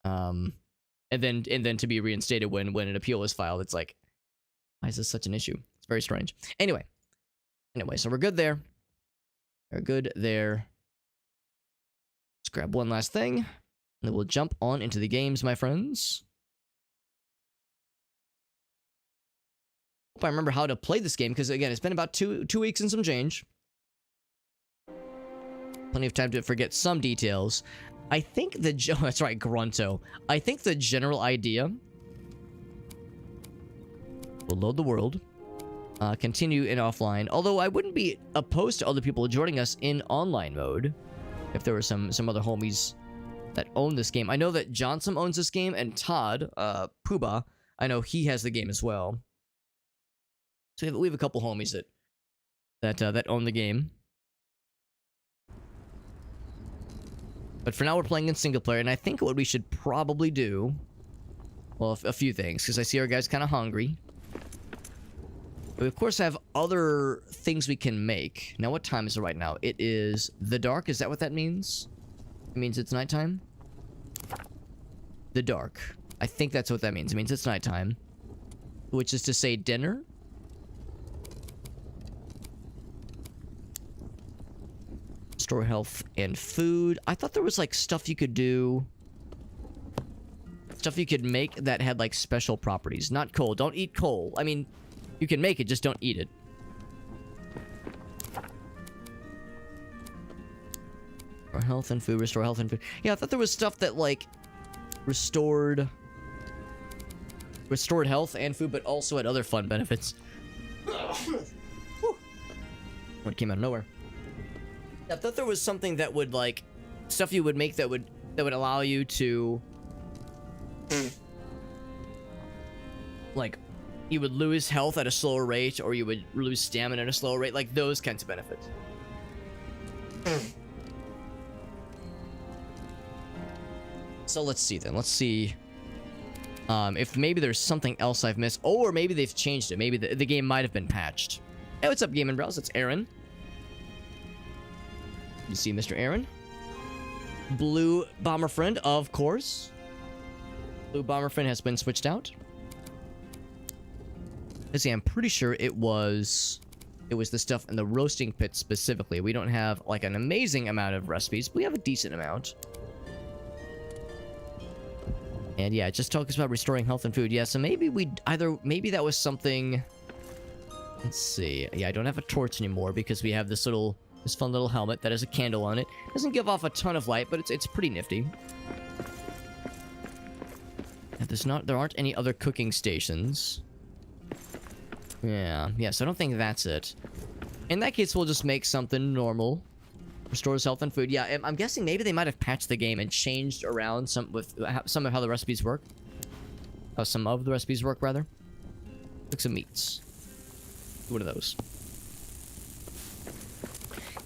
and then to be reinstated when an appeal is filed. It's like, why is this such an issue? It's very strange. Anyway, so we're good there. We're good there. Let's grab one last thing, and then we'll jump on into the games, my friends. Hope I remember how to play this game, because again, it's been about two weeks and some change. Plenty of time to forget some details. I think that's right, Grunto. I think the general idea... We'll load the world. Continue in offline. Although I wouldn't be opposed to other people joining us in online mode. If there were some other homies that own this game. I know that Johnson owns this game, and Todd, Pooba, I know he has the game as well. So we have a couple homies that own the game. But for now, we're playing in single player, and I think what we should probably do... Well, a few things, because I see our guys kind of hungry. We, of course, have other things we can make. Now, what time is it right now? It is the dark. Is that what that means? It means it's nighttime? The dark. I think that's what that means. It means it's nighttime. Which is to say dinner? Store health and food. I thought there was, like, stuff you could do... Stuff you could make that had, like, special properties. Not coal. Don't eat coal. I mean... You can make it, just don't eat it. Restore health and food, restore health and food. Yeah, I thought there was stuff that, like, restored health and food, but also had other fun benefits. What came out of nowhere. Yeah, I thought there was something that would, like, stuff you would make that would allow you to... like... You would lose health at a slower rate, or you would lose stamina at a slower rate, like those kinds of benefits. So let's see then. Let's see if maybe there's something else I've missed, or maybe they've changed it. Maybe the game might have been patched. Hey, what's up, Game and Browse? It's Aaron. You see Mr. Aaron? Blue Bomber Friend, of course. Blue Bomber Friend has been switched out. Let's see, I'm pretty sure it was the stuff in the roasting pit specifically. We don't have, like, an amazing amount of recipes, but we have a decent amount. And yeah, it just talks about restoring health and food. Yeah, so maybe maybe that was something... Let's see. Yeah, I don't have a torch anymore because we have this fun little helmet that has a candle on it. Doesn't give off a ton of light, but it's pretty nifty. There aren't any other cooking stations. Yeah, so I don't think that's it. In that case, we'll just make something normal. Restores health and food. Yeah, I'm guessing maybe they might have patched the game and changed around some of how the recipes work. Some of the recipes work, rather. Cook some meats. What are those?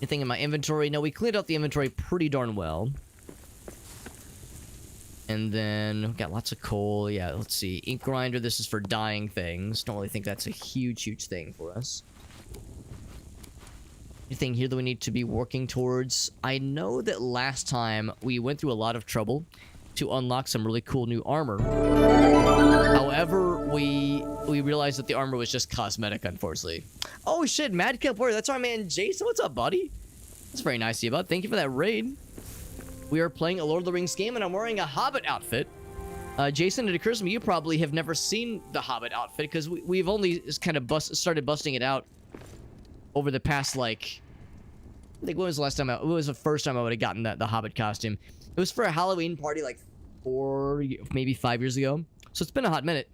Anything in my inventory? No, we cleared out the inventory pretty darn well. And then, we've got lots of coal. Yeah, let's see. Ink grinder, this is for dyeing things. Don't really think that's a huge thing for us. Anything here that we need to be working towards? I know that last time we went through a lot of trouble to unlock some really cool new armor. However, we realized that the armor was just cosmetic, unfortunately. Oh shit, Madcap Warrior, that's our man Jason. What's up, buddy? That's very nice of you, bud. Thank you for that raid. We are playing a Lord of the Rings game, and I'm wearing a Hobbit outfit. Jason, it occurs to me you probably have never seen the Hobbit outfit, because we've only just kind of started busting it out over the past, like... I think when was the last time when was the first time I would have gotten the Hobbit costume? It was for a Halloween party, like, maybe 5 years ago. So it's been a hot minute.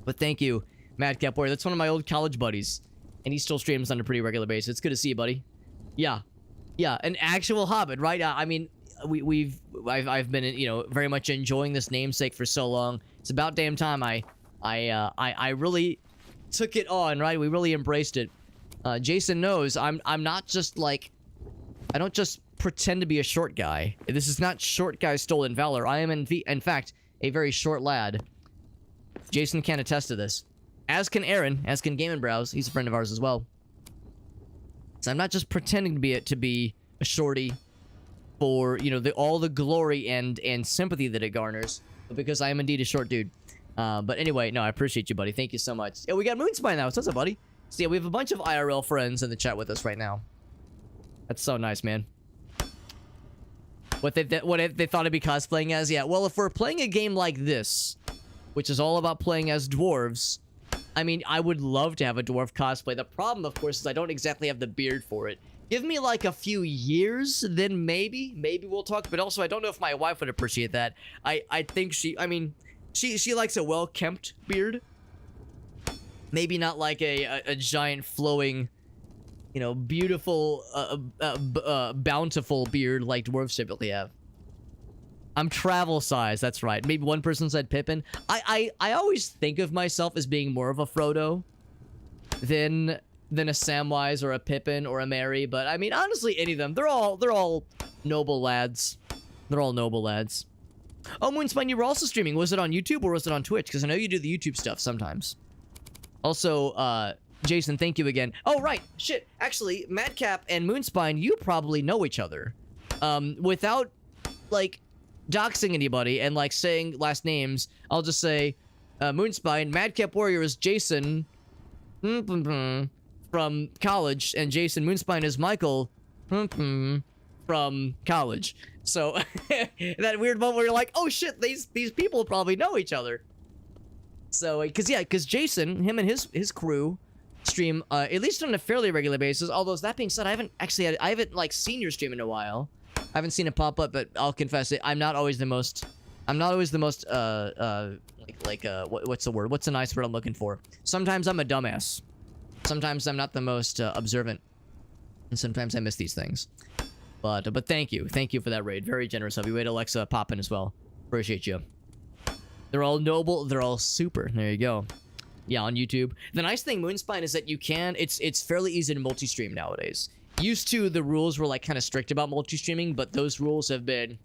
But thank you, Madcap Warrior. That's one of my old college buddies. And he still streams on a pretty regular basis. It's good to see you, buddy. Yeah, an actual Hobbit, right? I mean... I've been, you know, very much enjoying this namesake for so long. It's about damn time I really took it on, right? We really embraced it. Jason knows I'm not just like, I don't just pretend to be a short guy. This is not short guy stolen valor. I am in fact a very short lad. Jason can attest to this. As can Aaron, as can Game and Browse. He's a friend of ours as well. So I'm not just pretending to be a shorty. for, you know, all the glory and sympathy that it garners, but because I am indeed a short dude. But anyway, no, I appreciate you, buddy. Thank you so much. Yeah, we got Moonspine now. What's up, buddy? So yeah, we have a bunch of IRL friends in the chat with us right now. That's so nice, man. What if they thought I'd be cosplaying as? Yeah, well, if we're playing a game like this, which is all about playing as dwarves, I mean, I would love to have a dwarf cosplay. The problem, of course, is I don't exactly have the beard for it. Give me like a few years, then maybe we'll talk. But also, I don't know if my wife would appreciate that. I think she likes a well-kempt beard. Maybe not like a giant flowing, you know, beautiful, bountiful beard like dwarves typically have. I'm travel size, that's right. Maybe one person said Pippin. I always think of myself as being more of a Frodo than a Samwise or a Pippin or a Merry, but I mean, honestly, any of them. They're all noble lads. They're all noble lads. Oh, Moonspine, you were also streaming. Was it on YouTube or was it on Twitch? Because I know you do the YouTube stuff sometimes. Also, Jason, thank you again. Oh, right. Shit. Actually, Madcap and Moonspine, you probably know each other. Without, like, doxing anybody and, like, saying last names, I'll just say, Moonspine, Madcap Warrior is Jason from college, and Jason Moonspine is Michael from college. So, that weird moment where you're like, oh shit, these people probably know each other. So, because Jason, him and his crew stream, at least on a fairly regular basis, although that being said, I haven't like seen your stream in a while. I haven't seen it pop up, but I'll confess it, I'm not always the most, what's the word? What's a nice word I'm looking for? Sometimes I'm a dumbass. Sometimes I'm not the most observant. And sometimes I miss these things. But thank you for that raid. Very generous of you. Wait, Alexa pop in as well. Appreciate you. They're all noble. They're all super. There you go. Yeah, on YouTube. The nice thing, Moonspine, is that you can. It's fairly easy to multi-stream nowadays. Used to, the rules were like kind of strict about multi-streaming, but those rules have been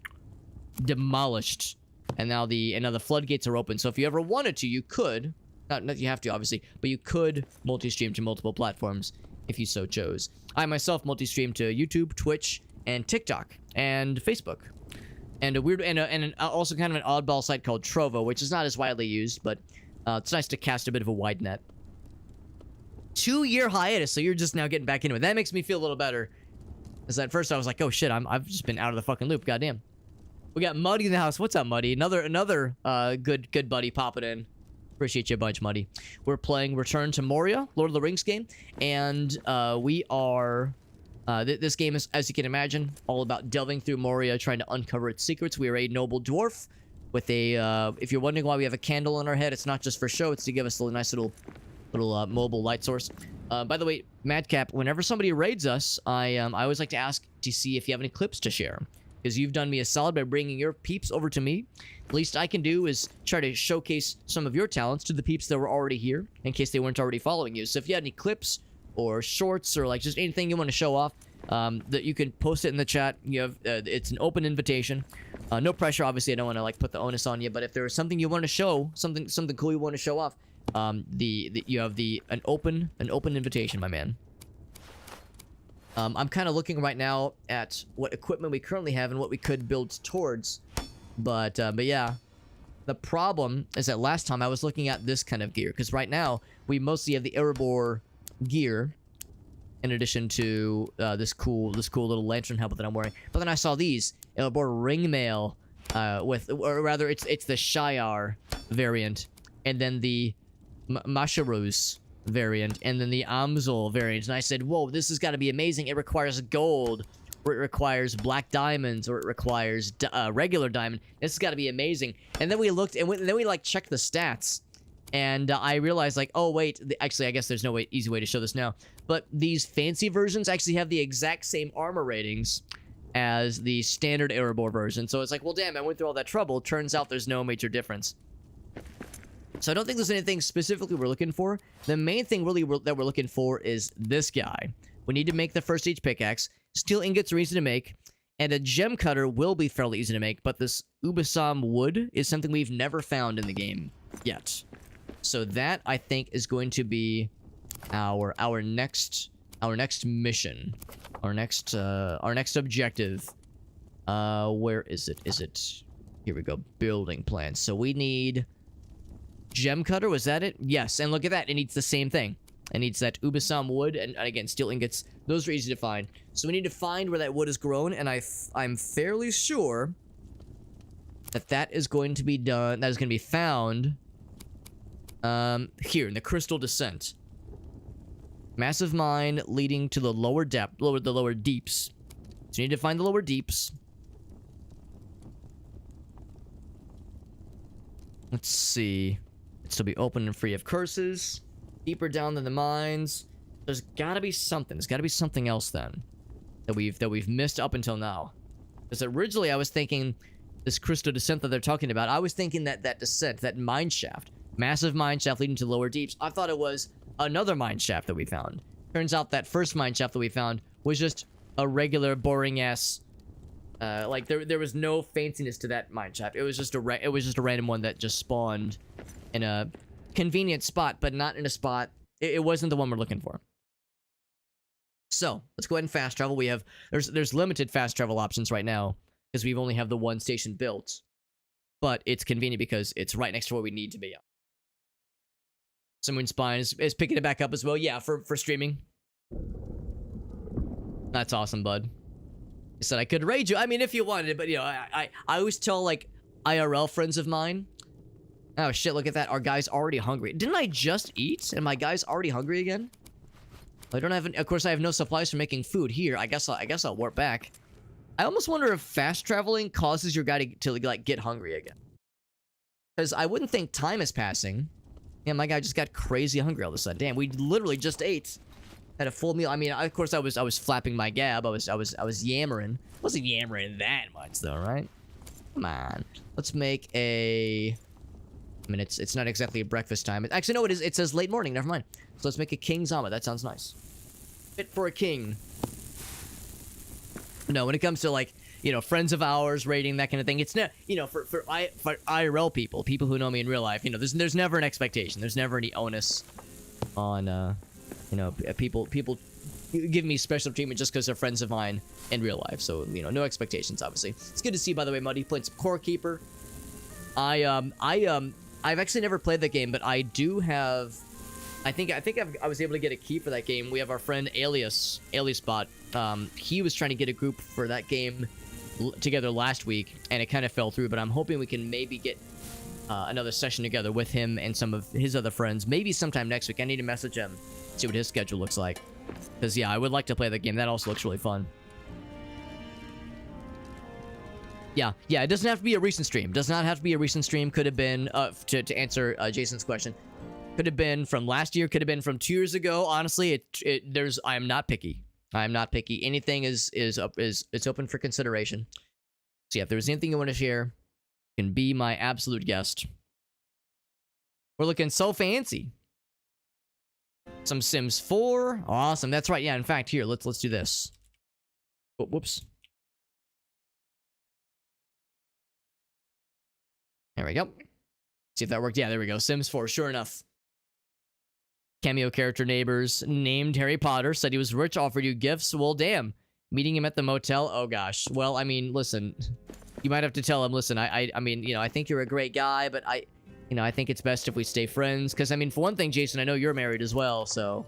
demolished, and now the floodgates are open. So if you ever wanted to, you could. Not you have to, obviously, but you could multi-stream to multiple platforms if you so chose. I myself multi-stream to YouTube, Twitch, and TikTok, and Facebook, and also kind of an oddball site called Trovo, which is not as widely used, but it's nice to cast a bit of a wide net. 2-year hiatus, so you're just now getting back into it. That makes me feel a little better. Because at first I was like, oh shit, I've just been out of the fucking loop. Goddamn. We got Muddy in the house. What's up, Muddy? Another good buddy popping in. Appreciate you a bunch, Muddy. We're playing Return to Moria, Lord of the Rings game, and we are. This game is, as you can imagine, all about delving through Moria, trying to uncover its secrets. We are a noble dwarf with a. If you're wondering why we have a candle on our head, it's not just for show. It's to give us a nice little mobile light source. By the way, Madcap, whenever somebody raids us, I always like to ask to see if you have any clips to share, because you've done me a solid by bringing your peeps over to me. The least I can do is try to showcase some of your talents to the peeps that were already here, in case they weren't already following you. So if you had any clips or shorts or like just anything you want to show off, that you can post it in the chat. You have it's an open invitation. No pressure, obviously. I don't want to like put the onus on you, but if there is something you want to show, something cool you want to show off, you have an open invitation, my man. I'm kind of looking right now at what equipment we currently have and what we could build towards, but yeah, the problem is that last time I was looking at this kind of gear, because right now we mostly have the Erebor gear, in addition to this cool little lantern helmet that I'm wearing. But then I saw these Erebor ringmail, or rather, it's the Shiar variant, and then the Masharus variant, and then the Amzul variant. And I said, whoa, this has got to be amazing. It requires gold, or it requires black diamonds, or it requires regular diamond. This has got to be amazing. And then we looked, and then we like checked the stats, and I realized like, oh wait, actually I guess there's no easy way to show this now, but these fancy versions actually have the exact same armor ratings as the standard Erebor version. So it's like, well damn, I went through all that trouble. Turns out there's no major difference. So I don't think there's anything specifically we're looking for. The main thing really that we're looking for is this guy. We need to make the first stage pickaxe. Steel ingots are easy to make, and a gem cutter will be fairly easy to make, but this Ubasam wood is something we've never found in the game yet. So that, I think, is going to be our next mission, our next objective. Where is it? Is it... Here we go. Building plans. So we need... Gem cutter, was that it? Yes, and look at that. It needs the same thing. It needs that Ubasam wood, and again, steel ingots. Those are easy to find. So we need to find where that wood is grown, and I'm fairly sure that that is going to be done... That is going to be found... here, in the Crystal Descent. Massive mine leading to the lower depth... the lower deeps. So you need to find the lower deeps. Let's see. It'll still be open and free of curses. Deeper down than the mines. There's gotta be something. There's gotta be something else then. That we've missed up until now. Because originally I was thinking... This Crystal Descent that they're talking about, I was thinking that descent, that mine shaft. Massive mine shaft leading to lower deeps. I thought it was another mine shaft that we found. Turns out that first mine shaft that we found was just a regular boring ass... like there was no fanciness to that mine shaft. It was just a random one that just spawned in a convenient spot, but not in a spot. It wasn't the one we're looking for. So let's go ahead and fast travel. We have there's limited fast travel options right now because we only have the one station built, but it's convenient because it's right next to where we need to be. Someone's Spine is picking it back up as well. Yeah, for streaming. That's awesome, bud. I said I could raid you. I mean, if you wanted it, but you know, I always tell like IRL friends of mine. Oh shit! Look at that. Our guy's already hungry. Didn't I just eat? And my guy's already hungry again? I don't have. Of course, I have no supplies for making food here. I guess I'll warp back. I almost wonder if fast traveling causes your guy to like get hungry again. Because I wouldn't think time is passing. Yeah, my guy just got crazy hungry all of a sudden. Damn, we literally just ate. Had a full meal. I mean, of course, I was flapping my gab. I was yammering. Wasn't yammering that much though, right? Come on. Let's make a. I mean, it's not exactly a breakfast time. Actually, no, it is. It says late morning. Never mind. So let's make a king's omelet. That sounds nice. Fit for a king. No, when it comes to like, you know, friends of ours rating that kind of thing, it's not, you know, for IRL people who know me in real life, you know, there's never an expectation. There's never any onus on, you know, people give me special treatment just because they're friends of mine in real life. So, you know, no expectations, obviously. It's good to see, by the way, Muddy playing some Core Keeper. I've actually never played that game, but I do have. I was able to get a key for that game. We have our friend Alias Bot. He was trying to get a group for that game together last week, and it kind of fell through. But I'm hoping we can maybe get another session together with him and some of his other friends. Maybe sometime next week. I need to message him, see what his schedule looks like. Because yeah, I would like to play that game. That also looks really fun. Yeah, it doesn't have to be a recent stream. Does not have to be a recent stream. Could have been, to answer Jason's question, could have been from last year, could have been from 2 years ago. Honestly, I am not picky. I am not picky. Anything is it's open for consideration. So yeah, if there's anything you want to share, you can be my absolute guest. We're looking so fancy. Some Sims 4. Awesome. That's right. Yeah, in fact, here, let's do this. Oh, whoops. There we go. See if that worked. Yeah, there we go. Sims 4, sure enough. Cameo character neighbors named Harry Potter, said he was rich, offered you gifts. Well, damn. Meeting him at the motel. Oh, gosh. Well, I mean, listen. You might have to tell him, listen, I mean, you know, I think you're a great guy, but I think it's best if we stay friends. Because, I mean, for one thing, Jason, I know you're married as well, so,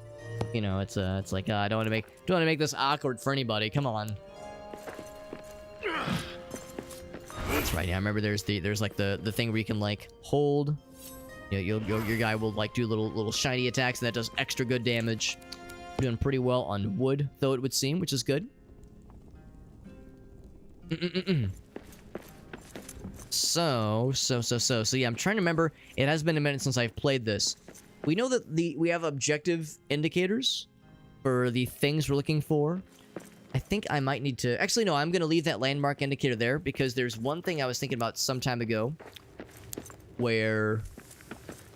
you know, it's like, I don't want to make this awkward for anybody. Come on. That's right. Yeah, I remember there's like the thing where you can like hold. You know, your guy will like do little shiny attacks, and that does extra good damage. Doing pretty well on wood, though it would seem, which is good. So yeah, I'm trying to remember. It has been a minute since I've played this. We know that we have objective indicators for the things we're looking for. I think I might need to... Actually, no, I'm going to leave that landmark indicator there because there's one thing I was thinking about some time ago where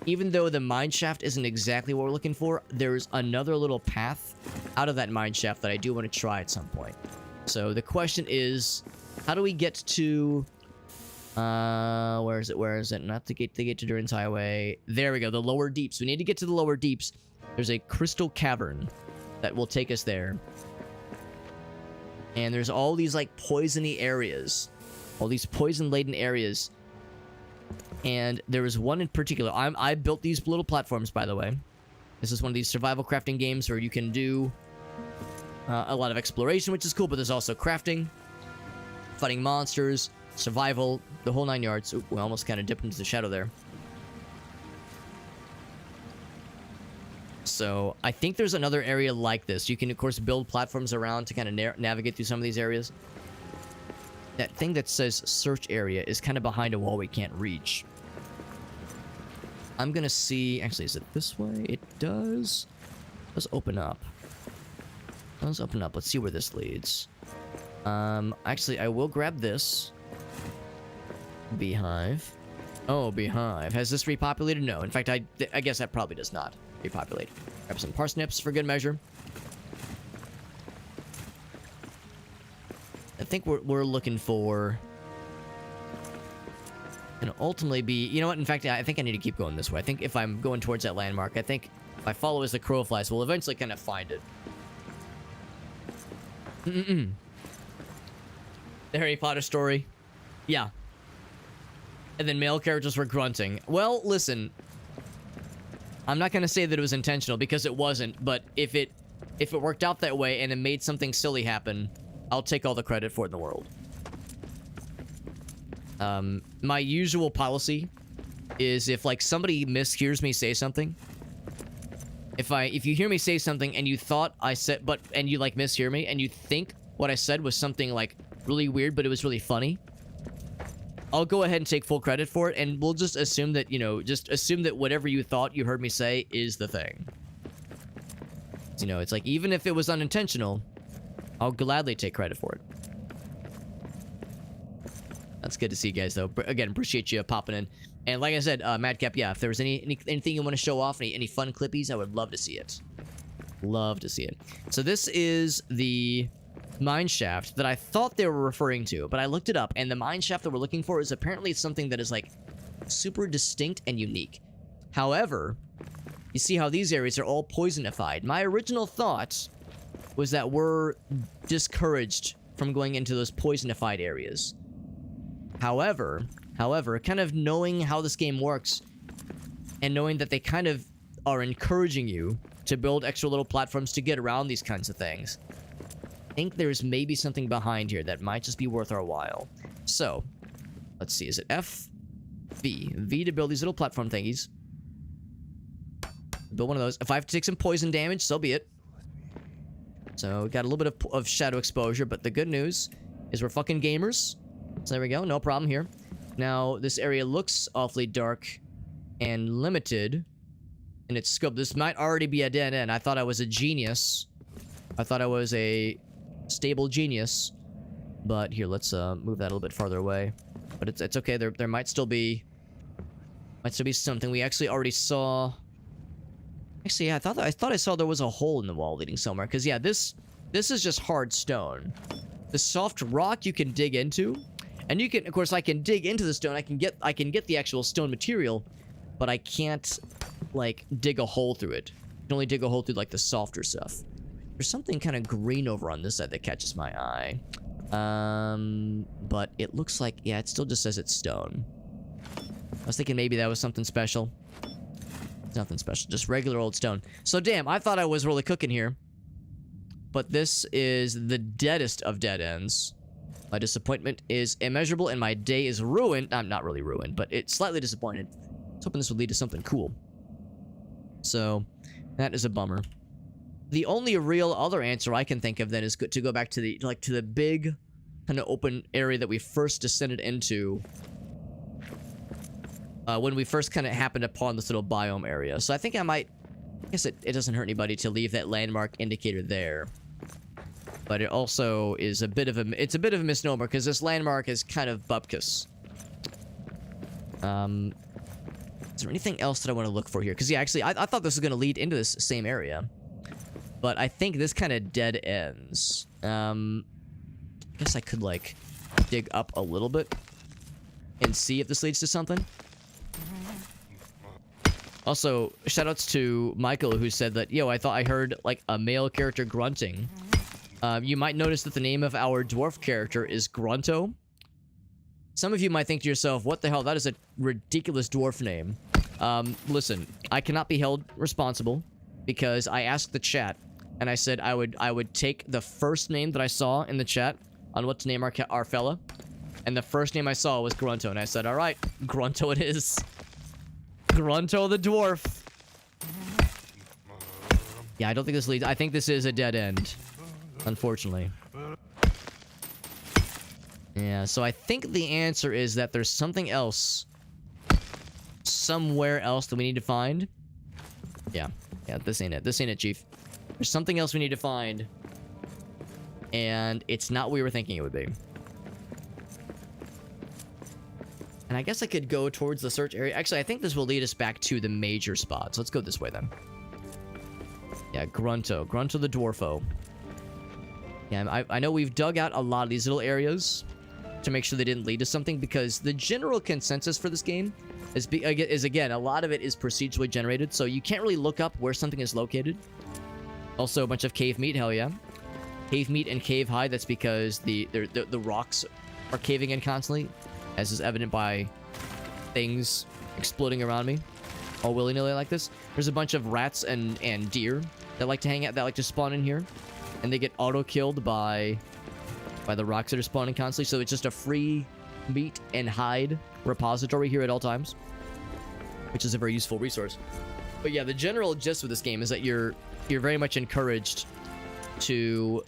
even though the mine shaft isn't exactly what we're looking for, there's another little path out of that mine shaft that I do want to try at some point. So the question is, how do we get to... where is it? Not the gate to Durin's Highway. There we go, the lower deeps. We need to get to the lower deeps. There's a crystal cavern that will take us there. And there's all these, like, poisony areas. All these poison-laden areas. And there was one in particular. I built these little platforms, by the way. This is one of these survival crafting games where you can do a lot of exploration, which is cool, but there's also crafting, fighting monsters, survival, the whole 9 yards. Ooh, we almost kind of dipped into the shadow there. So I think there's another area like this. You can, of course, build platforms around to kind of navigate through some of these areas. That thing that says search area is kind of behind a wall we can't reach. I'm gonna see... Actually, is it this way? It does. Let's open up. Let's open up. Let's see where this leads. Actually, I will grab this. Beehive. Oh, beehive. Has this repopulated? No. In fact, I guess that probably does not repopulate. Grab some parsnips for good measure. I think we're looking for... And ultimately be... You know what? In fact, I think I need to keep going this way. I think if I'm going towards that landmark, I think if I follow as the crow flies, we'll eventually kind of find it. The Harry Potter story. Yeah. And then male characters were grunting. Well, listen. I'm not going to say that it was intentional because it wasn't, but if it worked out that way and it made something silly happen, I'll take all the credit for it in the world. My usual policy is if, like, somebody mishears me say something, if you hear me say something and you thought I said, and you, like, mishear me and you think what I said was something, like, really weird, but it was really funny, I'll go ahead and take full credit for it, and we'll just assume that, you know, just assume that whatever you thought you heard me say is the thing. You know, it's like, even if it was unintentional, I'll gladly take credit for it. That's good to see you guys, though. Again, appreciate you popping in. And like I said, Madcap, yeah, if there was anything you want to show off, any fun clippies, I would love to see it. Love to see it. So this is the mine shaft that I thought they were referring to, but I looked it up, and the mine shaft that we're looking for is apparently something that is, like, super distinct and unique. However, you see how these areas are all poisonified. My original thought was that we're discouraged from going into those poisonified areas. However, kind of knowing how this game works and knowing that they kind of are encouraging you to build extra little platforms to get around these kinds of things, I think there's maybe something behind here that might just be worth our while. So, let's see. Is it F? V. V to build these little platform thingies. Build one of those. If I have to take some poison damage, so be it. So, we got a little bit of shadow exposure, but the good news is we're fucking gamers. So there we go, no problem here. Now, this area looks awfully dark and limited in its scope. This might already be a dead end. I thought I was a genius. I thought I was a stable genius. But here, let's move that a little bit farther away. But it's okay. There might still be something. We actually already saw. Actually, yeah, I thought I saw there was a hole in the wall leading somewhere. Because yeah, this is just hard stone. The soft rock you can dig into. And you can, of course, I can dig into the stone. I can get the actual stone material, but I can't, like, dig a hole through it. I can only dig a hole through, like, the softer stuff. There's something kind of green over on this side that catches my eye. But it looks like, yeah, it still just says it's stone. I was thinking maybe that was something special. Nothing special, just regular old stone. So, damn, I thought I was really cooking here. But this is the deadest of dead ends. My disappointment is immeasurable, and my day is ruined. I'm not really ruined, but it's slightly disappointed. I was hoping this would lead to something cool. So, that is a bummer. The only real other answer I can think of then is to go back to the big kind of open area that we first descended into when we first kind of happened upon this little biome area. So I think I guess it doesn't hurt anybody to leave that landmark indicator there. But it also is a bit of a misnomer because this landmark is kind of bupkis. Is there anything else that I want to look for here? Because yeah, actually, I thought this was going to lead into this same area. But I think this kind of dead ends. I guess I could, like, dig up a little bit and see if this leads to something. Also, shoutouts to Michael who said that, yo, I thought I heard, like, a male character grunting. You might notice that the name of our dwarf character is Grunto. Some of you might think to yourself, what the hell, that is a ridiculous dwarf name. Listen, I cannot be held responsible because I asked the chat and I said I would take the first name that I saw in the chat on what to name our fella. And the first name I saw was Grunto, and I said, all right, Grunto it is. Grunto the dwarf. Yeah, I don't think this leads. I think this is a dead end, unfortunately. Yeah, so I think the answer is that there's something else somewhere else that we need to find. Yeah, this ain't it. This ain't it, Chief. There's something else we need to find, and it's not what we were thinking it would be. And I guess I could go towards the search area. Actually, I think this will lead us back to the major spots. Let's go this way, then. Yeah, Grunto. Grunto the Dwarfo. Yeah, I know we've dug out a lot of these little areas to make sure they didn't lead to something, because the general consensus for this game is again, a lot of it is procedurally generated, so you can't really look up where something is located. Also, a bunch of cave meat, hell yeah. Cave meat and cave hide, that's because the rocks are caving in constantly, as is evident by things exploding around me all willy-nilly like this. There's a bunch of rats and deer that like to hang out, that like to spawn in here, and they get auto-killed by the rocks that are spawning constantly, so it's just a free meat and hide repository here at all times, which is a very useful resource. But yeah, the general gist of this game is that you're very much encouraged to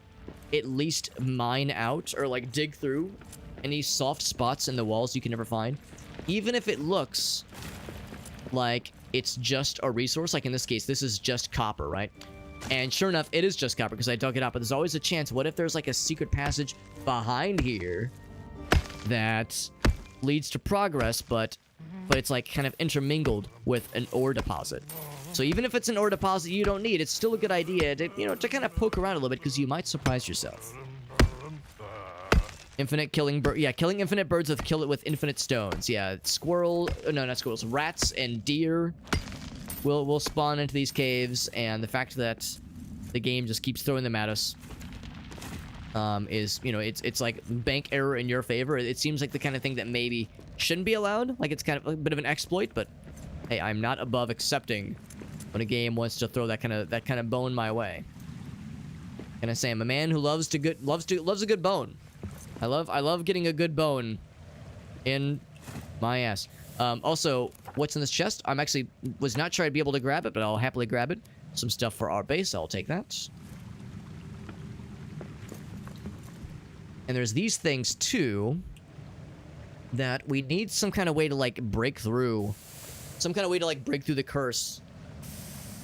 at least mine out or like dig through any soft spots in the walls you can never find, even if it looks like it's just a resource. Like in this case, this is just copper, right? And sure enough, it is just copper because I dug it out, but there's always a chance. What if there's like a secret passage behind here that leads to progress, but it's like kind of intermingled with an ore deposit. So even if it's an ore deposit you don't need, it's still a good idea to, you know, to kind of poke around a little bit, because you might surprise yourself. Infinite killing bird. Yeah, killing infinite birds with infinite stones. Yeah, no, not squirrels. Rats and deer will spawn into these caves, and the fact that the game just keeps throwing them at us is, you know, it's like bank error in your favor. It seems like the kind of thing that maybe shouldn't be allowed. Like, it's kind of a bit of an exploit, but hey, I'm not above accepting when a game wants to throw that kind of bone my way. Can I say I'm a man who loves a good bone. I love getting a good bone in my ass. Also, what's in this chest? Was not sure I'd be able to grab it, but I'll happily grab it. Some stuff for our base. I'll take that. And there's these things too that we need some kind of way to like break through. Some kind of way to like break through the curse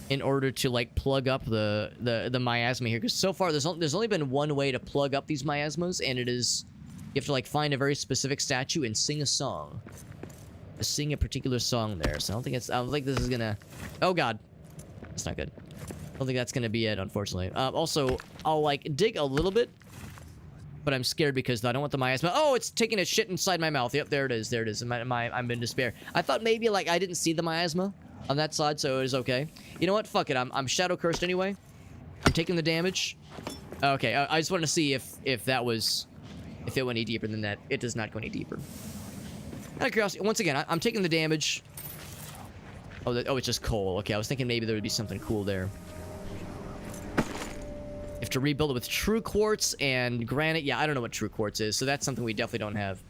in order to like plug up the miasma here, because so far there's only been one way to plug up these miasmas, and it is you have to like find a very specific statue and sing a song. Sing a particular song there. So I don't think this is gonna. Oh god, that's not good. I don't think that's gonna be it, unfortunately. Also, I'll like dig a little bit, but I'm scared because I don't want the miasma. Oh, it's taking a shit inside my mouth. Yep, there it is. There it is. I'm in despair. I thought maybe like I didn't see the miasma on that side, so it was okay. You know what? Fuck it. I'm shadow cursed anyway. I'm taking the damage. Okay, I just wanted to see if it went any deeper than that. It does not go any deeper. Out of curiosity, once again, I'm taking the damage. Oh, it's just coal. Okay, I was thinking maybe there would be something cool there. You have to rebuild it with true quartz and granite. Yeah, I don't know what true quartz is, so that's something we definitely don't have.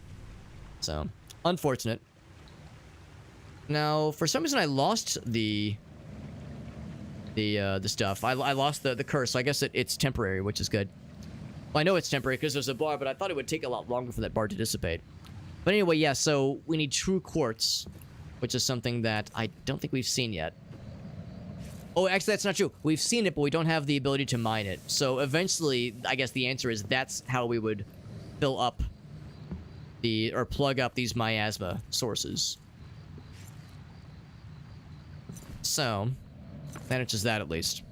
So, unfortunate. Now, for some reason, I lost the stuff. I lost the curse, so I guess it's temporary, which is good. Well, I know it's temporary because there's a bar, but I thought it would take a lot longer for that bar to dissipate. But anyway, yeah, so we need true quartz, which is something that I don't think we've seen yet. Oh, actually, that's not true. We've seen it, but we don't have the ability to mine it. So eventually, I guess the answer is that's how we would fill up or plug up these miasma sources. So, manages that at least.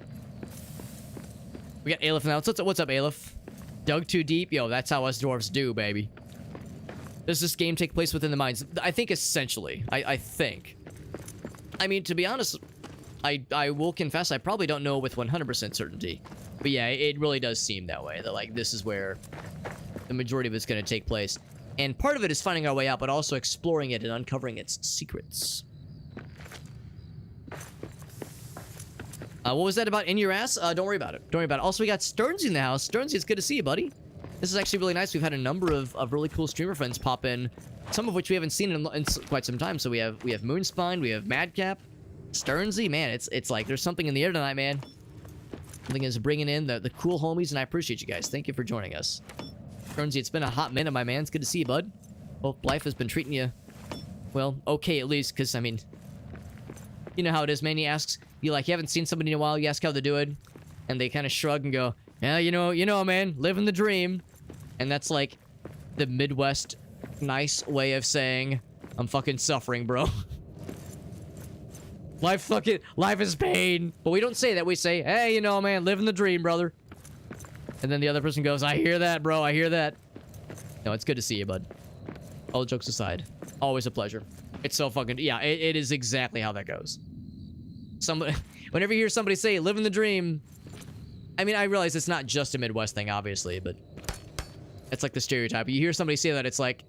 We got Aleph now. What's up, Aleph? Dug too deep? Yo, that's how us dwarves do, baby. Does this game take place within the mines? I think essentially. I think. I mean, to be honest, I will confess I probably don't know with 100% certainty. But yeah, it really does seem that way. That like this is where the majority of it's going to take place. And part of it is finding our way out, but also exploring it and uncovering its secrets. What was that about in your ass? Don't worry about it. Don't worry about it. Also, we got Sternsy in the house. Sternsy, it's good to see you, buddy. This is actually really nice. We've had a number of really cool streamer friends pop in, some of which we haven't seen in quite some time. So we have Moonspine, we have Madcap, Sternsy. Man, it's like there's something in the air tonight, man. Something is bringing in the cool homies, and I appreciate you guys. Thank you for joining us. Sternsy, it's been a hot minute, my man. It's good to see you, bud. Hope life has been treating you, well, okay at least, because, I mean, you know how it is, man. You haven't seen somebody in a while, you ask how they're doing, and they kind of shrug and go, yeah, you know, man, living the dream. And that's like the Midwest nice way of saying, I'm fucking suffering, bro. Life is pain. But we don't say that. We say, hey, you know, man, living the dream, brother. And then the other person goes, I hear that, bro. I hear that. No, it's good to see you, bud. All jokes aside, always a pleasure. It's so fucking... Yeah, it is exactly how that goes. Whenever you hear somebody say, living the dream... I mean, I realize it's not just a Midwest thing, obviously, but... It's like the stereotype. You hear somebody say that, it's like...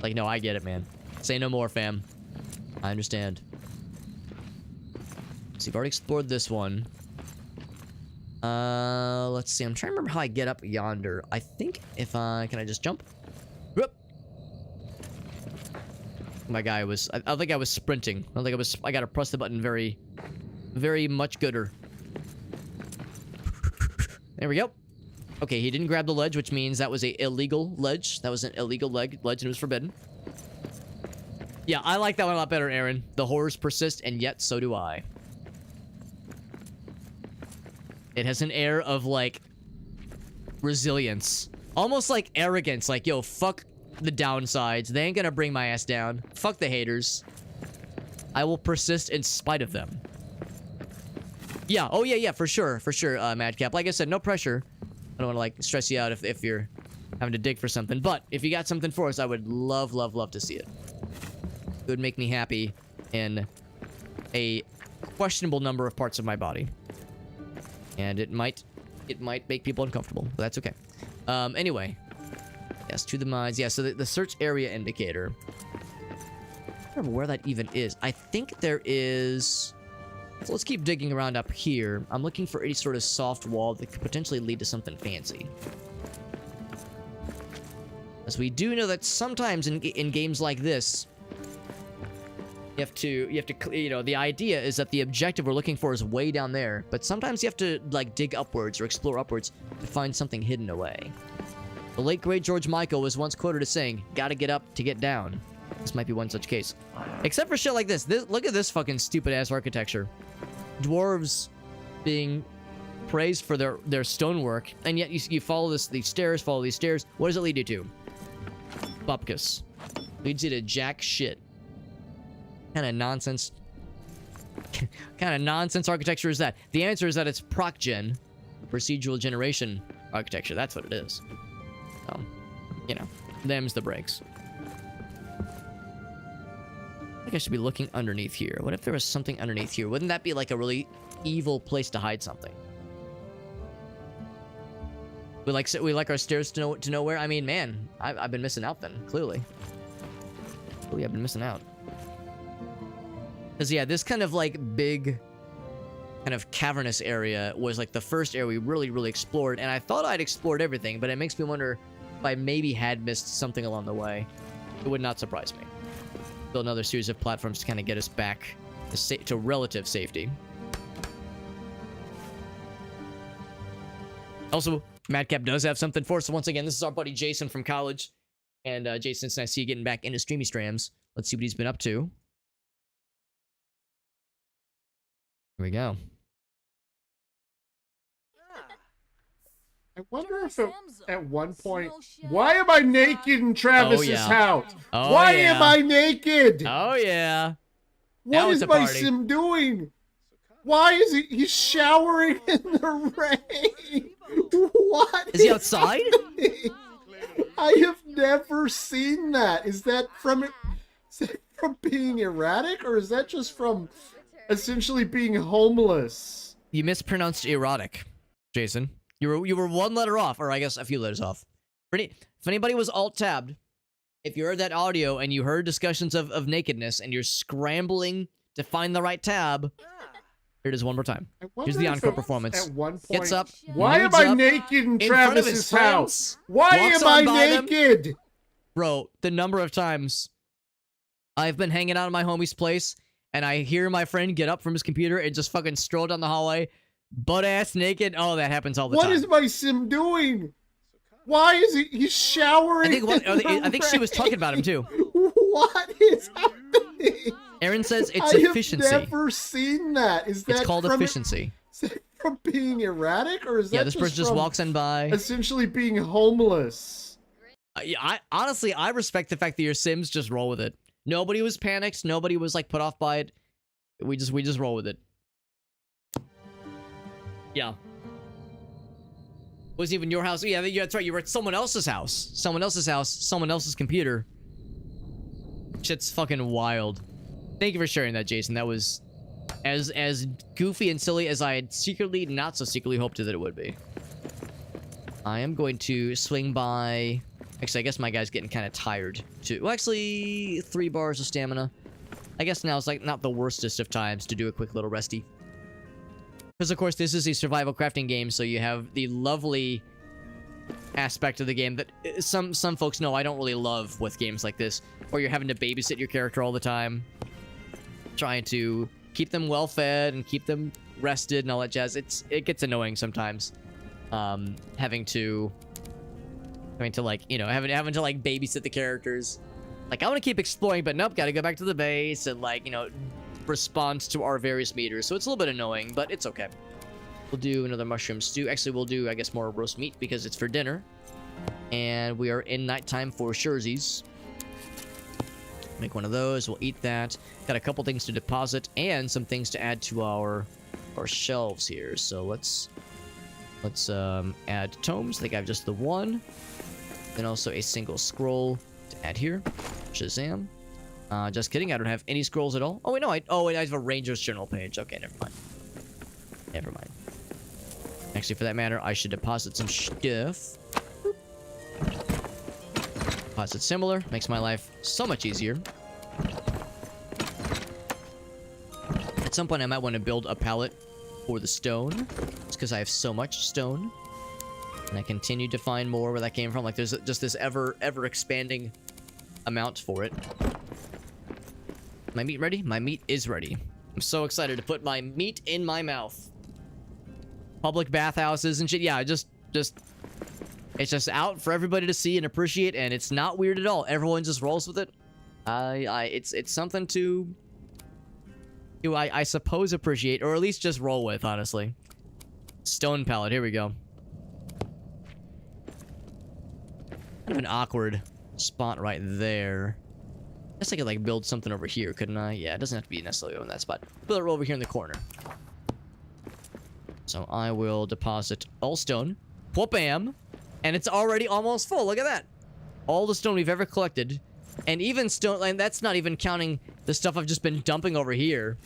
Like, no, I get it, man. Say no more, fam. I understand. So you've already explored this one. Let's see. I'm trying to remember how I get up yonder. I think if can I just jump? Whoop. My guy was... I think I was sprinting. I don't think I was... I gotta press the button very much gooder. There we go. Okay, he didn't grab the ledge, which means that was a illegal ledge. That was an illegal ledge and it was forbidden. Yeah, I like that one a lot better, Aaron. The horrors persist, and yet so do I. It has an air of, like, resilience. Almost like arrogance. Like, yo, fuck the downsides. They ain't gonna bring my ass down. Fuck the haters. I will persist in spite of them. Yeah, oh yeah, for sure, Madcap. Like I said, no pressure. I don't want to, like, stress you out if you're having to dig for something. But if you got something for us, I would love to see it. It would make me happy in a questionable number of parts of my body. And it might make people uncomfortable, but that's okay. Anyway. Yes, to the mines. Yeah, so the search area indicator. I don't remember where that even is. I think there is... So let's keep digging around up here. I'm looking for any sort of soft wall that could potentially lead to something fancy. As we do know that sometimes in games like this, you have to, you know, the idea is that the objective we're looking for is way down there, but sometimes you have to, like, dig upwards or explore upwards to find something hidden away. The late great George Michael was once quoted as saying, "Gotta get up to get down." This might be one such case. Except for shit like this. Look at this fucking stupid-ass architecture. Dwarves being praised for their stonework, and yet you follow these stairs. What does it lead you to? Bupkis. Leads you to jack shit. Kind of nonsense architecture is that? The answer is that it's proc-gen, procedural generation architecture. That's what it is. You know, them's the breaks. I think I should be looking underneath here. What if there was something underneath here? Wouldn't that be like a really evil place to hide something? We like our stairs to nowhere. I mean, man, I've been missing out then. Clearly, I've been missing out. Cause yeah, this kind of like big, kind of cavernous area was like the first area we really explored, and I thought I'd explored everything, but it makes me wonder if I maybe had missed something along the way. It would not surprise me. Build another series of platforms to kind of get us back to relative safety. Also, Madcap does have something for us. So once again, this is our buddy Jason from college. And Jason, it's nice to see you getting back into streamy strams. Let's see what he's been up to. Here we go. I wonder if at one point... Why am I naked in Travis's house? Oh, Why am I naked? Oh, yeah. What is my sim doing? Why is he's showering in the rain? What is he outside? I have never seen that. Is that from being erratic, or is that just from essentially being homeless. You mispronounced erotic, Jason. You were one letter off, or I guess a few letters off. If anybody was alt-tabbed, if you heard that audio and you heard discussions of nakedness and you're scrambling to find the right tab, here it is one more time. Here's the encore performance. At one point, gets up. Why am I naked in Travis's house? Why am I naked? Bro, the number of times I've been hanging out at my homie's place and I hear my friend get up from his computer and just fucking stroll down the hallway, butt-ass naked. Oh, that happens all the time. What is my sim doing? Why is he's showering? I think she was talking about him too. What is happening? Aaron says it's efficiency. I've never seen that. Is that it's called efficiency. Is that from being erratic, or is that this person just walks on by? Essentially being homeless. I honestly respect the fact that your Sims just roll with it. Nobody was panicked. Nobody was like put off by it. We just roll with it. Yeah. Wasn't even your house. Yeah, that's right. You were at someone else's house. Someone else's computer. Shit's fucking wild. Thank you for sharing that, Jason. That was as goofy and silly as I had secretly, not so secretly hoped that it would be. I am going to swing by... Actually, I guess my guy's getting kind of tired, too. Well, actually, 3 bars of stamina. I guess now it's like not the worstest of times to do a quick little resty. Because, of course, this is a survival crafting game, so you have the lovely aspect of the game that some folks know I don't really love with games like this, where you're having to babysit your character all the time, trying to keep them well fed and keep them rested and all that jazz. It gets annoying sometimes, having to like, you know, having to like babysit the characters. Like, I want to keep exploring, but nope, gotta go back to the base and, like, you know, respond to our various meters. So it's a little bit annoying, but it's okay. We'll do another mushroom stew. Actually, we'll do, I guess, more roast meat because it's for dinner. And we are in nighttime for surezies. Make one of those. We'll eat that. Got a couple things to deposit and some things to add to our shelves here. So let's add tomes. I think I have just the one. Then also a single scroll to add here. Shazam. Just kidding. I don't have any scrolls at all. Oh, wait, no. I have a Ranger's Journal page. Okay, never mind. Never mind. Actually, for that matter, I should deposit some stuff. Deposit similar. Makes my life so much easier. At some point, I might want to build a pallet for the stone. It's because I have so much stone. And I continue to find more where that came from. Like, there's just this ever-expanding amount for it. My meat ready? My meat is ready. I'm so excited to put my meat in my mouth. Public bathhouses and shit. Yeah, just it's just out for everybody to see and appreciate, and it's not weird at all. Everyone just rolls with it. It's something to I suppose appreciate, or at least just roll with, honestly. Stone pallet, here we go. Kind of an awkward spot right there. I guess I could, like, build something over here, couldn't I? Yeah, it doesn't have to be necessarily on that spot. Build it over here in the corner. So I will deposit all stone. Whoop-bam! And it's already almost full. Look at that. All the stone we've ever collected. And even stone... And that's not even counting the stuff I've just been dumping over here.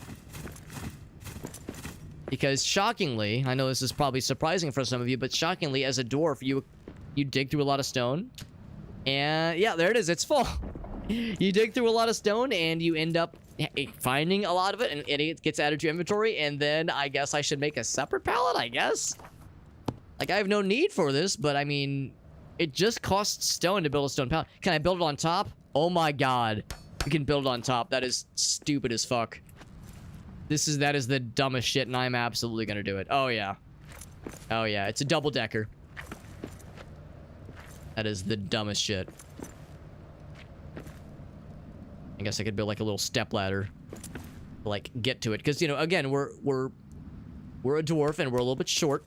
Because shockingly... I know this is probably surprising for some of you, but shockingly, as a dwarf, you dig through a lot of stone. And yeah, there it is. It's full. You dig through a lot of stone, and you end up finding a lot of it, and it gets added to your inventory, and then I guess I should make a separate pallet, I guess? Like, I have no need for this, but I mean, it just costs stone to build a stone pallet. Can I build it on top? Oh my god. You can build it on top. That is stupid as fuck. That is the dumbest shit, and I'm absolutely gonna do it. Oh yeah. Oh yeah, it's a double-decker. That is the dumbest shit. I guess I could build like a little step ladder to, like, get to it, because, you know, again, we're a dwarf and we're a little bit short.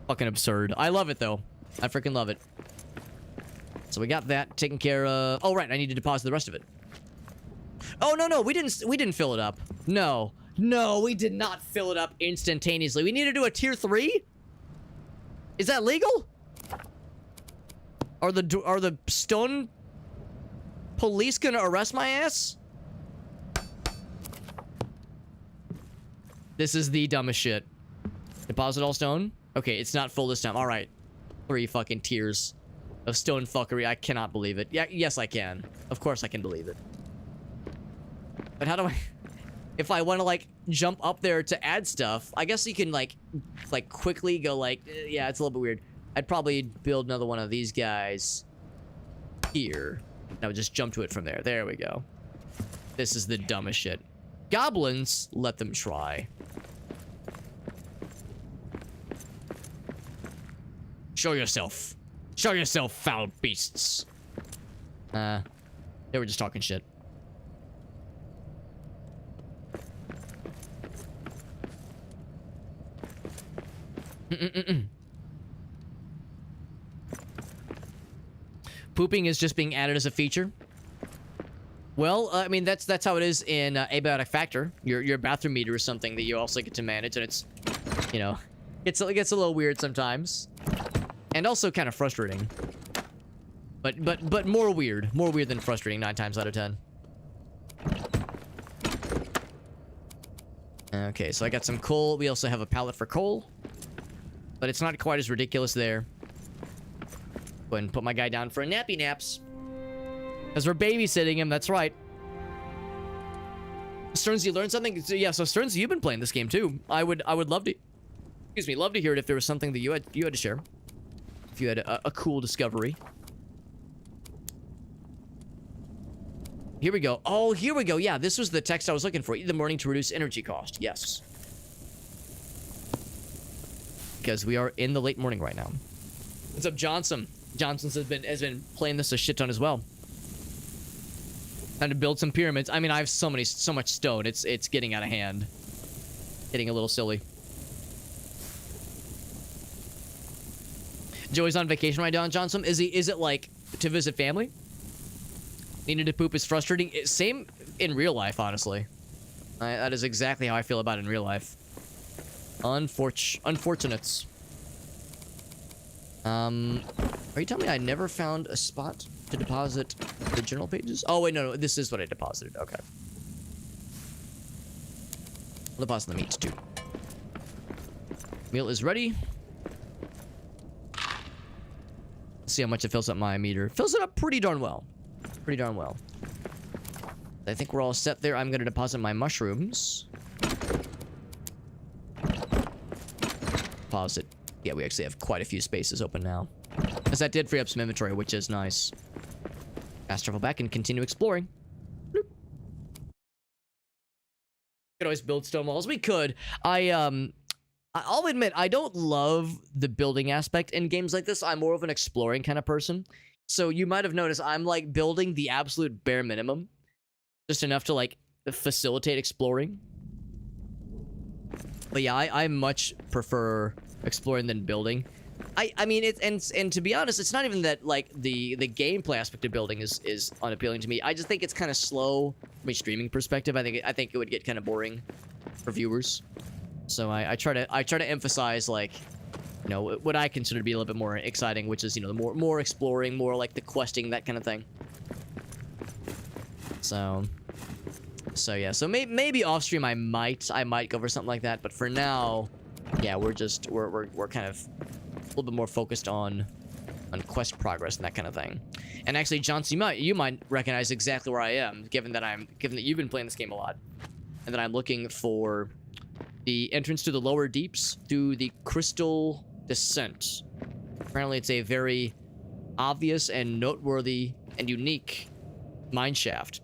Fucking absurd. I love it though. I freaking love it. So we got that taken care of. Oh right, I need to deposit the rest of it. Oh no, we didn't fill it up. No, we did not fill it up instantaneously. We need to do a tier 3. Is that legal? Are the stone police gonna arrest my ass? This is the dumbest shit. Deposit all stone? Okay, it's not full this time. All right. 3 fucking tiers of stone fuckery. I cannot believe it. Yeah, yes, I can. Of course I can believe it. But how do I... If I want to, like, jump up there to add stuff, I guess you can, like quickly go, like... Yeah, it's a little bit weird. I'd probably build another one of these guys here. And I would just jump to it from there. There we go. This is the dumbest shit. Goblins, let them try. Show yourself. Show yourself, foul beasts. They were just talking shit. Pooping is just being added as a feature. Well, I mean, that's how it is in Abiotic Factor. Your bathroom meter is something that you also get to manage, and it's, you know, it gets a little weird sometimes, and also kind of frustrating. But more weird than frustrating 9 times out of 10. Okay, so I got some coal. We also have a pallet for coal, but it's not quite as ridiculous there. Go ahead and put my guy down for a nappy naps. Because we're babysitting him, that's right. Stearns, you learned something? Yeah, so Stearns, you've been playing this game too. I would love to, excuse me, love to hear it if there was something that you had to share. If you had a cool discovery. Here we go. Oh, here we go. Yeah, this was the text I was looking for. Eat in the morning to reduce energy cost. Yes. Because we are in the late morning right now. What's up, Johnson? Johnson's has been playing this a shit ton as well. Time to build some pyramids. I mean, I have so much stone. It's getting out of hand. Getting a little silly. Joey's on vacation right now, Johnson. Is it like to visit family? Needing to poop is frustrating. Same in real life, honestly. That is exactly how I feel about it in real life. Unfortunates. Are you telling me I never found a spot to deposit the journal pages? Oh, wait, no, this is what I deposited. Okay. I'll deposit the meat, too. Meal is ready. Let's see how much it fills up my meter. Fills it up pretty darn well. Pretty darn well. I think we're all set there. I'm going to deposit my mushrooms. Deposit. Yeah, we actually have quite a few spaces open now. Because that did free up some inventory, which is nice. Fast travel back and continue exploring. Bloop. We could always build stone walls. We could. I'll admit, I don't love the building aspect in games like this. I'm more of an exploring kind of person. So you might have noticed I'm like building the absolute bare minimum. Just enough to like facilitate exploring. But yeah, I much prefer exploring than building. I mean, and to be honest, it's not even that like the gameplay aspect of building is unappealing to me. I just think it's kind of slow from a streaming perspective. I think it would get kind of boring for viewers. So I try to emphasize, like, you know, what I consider to be a little bit more exciting, which is, you know, the more exploring, more like the questing, that kind of thing. So yeah, so maybe off stream I might go for something like that, but for now, yeah, we're kind of a little bit more focused on quest progress and that kind of thing. And actually, Johnson, you might recognize exactly where I am, given that you've been playing this game a lot, and that I'm looking for the entrance to the lower deeps through the Crystal Descent. Apparently, it's a very obvious and noteworthy and unique mine shaft.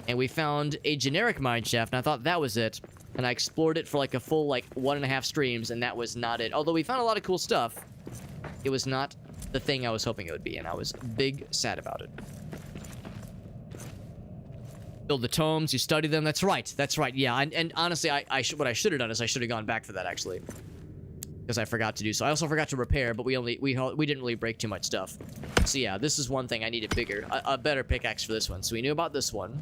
And we found a generic mine shaft, and I thought that was it. And I explored it for like a full 1.5 streams, and that was not it. Although we found a lot of cool stuff, it was not the thing I was hoping it would be, and I was big sad about it. Build the tomes, you study them. That's right. That's right. Yeah, and honestly, what I should have done is I should have gone back for that, actually, because I forgot to do so. I also forgot to repair, but we didn't really break too much stuff. So yeah, this is one thing I needed bigger, a better pickaxe for this one. So we knew about this one.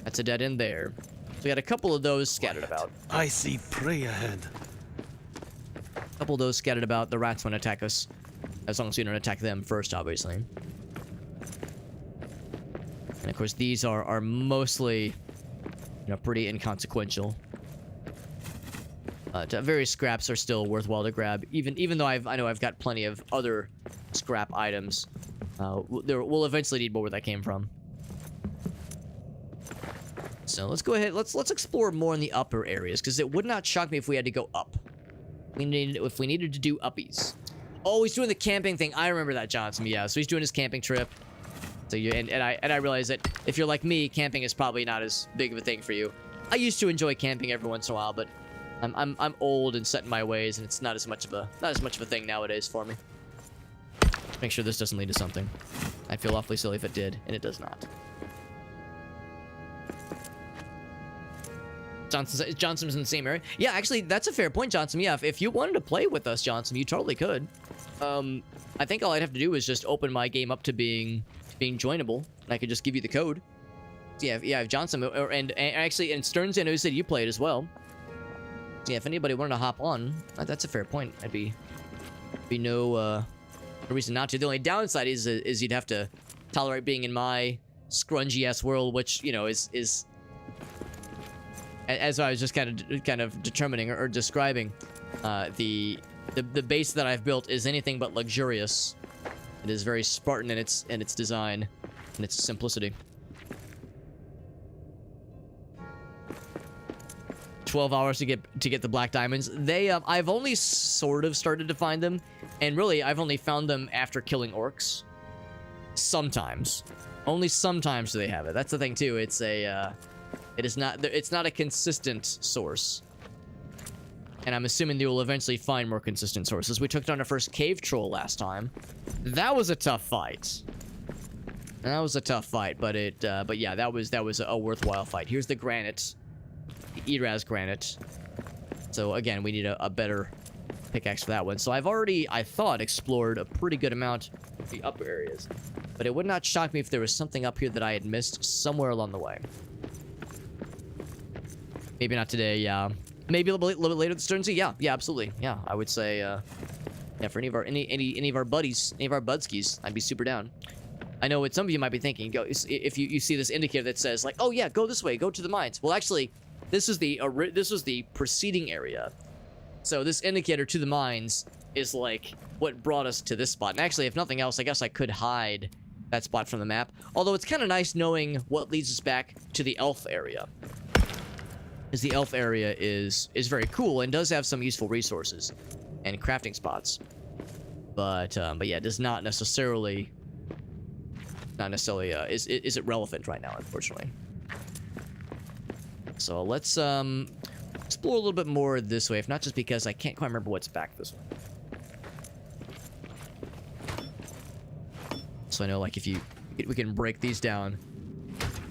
That's a dead end there. So we got a couple of those scattered about. I see prey ahead. A couple of those scattered about. The rats won't attack us, as long as we don't attack them first, obviously. And of course, these are mostly, you know, pretty inconsequential. Various scraps are still worthwhile to grab, even though I know I've got plenty of other scrap items. We'll eventually need more where that came from. So let's go ahead. Let's explore more in the upper areas, because it would not shock me if we had to go up. If we needed to do uppies. Oh, he's doing the camping thing. I remember that, Johnson. Yeah, so he's doing his camping trip. So I realize that if you're like me, camping is probably not as big of a thing for you. I used to enjoy camping every once in a while, but I'm old and set in my ways, and it's not as much of a thing nowadays for me. Make sure this doesn't lead to something. I'd feel awfully silly if it did, and it does not. Johnson's in the same area. Yeah, actually, that's a fair point, Johnson. Yeah, if you wanted to play with us, Johnson, you totally could. I think all I'd have to do is just open my game up to being joinable, and I could just give you the code. Yeah, if Johnson and actually, and Stearns, I know you said you played as well. Yeah, if anybody wanted to hop on, that's a fair point. I'd be no reason not to. The only downside is you'd have to tolerate being in my scrungy ass world, which, you know, is as I was just kind of determining or describing, the base that I've built is anything but luxurious. It is very Spartan in its design and its simplicity. 12 hours to get the black diamonds. I've only sort of started to find them, and really I've only found them after killing orcs. Sometimes, only sometimes do they have it. That's the thing too. It's not a consistent source, and I'm assuming they will eventually find more consistent sources. We took down our first cave troll last time. That was a tough fight. But yeah, that was a worthwhile fight. Here's the granite. Eraz granite. So again, we need a better pickaxe for that one. So I've already, I thought, explored a pretty good amount of the upper areas, but it would not shock me if there was something up here that I had missed somewhere along the way. Maybe not today. Yeah, maybe a little bit later at Stearnsy. Yeah, absolutely. Yeah, I would say yeah, for any of our buddies, any of our budskies, I'd be super down. I know what some of you might be thinking. Go if you see this indicator that says like, oh yeah, go this way, go to the mines. Well, actually, this was the preceding area. So this indicator to the mines is like what brought us to this spot. And actually, if nothing else, I guess I could hide that spot from the map. Although it's kind of nice knowing what leads us back to the elf area, because the elf area is very cool and does have some useful resources and crafting spots. But yeah, it does not necessarily is it relevant right now, unfortunately. So let's explore a little bit more this way, if not just because I can't quite remember what's back this way. So I know, like, we can break these down,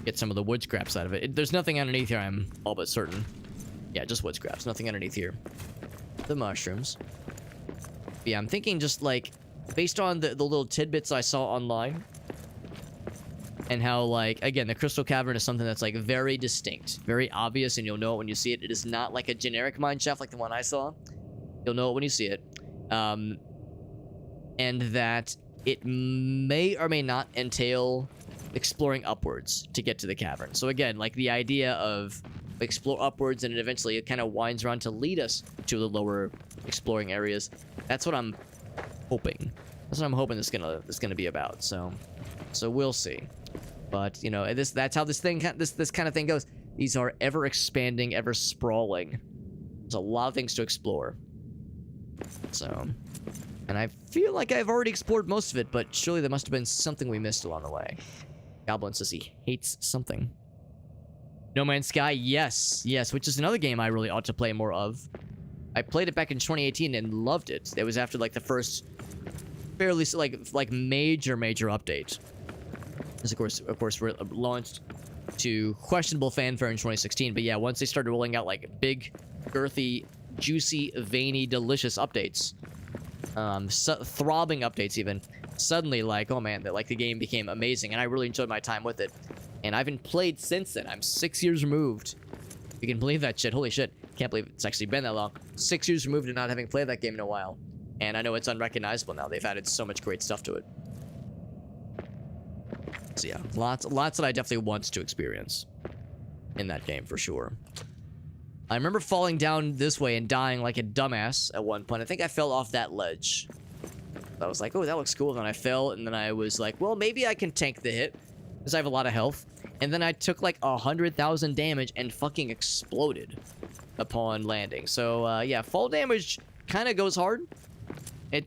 get some of the wood scraps out of it. There's nothing underneath here, I'm all but certain. Yeah, just wood scraps, nothing underneath here. The mushrooms. Yeah, I'm thinking just like, based on the little tidbits I saw online, and how, like, again, the crystal cavern is something that's like very distinct, very obvious, and you'll know it when you see it. It is not like a generic mine shaft like the one I saw. You'll know it when you see it. And that it may or may not entail exploring upwards to get to the cavern. So again, like the idea of explore upwards and eventually it kind of winds around to lead us to the lower exploring areas. That's what I'm hoping. That's what I'm hoping this is gonna be about. So we'll see. But you know, that's how this kind of thing goes. These are ever expanding, ever sprawling. There's a lot of things to explore. So, and I feel like I've already explored most of it, but surely there must have been something we missed along the way. Goblin says he hates something. No Man's Sky, yes, which is another game I really ought to play more of. I played it back in 2018 and loved it. It was after like the first fairly like major update. This of course launched to questionable fanfare in 2016, but yeah, once they started rolling out like big, girthy, juicy, veiny, delicious updates, throbbing updates even, suddenly like, oh man, the game became amazing, and I really enjoyed my time with it. And I haven't played since then. I'm 6 years removed. You can believe that shit. Holy shit. Can't believe it's actually been that long. 6 years removed and not having played that game in a while. And I know it's unrecognizable now. They've added so much great stuff to it. So yeah, lots that I definitely want to experience in that game for sure. I remember falling down this way and dying like a dumbass at one point. I think I fell off that ledge. I was like, oh, that looks cool. And then I fell, and then I was like, well, maybe I can tank the hit, because I have a lot of health. And then I took like 100,000 damage and fucking exploded upon landing. So, yeah, fall damage kind of goes hard. It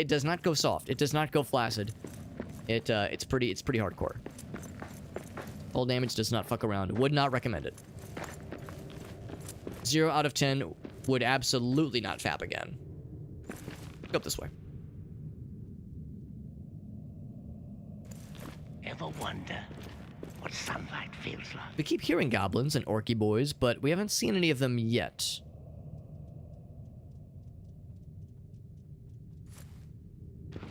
does not go soft. It does not go flaccid. It's pretty hardcore. Fall damage does not fuck around. Would not recommend it. 0 out of 10 would absolutely not fap again. Go up this way. Ever wonder what sunlight feels like? We keep hearing goblins and orky boys, but we haven't seen any of them yet.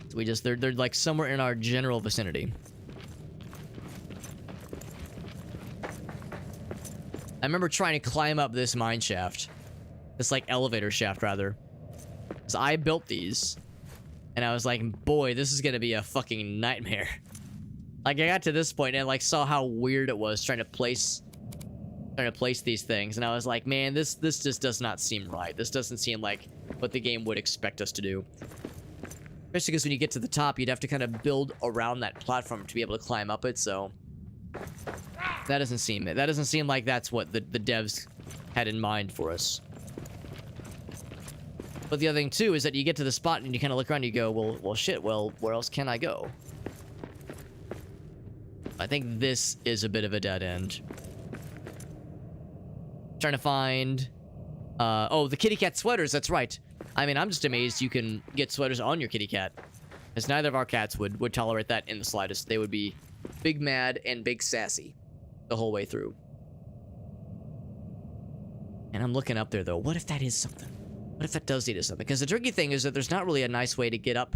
So they're like somewhere in our general vicinity. I remember trying to climb up this mine shaft. This, like, elevator shaft, rather. Because I built these. And I was like, boy, this is gonna be a fucking nightmare. Like, I got to this point and, like, saw how weird it was trying to place these things. And I was like, man, this just does not seem right. This doesn't seem like what the game would expect us to do. Especially because when you get to the top, you'd have to kind of build around that platform to be able to climb up it, so... That doesn't seem like that's what the devs had in mind for us. But the other thing too is that you get to the spot and you kind of look around and you go, well shit, well, where else can I go? I think this is a bit of a dead end. Trying to find oh, the kitty cat sweaters, that's right. I mean, I'm just amazed you can get sweaters on your kitty cat. Because neither of our cats would tolerate that in the slightest. They would be big mad and big sassy the whole way through. And I'm looking up there, though. What if that is something? What if that does lead to something? Because the tricky thing is that there's not really a nice way to get up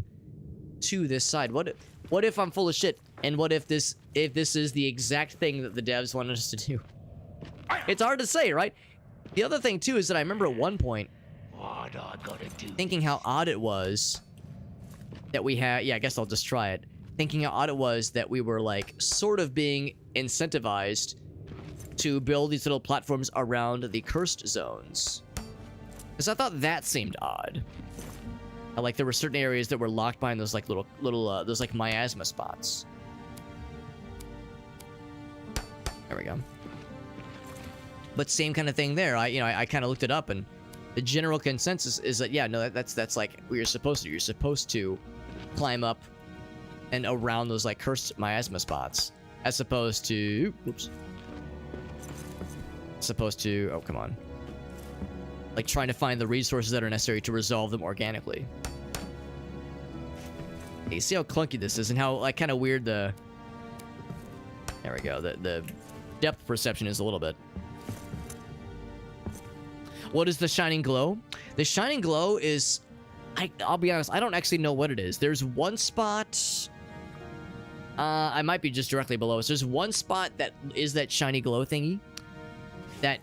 to this side. What if I'm full of shit? And what if this is the exact thing that the devs wanted us to do? It's hard to say, right? The other thing, too, is that I remember at one point What I gotta do? thinking how odd it was that we had... Yeah, I guess I'll just try it. Thinking how odd it was that we were, like, sort of being incentivized to build these little platforms around the cursed zones. Because I thought that seemed odd. Like, there were certain areas that were locked behind those, like, those, like, miasma spots. There we go. But same kind of thing there. I kind of looked it up, and the general consensus is that, yeah, no, that's like what you're supposed to do. You're supposed to climb up and around those, like, cursed miasma spots, as opposed to... Oops. As opposed to... Oh, come on. Like, trying to find the resources that are necessary to resolve them organically. You see how clunky this is and how, like, kind of weird the... There we go. The depth perception is a little bit. What is the shining glow? The shining glow is... I'll be honest, I don't actually know what it is. There's one spot... I might be just directly below us. There's one spot that is that shiny glow thingy that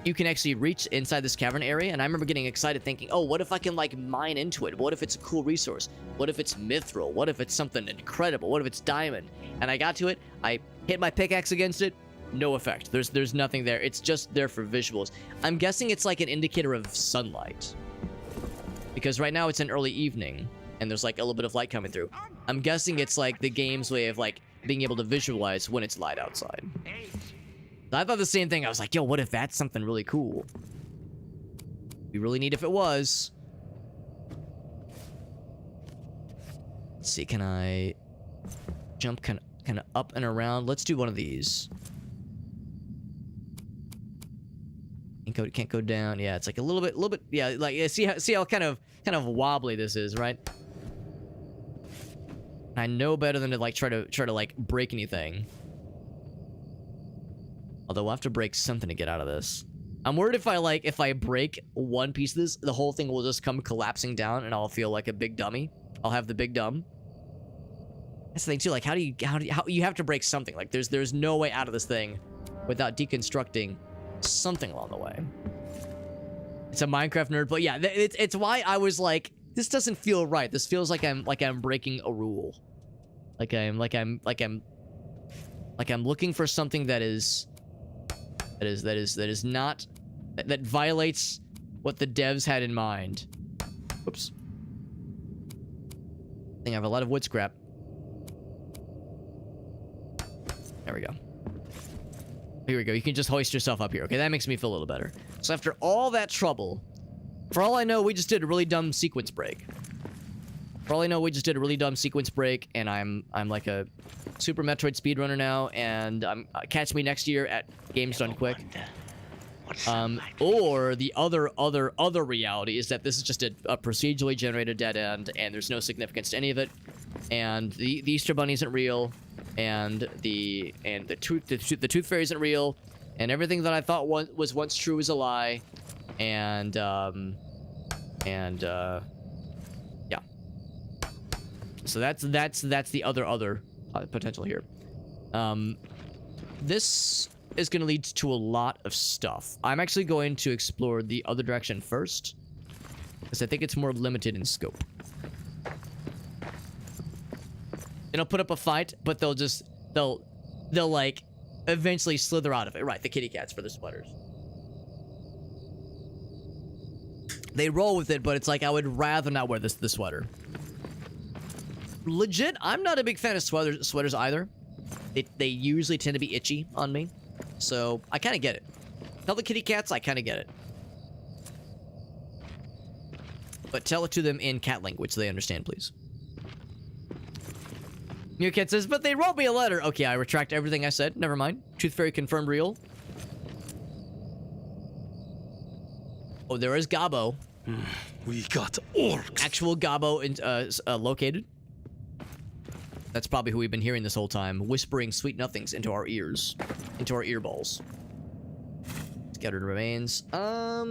you can actually reach inside this cavern area, and I remember getting excited thinking, oh, what if I can, like, mine into it? What if it's a cool resource? What if it's mithril? What if it's something incredible? What if it's diamond? And I got to it, I hit my pickaxe against it, no effect. There's nothing there. It's just there for visuals. I'm guessing it's like an indicator of sunlight. Because right now it's an early evening, and there's, like, a little bit of light coming through. I'm guessing it's, like, the game's way of, like, being able to visualize when it's light outside. I thought the same thing. I was like, yo, what if that's something really cool? We really need if it was. Let's see, can I jump kind of up and around? Let's do one of these. Can't go down. Yeah, it's like a little bit. Yeah, like see how kind of wobbly this is, right? I know better than to like try to like break anything. Although we'll have to break something to get out of this. I'm worried if I break one piece of this, the whole thing will just come collapsing down, and I'll feel like a big dummy. I'll have the big dumb. That's the thing too. Like, how you have to break something. Like, there's no way out of this thing without deconstructing something along the way. It's a Minecraft nerd, but yeah, it's why I was like, this doesn't feel right. This feels like I'm breaking a rule. Like I'm looking for something that is not that violates what the devs had in mind. Oops. I think I have a lot of wood scrap. There we go. Here we go. You can just hoist yourself up here. Okay, that makes me feel a little better. So after all that trouble, for all I know, we just did a really dumb sequence break. For all I know, we just did a really dumb sequence break, and I'm like a Super Metroid speedrunner now, and catch me next year at Games Done Quick. Or the other reality is that this is just a procedurally generated dead end, and there's no significance to any of it, and the Easter Bunny isn't real, and the Tooth Fairy isn't real, and everything that I thought was once true is a lie, and yeah. So that's the other potential here. This is going to lead to a lot of stuff. I'm actually going to explore the other direction first, because I think it's more limited in scope. And I'll put up a fight, but they'll like eventually slither out of it. Right, the kitty cats for the sweaters. They roll with it, but it's like I would rather not wear the sweater. Legit, I'm not a big fan of sweaters either. They usually tend to be itchy on me. So, I kind of get it. Tell the kitty cats, I kind of get it. But tell it to them in cat language so they understand, please. Meerkat says, but they wrote me a letter. Okay, I retract everything I said. Never mind. Tooth Fairy confirmed real. Oh, there is Gabo. We got orcs. Actual Gabo located. That's probably who we've been hearing this whole time, whispering sweet nothings into our ears, into our earballs. Scattered remains. All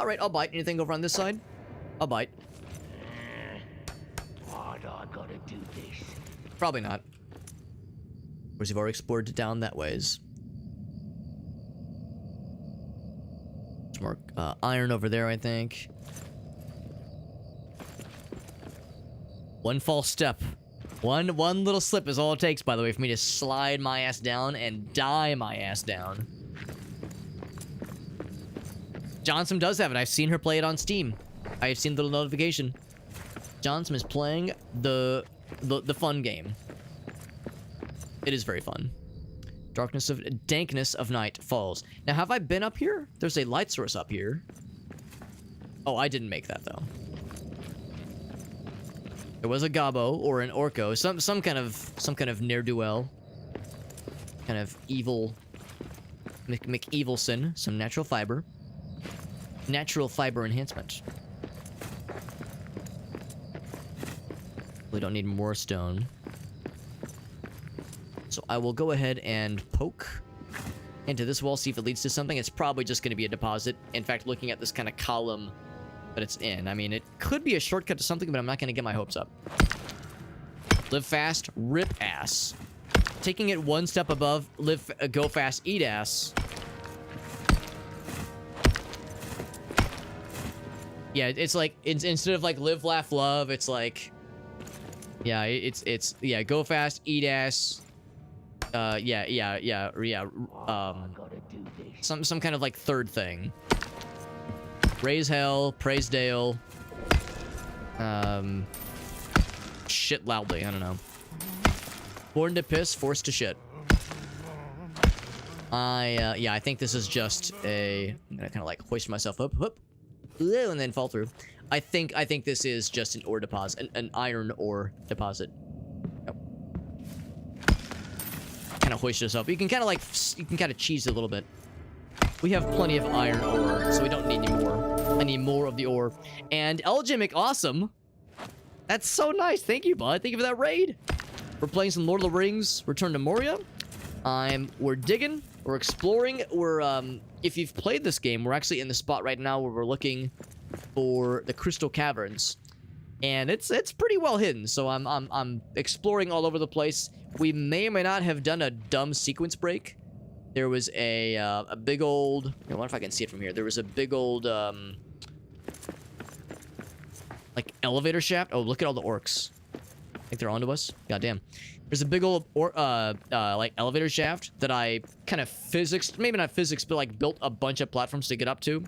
right, I'll bite. Anything over on this side? I'll bite. Why do I gotta do this? Probably not. Of course, you've already explored down that ways. Some more iron over there, I think. One false step. One little slip is all it takes, by the way, for me to slide my ass down and die my ass down. Johnson does have it. I've seen her play it on Steam. I've seen the little notification. Johnson is playing the fun game. It is very fun. Dankness of night falls. Now, have I been up here? There's a light source up here. Oh, I didn't make that though. There was a Gabo or an Orco, some kind of ne'er-do-well, kind of evil, McEvilson, some natural fiber enhancement. We don't need more stone, so I will go ahead and poke into this wall, see if it leads to something. It's probably just going to be a deposit. In fact, looking at this kind of column that it's in, I mean, it could be a shortcut to something, but I'm not going to get my hopes up. Live fast, rip ass. Taking it one step above, go fast, eat ass. Yeah, it's like, instead of like live, laugh, love, it's like, yeah, yeah, go fast, eat ass. Some kind of like third thing. Raise hell, praise Dale. Shit loudly, I don't know. Born to piss, forced to shit. Yeah, I think this is just a... I'm gonna kind of like hoist myself up, and then fall through. I think this is just an ore deposit, an iron ore deposit. Yep. Kind of hoist yourself. You can kind of like, you can kind of cheese it a little bit. We have plenty of iron ore, so we don't need any more. I need more of the ore. And Eljimic, awesome. That's so nice. Thank you, bud. Thank you for that raid. We're playing some Lord of the Rings, Return to Moria. We're digging. We're exploring. If you've played this game, we're actually in the spot right now where we're looking for the Crystal Caverns. And it's pretty well hidden, so I'm exploring all over the place. We may or may not have done a dumb sequence break. There was a big old... I wonder if I can see it from here. There was a big old, like, elevator shaft. Oh, look at all the orcs. think they're onto us. Goddamn. There's a big old like elevator shaft that I kind of maybe not physics, but like built a bunch of platforms to get up to.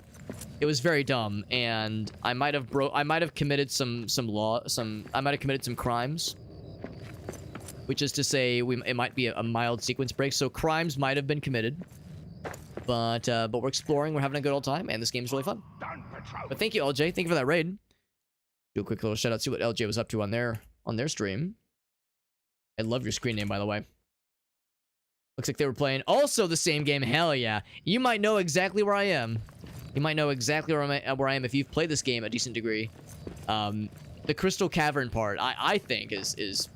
It was very dumb, and I might have committed some crimes. Which is to say, it might be a mild sequence break. So crimes might have been committed, but we're exploring. We're having a good old time, and this game's really fun. But thank you, LJ. Thank you for that raid. Do a quick little shout out. See what LJ was up to on their stream. I love your screen name, by the way. Looks like they were playing also the same game. Hell yeah! You might know exactly where I am. You might know exactly where I am if you've played this game a decent degree. The Crystal Cavern part, I think, is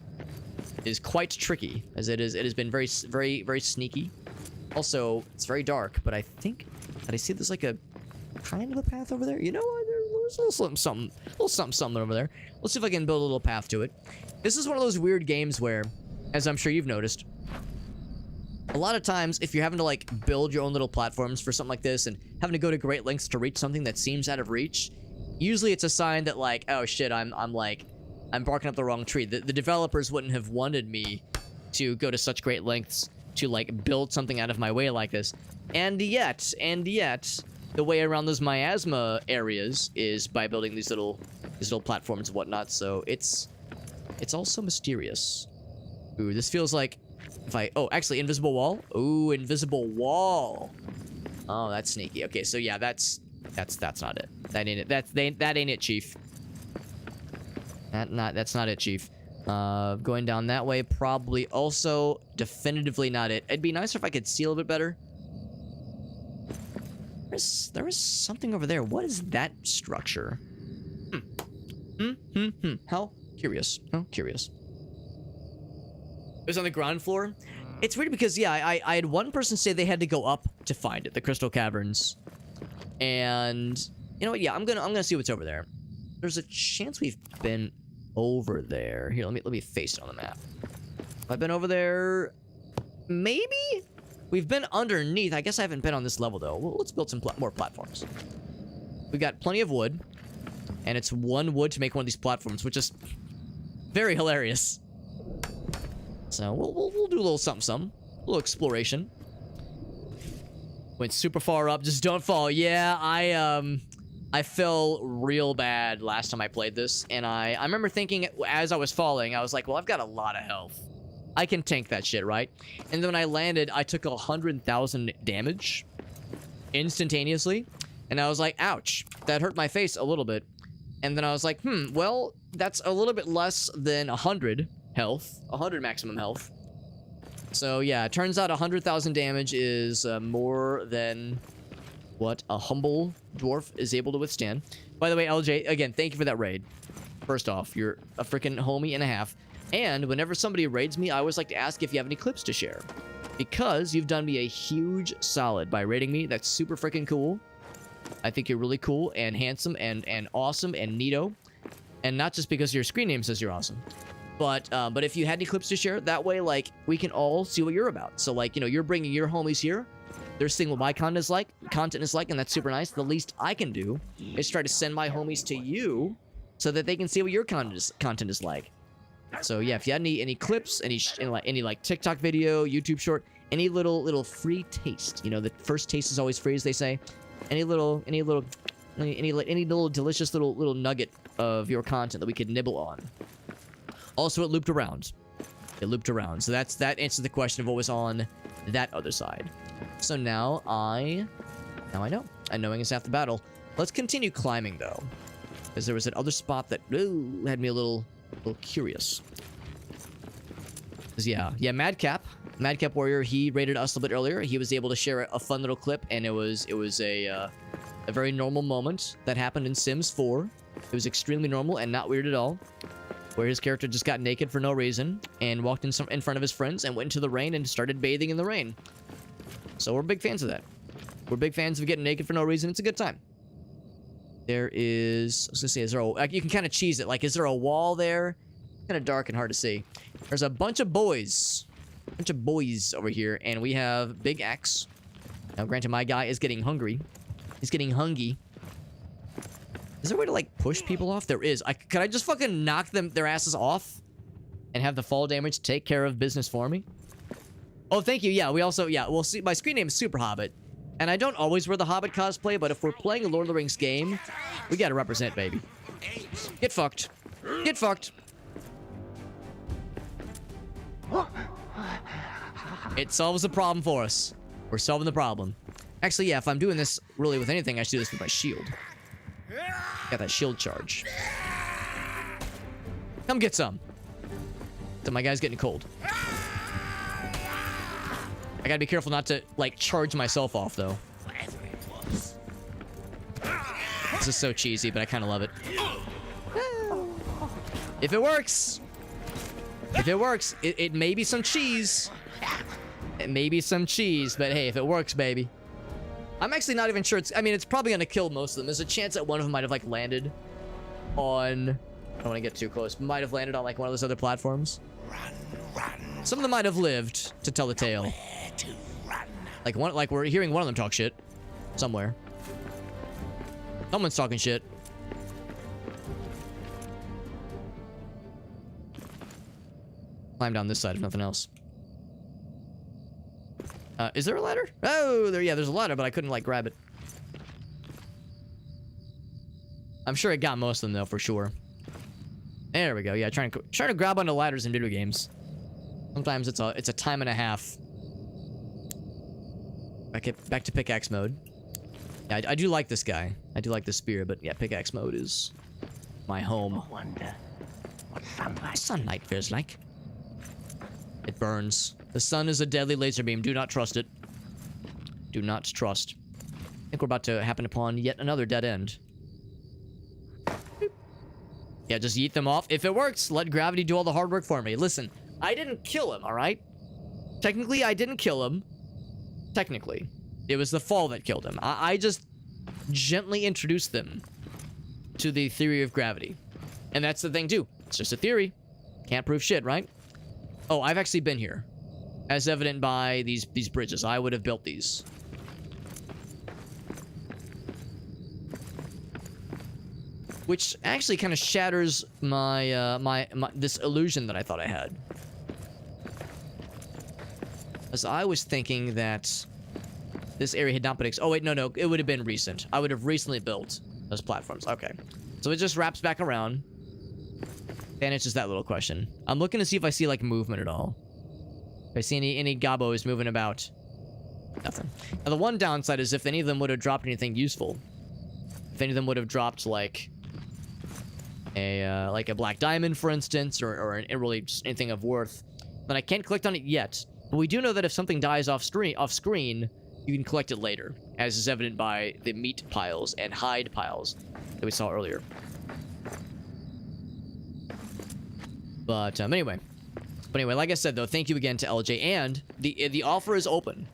quite tricky, as it has been very sneaky. Also, it's very dark, but I think that I see there's like a kind of a path over there. You know what? There's a little something over there. Let's see if I can build a little path to it. This is one of those weird games where, as I'm sure you've noticed, a lot of times if you're having to like build your own little platforms for something like this and having to go to great lengths to reach something that seems out of reach, usually it's a sign that like, oh shit, I'm barking up the wrong tree. The developers wouldn't have wanted me to go to such great lengths to like build something out of my way like this. And yet, the way around those miasma areas is by building these little platforms and whatnot. So it's also mysterious. Ooh, this feels like actually invisible wall. Ooh, invisible wall. Oh, that's sneaky. Okay, so yeah, that's not it. That ain't it. That ain't it, Chief. That's not it, Chief. Going down that way, probably also definitively not it. It'd be nicer if I could see a little bit better. There is something over there. What is that structure? How curious. How curious. It was on the ground floor. It's weird because, yeah, I had one person say they had to go up to find it, the Crystal Caverns. And, you know what, yeah, I'm gonna see what's over there. There's a chance we've been over there. Here, let me face it on the map. Have I been over there? Maybe? We've been underneath. I guess I haven't been on this level, though. Well, let's build some more platforms. We've got plenty of wood. And it's one wood to make one of these platforms, which is very hilarious. So we'll do a little something. A little exploration. Went super far up. Just don't fall. Yeah, I fell real bad last time I played this. And I remember thinking as I was falling, I was like, well, I've got a lot of health. I can tank that shit, right? And then when I landed, I took 100,000 damage instantaneously. And I was like, ouch, that hurt my face a little bit. And then I was like, well, that's a little bit less than 100 health, 100 maximum health. So yeah, it turns out 100,000 damage is more than what a humble dwarf is able to withstand. By the way, LJ, again, thank you for that raid. First off, you're a freaking homie and a half. And whenever somebody raids me, I always like to ask if you have any clips to share. Because you've done me a huge solid by raiding me. That's super freaking cool. I think you're really cool and handsome and awesome and neato. And not just because your screen name says you're awesome. But if you had any clips to share, that way, like, we can all see what you're about. So, like, you know, you're bringing your homies here. They're seeing what my content is like, and that's super nice. The least I can do is try to send my homies to you so that they can see what your content is like. So yeah, if you had any clips, any like TikTok video, YouTube short, any little free taste, you know, the first taste is always free, as they say. Any little delicious little nugget of your content that we could nibble on. Also, it looped around. So that answers the question of what was on that other side. So now I know. And knowing is half the battle. Let's continue climbing though, because there was that other spot that had me a little curious. Yeah, Madcap Warrior, he raided us a little bit earlier. He was able to share a fun little clip, and it was a very normal moment that happened in Sims 4. It was extremely normal and not weird at all, where his character just got naked for no reason and walked in front of his friends and went into the rain and started bathing in the rain. So we're big fans of that. We're big fans of getting naked for no reason. It's a good time. There is, I was gonna say, you can kind of cheese it. Like, is there a wall there? Kind of dark and hard to see. There's a bunch of boys over here, and we have Big Axe. Now, granted, my guy is getting hungry. He's getting hungry. Is there a way to, like, push people off? There is. Could I just fucking knock their asses off? and have the fall damage take care of business for me. Oh, thank you. Yeah, we also, yeah, well, see, my screen name is Super Hobbit, and I don't always wear the Hobbit cosplay, but if we're playing a Lord of the Rings game, we gotta represent, baby. Get fucked. Get fucked. It solves the problem for us. We're solving the problem. Actually, yeah, if I'm doing this really with anything, I should do this with my shield. Got that shield charge. Come get some. So my guy's getting cold. I gotta be careful not to, like, charge myself off, though. This is so cheesy, but I kind of love it. If it works. If it works, it may be some cheese. It may be some cheese, but hey, if it works, baby. I'm actually not even sure it's... I mean, it's probably going to kill most of them. There's a chance that one of them might have, like, landed on... I don't want to get too close. Might have landed on, like, one of those other platforms. Some of them might have lived to tell the tale. Like, we're hearing one of them talk shit. Somewhere. Someone's talking shit. Climb down this side if nothing else. Is there a ladder? Oh, there's a ladder, but I couldn't, like, grab it. I'm sure it got most of them, though, for sure. There we go. Yeah, trying to grab onto ladders in video games. Sometimes it's a time and a half. Back to pickaxe mode. Yeah, I do like this guy. I do like the spear, but yeah, pickaxe mode is my home. I wonder what Sunlight feels like. It burns. The sun is a deadly laser beam. Do not trust it. Do not trust. I think we're about to happen upon yet another dead end. Yeah, just yeet them off. If it works, let gravity do all the hard work for me. Listen, I didn't kill him, alright? Technically, I didn't kill him. Technically. It was the fall that killed him. I just gently introduced them to the theory of gravity. And that's the thing, too. It's just a theory. Can't prove shit, right? Oh, I've actually been here. As evident by these bridges. I would have built these. Which actually kind of shatters my this illusion that I thought I had. As I was thinking that this area had not been oh wait, no, it would have been recent. I would have recently built those platforms. Okay. So it just wraps back around. And it's just that little question. I'm looking to see if I see, like, movement at all. If I see any gobos moving about. Nothing. Now, the one downside is if any of them would have dropped anything useful. If any of them would have dropped, like a black diamond, for instance, or really just anything of worth, then I can't collect on it yet. But we do know that if something dies off screen, you can collect it later, as is evident by the meat piles and hide piles that we saw earlier. But anyway, like I said, though, thank you again to LJ, and the offer is open.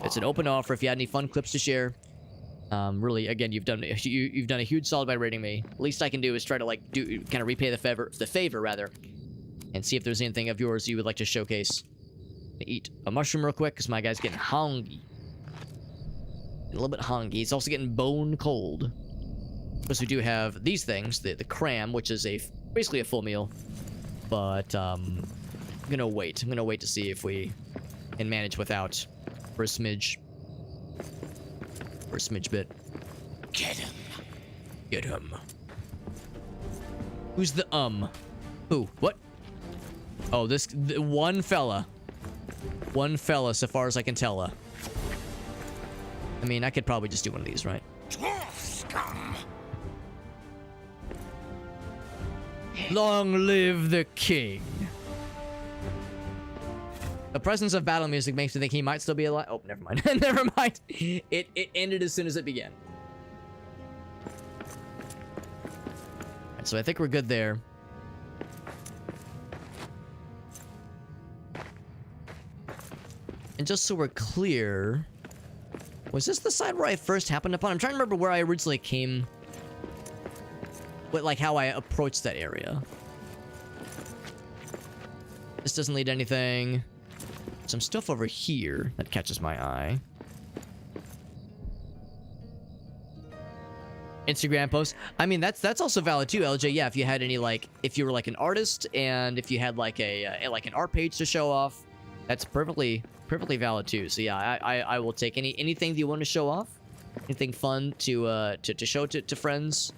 It's an open offer. If you had any fun clips to share, really, again, you've done a huge solid by rating me. Least I can do is try to, like, kind of repay the favor rather, and see if there's anything of yours you would like to showcase. Eat a mushroom real quick because my guy's getting hungry. A little bit hungry. He's also getting bone cold. Because we do have these things, the cram, which is basically a full meal. But I'm gonna wait. I'm gonna wait to see if we can manage without for a smidge. For a smidge bit. Get him. Get him. Who's the Who? What? Oh, one fella. One fella, so far as I can tell. I mean, I could probably just do one of these, right? Scum. Long live the king. The presence of battle music makes me think he might still be alive. Oh, never mind. Never mind. It ended as soon as it began. Right, so I think we're good there. And just so we're clear, was this the side where I first happened upon? I'm trying to remember where I originally came. Like how I approached that area. This doesn't lead to anything. Some stuff over here that catches my eye. Instagram posts. I mean, that's also valid too, LJ. Yeah, if you had any like, if you were like an artist and if you had like a like an art page to show off, that's perfectly valid too. So yeah, I will take anything that you want to show off, anything fun to show to friends.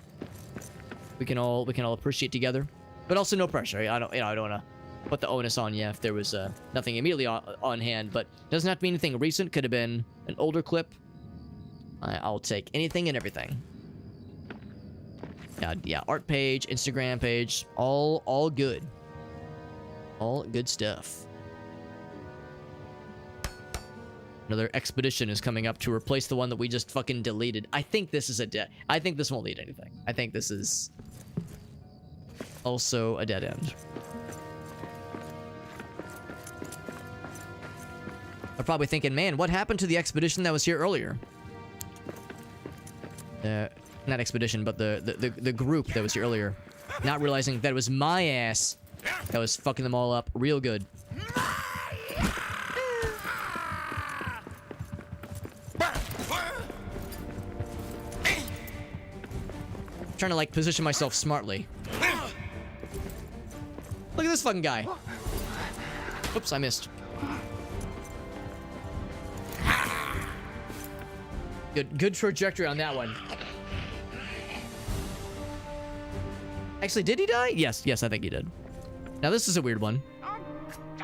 We can all appreciate together, but also no pressure. I don't want to put the onus on you if there was nothing immediately on hand, but doesn't have to be anything recent. Could have been an older clip. I'll take anything and everything. Yeah, art page, Instagram page, all good. All good stuff. Another expedition is coming up to replace the one that we just fucking deleted. I think this is I think this won't lead anything. I think this is also a dead end. I'm probably thinking, man, what happened to the expedition that was here earlier? Not expedition, but the group that was here earlier. Not realizing that it was my ass that was fucking them all up real good. Trying to like position myself smartly. Look at this fucking guy. Oops, I missed. Good trajectory on that one. Actually, did he die? Yes, I think he did. Now this is a weird one.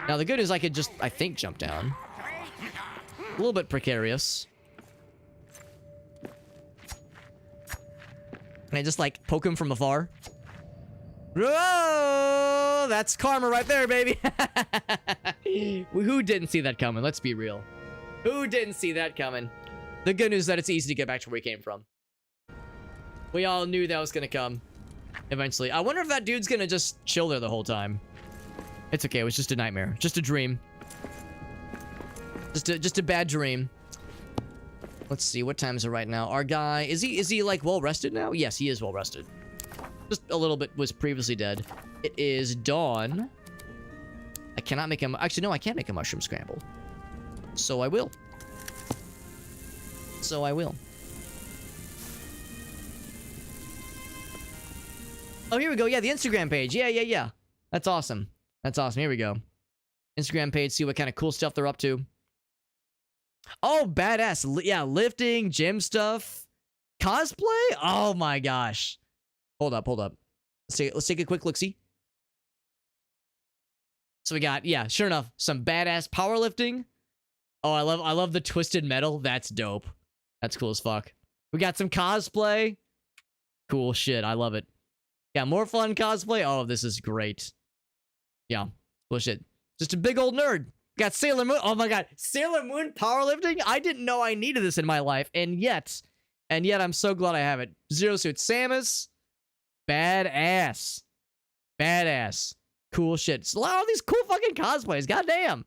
Now the good is I could just, I think, jump down. A little bit precarious. Can I just like poke him from afar? Whoa! That's karma right there, baby. Who didn't see that coming? Let's be real. Who didn't see that coming? The good news is that it's easy to get back to where we came from. We all knew that was gonna come. Eventually. I wonder if that dude's gonna just chill there the whole time. It's okay, it was just a nightmare. Just a dream. Just a bad dream. Let's see, what time is it right now? Our guy, is he like well rested now? Yes, he is well rested. Just a little bit was previously dead. It is dawn. I cannot make him, actually no, I can't make a mushroom scramble. So I will. Oh, here we go. Yeah, the Instagram page. Yeah. That's awesome. Here we go. Instagram page, see what kind of cool stuff they're up to. Oh, badass. Yeah, lifting, gym stuff. Cosplay? Oh my gosh. Hold up. Let's take a quick look-see. So we got, yeah, sure enough, some badass powerlifting. Oh, I love the twisted metal. That's dope. That's cool as fuck. We got some cosplay. Cool shit. I love it. Yeah, more fun cosplay. Oh, this is great. Yeah, cool shit. Just a big old nerd. Got Sailor Moon. Oh my god, Sailor Moon powerlifting? I didn't know I needed this in my life, and yet I'm so glad I have it. Zero Suit Samus. Badass. Cool shit. So a lot of these cool fucking cosplays. Goddamn.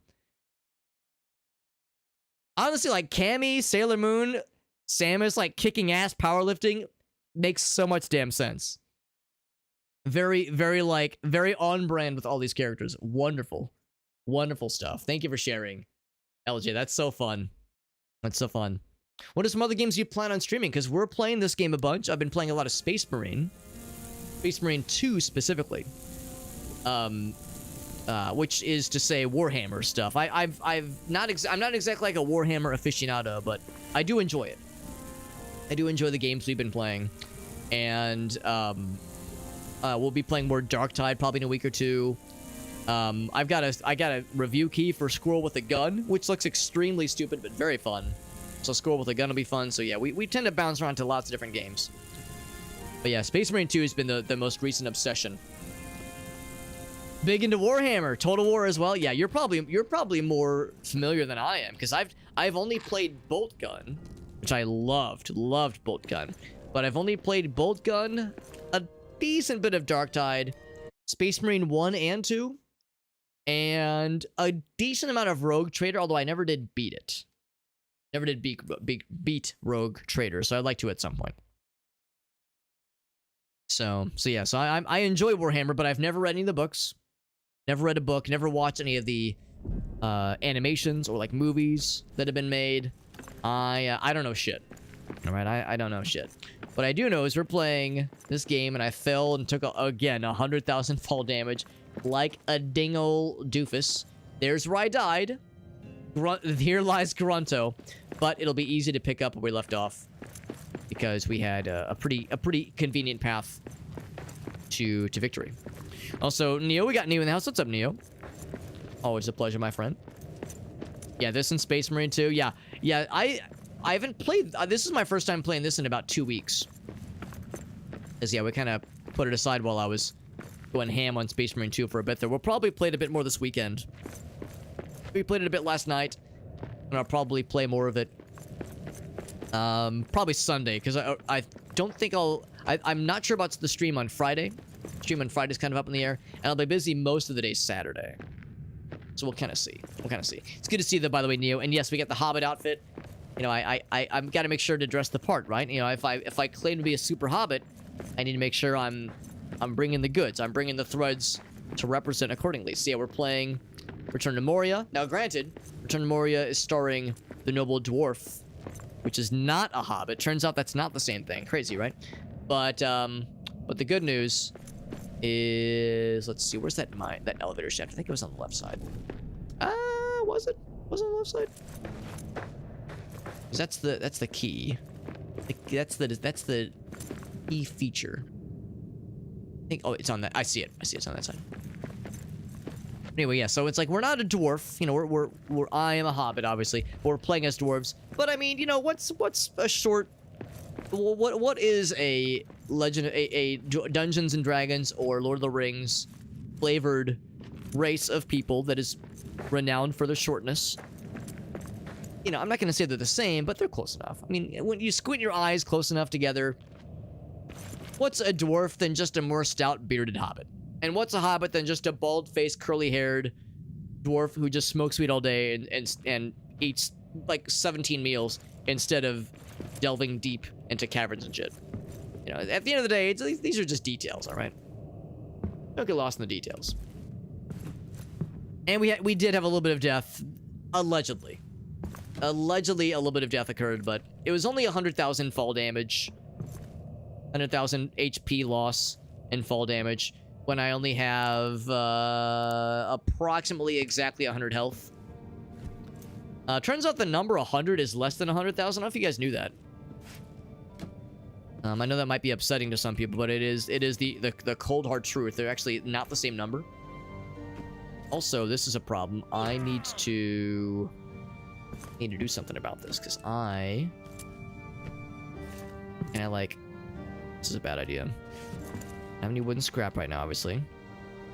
Honestly, like Cammy, Sailor Moon, Samus, like kicking ass powerlifting makes so much damn sense. Very on brand with all these characters. Wonderful stuff. Thank you for sharing, LJ. That's so fun. What are some other games you plan on streaming? Because we're playing this game a bunch. I've been playing a lot of Space Marine 2 specifically, which is to say Warhammer stuff. I'm not exactly like a Warhammer aficionado, but I do enjoy it. I do enjoy the games we've been playing, and we'll be playing more Darktide probably in a week or two. I got a review key for Squirrel with a Gun, which looks extremely stupid but very fun. So Squirrel with a Gun will be fun. So yeah, we tend to bounce around to lots of different games. But yeah, Space Marine 2 has been the most recent obsession. Big into Warhammer, Total War as well. Yeah, you're probably more familiar than I am, because I've only played Bolt Gun, which I loved Bolt Gun, but I've only played Bolt Gun, a decent bit of Darktide, Space Marine 1 and 2, and a decent amount of Rogue Trader, although I never did beat it. Never did beat Rogue Trader, so I'd like to at some point. So yeah, so I enjoy Warhammer, but I've never read any of the books. Never read a book, never watched any of the animations or like movies that have been made. I don't know shit. All right, I don't know shit. What I do know is we're playing this game, and I fell and took, again, 100,000 fall damage like a ding ol' doofus. There's where I died. Here lies Grunto. But it'll be easy to pick up where we left off, because we had a pretty convenient path to victory. Also, Neo, we got Neo in the house. What's up, Neo? Always a pleasure, my friend. Yeah, this in Space Marine 2. Yeah, I haven't played... this is my first time playing this in about 2 weeks. Because, yeah, we kind of put it aside while I was going ham on Space Marine 2 for a bit there. We'll probably play it a bit more this weekend. We played it a bit last night, and I'll probably play more of it probably Sunday, because I don't think I'm not sure about the stream on Friday. Stream on Friday's kind of up in the air, and I'll be busy most of the day Saturday. So we'll kind of see. It's good to see that, by the way, Neo. And yes, we got the Hobbit outfit. You know, I've got to make sure to dress the part, right? You know, if I claim to be a super Hobbit, I need to make sure I'm bringing the goods. I'm bringing the threads to represent accordingly. So yeah, we're playing Return to Moria. Now, granted, Return to Moria is starring the Noble Dwarf, which is not a Hobbit. Turns out that's not the same thing. Crazy, right? But the good news is, let's see, where's that elevator shaft? I think it was on the left side. Was it? Was it on the left side? 'Cause that's the key. That's the key feature. I think, oh, it's on that. I see it. It's on that side. Anyway, yeah, so it's like, we're not a dwarf, you know, I am a hobbit, obviously, but we're playing as dwarves. But I mean, you know, what's a short, what is a Dungeons and Dragons or Lord of the Rings flavored race of people that is renowned for their shortness? You know, I'm not going to say they're the same, but they're close enough. I mean, when you squint your eyes close enough together, what's a dwarf than just a more stout, bearded hobbit? And what's a hobbit than just a bald-faced, curly-haired dwarf who just smokes weed all day and eats, like, 17 meals instead of delving deep into caverns and shit? You know, at the end of the day, these are just details, all right? Don't get lost in the details. And we did have a little bit of death, allegedly. Allegedly, a little bit of death occurred, but it was only 100,000 fall damage. 100,000 HP loss and fall damage, when I only have approximately exactly 100 health. Turns out the number 100 is less than 100,000. I don't know if you guys knew that. I know that might be upsetting to some people, but it is the cold hard truth. They're actually not the same number. Also, this is a problem. I need to do something about this, because I like, this is a bad idea. I don't have any wooden scrap right now, obviously.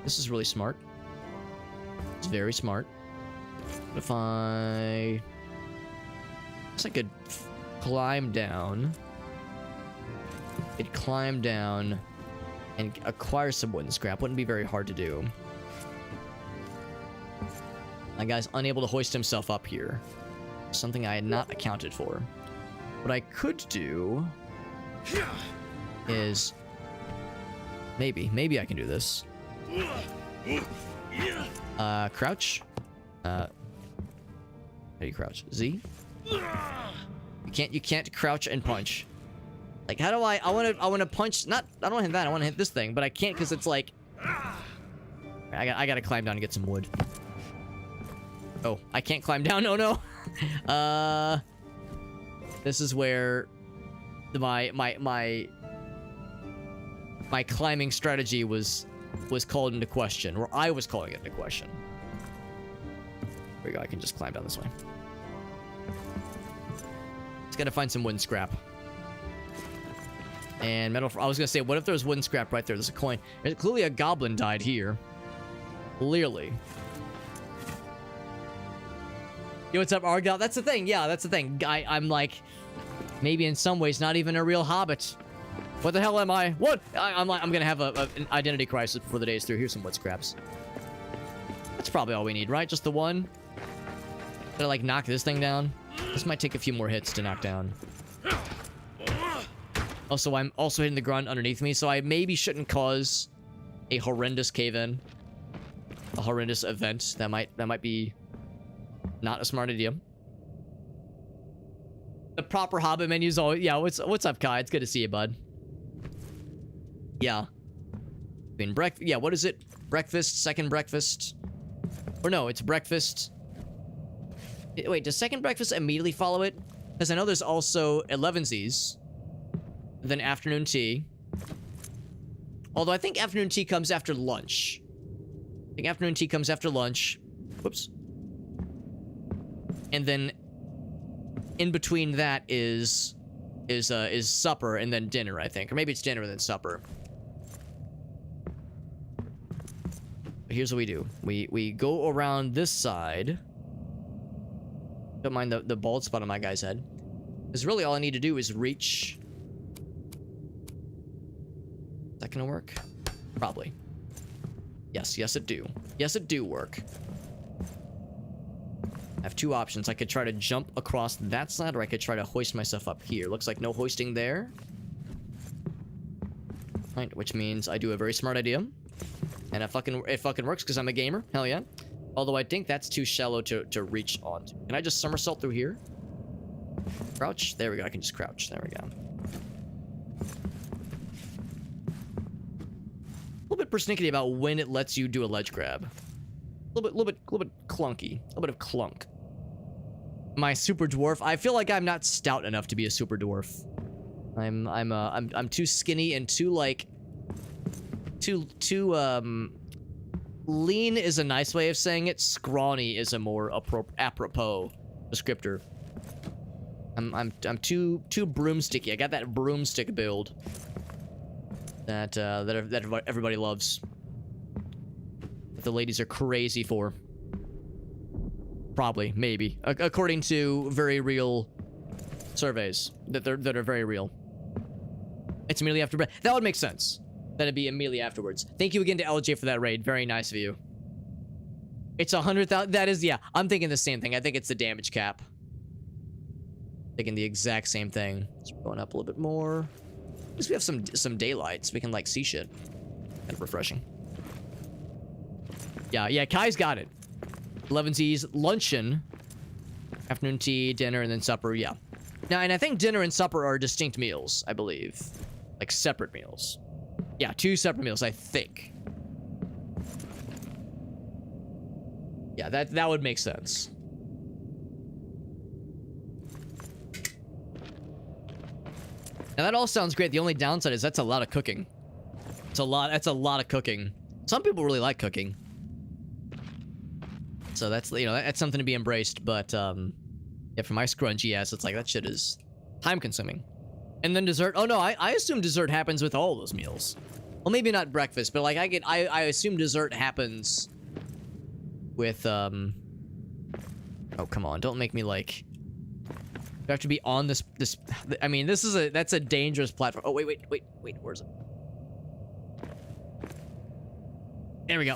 This is really smart. It's very smart. But if I guess I could climb down. It'd climb down and acquire some wooden scrap. Wouldn't be very hard to do. My guy's unable to hoist himself up here. Something I had not accounted for. What I could do is maybe I can do this. Crouch. How do you crouch? Z? You can't crouch and punch. Like, how do I want to punch, I don't want to hit that, I want to hit this thing, but I can't because it's like, I gotta climb down and get some wood. Oh, I can't climb down, no. This is where my climbing strategy was called into question, or I was calling it into question. There we go, I can just climb down this way. Just gotta find some wooden scrap. And metal, I was gonna say, what if there was wooden scrap right there? There's a coin. There's clearly a goblin died here. Clearly. Yo, what's up, Argyle? That's the thing, yeah, that's the thing. I'm like, maybe in some ways, not even a real hobbit. What the hell am I? What? I'm gonna have an identity crisis before the day is through. Here's some wood scraps. That's probably all we need, right? Just the one? Gotta, like, knock this thing down? This might take a few more hits to knock down. Also, I'm also hitting the ground underneath me, so I maybe shouldn't cause a horrendous cave-in. A horrendous event. That might be not a smart idea. The proper Hobbit menu's always... Yeah, what's up, Kai? It's good to see you, bud. Yeah. Yeah, what is it? Breakfast, second breakfast. Or no, it's breakfast. Wait, does second breakfast immediately follow it? Because I know there's also 11sies. Then afternoon tea. Although I think afternoon tea comes after lunch. I think afternoon tea comes after lunch. Whoops. And then in between that is supper and then dinner, I think. Or maybe it's dinner and then supper. But here's what we do. We go around this side. Don't mind the bald spot on my guy's head. Because really all I need to do is reach... Is that gonna work? Probably. Yes, it do. Yes, it do work. I have two options. I could try to jump across that side, or I could try to hoist myself up here. Looks like no hoisting there. Right, which means I do a very smart idea. And it fucking works because I'm a gamer. Hell yeah. Although I think that's too shallow to reach onto. Can I just somersault through here? Crouch? There we go. I can just crouch. There we go. A little bit persnickety about when it lets you do a ledge grab. A little bit clunky. A little bit of clunk. My super dwarf. I feel like I'm not stout enough to be a super dwarf. I'm too skinny and too like too lean is a nice way of saying it. Scrawny is a more apropos descriptor. I'm too broomsticky. I got that broomstick build that everybody loves. That the ladies are crazy for. Probably, maybe, according to very real surveys that are very real. It's immediately after bread. That would make sense. That'd be immediately afterwards. Thank you again to LJ for that raid. Very nice of you. It's 100,000. That is, yeah. I'm thinking the same thing. I think it's the damage cap. Thinking the exact same thing. It's going up a little bit more. At least we have some daylight, so we can like see shit. Kind of refreshing. Yeah. Kai's got it. 11Z's luncheon, afternoon tea, dinner, and then supper. Yeah. Now, and I think dinner and supper are distinct meals. I believe, like separate meals. Yeah, 2 separate meals, I think. Yeah, that would make sense. Now that all sounds great. The only downside is that's a lot of cooking. That's a lot of cooking. Some people really like cooking. So that's, you know, that's something to be embraced, but yeah, for my scrunchy ass, it's like that shit is time consuming. And then dessert. Oh no, I assume dessert happens with all those meals. Well, maybe not breakfast, but like I assume dessert happens with oh come on, don't make me like you have to be on this I mean, that's a dangerous platform. Oh wait, where's it? There we go.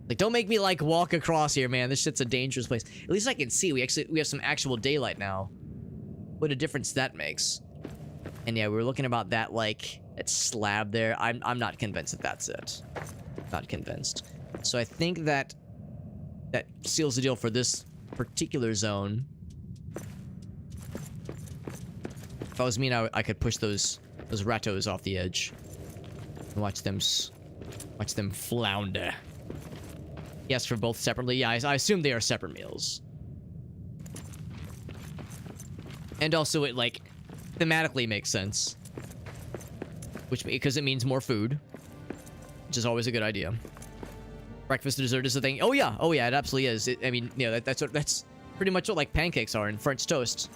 Like, don't make me like walk across here, man. This shit's a dangerous place. At least I can see. We have some actual daylight now. What a difference that makes. And yeah, we were looking about that like that slab there. I'm not convinced that that's it. Not convinced. So I think that seals the deal for this particular zone. If I was me, I could push those ratos off the edge and watch them flounder. Yes, for both separately. Yeah, I assume they are separate meals. And also, it like thematically makes sense, because it means more food, which is always a good idea. Breakfast and dessert is a thing. Oh yeah, it absolutely is. I mean, you know, that's pretty much what like pancakes are in French toast.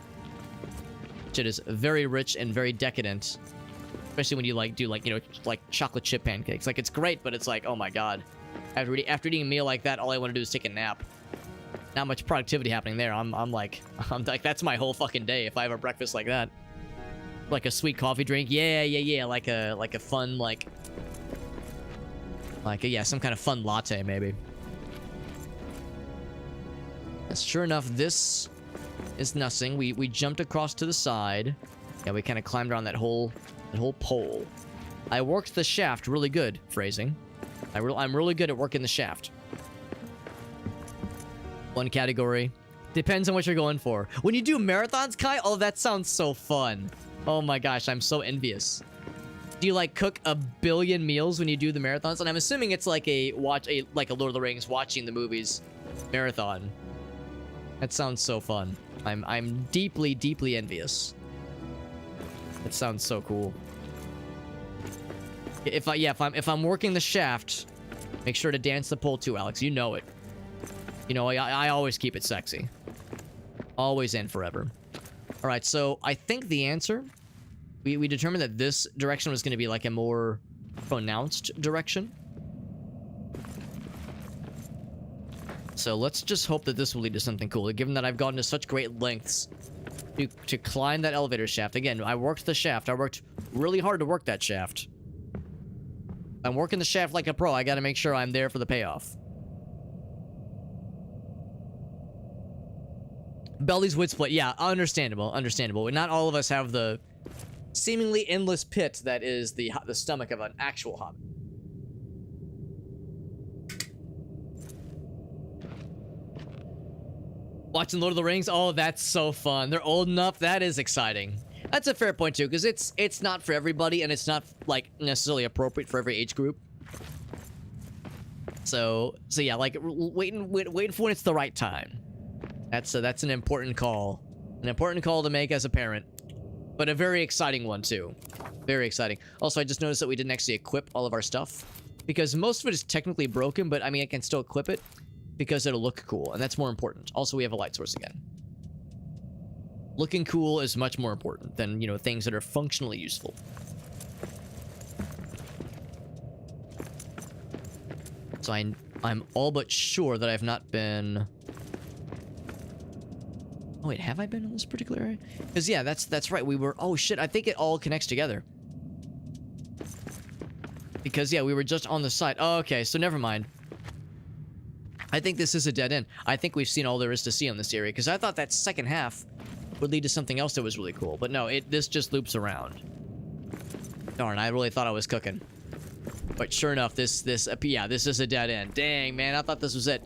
It is very rich and very decadent, especially when you like do like, you know, like chocolate chip pancakes. Like, it's great, but it's like, oh my god, after eating a meal like that, all I want to do is take a nap. Not much productivity happening there. I'm like that's my whole fucking day if I have a breakfast like that. Like a sweet coffee drink. Yeah. Like a fun yeah, some kind of fun latte maybe. And sure enough, this is nothing. We jumped across to the side. Yeah, we kind of climbed around that whole pole. I worked the shaft really good. Phrasing. I'm really good at working the shaft. One category. Depends on what you're going for. When you do marathons, Kai, oh, that sounds so fun. Oh my gosh, I'm so envious. Do you like cook a billion meals when you do the marathons? And I'm assuming it's like a Lord of the Rings watching the movies marathon. That sounds so fun. I'm deeply, deeply envious. It sounds so cool. If I'm working the shaft, make sure to dance the pole too, Alex. You know it. You know, I always keep it sexy. Always and forever. All right, so I think the answer, we determined that this direction was going to be like a more pronounced direction. So let's just hope that this will lead to something cool, given that I've gone to such great lengths to climb that elevator shaft. Again, I worked the shaft. I worked really hard to work that shaft. I'm working the shaft like a pro. I got to make sure I'm there for the payoff. Belly's wood split. Yeah, understandable. Understandable. Not all of us have the seemingly endless pit that is the stomach of an actual hobbit. Watching Lord of the Rings? Oh, that's so fun. They're old enough. That is exciting. That's a fair point, too, because it's not for everybody, and it's not, like, necessarily appropriate for every age group. So yeah, like, waiting for when it's the right time. That's an important call. An important call to make as a parent. But a very exciting one, too. Very exciting. Also, I just noticed that we didn't actually equip all of our stuff. Because most of it is technically broken, but, I mean, I can still equip it. Because it'll look cool, and that's more important. Also, we have a light source again. Looking cool is much more important than, you know, things that are functionally useful. So I'm all but sure that I've not been... Oh, wait, have I been in this particular area? Because, yeah, that's right. We were... Oh, shit, I think it all connects together. Because, yeah, we were just on the side. Oh, okay, so never mind. I think this is a dead end. I think we've seen all there is to see on this area, because I thought that second half would lead to something else that was really cool. But no, this just loops around. Darn, I really thought I was cooking. But sure enough, this is a dead end. Dang, man, I thought this was it.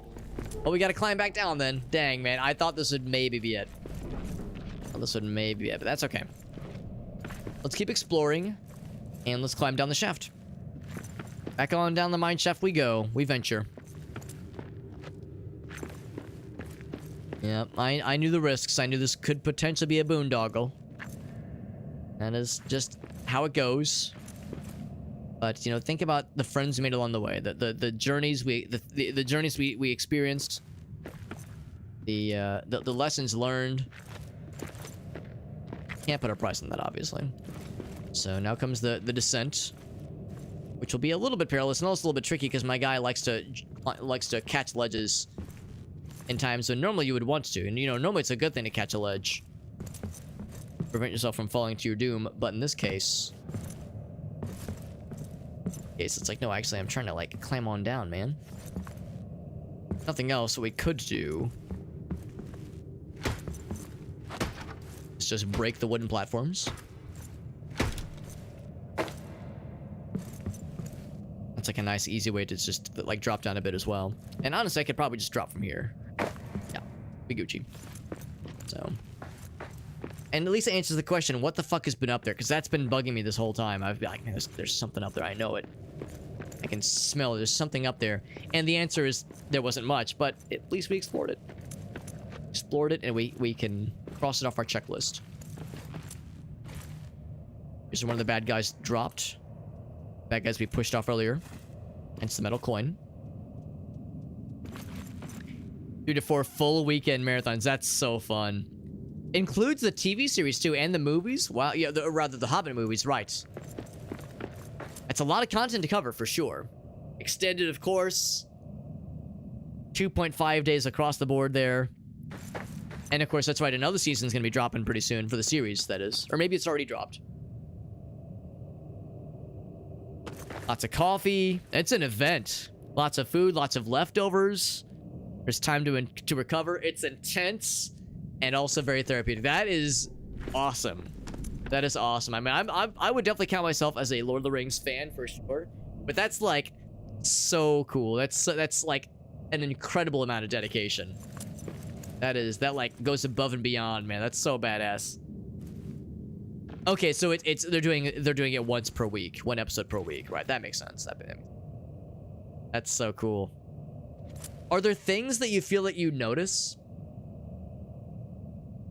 Well, we gotta climb back down then. Dang, man, I thought this would maybe be it. Well, this would maybe be it, but that's okay. Let's keep exploring, and let's climb down the shaft. Back on down the mine shaft we go. We venture. Yeah, I knew the risks. I knew this could potentially be a boondoggle. That is just how it goes. But, you know, think about the friends we made along the way. The journeys the journeys we experienced. The lessons learned. Can't put a price on that, obviously. So now comes the descent, which will be a little bit perilous and also a little bit tricky because my guy likes to catch ledges in times when normally you would want to. And, you know, normally it's a good thing to catch a ledge. Prevent yourself from falling to your doom. But in this case... it's like, no, actually, I'm trying to, like, climb on down, man. Nothing else we could do. Let's just break the wooden platforms. That's, like, a nice, easy way to just, like, drop down a bit as well. And honestly, I could probably just drop from here. Yeah, be Gucci. So... and at least it answers the question, what the fuck has been up there? Because that's been bugging me this whole time. I've been like, man, there's something up there. I know it. I can smell it. There's something up there. And the answer is there wasn't much, but at least we explored it. Explored it, and we can cross it off our checklist. Here's one of the bad guys dropped. Bad guys we pushed off earlier. Hence the metal coin. 3 to 4 full weekend marathons. That's so fun. Includes the TV series too, and the movies. Wow, yeah, rather the Hobbit movies, right? That's a lot of content to cover for sure. Extended, of course. 2.5 days across the board there. And of course, that's right, another season's gonna be dropping pretty soon for the series, that is. Or maybe it's already dropped. Lots of coffee. It's an event. Lots of food, lots of leftovers. There's time to recover. It's intense. And also very therapeutic. That is awesome. That is awesome. I mean, I would definitely count myself as a Lord of the Rings fan for sure. But that's like so cool. That's like an incredible amount of dedication. That like goes above and beyond, man. That's so badass. Okay, so they're doing it once per week, one episode per week, right? That makes sense. That's so cool. Are there things that you feel that you notice?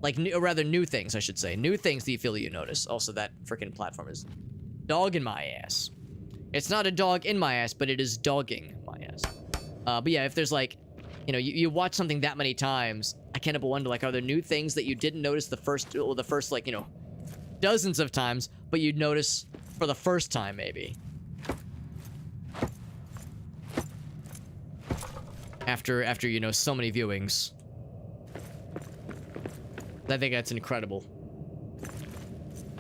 Like, or rather, new things, I should say. New things that you feel that you notice. Also, that freaking platform is dog in my ass. It's not a dog in my ass, but it is dogging my ass. But yeah, if there's like, you know, you watch something that many times, I can't help but wonder, like, are there new things that you didn't notice the first, like, you know, dozens of times, but you'd notice for the first time, maybe? After you know, so many viewings. I think that's incredible.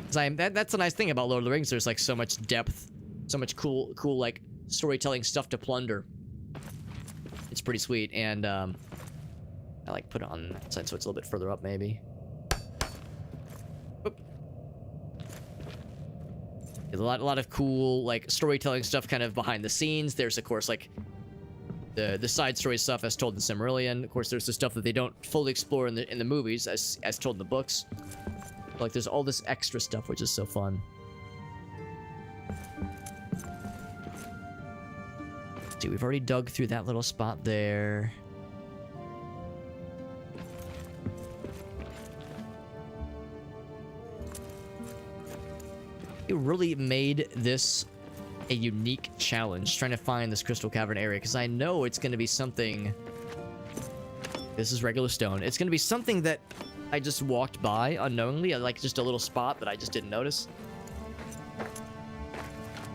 That's a nice thing about Lord of the Rings. There's like so much depth, so much cool like storytelling stuff to plunder. It's pretty sweet, and I like put it on that side so it's a little bit further up, maybe. Oop. There's a lot of cool like storytelling stuff kind of behind the scenes. There's of course like the side story stuff as told in Silmarillion. Of course, there's the stuff that they don't fully explore in the movies as told in the books. Like there's all this extra stuff which is so fun. See, we've already dug through that little spot there. It really made this a unique challenge, trying to find this Crystal Cavern area, because I know it's going to be something... This is regular stone. It's going to be something that I just walked by unknowingly, like just a little spot that I just didn't notice.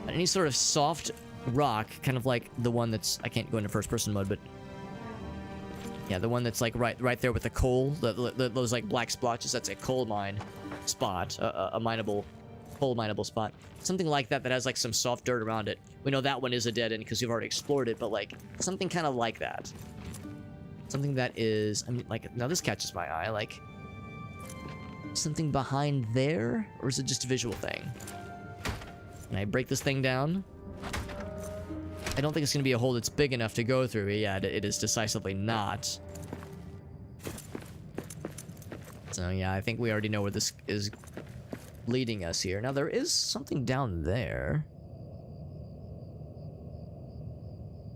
Any sort of soft rock, kind of like the one that's... I can't go into first-person mode, but... Yeah, the one that's like right there with the coal, those like black splotches, that's a coal mine spot, a mineable... coal mineable spot. Something like that has like some soft dirt around it. We know that one is a dead end because you've already explored it, but like something kind of like that. Something that is, I mean, like, now this catches my eye, like something behind there, or is it just a visual thing? Can I break this thing down? I don't think it's gonna be a hole that's big enough to go through. Yeah, it is decisively not. So yeah, I think we already know where this is leading us here. Now there is something down there,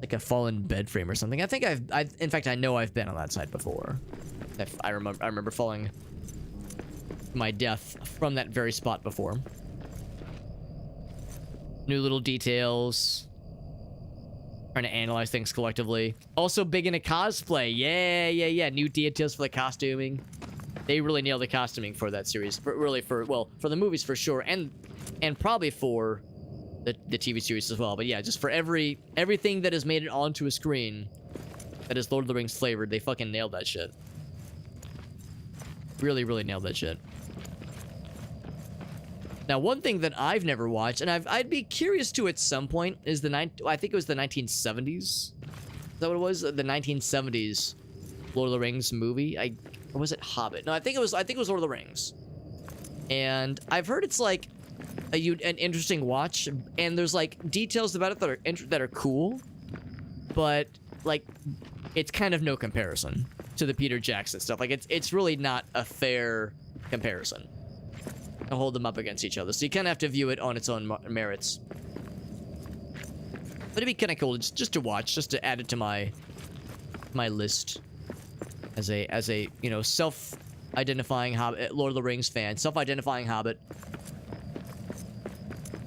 like a fallen bed frame or something. I think in fact I know I've been on that side before. I remember falling my death from that very spot before. New little details, trying to analyze things collectively. Also big into cosplay. Yeah, new details for the costuming. They really nailed the costuming for that series. For the movies for sure, and probably for the TV series as well. But yeah, just for everything that has made it onto a screen that is Lord of the Rings flavored, they fucking nailed that shit. Really, really nailed that shit. Now, one thing that I've never watched, and I'd be curious to at some point, is I think it was the 1970s. Is that what it was? The 1970s Lord of the Rings movie. Or was it Hobbit? No, I think it was Lord of the Rings. And I've heard it's like an interesting watch, and there's like details about it that are cool, but like it's kind of no comparison to the Peter Jackson stuff. Like it's really not a fair comparison to hold them up against each other. So you kind of have to view it on its own merits. But it'd be kind of cool just to watch, just to add it to my list. As a you know, self-identifying Hobbit, Lord of the Rings fan, self-identifying Hobbit,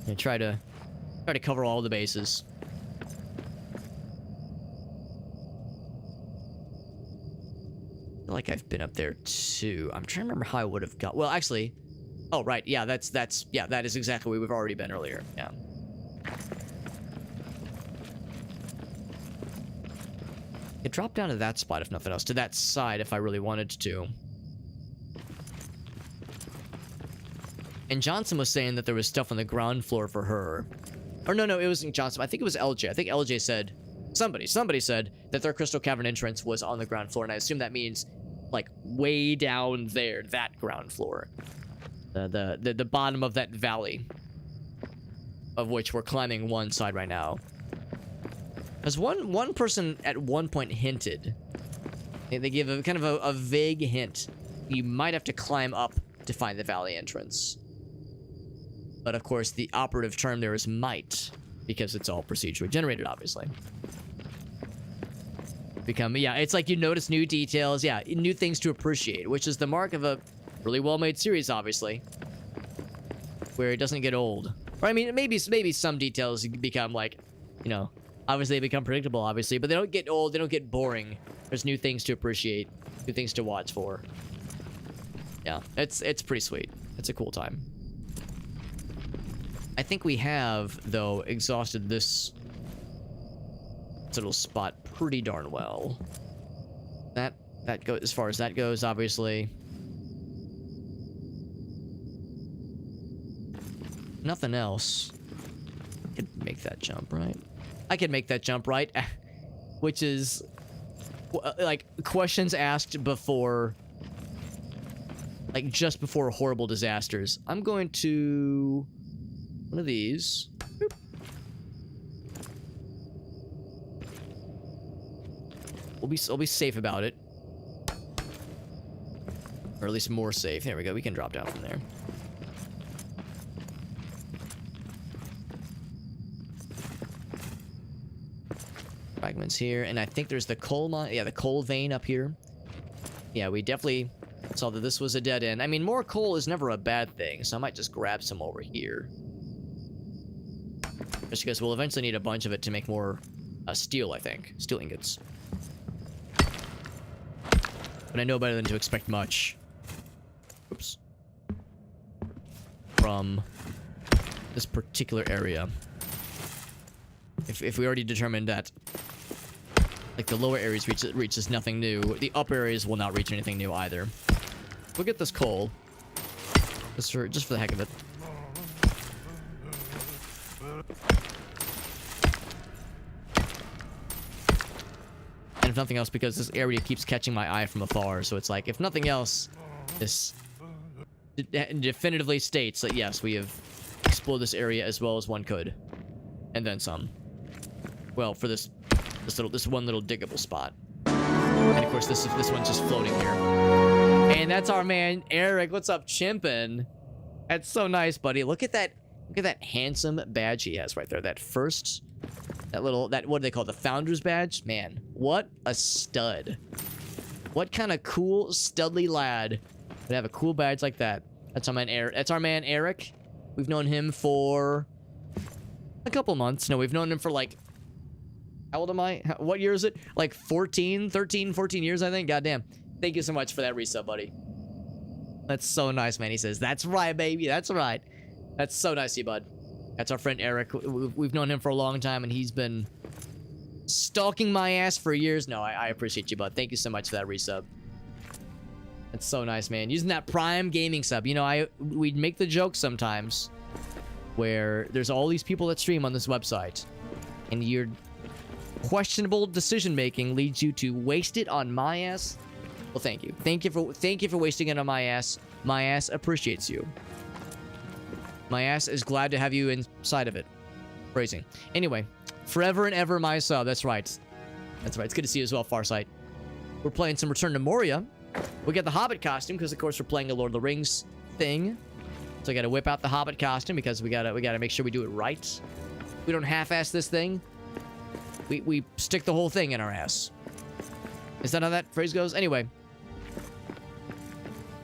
and try to cover all the bases. I feel like I've been up there too. I'm trying to remember how I would have got. Well, actually, oh right, yeah, that is exactly where we've already been earlier. Yeah. It dropped down to that spot, if nothing else. To that side, if I really wanted to. And Johnson was saying that there was stuff on the ground floor for her. Or no, it wasn't Johnson. I think it was LJ. I think LJ said... Somebody said that their Crystal Cavern entrance was on the ground floor. And I assume that means, like, way down there, that ground floor. The bottom of that valley. Of which we're climbing one side right now. As one person at one point hinted They give a kind of a vague hint. You might have to climb up to find the valley entrance. But of course, the operative term there is might, because it's all procedurally generated, obviously. Yeah, it's like you notice new details, yeah, new things to appreciate, which is the mark of a really well-made series, obviously, where it doesn't get old. Or I mean, maybe some details become like, you know, obviously they become predictable, obviously, but they don't get old, they don't get boring. There's new things to appreciate, new things to watch for. Yeah, it's pretty sweet. It's a cool time. I think we have, though, exhausted this little spot pretty darn well. That goes as far as that goes, obviously. Nothing else. I could make that jump, right? I could make that jump, right? Which is like questions asked before, like just before horrible disasters. I'm going to one of these. Boop. We'll be safe about it. Or at least more safe. There we go. We can drop down from there. Fragments here, and I think there's the coal mine. Yeah, the coal vein up here. Yeah, we definitely saw that this was a dead end. I mean, more coal is never a bad thing, so I might just grab some over here. Just because we'll eventually need a bunch of it to make more steel, I think. Steel ingots. But I know better than to expect much. Oops. From this particular area. If we already determined that, like, the lower areas reaches nothing new, the upper areas will not reach anything new either. We'll get this coal. Just for the heck of it. And if nothing else, because this area keeps catching my eye from afar, so it's like, if nothing else, this definitively states that yes, we have explored this area as well as one could. And then some. Well, for this one little diggable spot. And of course, this one's just floating here. And that's our man Eric. What's up, Chimpin'? That's so nice, buddy. Look at that handsome badge he has right there. What do they call it? The Founder's Badge? Man, what a stud. What kind of cool, studly lad would have a cool badge like that? That's our man Eric. We've known him for a couple months. No, we've known him for like, how old am I? What year is it? Like 13 years, I think. Goddamn. Thank you so much for that resub, buddy. That's so nice, man. He says, that's right, baby. That's right. That's so nice of you, bud. That's our friend Eric. We've known him for a long time, and he's been stalking my ass for years. No, I appreciate you, bud. Thank you so much for that resub. That's so nice, man. Using that Prime Gaming sub. You know, we'd make the joke sometimes where there's all these people that stream on this website, and your questionable decision-making leads you to waste it on my ass. Well, thank you. Thank you for wasting it on my ass. My ass appreciates you. My ass is glad to have you inside of it. Phrasing. Anyway, forever and ever my sub. That's right. That's right. It's good to see you as well, Farsight. We're playing some Return to Moria. We get the Hobbit costume because, of course, we're playing a Lord of the Rings thing. So I got to whip out the Hobbit costume because we gotta make sure we do it right. We don't half-ass this thing. We stick the whole thing in our ass. Is that how that phrase goes? Anyway,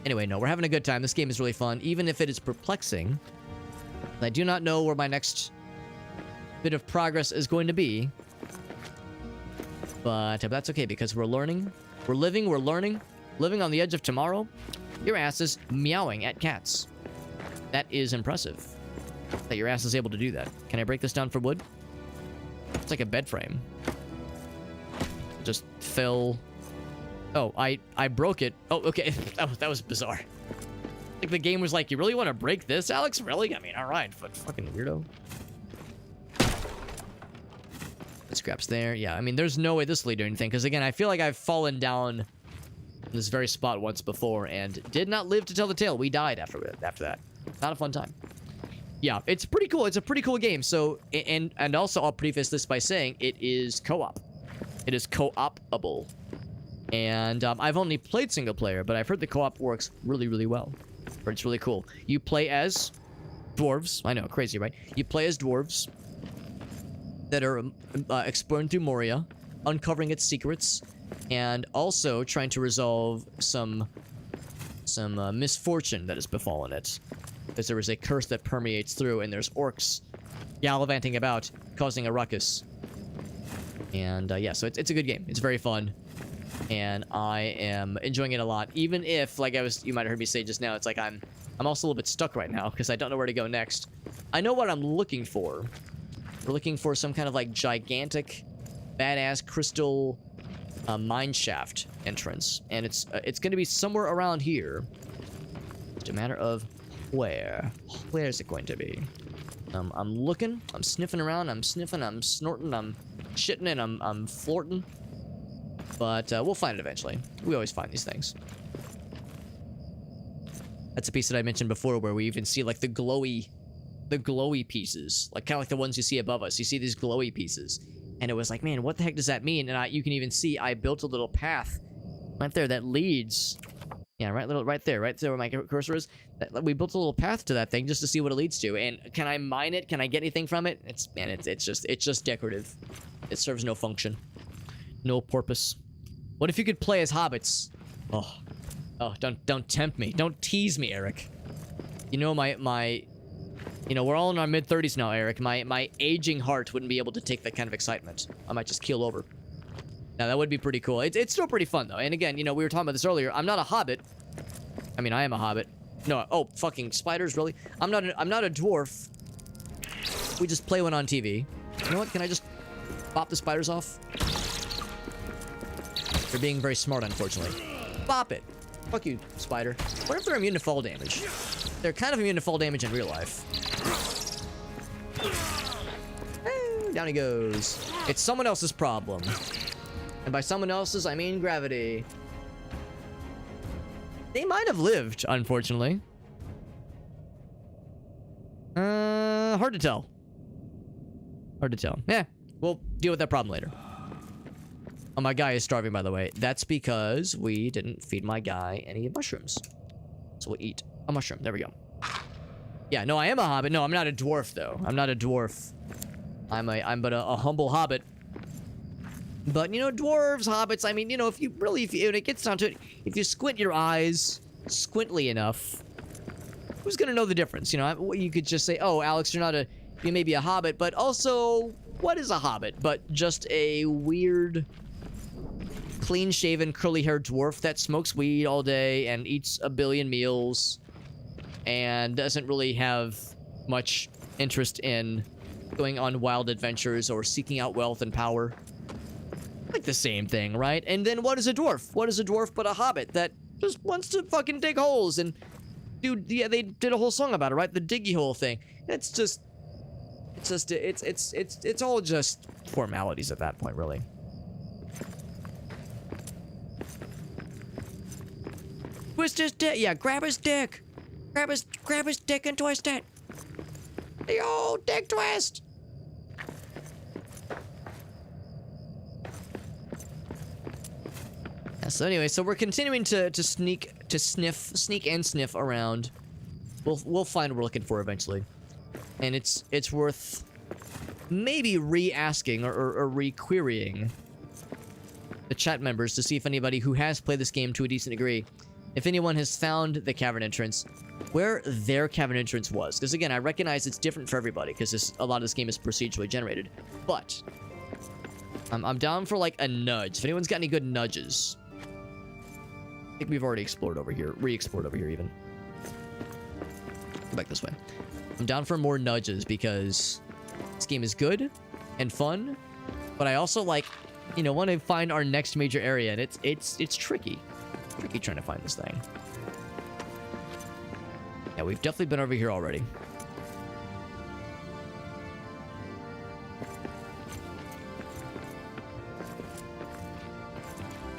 no, we're having a good time. This game is really fun, even if it is perplexing. I do not know where my next bit of progress is going to be. But that's okay, because we're learning. We're living, we're learning. Living on the edge of tomorrow. Your ass is meowing at cats. That is impressive. That your ass is able to do that. Can I break this down for wood? It's like a bed frame. Just fell. Oh, I broke it. Oh, okay. That was bizarre. Like the game was like, you really want to break this, Alex? Really? I mean, all right, but fucking weirdo. The scraps there. Yeah, I mean, there's no way this will lead to anything, because again, I feel like I've fallen down this very spot once before and did not live to tell the tale. We died after that. Not a fun time. Yeah, it's pretty cool. It's a pretty cool game. So, and also I'll preface this by saying it is co-op. It is co-opable. And I've only played single player, but I've heard the co-op works really, really well. But it's really cool. You play as dwarves. I know, crazy, right? You play as dwarves that are exploring through Moria, uncovering its secrets, and also trying to resolve some misfortune that has befallen it. Because there is a curse that permeates through, and there's orcs gallivanting about, causing a ruckus. And yeah, so it's a good game. It's very fun. And I am enjoying it a lot. Even if, like you might have heard me say just now, it's like I'm also a little bit stuck right now because I don't know where to go next. I know what I'm looking for. We're looking for some kind of like gigantic, badass crystal mine shaft entrance, and it's going to be somewhere around here. It's a matter of where. Where is it going to be? I'm looking. I'm sniffing around. I'm sniffing. I'm snorting. I'm shitting, and I'm flirting. But we'll find it eventually. We always find these things. That's a piece that I mentioned before where we even see like the glowy pieces. Like kind of like the ones you see above us. You see these glowy pieces. And it was like, man, what the heck does that mean? And you can even see I built a little path right there that leads. Yeah, right there where my cursor is. We built a little path to that thing just to see what it leads to. And can I mine it? Can I get anything from it? It's just decorative. It serves no function. No purpose. What if you could play as hobbits? Oh, don't tempt me. Don't tease me, Eric. You know you know, we're all in our mid-30s now, Eric. My aging heart wouldn't be able to take that kind of excitement. I might just keel over. Now, that would be pretty cool. It's still pretty fun, though. And again, you know, we were talking about this earlier. I'm not a hobbit. I mean, I am a hobbit. No, oh, fucking spiders, really? I'm not a dwarf. We just play one on TV. You know what? Can I just pop the spiders off? They're being very smart, unfortunately. Bop it. Fuck you, spider. What if they're immune to fall damage? They're kind of immune to fall damage in real life. Down he goes. It's someone else's problem. And by someone else's, I mean gravity. They might have lived, unfortunately. Hard to tell. Hard to tell. Yeah, we'll deal with that problem later. Oh, my guy is starving, by the way. That's because we didn't feed my guy any mushrooms. So we'll eat a mushroom. There we go. Yeah, no, I am a hobbit. No, I'm not a dwarf, though. I'm not a dwarf. I'm but a humble hobbit. But, you know, dwarves, hobbits, I mean, you know, if when it gets down to it, if you squint your eyes squintly enough, who's gonna know the difference? You know, you could just say, oh, Alex, you may be a hobbit, but also, what is a hobbit? But just a weird, clean-shaven, curly-haired dwarf that smokes weed all day and eats a billion meals and doesn't really have much interest in going on wild adventures or seeking out wealth and power. Like the same thing, right? And then what is a dwarf? What is a dwarf but a hobbit that just wants to fucking dig holes and dude, yeah, they did a whole song about it, right? The diggy hole thing. It's all just formalities at that point, really. Twist his dick. Yeah, grab his dick. Grab his dick and twist it. The old dick twist. So anyway, so we're continuing to sneak and sniff around. We'll find what we're looking for eventually, and it's worth maybe re-asking or re-querying the chat members to see if anybody who has played this game to a decent degree, if anyone has found the cavern entrance, where their cavern entrance was. Because again, I recognize it's different for everybody because a lot of this game is procedurally generated, but I'm down for like a nudge. If anyone's got any good nudges. I think we've already explored over here, re-explored over here even. Go back this way. I'm down for more nudges because this game is good and fun, but I also like, you know, want to find our next major area, and it's tricky. Tricky trying to find this thing. Yeah, we've definitely been over here already.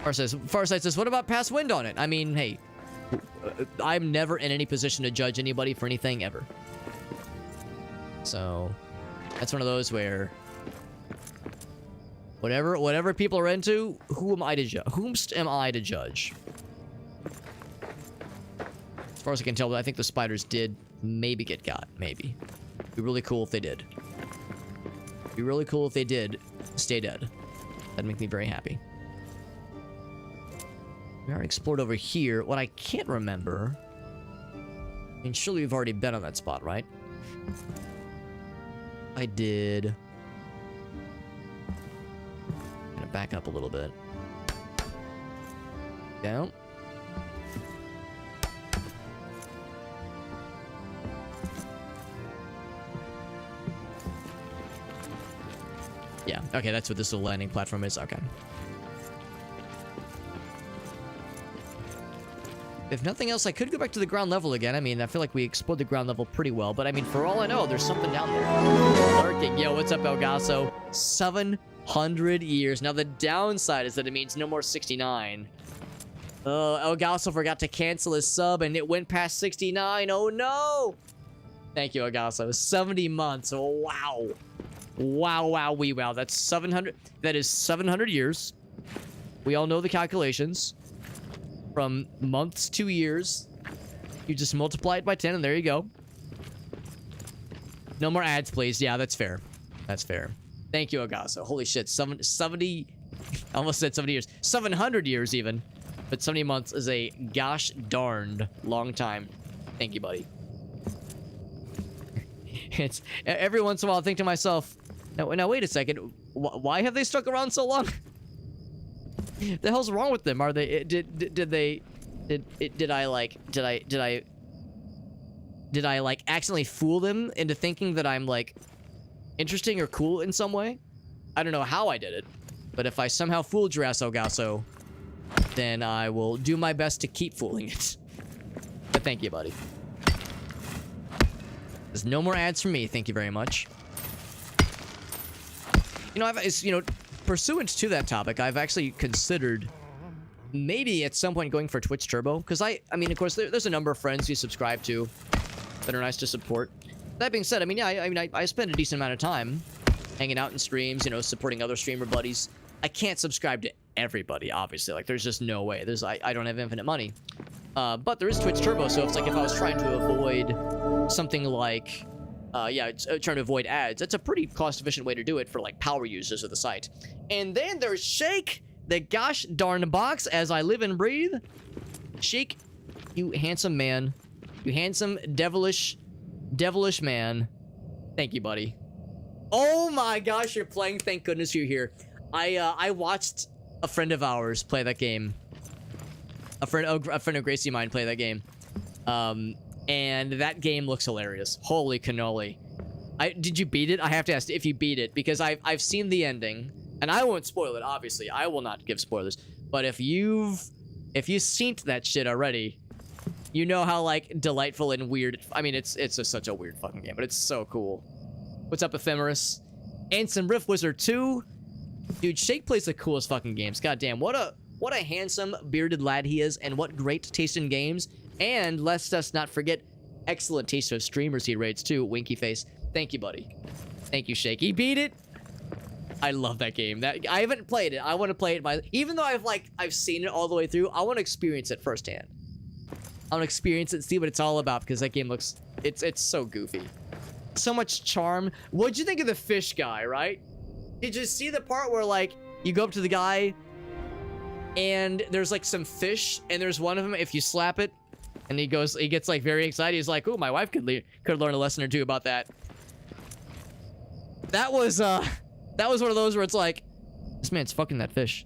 Farsight says, what about pass wind on it? I mean, hey, I'm never in any position to judge anybody for anything ever. So, that's one of those where Whatever people are into, who am I to judge? Whomst am I to judge? As far as I can tell, I think the spiders did maybe get got. Maybe. It'd be really cool if they did. It'd be really cool if they did stay dead. That'd make me very happy. We already explored over here. What I can't remember... I mean, surely we've already been on that spot, right? I did... Gonna back up a little bit. Down. Yeah, okay, that's what this little landing platform is. Okay. If nothing else, I could go back to the ground level again. I mean, I feel like we explored the ground level pretty well, but I mean, for all I know, there's something down there. Lurking. Yo, what's up, El Gaso? 700 years. Now, the downside is that it means no more 69. El Gaso forgot to cancel his sub, and it went past 69. Oh, no! Thank you, El Gaso. 70 months. Oh, wow. Wow, wow, wee, wow. That's 700. That is 700 years. We all know the calculations. From months to years. You just multiply it by 10, and there you go. No more ads, please. Yeah, that's fair. That's fair. Thank you, Agasso. Holy shit. 70... I almost said 70 years. 700 years, even. But 70 months is a gosh darned long time. Thank you, buddy. It's... Every once in a while, I think to myself... Now wait a second. Why have they stuck around so long? The hell's wrong with them? Are they did I like accidentally fool them into thinking that I'm like interesting or cool in some way? I don't know how I did it, but if I somehow fooled your ass, Elgaso, then I will do my best to keep fooling it. But thank you, buddy. There's no more ads from me. Thank you very much. You know, pursuant to that topic, I've actually considered maybe at some point going for Twitch Turbo, because I mean, of course, there's a number of friends you subscribe to that are nice to support. That being said, I mean, yeah, I spend a decent amount of time hanging out in streams, you know, supporting other streamer buddies. I can't subscribe to everybody, obviously. Like, there's just no way. I don't have infinite money. But there is Twitch Turbo, so it's like if I was trying to avoid something like... trying to avoid ads. That's a pretty cost-efficient way to do it for, like, power users of the site. And then there's Shake, the gosh darn box, as I live and breathe. Shake, you handsome man. You handsome, devilish man. Thank you, buddy. Oh my gosh, you're playing. Thank goodness you're here. I watched a friend of ours play that game. A friend of Gracie of mine play that game. And that game looks hilarious. Holy cannoli. Did you beat it? I have to ask if you beat it, because I've seen the ending, and I won't spoil it, obviously. I will not give spoilers. But if you've seen that shit already, you know how, like, delightful and weird... I mean, it's just such a weird fucking game, but it's so cool. What's up, Ephemeris? And some Rift Wizard 2. Dude, Shake plays the coolest fucking games. Goddamn, what a handsome, bearded lad he is, and what great taste in games. And let's just not forget, excellent taste of streamers he rates too. Winky face. Thank you, buddy. Thank you, Shake. He beat it. I love that game. I haven't played it. I want to play it even though I've seen it all the way through. I want to experience it firsthand. I want to experience it and see what it's all about, because that game looks... It's so goofy. So much charm. What'd you think of the fish guy, right? Did you see the part where, like, you go up to the guy and there's, like, some fish, and there's one of them, if you slap it, and he gets, like, very excited. He's like, "Ooh, my wife could learn a lesson or two about that." That was one of those where it's like, this man's fucking that fish.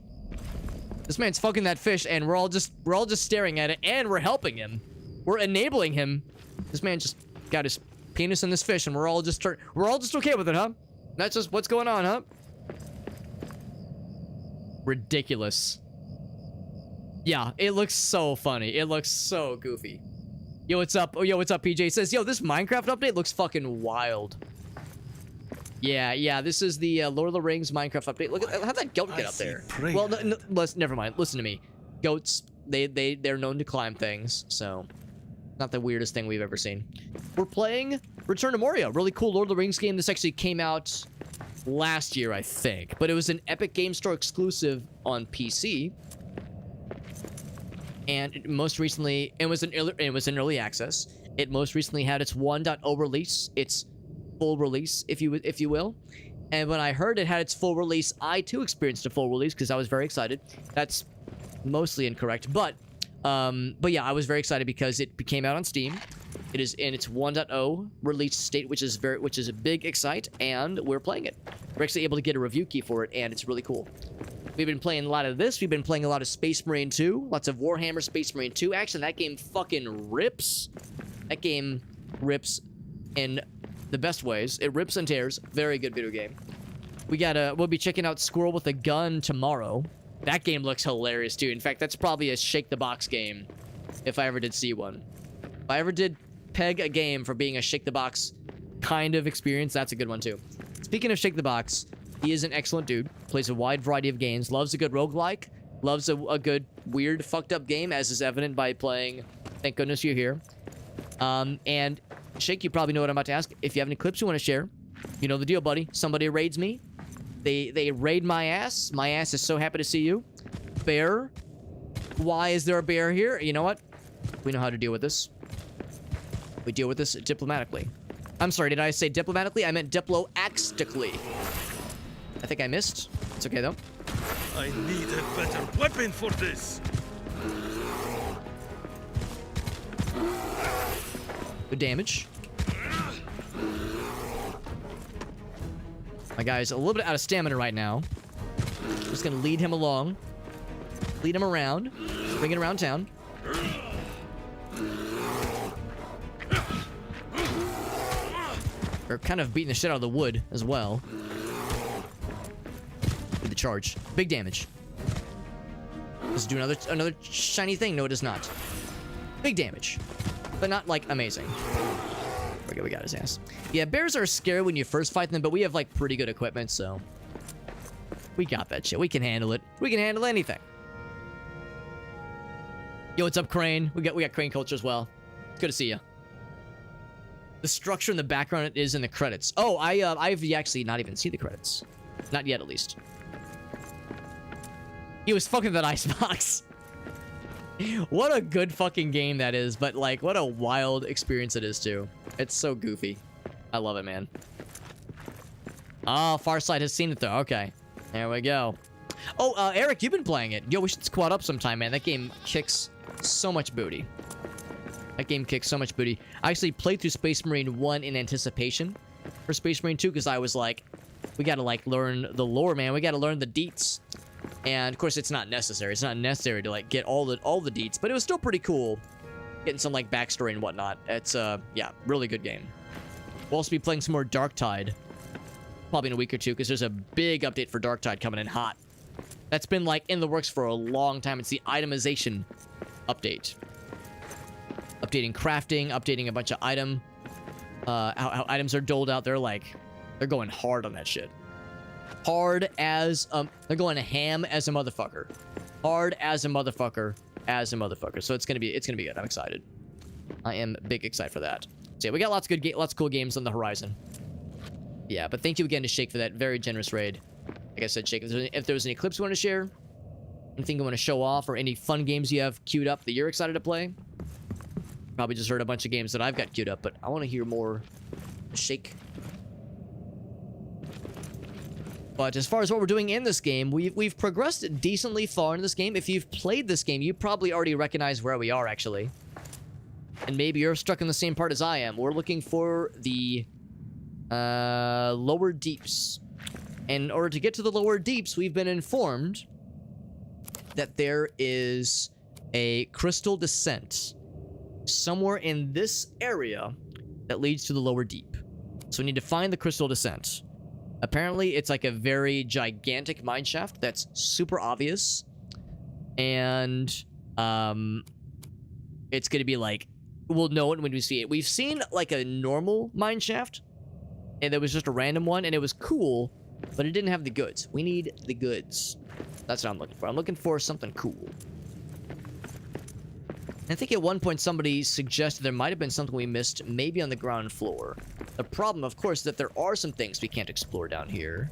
This man's fucking that fish, and we're all just staring at it, and we're helping him. We're enabling him. This man just got his penis in this fish, and we're all just okay with it, huh? That's just what's going on, huh? Ridiculous. Yeah, it looks so funny. It looks so goofy. Yo, what's up? Oh, yo, what's up, PJ? Says, yo, this Minecraft update looks fucking wild. Yeah, this is the Lord of the Rings Minecraft update. Look at how that goat get up there. Well, never mind. Listen to me. Goats, they're known to climb things, so not the weirdest thing we've ever seen. We're playing Return to Moria, really cool Lord of the Rings game. This actually came out last year, I think. But it was an Epic Game Store exclusive on PC. And most recently, it was in early access. It most recently had its 1.0 release, its full release, if you will. And when I heard it had its full release, I too experienced a full release because I was very excited. That's mostly incorrect, but yeah, I was very excited because it came out on Steam. It is in its 1.0 release state, which is a big excite, and we're playing it. We're actually able to get a review key for it, and it's really cool. We've been playing a lot of this. We've been playing a lot of Space Marine 2. Lots of Warhammer Space Marine 2 action. That game fucking rips. That game rips in the best ways. It rips and tears. Very good video game. We'll be checking out Squirrel with a Gun tomorrow. That game looks hilarious, too. In fact, that's probably a Shake the Box game, if I ever did see one. If I ever did peg a game for being a Shake the Box kind of experience, that's a good one, too. Speaking of Shake the Box, he is an excellent dude. Plays a wide variety of games. Loves a good roguelike. Loves a good, weird, fucked up game, as is evident by playing Thank Goodness You're Here. And Shake, you probably know what I'm about to ask. If you have any clips you want to share, you know the deal, buddy. Somebody raids me. They raid my ass. My ass is so happy to see you. Bear. Why is there a bear here? You know what? We know how to deal with this. We deal with this diplomatically. I'm sorry, did I say diplomatically? I meant diplo-axtically. I think I missed. It's okay, though. I need a better weapon for this. Good damage. My guy's a little bit out of stamina right now. Just gonna lead him along. Lead him around. Bring it around town. We're kind of beating the shit out of the wood as well. With the charge. Big damage. Does it do another shiny thing? No, it does not. Big damage. But not, like, amazing. Okay, we got his ass. Yeah, bears are scary when you first fight them, but we have, like, pretty good equipment, so... We got that shit. We can handle it. We can handle anything. Yo, what's up, Crane? We got Crane culture as well. It's good to see you. The structure in the background is in the credits. Oh, I've actually not even seen the credits. Not yet, at least. He was fucking that icebox. What a good fucking game that is, but like, what a wild experience it is too. It's so goofy. I love it, man. Oh, Farsight has seen it though. Okay, there we go. Oh, Eric, you've been playing it. Yo, we should squad up sometime, man. That game kicks so much booty. That game kicks so much booty. I actually played through Space Marine 1 in anticipation for Space Marine 2 because I was like, we gotta like learn the lore, man. We gotta learn the deets. And of course, it's not necessary. It's not necessary to like get all the deets, but it was still pretty cool getting some like backstory and whatnot. It's yeah, really good game. We'll also be playing some more Darktide probably in a week or two because there's a big update for Darktide coming in hot. That's been like in the works for a long time. It's the itemization update. Updating crafting, updating a bunch of how items are doled out. They're going hard on that shit. Hard as they're going ham as a motherfucker. Hard as a motherfucker So it's gonna be good. I'm excited. I am big excited for that. So yeah, we got lots of cool games on the horizon. Yeah, but thank you again to Shake for that very generous raid. Like I said, Shake, if there was any clips you want to share, anything you want to show off, or any fun games you have queued up that you're excited to play. Probably just heard a bunch of games that I've got queued up, but I want to hear more. Shake. But as far as what we're doing in this game, we've progressed decently far in this game. If you've played this game, you probably already recognize where we are, actually. And maybe you're stuck in the same part as I am. We're looking for the lower deeps. In order to get to the lower deeps, we've been informed that there is a crystal descent somewhere in this area that leads to the lower deep. So we need to find the crystal descent. Apparently, it's like a very gigantic mineshaft that's super obvious. And, it's gonna be like, we'll know it when we see it. We've seen, like, a normal mineshaft, and there was just a random one, and it was cool, but it didn't have the goods. We need the goods. That's what I'm looking for. I'm looking for something cool. I think at one point somebody suggested there might have been something we missed, maybe on the ground floor. The problem, of course, is that there are some things we can't explore down here.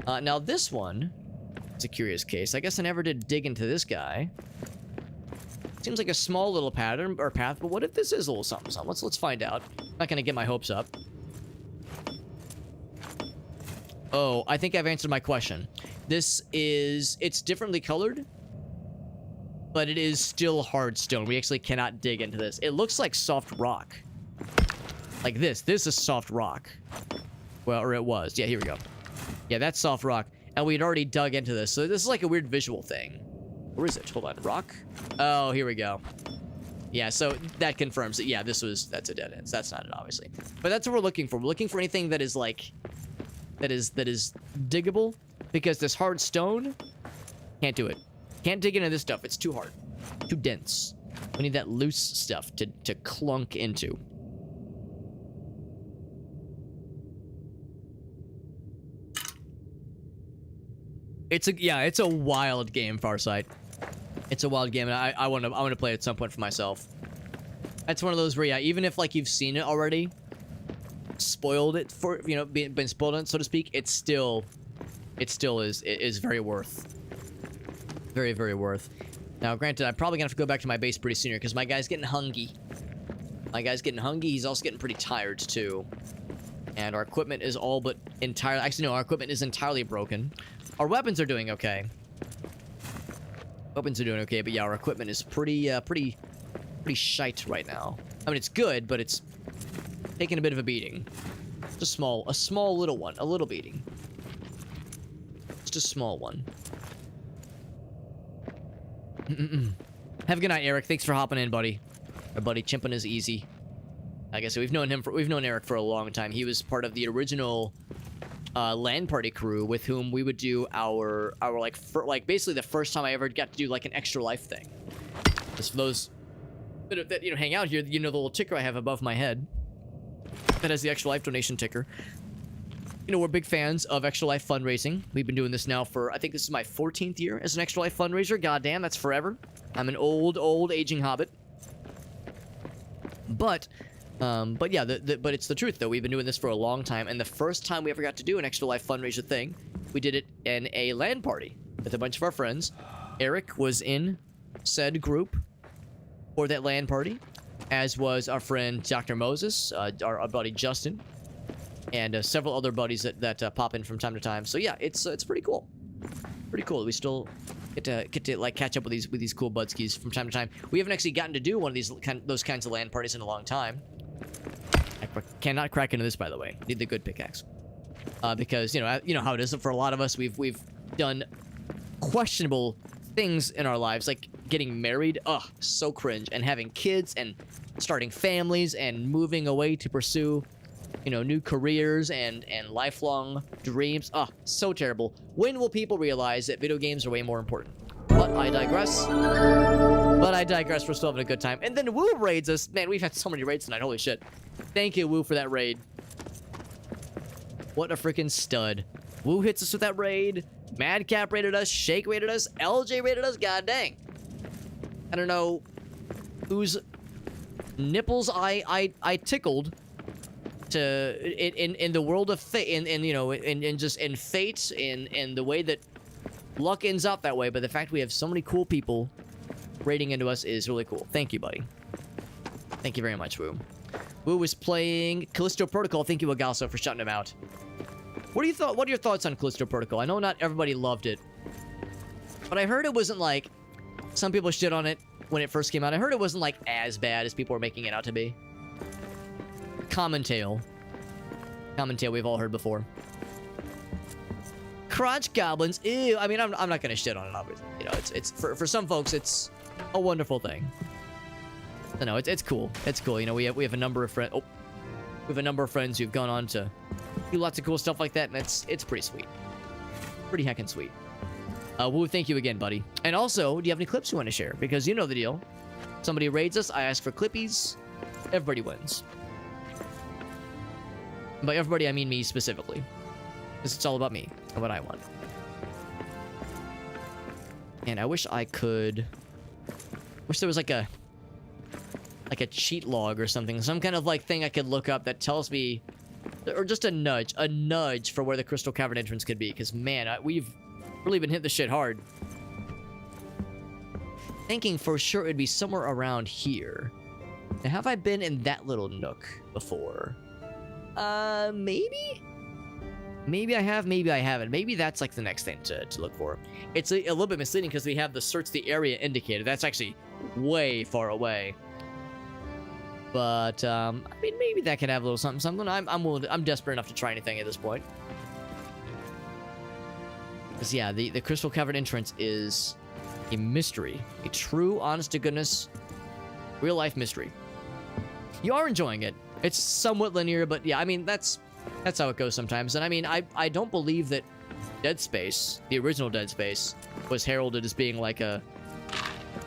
Now this one, it's a curious case. I guess I never did dig into this guy. Seems like a small little pattern or path, but what if this is a little something, something? Let's find out. Not gonna get my hopes up. Oh, I think I've answered my question. It's differently colored, but it is still hard stone. We actually cannot dig into this. It looks like soft rock. Like this. This is soft rock. Well, or it was. Yeah, here we go. Yeah, that's soft rock. And we had already dug into this. So this is like a weird visual thing. Where is it? Hold on. Rock? Oh, here we go. Yeah, so that confirms that, yeah, that's a dead end. That's not it, obviously. But that's what we're looking for. We're looking for anything that is like, that is diggable. Because this hard stone, can't do it. Can't dig into this stuff. It's too hard. Too dense. We need that loose stuff to clunk into. It's a wild game, Farsight. It's a wild game, and I want to play it at some point for myself. That's one of those where, yeah, even if like you've seen it already, spoiled it for, you know, been spoiled on it, so to speak, it still is very worth. Very, very worth. Now, granted, I'm probably gonna have to go back to my base pretty soon here because my guy's getting hungry. He's also getting pretty tired too. And our equipment is all but entirely. Actually, no, our equipment is entirely broken. Our weapons are doing okay. Weapons are doing okay, but yeah, our equipment is pretty shite right now. I mean, it's good, but it's taking a bit of a beating. Just a small little one, a little beating. Just a small one. Have a good night, Eric. Thanks for hopping in, buddy. Our buddy chimping is easy. Like I said, we've known Eric for a long time. He was part of the original LAN party crew with whom we would do our basically the first time I ever got to do like an extra life thing. Just for those that you know hang out here, you know the little ticker I have above my head that has the extra life donation ticker. You know, we're big fans of Extra Life fundraising. We've been doing this now for, I think this is my 14th year as an Extra Life fundraiser. Goddamn, that's forever. I'm an old aging hobbit. But yeah, but it's the truth though. We've been doing this for a long time, and the first time we ever got to do an Extra Life fundraiser thing, we did it in a LAN party with a bunch of our friends. Eric was in said group for that LAN party, as was our friend Dr. Moses, our buddy Justin, and several other buddies that pop in from time to time. So yeah, it's pretty cool. Pretty cool. We still get to like catch up with these cool budskis from time to time. We haven't actually gotten to do one of those kinds of LAN parties in a long time. I cannot crack into this, by the way. Need the good pickaxe, because you know how it is for a lot of us. We've done questionable things in our lives, like getting married. Ugh, so cringe. And having kids and starting families and moving away to pursue, you know, new careers and lifelong dreams. Ah, so terrible. When will people realize that video games are way more important? But I digress. We're still having a good time. And then Woo raids us. Man, we've had so many raids tonight. Holy shit. Thank you, Woo, for that raid. What a freaking stud. Woo hits us with that raid. Madcap raided us. Shake raided us. LJ raided us. God dang. I don't know whose nipples I tickled to in the world of fate, in you know, in just in fate, in the way that luck ends up that way. But the fact we have so many cool people raiding into us is really cool. Thank you, buddy. Thank you very much, Woo. Woo was playing Callisto Protocol. Thank you, Agalso, for shutting him out. What are your thoughts on Callisto Protocol? I know not everybody loved it, but I heard it wasn't like, some people shit on it when it first came out. I heard it wasn't like as bad as people were making it out to be. Common tale we've all heard before. Crotch goblins, ew. I mean, I'm not gonna shit on it, obviously. You know, it's for some folks, it's a wonderful thing. So no, it's cool. It's cool. You know, we have a number of friends. Oh, we have a number of friends who've gone on to do lots of cool stuff like that, and it's pretty sweet. Pretty heckin' sweet. Woo, thank you again, buddy. And also, do you have any clips you want to share? Because you know the deal. Somebody raids us, I ask for clippies, everybody wins. By everybody, I mean me specifically. Because it's all about me and what I want. And I wish I could... wish there was like a like a cheat log or something, some kind of like thing I could look up that tells me, or just a nudge for where the Crystal Cavern entrance could be. Because man, we've really been hitting this shit hard. Thinking for sure it'd be somewhere around here. Now, have I been in that little nook before? Maybe? Maybe I have, maybe I haven't. Maybe that's like the next thing to look for. It's a little bit misleading because we have the search the area indicator. That's actually way far away. But, I mean, maybe that could have a little something. I'm desperate enough to try anything at this point. Because, yeah, the Crystal Cavern entrance is a mystery. A true, honest-to-goodness, real-life mystery. You are enjoying it. It's somewhat linear, but yeah, I mean, that's how it goes sometimes. And I mean, I don't believe that Dead Space, the original Dead Space, was heralded as being like a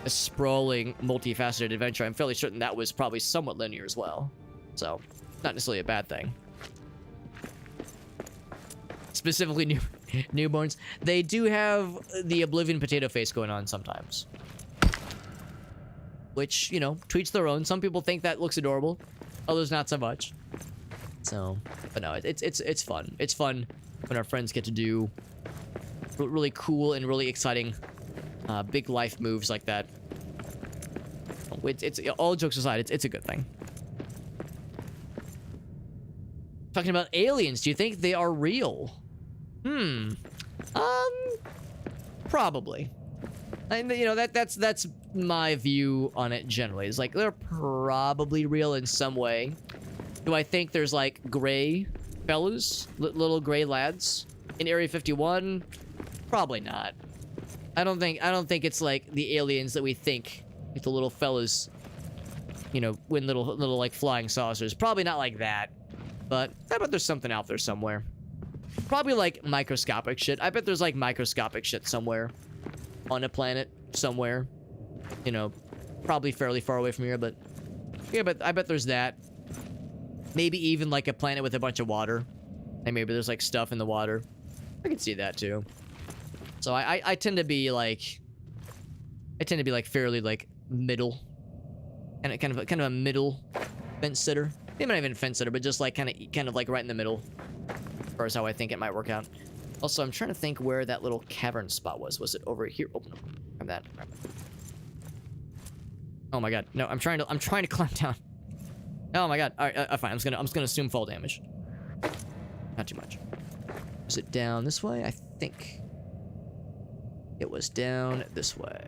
sprawling, multifaceted adventure. I'm fairly certain that was probably somewhat linear as well. So, not necessarily a bad thing. Specifically newborns. They do have the Oblivion potato face going on sometimes. Which, you know, to each their own. Some people think that looks adorable. Others not so much. So, but no, it's fun. It's fun when our friends get to do really cool and really exciting big life moves like that. It's all jokes aside, it's a good thing. Talking about aliens, do you think they are real? Probably. And you know, that's my view on it generally. It's like they're probably real in some way. Do I think there's like gray fellas, little gray lads in Area 51? Probably not. I don't think it's like the aliens that we think, like the little fellas, you know, win little like flying saucers. Probably not like that. But I bet there's something out there somewhere. Probably like microscopic shit. I bet there's like microscopic shit somewhere on a planet somewhere. You know, probably fairly far away from here, but yeah, but I bet there's that. Maybe even like a planet with a bunch of water. And maybe there's like stuff in the water. I can see that too. So I tend to be like fairly like middle. And kind of a middle fence sitter. Maybe not even fence sitter, but just like kind of like right in the middle. As far as how I think it might work out. Also, I'm trying to think where that little cavern spot was. Was it over here? Open up. Grab that. Oh my god. No, I'm trying to climb down. Oh my god. All right, fine. I'm just gonna assume fall damage. Not too much. Was it down this way? I think it was down this way.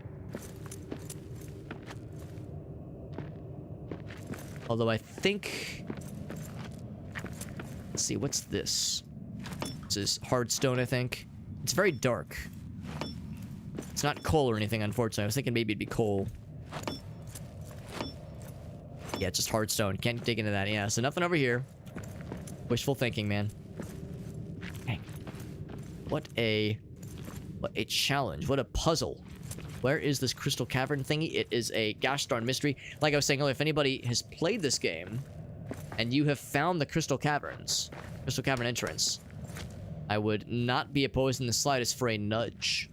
Although I think, let's see, what's this? This is hard stone, I think. It's very dark. It's not coal or anything, unfortunately. I was thinking maybe it'd be coal. Yeah, it's just hard stone. Can't dig into that. Yeah, so nothing over here. Wishful thinking, man. Dang. What a challenge. What a puzzle. Where is this crystal cavern thingy? It is a gosh darn mystery. Like I was saying earlier, if anybody has played this game and you have found the crystal caverns, crystal cavern entrance, I would not be opposed in the slightest for a nudge.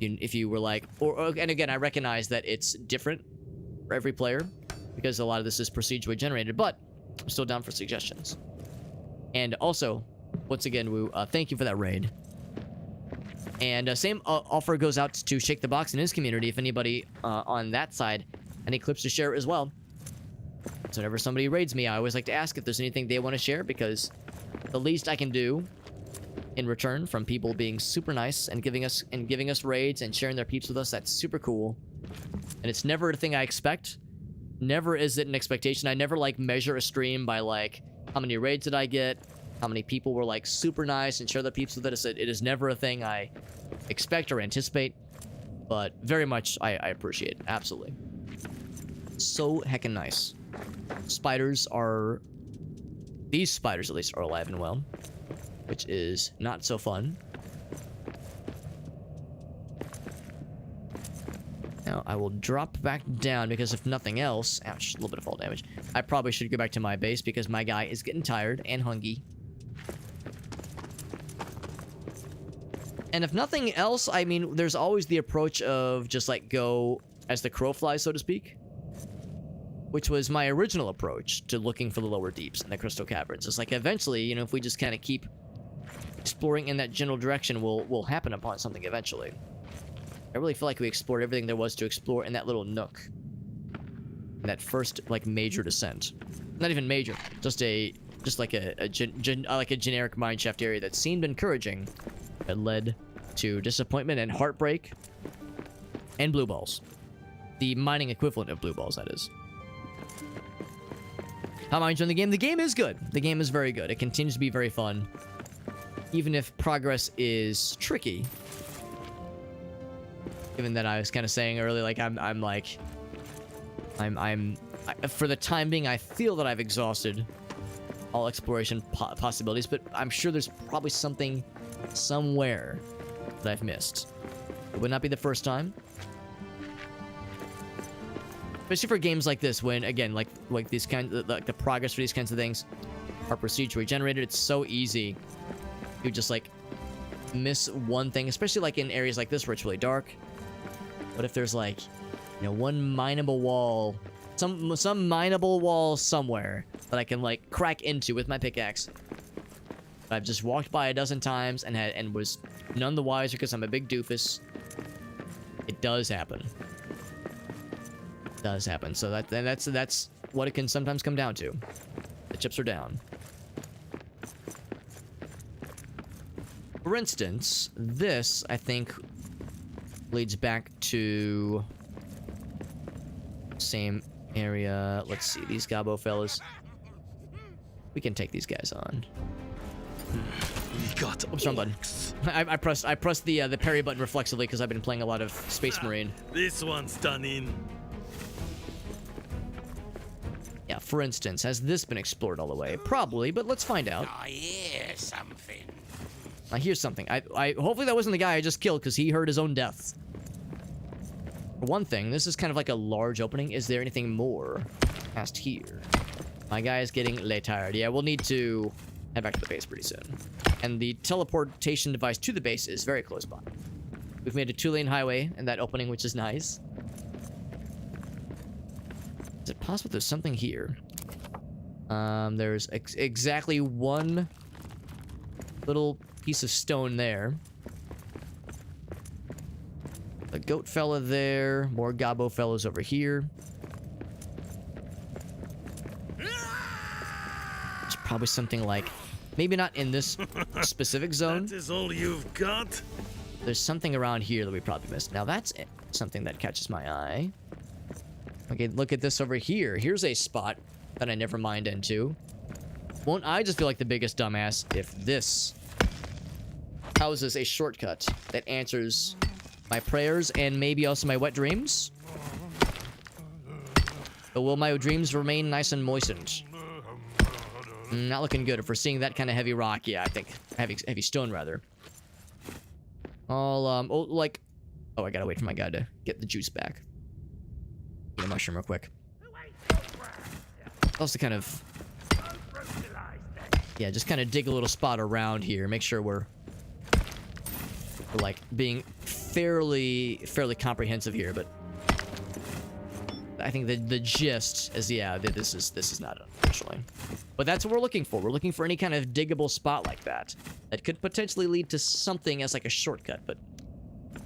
If you were like, and again, I recognize that it's different for every player because a lot of this is procedurally generated, but I'm still down for suggestions. And also, once again, Woo, thank you for that raid. And same offer goes out to Shake the Box and his community if anybody on that side, any clips to share as well. So whenever somebody raids me, I always like to ask if there's anything they want to share, because the least I can do in return from people being super nice and giving us raids and sharing their peeps with us, that's super cool. And it's never a thing I expect. Never is it an expectation. I never like measure a stream by like how many raids did I get, how many people were like super nice and share their peeps with us. It is never a thing I expect or anticipate, but very much I appreciate it. Absolutely. So heckin' nice. These spiders at least are alive and well, which is not so fun. Now I will drop back down because if nothing else, ouch, a little bit of fall damage. I probably should go back to my base because my guy is getting tired and hungry. And if nothing else, I mean, there's always the approach of just like go as the crow flies, so to speak. which was my original approach to looking for the lower deeps and the crystal caverns. It's like eventually, you know, if we just kind of keep exploring in that general direction, we'll happen upon something eventually. I really feel like we explored everything there was to explore in that little nook. In that first, like, major descent. Not even major, just like a generic mineshaft area that seemed encouraging, that led to disappointment and heartbreak and blue balls. The mining equivalent of blue balls, that is. How am I enjoying the game? The game is good. The game is very good. It continues to be very fun, even if progress is tricky. Given that I was kind of saying earlier, like for the time being, I feel that I've exhausted all exploration possibilities, but I'm sure there's probably something somewhere that I've missed. It would not be the first time. Especially for games like this, when, again, like these kinds of, like, the progress for these kinds of things are procedurally generated. It's so easy to just, like, miss one thing, especially, like, in areas like this where it's really dark. What if there's, like, you know, one mineable wall, some mineable wall somewhere that I can, like, crack into with my pickaxe. I've just walked by a dozen times and was none the wiser because I'm a big doofus. It does happen. It does happen. So that's what it can sometimes come down to. The chips are down. For instance, this, I think, leads back to same area. Let's see, these gobbo fellas. We can take these guys on. We got Oops, wrong button. I pressed the parry button reflexively because I've been playing a lot of Space Marine. This one's done in. Yeah, for instance, has this been explored all the way? Probably, but let's find out. I hear something. I hear something. I hopefully that wasn't the guy I just killed because he heard his own death. For one thing, this is kind of like a large opening. Is there anything more past here? My guy is getting tired. Yeah, we'll need to head back to the base pretty soon. And the teleportation device to the base is very close by. We've made a 2-lane highway in that opening, which is nice. Is it possible there's something here? There's exactly one little piece of stone there. A goat fella there. More gobbo fellows over here. It's probably something like, maybe not in this specific zone. That is all you've got? There's something around here that we probably missed. Now that's something that catches my eye. Okay, look at this over here. Here's a spot that I never mined into. Won't I just feel like the biggest dumbass if this houses a shortcut that answers my prayers and maybe also my wet dreams? But will my dreams remain nice and moistened? Not looking good. If we're seeing that kind of heavy rock, yeah, I think heavy stone rather. I'll I gotta wait for my guy to get the juice back. Get a mushroom real quick. Also kind of, yeah, just kind of dig a little spot around here. Make sure we're like being fairly comprehensive here, but I think the gist is, yeah, this is not, unfortunately. But that's what we're looking for. We're looking for any kind of diggable spot like that that could potentially lead to something as like a shortcut. But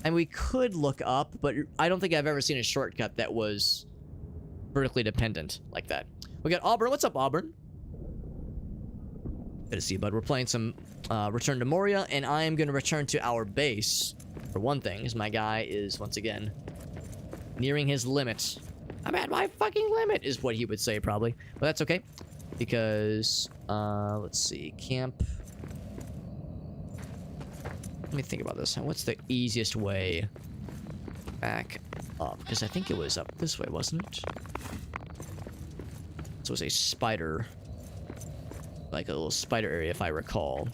and we could look up, but I don't think I've ever seen a shortcut that was vertically dependent like that. We got Auburn. What's up, Auburn? Good to see you, bud. We're playing some Return to Moria, and I am going to return to our base for one thing, as my guy is once again nearing his limit. I'm at my fucking limit, is what he would say probably, but that's okay because let's see, camp. Let me think about this. What's the easiest way back up? Because I think it was up this way, wasn't it? This was a spider, like a little spider area, if I recall.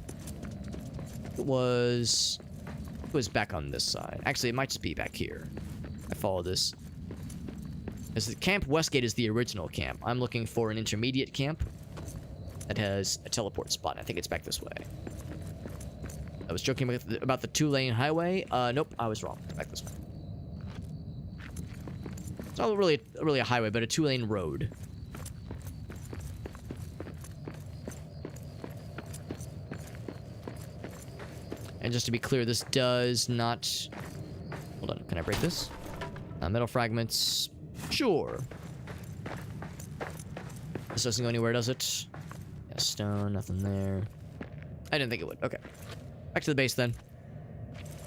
It was back on this side. Actually, it might just be back here. I follow this. As the Camp Westgate is the original camp. I'm looking for an intermediate camp that has a teleport spot. I think it's back this way. I was joking about the 2-lane highway. Nope, I was wrong. Back this way. It's all really really a highway, but a 2-lane road. And just to be clear, this does not... Hold on, can I break this? Metal fragments. Sure. This doesn't go anywhere, does it? Yeah, stone, nothing there. I didn't think it would. Okay. Back to the base then.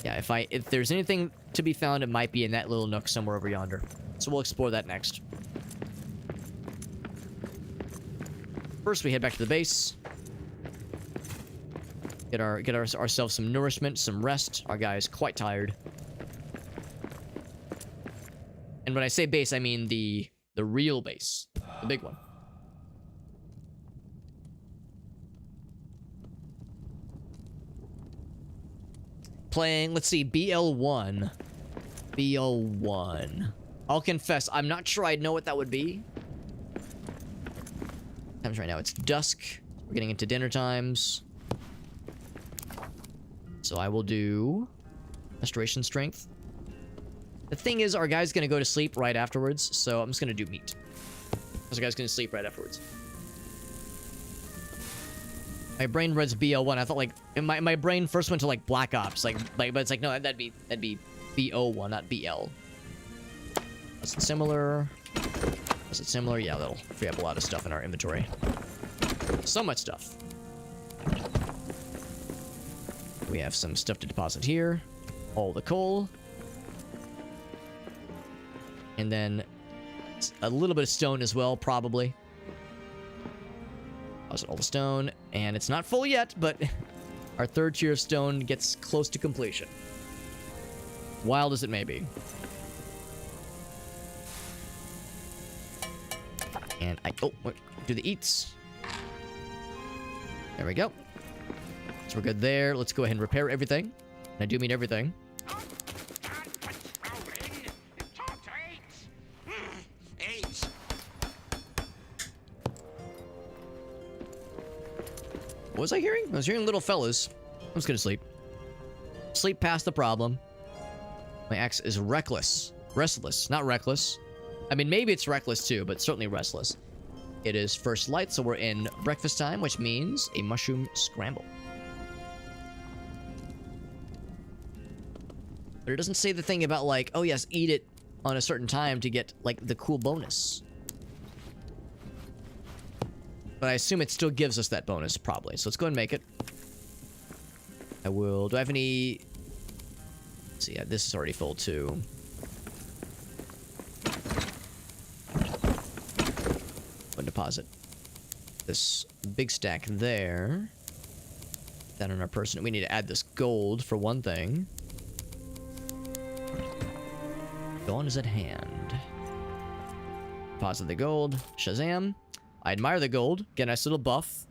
Yeah, if there's anything to be found, it might be in that little nook somewhere over yonder. So we'll explore that next. First, we head back to the base. Get ourselves some nourishment, some rest. Our guy is quite tired. And when I say base, I mean the real base. The big one. Playing, let's see, BL1. BL1. I'll confess, I'm not sure I know what that would be. Times right now, it's dusk. We're getting into dinner times. So I will do restoration strength. The thing is, our guy's gonna go to sleep right afterwards, so I'm just gonna do meat. Because our guy's gonna sleep right afterwards. My brain reads BL1. I thought like my brain first went to like Black Ops, like but it's like no, that'd be BO1, not BL. Is it similar? Is it similar? Yeah, that'll free up a lot of stuff in our inventory. So much stuff. We have some stuff to deposit here. All the coal. And then a little bit of stone as well, probably. Deposit all the stone. And it's not full yet, but our 3rd tier of stone gets close to completion. Wild as it may be. And do the eats. There we go. So we're good there. Let's go ahead and repair everything. And I do mean everything. What was I hearing? I was hearing little fellas. I'm just gonna sleep. Sleep past the problem. My axe is reckless. Restless, not reckless. I mean, maybe it's reckless too, but certainly restless. It is first light, so we're in breakfast time, which means a mushroom scramble. But it doesn't say the thing about like, oh yes, eat it on a certain time to get like the cool bonus. But I assume it still gives us that bonus, probably. So let's go ahead and make it. I will... Do I have any... Let's see, yeah, this is already full, too. One deposit. This big stack there. That on our person. We need to add this gold, for one thing. Dawn is at hand. Deposit the gold. Shazam. I admire the gold. Get a nice little buff.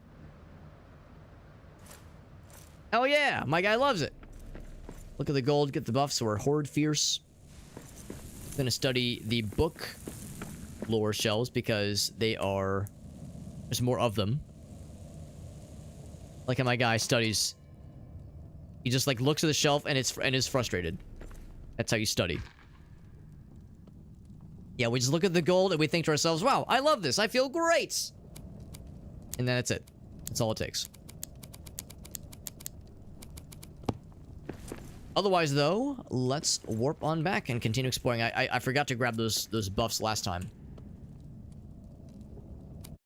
Hell yeah! My guy loves it. Look at the gold. Get the buff so we're horde fierce. I'm gonna study the book lore shelves because they are... There's more of them. Like how my guy studies. He just like looks at the shelf and is frustrated. That's how you study. Yeah, we just look at the gold and we think to ourselves, wow, I love this. I feel great. And then that's it. That's all it takes. Otherwise, though, let's warp on back and continue exploring. I forgot to grab those buffs last time.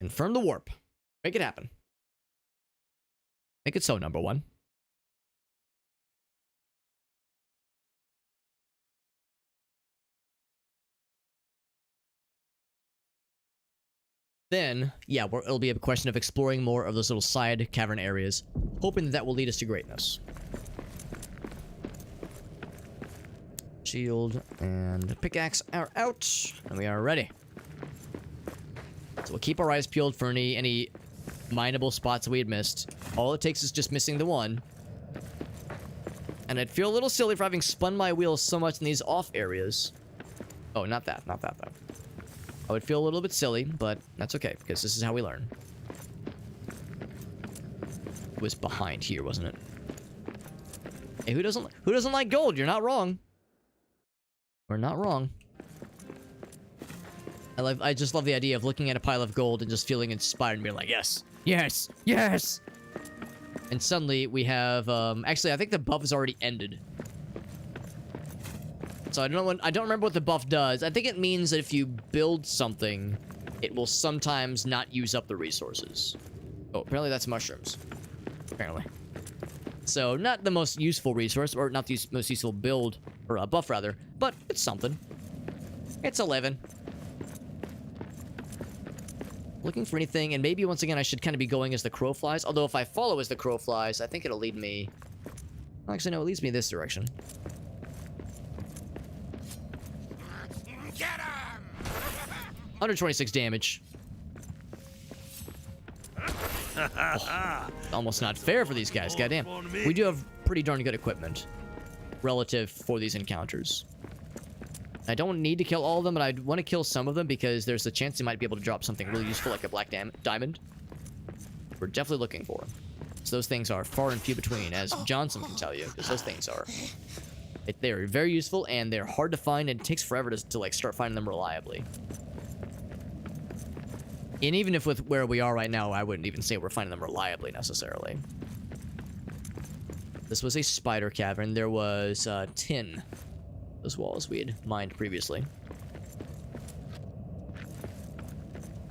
Confirm the warp. Make it happen. Make it so, number one. Then, yeah, it'll be a question of exploring more of those little side cavern areas, hoping that will lead us to greatness. Shield and pickaxe are out, and we are ready. So we'll keep our eyes peeled for any mineable spots that we had missed. All it takes is just missing the one. And I'd feel a little silly for having spun my wheels so much in these off areas. Oh, not that though. I would feel a little bit silly, but that's okay, because this is how we learn. It was behind here, wasn't it? Hey, who doesn't like gold? You're not wrong. We're not wrong. I just love the idea of looking at a pile of gold and just feeling inspired and being like, yes, yes, yes. And suddenly we have, actually, I think the buff has already ended. So I don't remember what the buff does. I think it means that if you build something, it will sometimes not use up the resources. Oh, apparently that's mushrooms. Apparently. So not the most useful resource, or not the most useful build, or buff rather, but it's something. It's 11. Looking for anything, and maybe once again I should kind of be going as the crow flies. Although if I follow as the crow flies, I think it'll lead me... Actually, no, it leads me this direction. Get him! 126 damage. Oh, almost not fair for these guys, goddamn. We do have pretty darn good equipment relative for these encounters. I don't need to kill all of them, but I want to kill some of them because there's a chance they might be able to drop something really useful like a black diamond. We're definitely looking for them. So those things are far and few between, as Johnson can tell you, because those things are... They're very useful, and they're hard to find, and it takes forever to like, start finding them reliably. And even if with where we are right now, I wouldn't even say we're finding them reliably, necessarily. This was a spider cavern. There was tin. Those walls we had mined previously.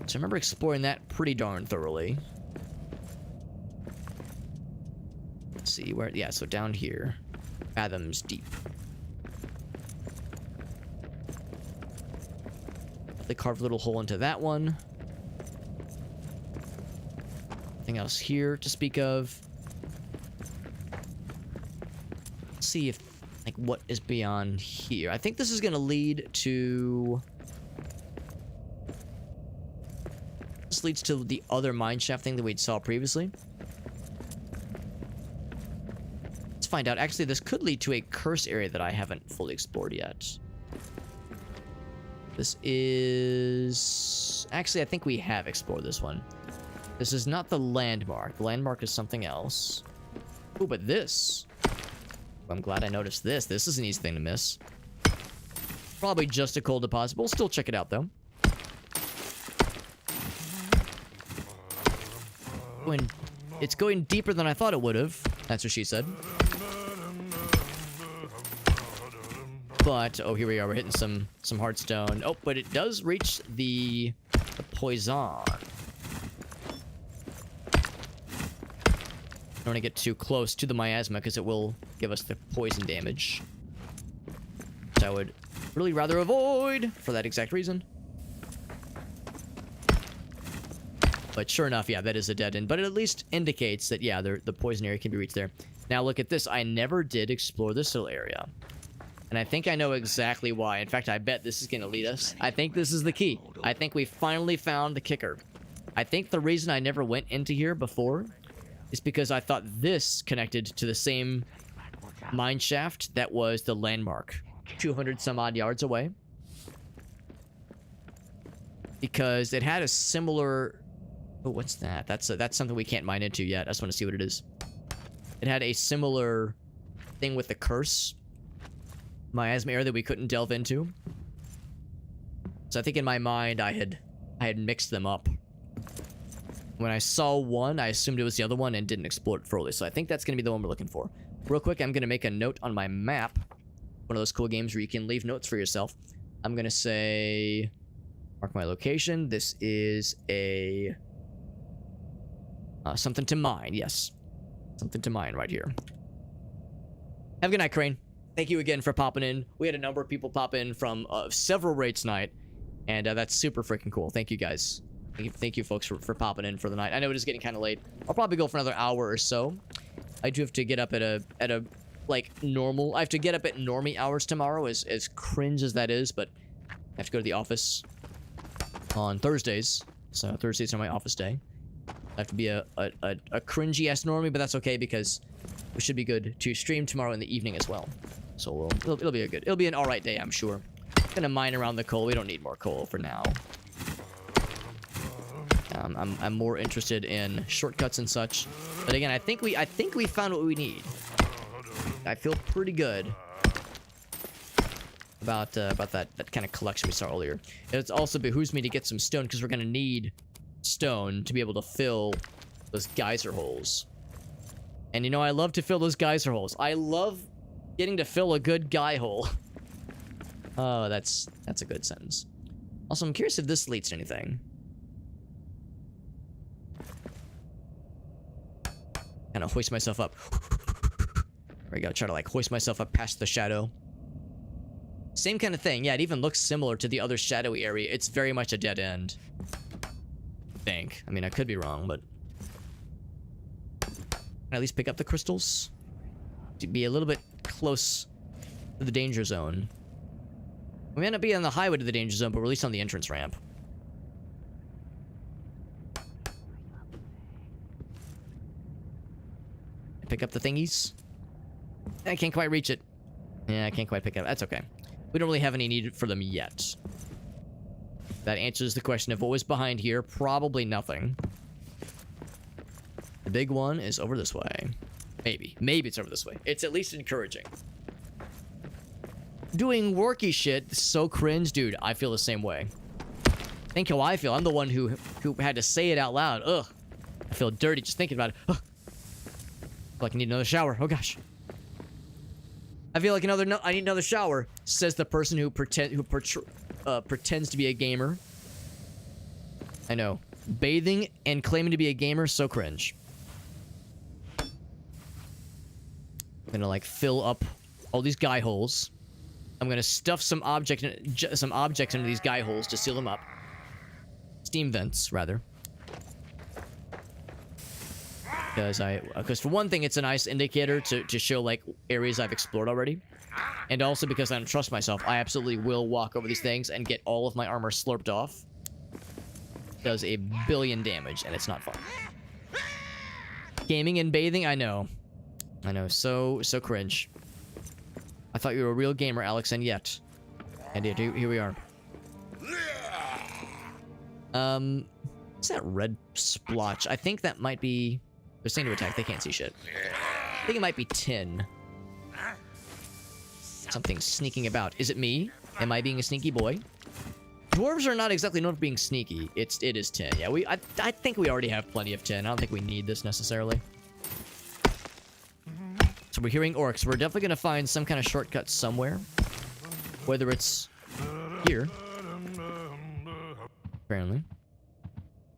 So I remember exploring that pretty darn thoroughly. Let's see where... Yeah, so down here. Fathoms deep. They carved a little hole into that one. Nothing else here to speak of. Let's see if... like, what is beyond here? I think this is gonna lead to... This leads to the other mineshaft thing that we saw previously. Let's find out. Actually, this could lead to a curse area that I haven't fully explored yet. This is... Actually, I think we have explored this one. This is not the landmark. The landmark is something else. Oh, but this... I'm glad I noticed this. This is an easy thing to miss. Probably just a coal deposit. We'll still check it out, though. It's going deeper than I thought it would have. That's what she said. But, oh, here we are. We're hitting some hard stone. Oh, but it does reach the poison. Don't want to get too close to the miasma because it will give us the poison damage, which I would really rather avoid for that exact reason. But sure enough, yeah, that is a dead end. But it at least indicates that, yeah, the poison area can be reached there. Now look at this. I never did explore this little area. And I think I know exactly why. In fact, I bet this is going to lead us. I think this is the key. I think we finally found the kicker. I think the reason I never went into here before is because I thought this connected to the same mine shaft that was the landmark 200 some odd yards away, because it had a similar... Oh, what's that? That's something we can't mine into yet. I just want to see what it is. It had a similar thing with the curse miasma area that we couldn't delve into. So I think in my mind I had mixed them up. When I saw one, I assumed it was the other one and didn't explore it fully. So I think that's going to be the one we're looking for. Real quick, I'm going to make a note on my map. One of those cool games where you can leave notes for yourself. I'm going to say... Mark my location. This is a... something to mine. Yes. Something to mine right here. Have a good night, Crane. Thank you again for popping in. We had a number of people pop in from several raids tonight. And that's super freaking cool. Thank you, guys. Thank you, folks, for popping in for the night. I know it is getting kind of late. I'll probably go for another hour or so. I do have to get up at a like normal. I have to get up at normie hours tomorrow, as cringe as that is. But I have to go to the office on Thursdays. So Thursdays are my office day. I have to be a cringy ass normie, but that's okay because we should be good to stream tomorrow in the evening as well. So it'll be an all right day, I'm sure. Gonna mine around the coal. We don't need more coal for now. I'm more interested in shortcuts and such. But again, I think we found what we need. I feel pretty good about that kind of collection we saw earlier. It also behooves me to get some stone because we're gonna need stone to be able to fill those geyser holes. And you know, I love to fill those geyser holes. I love getting to fill a good guy hole. Oh, that's a good sentence. Also, I'm curious if this leads to anything. Kind of hoist myself up. There we go. Try to like hoist myself up past the shadow. Same kind of thing. Yeah, it even looks similar to the other shadowy area. It's very much a dead end. I think. I mean, I could be wrong, but... Can I at least pick up the crystals? To be a little bit close to the danger zone. We may not be on the highway to the danger zone, but we're at least on the entrance ramp. Pick up the thingies. I can't quite reach it. Yeah, I can't quite pick it up. That's okay. We don't really have any need for them yet. That answers the question of what was behind here. Probably nothing. The big one is over this way. Maybe. Maybe it's over this way. It's at least encouraging. Doing worky shit, so cringe. Dude, I feel the same way. Think how I feel. I'm the one who had to say it out loud. Ugh. I feel dirty just thinking about it. Ugh. I feel like I need another shower. Oh gosh. I feel like I need another shower, says the person who pretends to be a gamer. I know. Bathing and claiming to be a gamer, so cringe. I'm gonna like fill up all these guy holes. I'm gonna stuff some objects into these guy holes to seal them up. Steam vents, rather. Because for one thing, it's a nice indicator to show like areas I've explored already, and also because I don't trust myself, I absolutely will walk over these things and get all of my armor slurped off. Does a billion damage, and it's not fun. Gaming and bathing, I know, so cringe. I thought you were a real gamer, Alex, and yet, and here we are. What's that red splotch? I think that might be. They're saying to attack. They can't see shit. I think it might be tin. Something sneaking about. Is it me? Am I being a sneaky boy? Dwarves are not exactly known for being sneaky. It is tin. Yeah, I think we already have plenty of tin. I don't think we need this necessarily. So we're hearing orcs. We're definitely gonna find some kind of shortcut somewhere. Whether it's here. Apparently.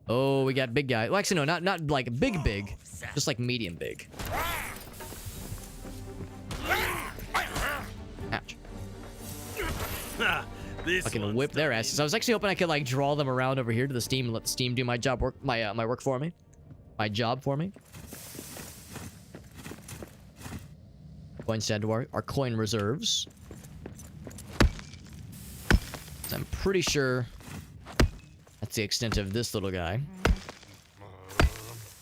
Oh, we got big guy. Well, actually, no, not like big. Just like medium big. Ouch. Fucking whip their asses. I was actually hoping I could like draw them around over here to the steam and let the steam do my work for me. My job for me. Coins to add to our coin reserves. So I'm pretty sure that's the extent of this little guy.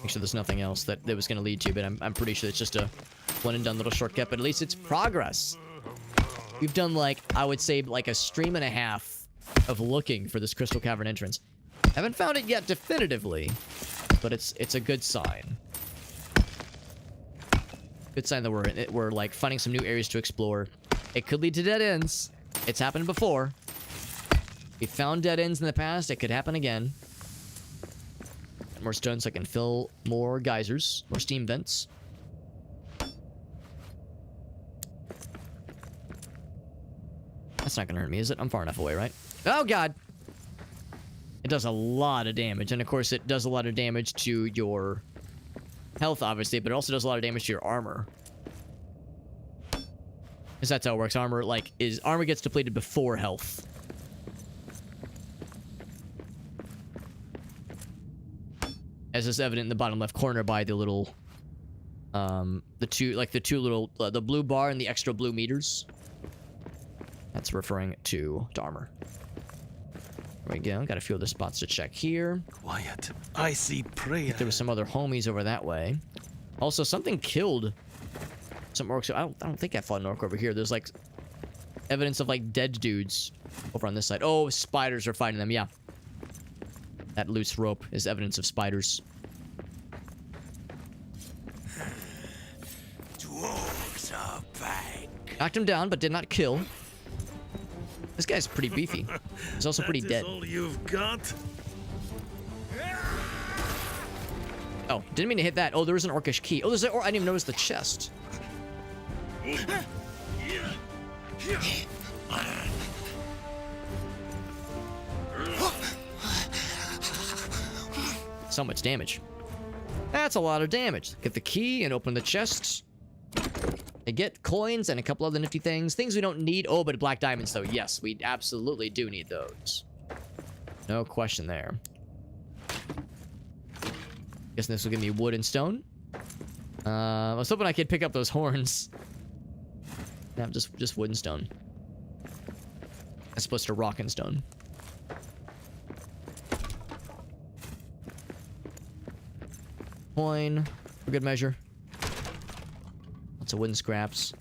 Make sure there's nothing else that was going to lead to, but I'm pretty sure it's just a one and done little shortcut, but at least it's progress. We've done like, I would say like a stream and a half of looking for this Crystal Cavern entrance. Haven't found it yet definitively, but it's a good sign. Good sign that we're like finding some new areas to explore. It could lead to dead ends. It's happened before. We found dead ends in the past. It could happen again. More stone so I can fill more geysers, more steam vents. That's not gonna hurt me, is it? I'm far enough away, right? Oh god! It does a lot of damage, and of course it does a lot of damage to your health, obviously, but it also does a lot of damage to your armor. Because that's how it works. Armor gets depleted before health. As is evident in the bottom left corner by the little, the blue bar and the extra blue meters. That's referring to armor. There we go. Got a few other spots to check here. Quiet. I see prey. There was some other homies over that way. Also, something killed some orcs. I don't think I fought an orc over here. There's like evidence of like dead dudes over on this side. Oh, spiders are fighting them. Yeah. That loose rope is evidence of spiders. Dwarves are back. Knocked him down, but did not kill. This guy's pretty beefy. He's also pretty That dead. is all you've got? Oh, didn't mean to hit that. Oh, there was an orcish key. Oh, there's an I didn't even notice the chest. So much damage. That's a lot of damage. Get the key and open the chest. And get coins and a couple other nifty things. Things we don't need. Oh, but black diamonds, though. Yes, we absolutely do need those. No question there. Guessing this will give me wood and stone. I was hoping I could pick up those horns. No, just wood and stone. As opposed to rock and stone. Coin, for good measure. Lots of wooden scraps.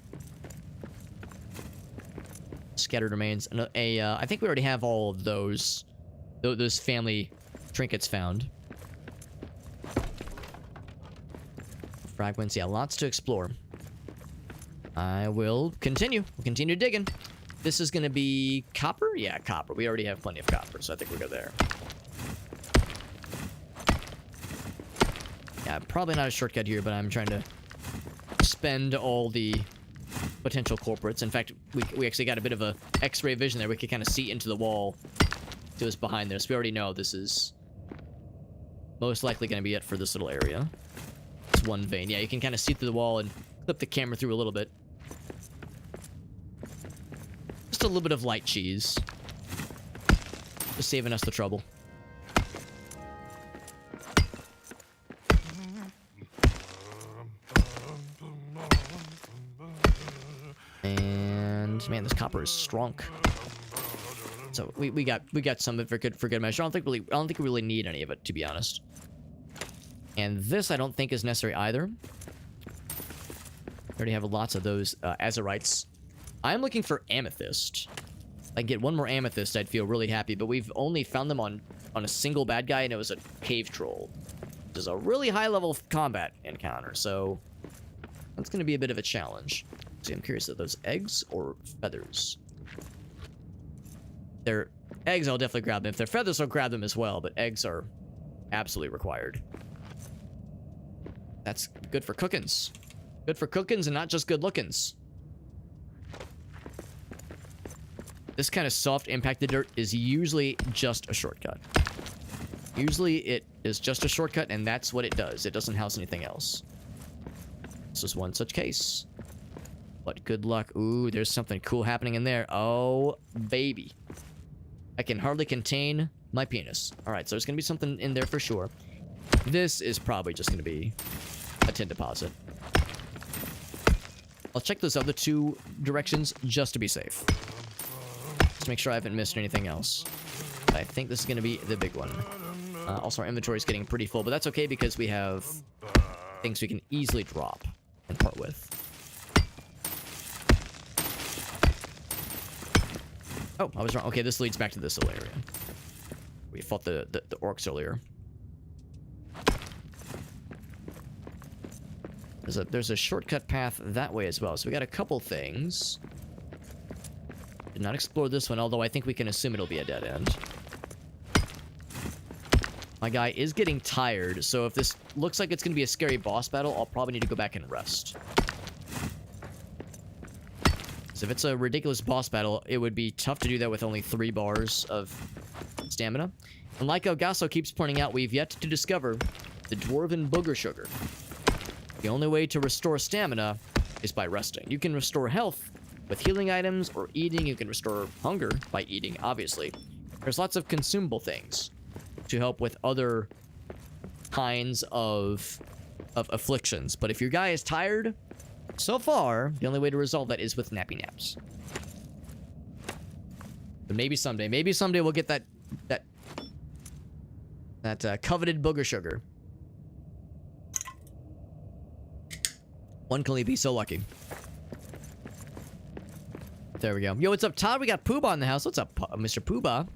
Scattered remains. I think we already have all of those family trinkets found. Fragments, yeah, lots to explore. I will continue. We'll continue digging. This is gonna be copper? Yeah, copper. We already have plenty of copper, so I think we're good there. Yeah, probably not a shortcut here, but I'm trying to spend all the potential culprits. In fact, we actually got a bit of a X-ray vision there. We could kind of see into the wall to what's behind this. We already know this is most likely going to be it for this little area. It's one vein. Yeah, you can kind of see through the wall and flip the camera through a little bit. Just a little bit of light cheese. Just saving us the trouble. And man, this copper is strong. So we got some of it for good measure. I don't think we really need any of it, to be honest. And this I don't think is necessary either. We already have lots of those azurites. I'm looking for amethyst. If I can get one more amethyst, I'd feel really happy. But we've only found them on a single bad guy, and it was a cave troll. Which is a really high level combat encounter, so that's going to be a bit of a challenge. See, I'm curious, are those eggs or feathers? They're eggs, I'll definitely grab them. If they're feathers, I'll grab them as well, but eggs are absolutely required. That's good for cookins. Good for cookins and not just good lookins. This kind of soft impacted dirt is usually just a shortcut. Usually it is just a shortcut, and that's what it does. It doesn't house anything else. This is one such case. But good luck. Ooh, there's something cool happening in there. Oh, baby. I can hardly contain my penis. Alright, so there's gonna be something in there for sure. This is probably just gonna be a tin deposit. I'll check those other two directions just to be safe. Just make sure I haven't missed anything else. I think this is gonna be the big one. Also, our inventory is getting pretty full, but that's okay because we have things we can easily drop and part with. Oh, I was wrong. Okay, this leads back to this little area. We fought the orcs earlier. There's a shortcut path that way as well. So we got a couple things. Did not explore this one, although I think we can assume it'll be a dead end. My guy is getting tired, so if this looks like it's going to be a scary boss battle, I'll probably need to go back and rest. So if it's a ridiculous boss battle, it would be tough to do that with only 3 bars of stamina. And like Elgaso keeps pointing out, we've yet to discover the dwarven booger sugar. The only way to restore stamina is by resting. You can restore health with healing items or eating. You can restore hunger by eating, obviously. There's lots of consumable things to help with other kinds of afflictions. But if your guy is tired, so far, the only way to resolve that is with nappy naps. But maybe someday we'll get that coveted booger sugar. One can only be so lucky. There we go. Yo, what's up, Todd? We got Poobah in the house. What's up, Mr. Poobah?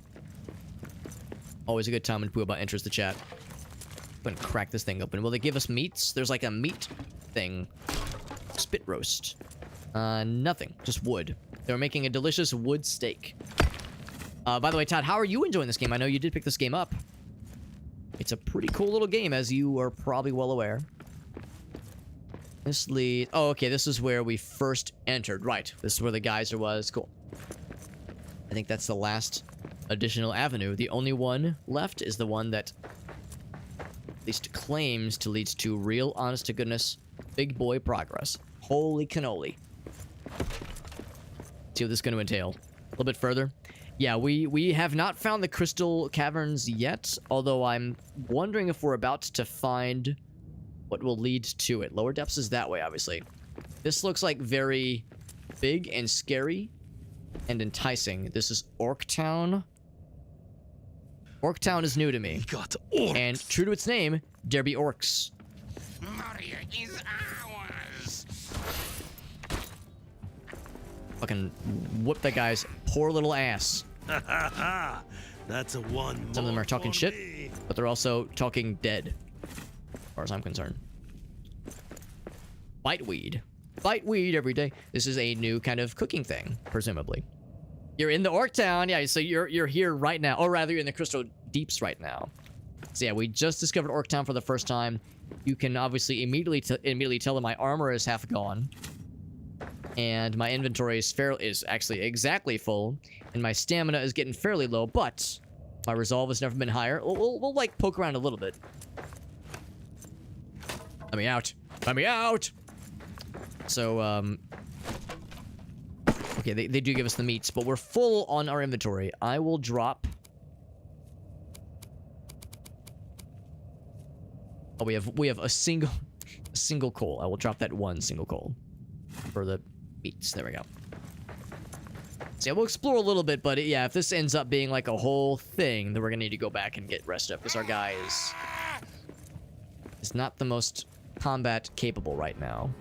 Always a good time when Poobah enters the chat. Go ahead and crack this thing open. Will they give us meats? There's like a meat thing. Spit roast. Nothing. Just wood. They were making a delicious wood steak. By the way, Todd, how are you enjoying this game? I know you did pick this game up. It's a pretty cool little game, as you are probably well aware. This lead... Oh, okay, this is where we first entered. Right, this is where the geyser was. Cool. I think that's the last additional avenue. The only one left is the one that at least claims to lead to real, honest-to-goodness, big boy progress. Holy cannoli. See what this is going to entail. A little bit further. Yeah, we have not found the crystal caverns yet, although I'm wondering if we're about to find what will lead to it. Lower depths is that way, obviously. This looks like very big and scary and enticing. This is Orktown. Orktown is new to me. Got orcs. And true to its name, there be orcs. Moria is ours. Fucking whoop that guy's poor little ass. That's a one. Some of them are talking for shit, me. but they're also talking dead, as far as I'm concerned. Biteweed. Biteweed every day. This is a new kind of cooking thing, presumably. You're in the Orktown, yeah, so you're here right now. Or rather, you're in the Crystal Deeps right now. So yeah, we just discovered Orktown for the first time. You can obviously immediately tell that my armor is half gone. And my inventory is actually exactly full. And my stamina is getting fairly low, but my resolve has never been higher. We'll like poke around a little bit. Let me out. Let me out! So, okay, they do give us the meats, but we're full on our inventory. I will drop... Oh, we have a single coal. I will drop that one single coal for the meats. There we go. So yeah, we'll explore a little bit, but yeah, if this ends up being like a whole thing, then we're gonna need to go back and get rest up, because our guy is not the most combat capable right now.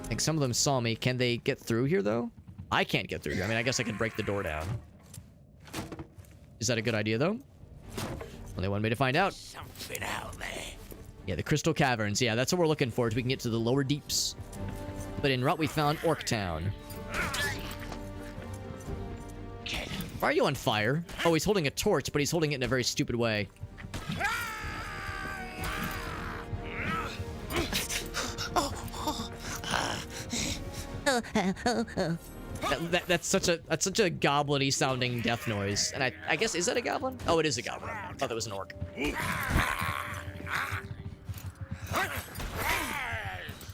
I think some of them saw me. Can they get through here, though? I can't get through here. I mean, I guess I could break the door down. Is that a good idea, though? Only one way to find out. Something out there. Yeah, the Crystal Caverns. Yeah, that's what we're looking for, so we can get to the lower deeps. But en route, we found Orktown. Why are you on fire? Oh, he's holding a torch, but he's holding it in a very stupid way. That's such a goblin-y sounding death noise. And I guess, is that a goblin? Oh, it is a goblin. I thought that was an orc.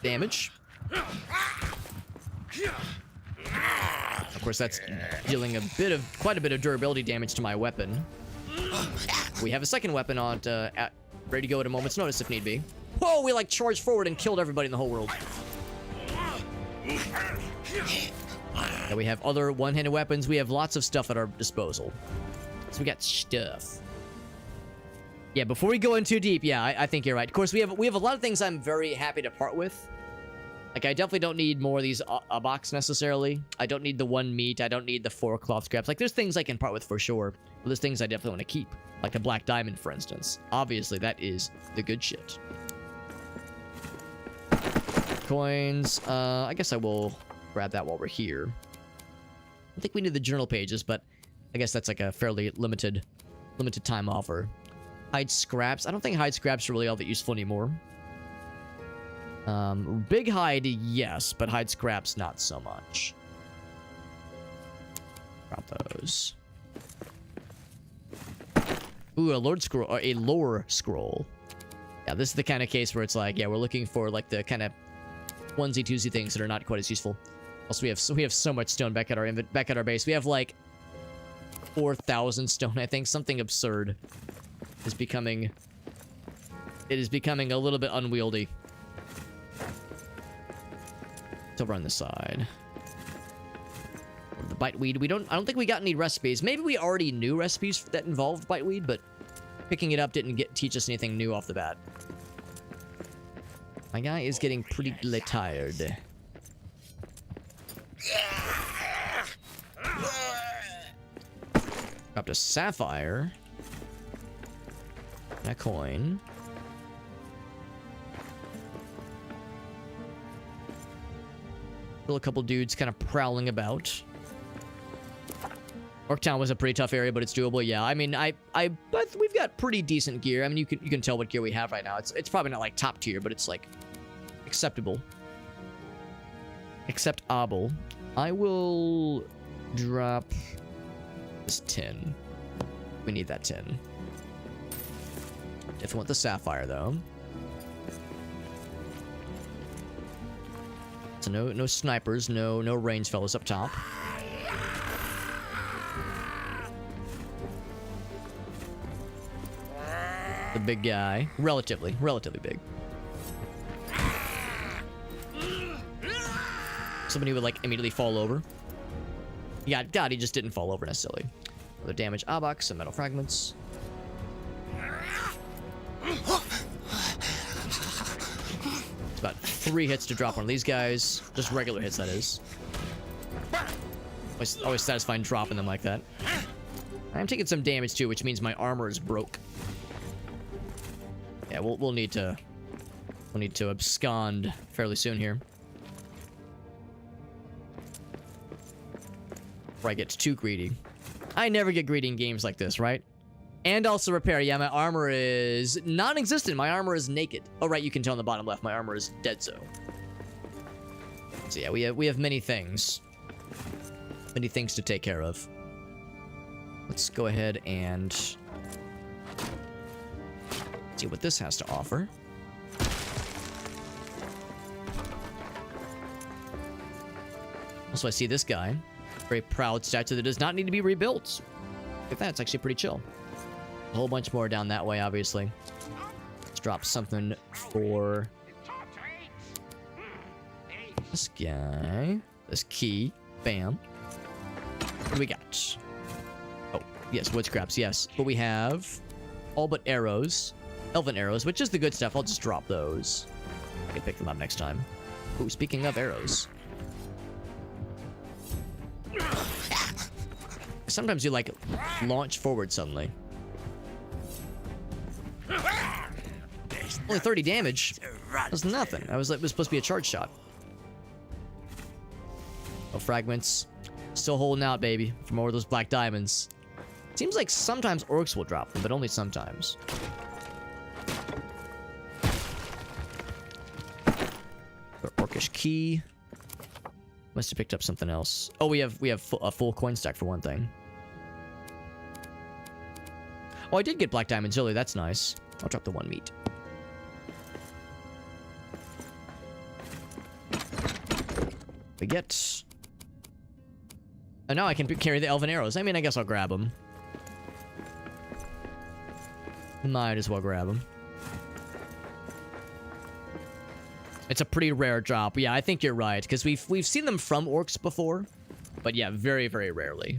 Damage. Of course, that's dealing quite a bit of durability damage to my weapon. We have a second weapon on ready to go at a moment's notice if need be. Whoa, we like charged forward and killed everybody in the whole world. Now we have other one-handed weapons. We have lots of stuff at our disposal. So we got stuff. Yeah, before we go in too deep, yeah, I think you're right. Of course, we have a lot of things I'm very happy to part with. Like, I definitely don't need more of these box necessarily. I don't need the one meat. I don't need the 4 cloth scraps. Like, there's things I can part with for sure. But there's things I definitely want to keep. Like a black diamond, for instance. Obviously, that is the good shit. Coins. I guess I will grab that while we're here. I think we need the journal pages, but I guess that's like a fairly limited time offer. Hide scraps. I don't think hide scraps are really all that useful anymore. Big hide, yes, but hide scraps, not so much. Drop those. Ooh, a lore scroll. Yeah, this is the kind of case where it's like, yeah, we're looking for like the kind of onesie-twosie things that are not quite as useful. Also, we have so much stone back at our base. We have like 4,000 stone, I think. Something absurd is becoming. It is becoming a little bit unwieldy. It's over on this side. The biteweed. I don't think we got any recipes. Maybe we already knew recipes that involved biteweed, but picking it up didn't teach us anything new off the bat. My guy is getting pretty tired. Dropped a sapphire. And a coin. Still a couple dudes kind of prowling about. Orktown was a pretty tough area, but it's doable. Yeah, I mean, but we've got pretty decent gear. I mean, you can tell what gear we have right now. It's probably not like top tier, but it's like acceptable. Acceptable. I will drop this 10. We need that 10. Definitely want the sapphire though. So no snipers, no range fellas up top. The big guy, relatively big. Somebody would like immediately fall over. Yeah, God, he just didn't fall over necessarily. Other damage, Abak, some metal fragments. It's about 3 hits to drop one of these guys. Just regular hits, that is. Always satisfying dropping them like that. I'm taking some damage too, which means my armor is broke. Yeah, we'll need to abscond fairly soon here. Before I get too greedy. I never get greedy in games like this, right? And also repair. Yeah, my armor is non-existent. My armor is naked. Oh, right, you can tell on the bottom left. My armor is dead so. So yeah, we have many things. Many things to take care of. Let's go ahead and see what this has to offer. Also, I see this guy. Very proud statue that does not need to be rebuilt. Look at that, it's actually pretty chill. A whole bunch more down that way, obviously. Let's drop something for this guy. This key. Bam. What do we got? Oh, yes, wood scraps, yes. But we have all but arrows. Elven arrows, which is the good stuff. I'll just drop those. I can pick them up next time. Ooh, speaking of arrows. Sometimes you, like, launch forward suddenly. Only 30 damage. That's nothing. It was supposed to be a charge shot. Oh, fragments. Still holding out, baby, for more of those black diamonds. Seems like sometimes orcs will drop them, but only sometimes. Our orcish key. Must have picked up something else. Oh, we have a full coin stack for one thing. Oh, I did get black diamonds earlier. That's nice. I'll drop the 1 meat. We get. Oh, now I can carry the elven arrows. I mean, I guess I'll grab them. Might as well grab them. It's a pretty rare drop. Yeah, I think you're right, because we've seen them from orcs before, but yeah, very, very rarely.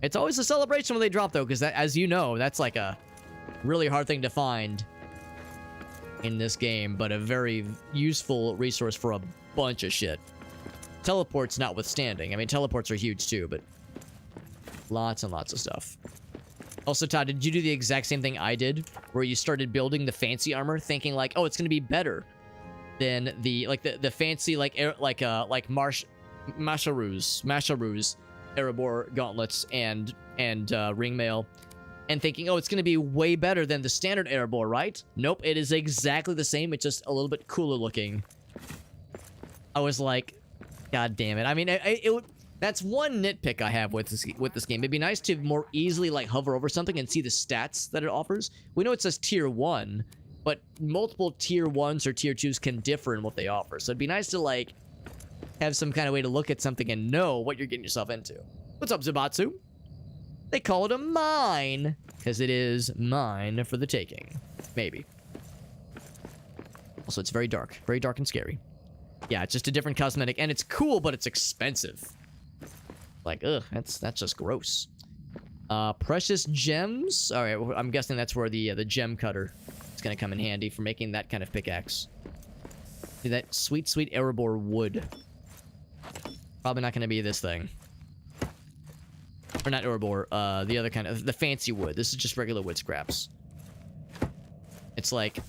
It's always a celebration when they drop, though, because that, as you know, that's like a really hard thing to find in this game, but a very useful resource for a bunch of shit. Teleports notwithstanding. I mean, teleports are huge too, but lots and lots of stuff. Also, Todd, did you do the exact same thing I did, where you started building the fancy armor, thinking like, oh, it's gonna be better than the fancy Masharuz Erebor gauntlets and ringmail, and thinking, oh, it's gonna be way better than the standard Erebor, right? Nope, it is exactly the same. It's just a little bit cooler looking. I was like, God damn it! I mean, that's one nitpick I have with this game. It'd be nice to more easily like hover over something and see the stats that it offers. We know it says tier 1, but multiple tier 1s or tier 2s can differ in what they offer. So it'd be nice to like have some kind of way to look at something and know what you're getting yourself into. What's up, Zubatsu? They call it a mine because it is mine for the taking. Maybe. Also, it's very dark and scary. Yeah, it's just a different cosmetic, and it's cool, but it's expensive. Like, ugh, that's just gross. Precious gems. All right, well, I'm guessing that's where the gem cutter is gonna come in handy for making that kind of pickaxe. See that sweet, sweet Erebor wood. Probably not gonna be this thing. Or not Erebor. The other kind of the fancy wood. This is just regular wood scraps. It's like,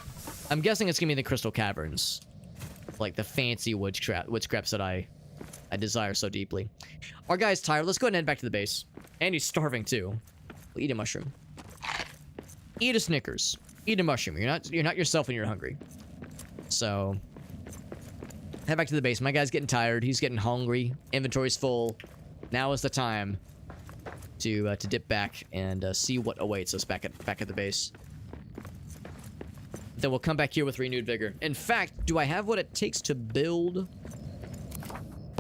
I'm guessing it's gonna be the Crystal Caverns. Like the fancy wood scraps that I desire so deeply. Our guy's tired. Let's go ahead and head back to the base. And he's starving too. Well, eat a mushroom. Eat a Snickers. Eat a mushroom. You're not yourself when you're hungry. So head back to the base. My guy's getting tired. He's getting hungry. Inventory's full. Now is the time to dip back and see what awaits us back at the base. Then we'll come back here with renewed vigor. In fact, do I have what it takes to build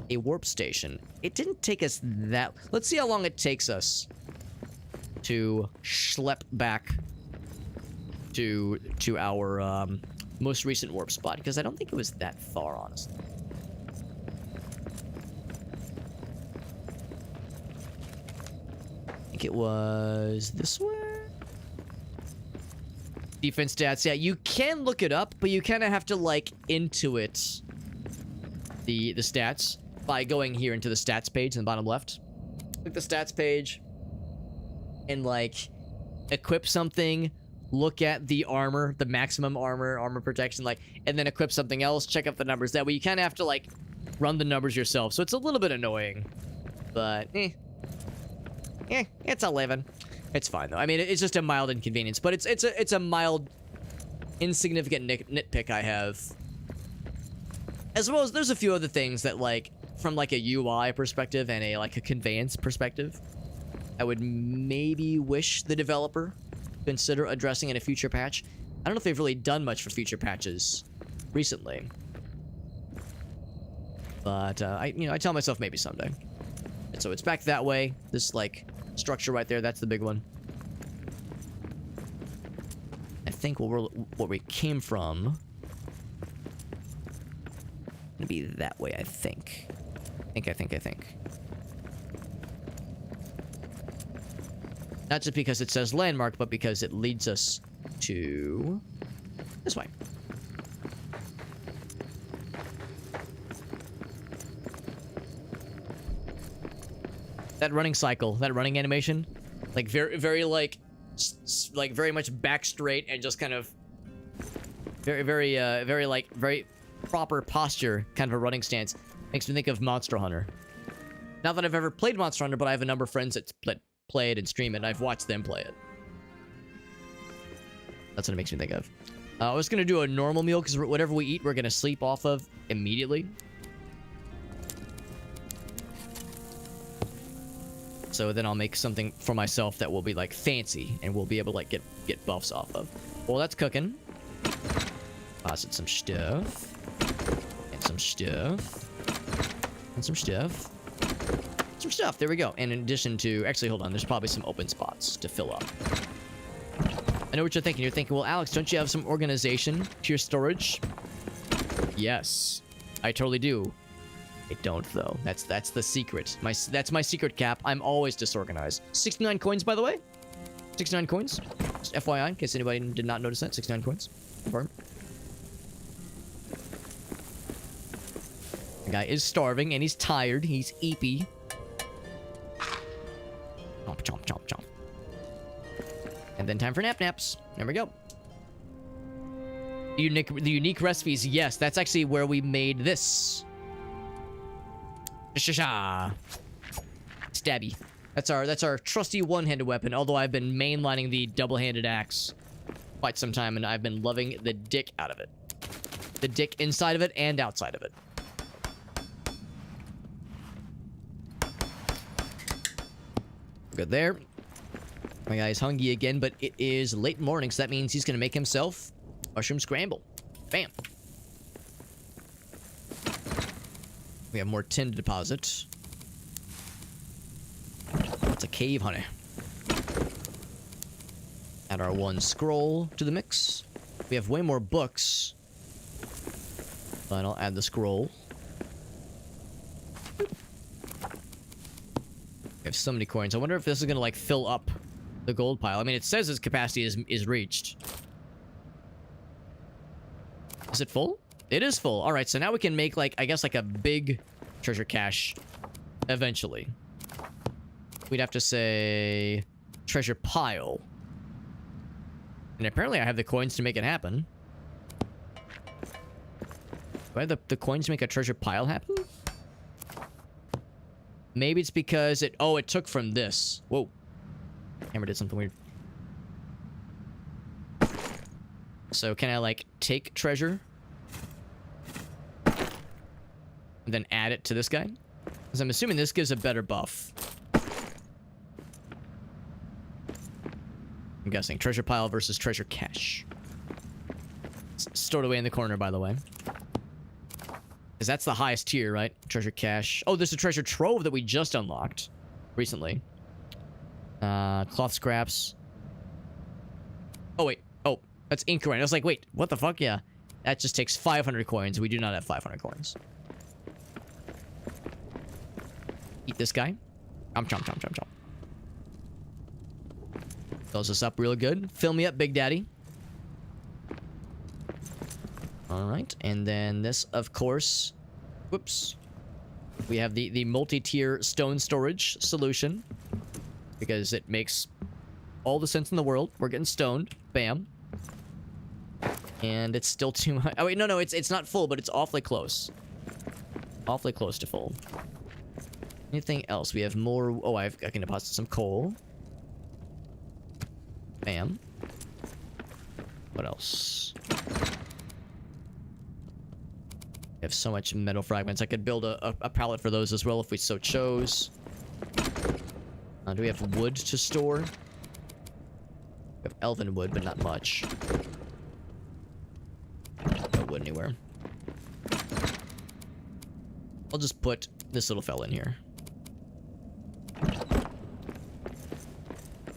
a warp station? It didn't take us that... Let's see how long it takes us to schlep back to our most recent warp spot, because I don't think it was that far, honestly. I think it was this way. Defense stats, yeah, you can look it up, but you kind of have to, like, intuit the stats by going here into the stats page in the bottom left. Click the stats page and, like, equip something, look at the armor, the maximum armor protection, like, and then equip something else, check up the numbers. That way you kind of have to, like, run the numbers yourself. So it's a little bit annoying, but it's a living. It's fine though. I mean, it's just a mild inconvenience, but it's a mild, insignificant nitpick I have. As well as there's a few other things that, like, from like a UI perspective and a conveyance perspective, I would maybe wish the developer consider addressing in a future patch. I don't know if they've really done much for future patches recently, but I tell myself maybe someday. And so it's back that way. This, like, structure right there, that's the big one. I think where we came from gonna be that way, I think. I think. Not just because it says landmark, but because it leads us to this way. That running cycle, that running animation, like very like very much back straight and just kind of very proper posture, kind of a running stance. Makes me think of Monster Hunter. Not that I've ever played Monster Hunter, but I have a number of friends that play it and stream it, and I've watched them play it. That's what it makes me think of. I was gonna do a normal meal because whatever we eat, we're gonna sleep off of immediately. So then I'll make something for myself that will be, like, fancy and we'll be able to, like, get buffs off of. Well, that's cooking. Deposit some stuff. And some stuff. And some stuff. Some stuff. There we go. And in addition to... Actually, hold on. There's probably some open spots to fill up. I know what you're thinking. You're thinking, well, Alex, don't you have some organization to your storage? Yes. I totally do. I don't, though. That's the secret. That's my secret, Cap. I'm always disorganized. 69 coins, by the way. 69 coins. Just FYI, in case anybody did not notice that. 69 coins. Confirm. The guy is starving, and he's tired. He's eepy. Chomp, chomp, chomp, chomp. And then time for naps. There we go. The unique recipes. Yes, that's actually where we made this. Stabby. That's our trusty one-handed weapon, although I've been mainlining the double-handed axe quite some time, and I've been loving the dick out of it. The dick inside of it and outside of it. Good there. My guy's hungry again, but it is late morning, so that means he's gonna make himself mushroom scramble. Bam. We have more tin to deposit. It's a cave, honey. Add our one scroll to the mix. We have way more books. But I'll add the scroll. We have so many coins. I wonder if this is gonna, like, fill up the gold pile. I mean, it says its capacity is reached. Is it full? It is full. All right, so now we can make, like, I guess, like a big treasure cache eventually. We'd have to say treasure pile. And apparently I have the coins to make it happen. Do I have the coins to make a treasure pile happen? Maybe it's because it... Oh, it took from this. Whoa. Camera did something weird. So can I, like, take treasure? And then add it to this guy? Because I'm assuming this gives a better buff. I'm guessing. Treasure pile versus treasure cache. It's stored away in the corner, by the way. Because that's the highest tier, right? Treasure cache. Oh, there's a treasure trove that we just unlocked recently. Cloth scraps. Oh, wait. Oh, that's incorrect. I was like, wait, what the fuck? Yeah. That just takes 500 coins. We do not have 500 coins. Eat this guy. Chomp, chomp, chomp, chomp, chomp. Fills us up real good. Fill me up, Big Daddy. Alright, and then this, of course... Whoops. We have the multi-tier stone storage solution. Because it makes all the sense in the world. We're getting stoned. Bam. And it's still too much. Oh, wait, no, it's not full, but it's awfully close. Awfully close to full. Anything else? We have more... Oh, I can deposit some coal. Bam. What else? We have so much metal fragments. I could build a pallet for those as well if we so chose. Do we have wood to store? We have elven wood, but not much. No wood anywhere. I'll just put this little fella in here.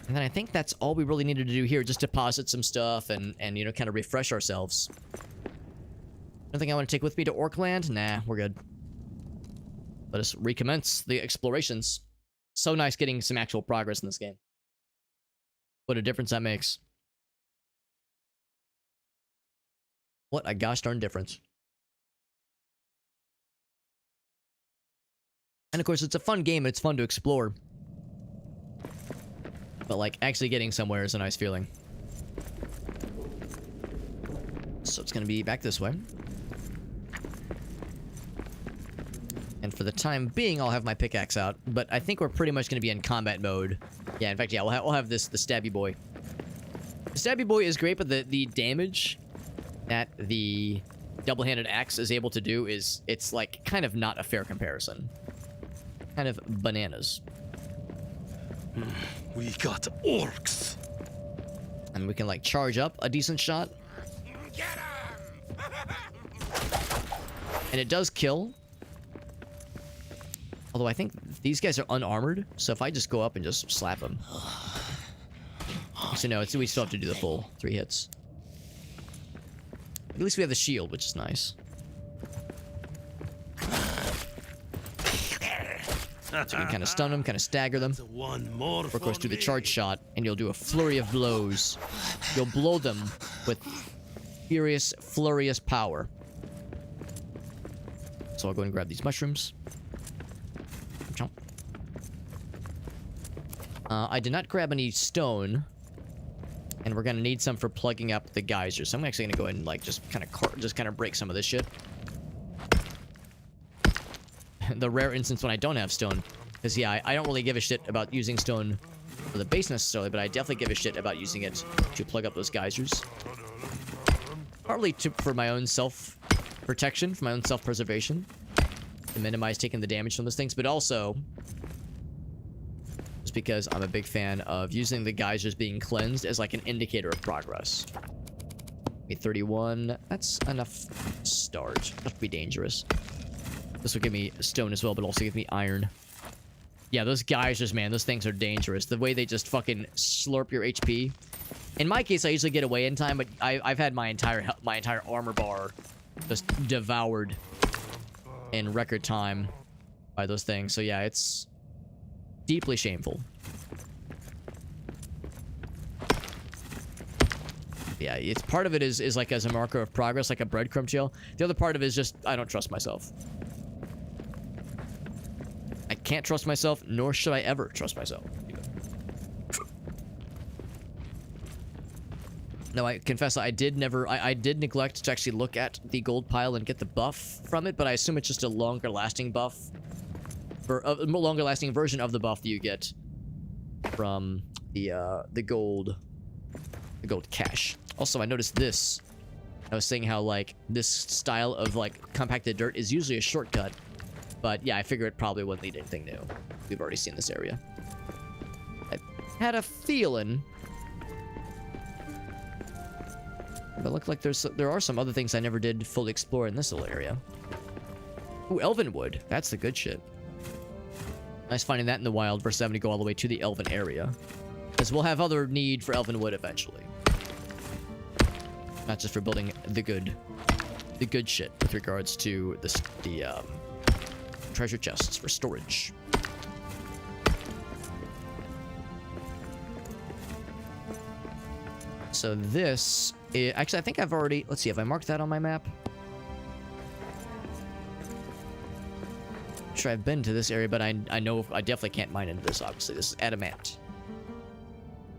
And then I think that's all we really needed to do here. Just deposit some stuff and you know, kind of refresh ourselves. Anything I want to take with me to Orkland? Nah, we're good. Let us recommence the explorations. So nice getting some actual progress in this game. What a difference that makes. What a gosh darn difference. And of course, it's a fun game and it's fun to explore. But like, actually getting somewhere is a nice feeling. So it's gonna be back this way. And for the time being, I'll have my pickaxe out. But I think we're pretty much gonna be in combat mode. Yeah, in fact, yeah, we'll have this, the Stabby Boy. The Stabby Boy is great, but the damage that the double-handed axe is able to do is, it's like, kind of not a fair comparison. Kind of bananas. We got orcs. And we can, like, charge up a decent shot. Get 'em! And it does kill. Although I think these guys are unarmored, so if I just go up and just slap them. So no, we still have to do the full 3 hits. At least we have the shield, which is nice. So you can kind of stun them, kind of stagger them. Or of course do the charge shot, and you'll do a flurry of blows. You'll blow them with furious, flurious power. So I'll go and grab these mushrooms. Chomp. I did not grab any stone. And we're gonna need some for plugging up the geysers. So I'm actually gonna go ahead and like just kind of break some of this shit. The rare instance when I don't have stone. Because yeah, I don't really give a shit about using stone for the base necessarily, but I definitely give a shit about using it to plug up those geysers. Partly for my own self-protection, for my own self-preservation. To minimize taking the damage from those things, but also just because I'm a big fan of using the geysers being cleansed as like an indicator of progress. 31, that's enough start. Not to be dangerous. This will give me stone as well, but also give me iron. Yeah, those geysers, man, those things are dangerous. The way they just fucking slurp your HP. In my case, I usually get away in time, but I've had my entire armor bar just devoured in record time by those things. So yeah, it's deeply shameful. Yeah, it's part of it is like as a marker of progress, like a breadcrumb trail. The other part of it is just I don't trust myself. I can't trust myself, nor should I ever trust myself. No, I confess I did neglect to actually look at the gold pile and get the buff from it, but I assume it's just a longer lasting buff for a more longer-lasting version of the buff that you get from the gold cache. Also, I noticed this. I was saying how like this style of like compacted dirt is usually a shortcut, but yeah, I figure it probably wouldn't lead anything new. We've already seen this area. I had a feeling. But it looked like there are some other things I never did fully explore in this little area. Ooh, Elven Wood. That's the good shit. Nice finding that in the wild versus having to go all the way to the Elven area. Because we'll have other need for Elven Wood eventually. Not just for building the good shit with regards to the treasure chests for storage. So this is, actually, I think I've already, let's see, have I marked that on my map? Sure, I've been to this area, but I know I definitely can't mine into this, obviously. This is adamant.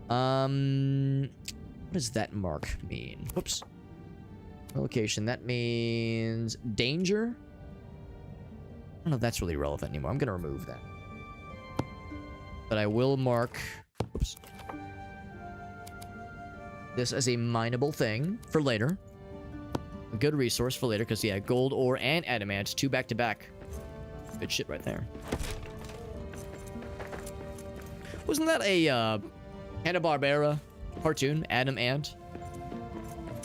What does that mark mean? Whoops. Location, that means danger? I don't know if that's really relevant anymore. I'm gonna remove that. But I will mark, whoops, this as a mineable thing for later. A good resource for later, because yeah, gold ore and adamant, 2 back-to-back. Good shit right there. Wasn't that a Hanna-Barbera cartoon, Adam Ant?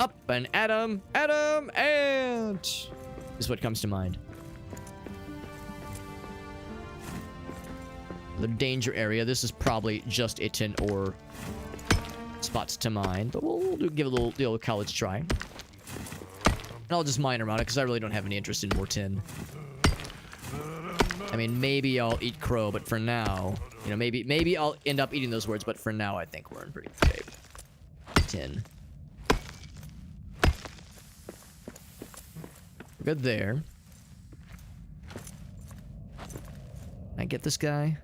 Up and Adam Ant is what comes to mind. The danger area. This is probably just a tin ore spots to mine, but we'll give it the old college try. And I'll just mine around it because I really don't have any interest in more tin. I mean, maybe I'll eat crow, but for now, you know, maybe I'll end up eating those words, but for now, I think we're in pretty good shape. Tin. We're good there. Can I get this guy?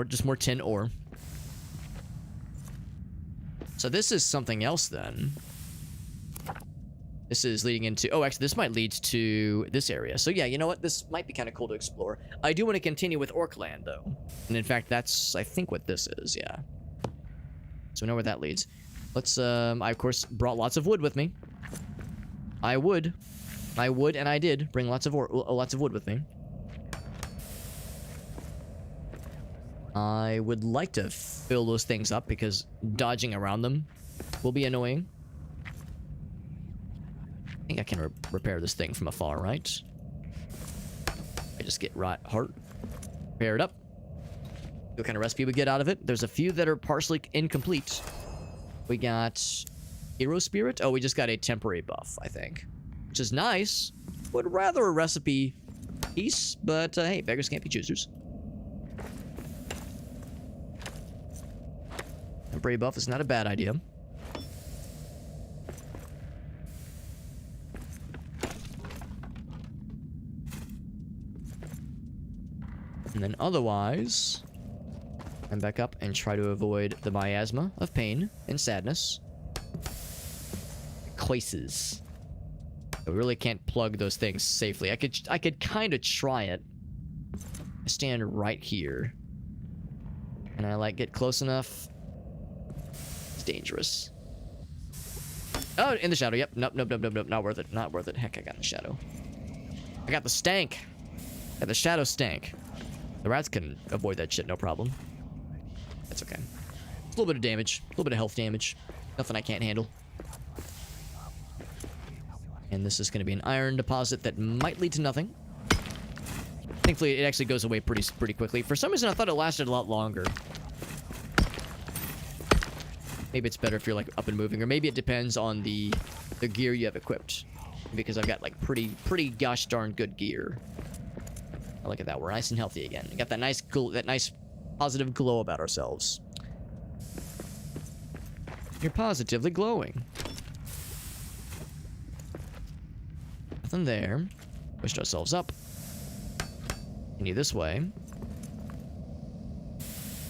Just more tin ore. So this is something else then. This is leading into... Oh, actually, this might lead to this area. So yeah, you know what? This might be kind of cool to explore. I do want to continue with Orkland, though. And in fact, that's, I think, what this is, yeah. So we know where that leads. Let's, I, of course, brought lots of wood with me. I would, and I did bring lots of wood with me. I would like to fill those things up because dodging around them will be annoying. I think I can repair this thing from afar, right? I just get heart, repair it up. See what kind of recipe we get out of it. There's a few that are partially incomplete. We got Hero Spirit. Oh, we just got a temporary buff, I think, which is nice. Would rather a recipe piece, but hey, beggars can't be choosers. Temporary buff is not a bad idea. And then otherwise, I'm back up and try to avoid the miasma of pain and sadness. Choices. I really can't plug those things safely. I could kind of try it. I stand right here. And I like get close enough. It's dangerous. Oh, in the shadow. Yep. Nope. Not worth it. Not worth it. Heck, I got in the shadow. I got the stank. I got the shadow stank. The rats can avoid that shit, no problem. That's okay. A little bit of damage. A little bit of health damage. Nothing I can't handle. And this is going to be an iron deposit that might lead to nothing. Thankfully, it actually goes away pretty quickly. For some reason, I thought it lasted a lot longer. Maybe it's better if you're, like, up and moving. Or maybe it depends on the gear you have equipped. Because I've got, like, pretty gosh darn good gear. Oh, look at that. We're nice and healthy again. We got that nice positive glow about ourselves. You're positively glowing. Nothing there. Pushed ourselves up. Continue this way.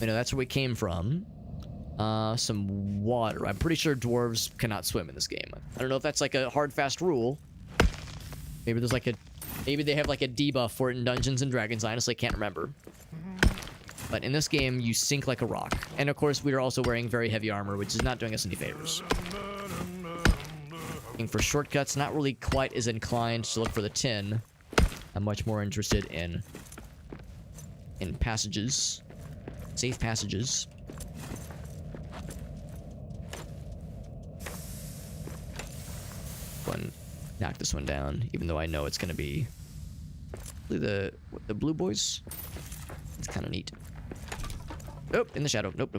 You know, that's where we came from. Some water. I'm pretty sure dwarves cannot swim in this game. I don't know if that's like a hard, fast rule. Maybe there's like a... Maybe they have like a debuff for it in Dungeons and Dragons. I honestly can't remember. But in this game, you sink like a rock. And of course, we are also wearing very heavy armor, which is not doing us any favors. Looking for shortcuts, not really quite as inclined to look for the tin. I'm much more interested in passages. Safe passages. Knock this one down, even though I know it's gonna be the blue boys. It's kind of neat. Nope, in the shadow. Nope.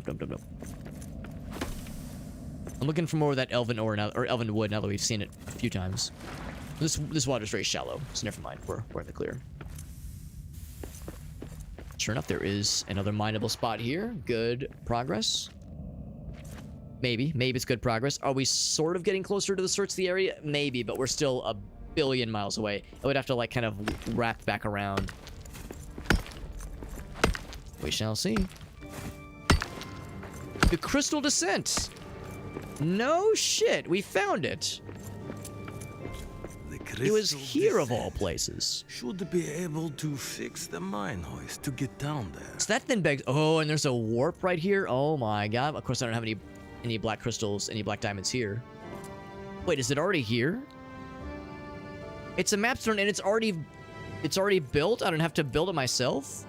I'm looking for more of that elven ore now, or elven wood, now that we've seen it a few times. This water's very shallow, so never mind. We're in the clear. Sure enough, there is another mineable spot here. Good progress. Maybe it's good progress. Are we sort of getting closer to the search the area? Maybe, but we're still a billion miles away. I would have to like kind of wrap back around. We shall see. The Crystal Descent. No shit, we found it. It was here of all places. Should be able to fix the mine hoist to get down there. So that then begs. Oh, and there's a warp right here. Oh my god. Of course, I don't have any black crystals, any black diamonds here. Wait, is it already here? It's a map stone and it's already built. I don't have to build it myself.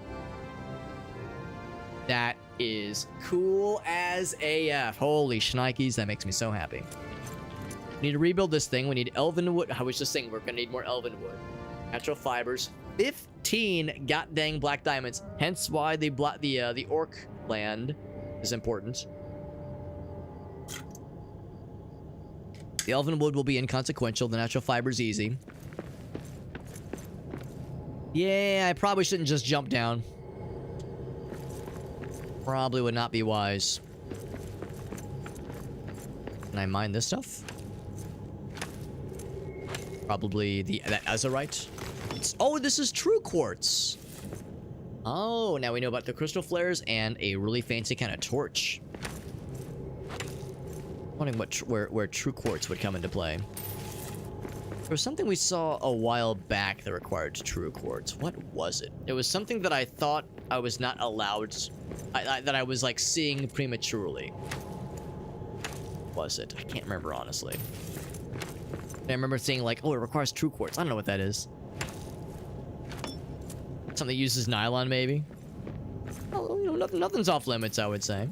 That is cool as AF. Holy shnikes, that makes me so happy. We need to rebuild this thing. We need elven wood. I was just saying we're gonna need more elven wood. Natural fibers. 15 god dang black diamonds. Hence why the orc land is important. The elven wood will be inconsequential. The natural fiber's easy. Yeah, I probably shouldn't just jump down. Probably would not be wise. Can I mine this stuff? Probably that azurite. Oh, this is true quartz. Oh, now we know about the crystal flares and a really fancy kind of torch. Wondering where true quartz would come into play. There was something we saw a while back that required true quartz. What was it? It was something that I thought I was not allowed. That I was like seeing prematurely. Was it? I can't remember honestly. I remember seeing like, oh, it requires true quartz. I don't know what that is. Something that uses nylon, maybe. Oh, you know, nothing's off limits, I would say.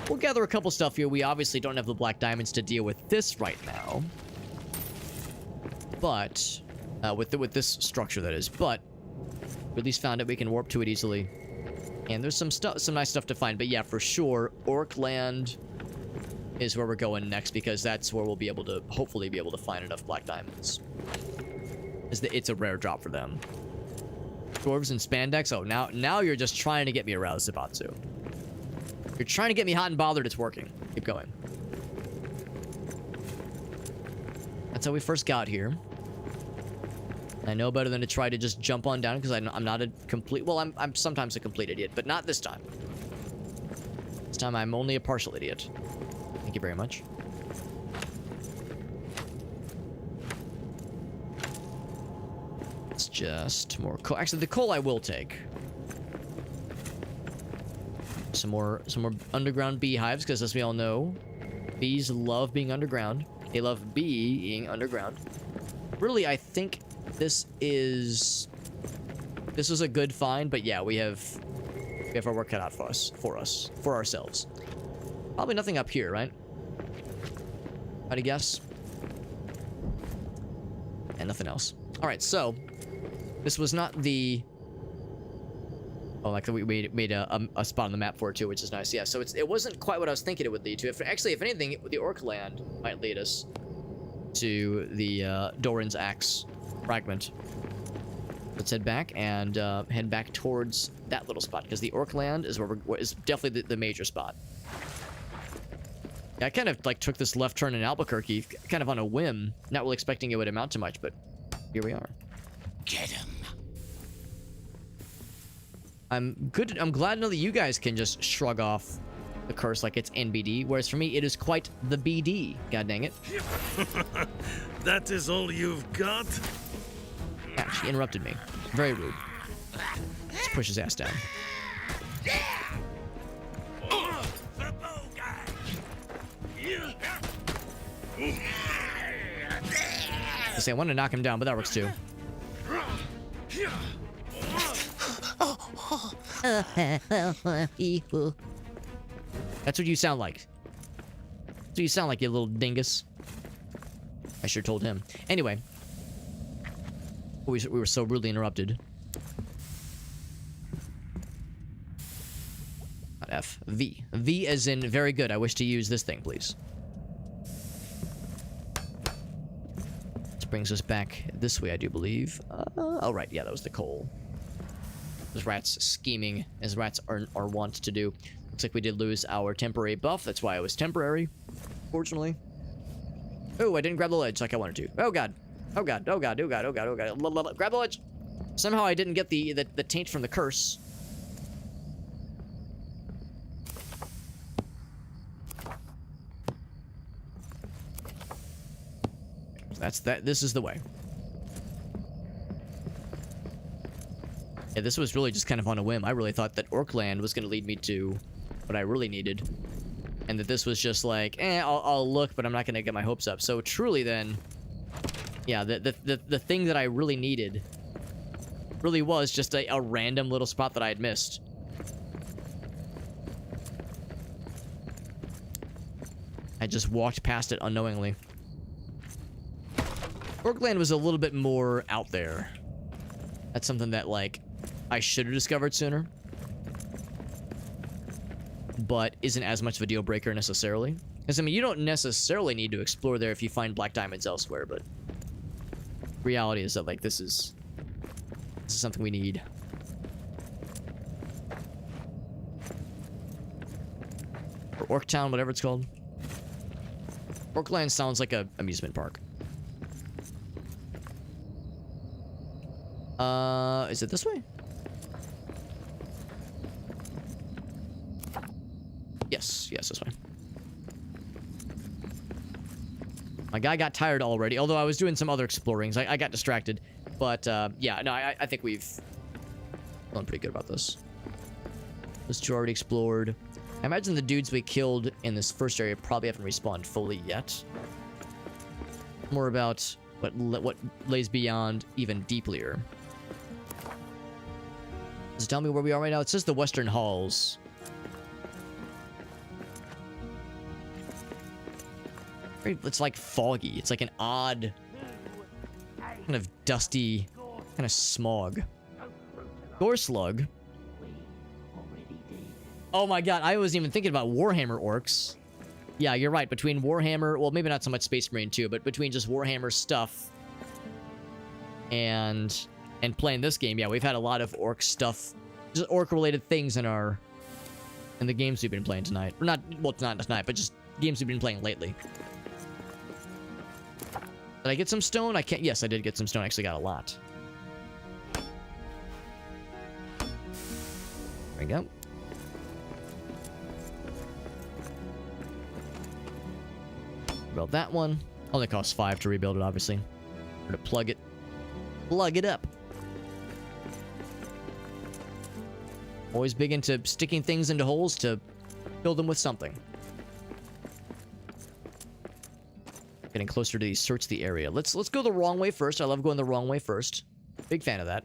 We'll gather a couple stuff here. We obviously don't have the black diamonds to deal with this right now. But, with this structure, that is. But, we at least found it. We can warp to it easily. And there's some nice stuff to find. But yeah, for sure, Orc Land is where we're going next, because that's where we'll be able to, hopefully be able to find enough black diamonds. It's a rare drop for them. Dwarves and spandex. Oh, now you're just trying to get me aroused, Zabatsu. You're trying to get me hot and bothered. It's working. Keep going. That's how we first got here. I know better than to try to just jump on down, because I'm not a complete... Well, I'm sometimes a complete idiot, but not this time. This time I'm only a partial idiot. Thank you very much. It's just more coal. Actually, the coal I will take. Some more underground beehives, because as we all know, bees love being underground. They love being underground. Really, I think this is a good find, but yeah, we have our work cut out for ourselves. Probably nothing up here, right? How do you guess? And nothing else. All right, so this was not the... Oh, like we made a spot on the map for it too, which is nice. Yeah, so it wasn't quite what I was thinking it would lead to. Actually, if anything, the Orc Land might lead us to the Doran's Axe fragment. Let's head back and head back towards that little spot, because the Orc Land is is definitely the major spot. Yeah, I kind of like took this left turn in Albuquerque, kind of on a whim, not really expecting it would amount to much, but here we are. Get him. I'm glad to know that you guys can just shrug off the curse like it's NBD, whereas for me, it is quite the BD. God dang it. That is all you've got? catch. He interrupted me. Very rude. Let's push his ass down. I say I want to knock him down, but that works too. That's what you sound like. That's what you sound like, you little dingus. I sure told him. Anyway. We were so rudely interrupted. Not F. V. V as in very good. I wish to use this thing, please. This brings us back this way, I do believe. Oh, right. Yeah, that was the coal. Those rats scheming, as rats are wont to do. Looks like we did lose our temporary buff. That's why it was temporary, fortunately. Oh, I didn't grab the ledge like I wanted to. Oh, God. Oh, God. Oh, God. Oh, God. Oh, God. Oh, God. Grab the ledge. Somehow I didn't get the taint from the curse. That's that. This is the way. Yeah, this was really just kind of on a whim. I really thought that Orkland was going to lead me to what I really needed. And that this was just like, I'll look, but I'm not going to get my hopes up. So truly then, yeah, the thing that I really needed really was just a random little spot that I had missed. I just walked past it unknowingly. Orkland was a little bit more out there. That's something that, like, I should have discovered sooner. But isn't as much of a deal breaker necessarily. Because, I mean, you don't necessarily need to explore there if you find black diamonds elsewhere, but reality is that, like, this is something we need. Or Orktown, whatever it's called. Orkland sounds like a amusement park. Is it this way? Yes, this way. My guy got tired already, although I was doing some other exploring. I got distracted. But, yeah, no, I think we've done pretty good about this. Those two already explored. I imagine the dudes we killed in this first area probably haven't respawned fully yet. More about what lays beyond even deeplier. Does it tell me where we are right now? It says the Western Halls. It's like foggy. It's like an odd, kind of dusty, kind of smog. Gore slug. Oh my god, I wasn't even thinking about Warhammer orcs. Yeah, you're right. Between Warhammer, well, maybe not so much Space Marine 2, but between just Warhammer stuff and playing this game, yeah, we've had a lot of orc stuff, just orc-related things in the games we've been playing tonight. Or not, well, not tonight, but just games we've been playing lately. Did I get some stone? Yes, I did get some stone. I actually got a lot. There we go. Rebuild that one. Only costs 5 to rebuild it, obviously. Or to plug it. Plug it up. Always big into sticking things into holes to fill them with something. Getting closer to search the area. Let's go the wrong way first. I love going the wrong way first. Big fan of that.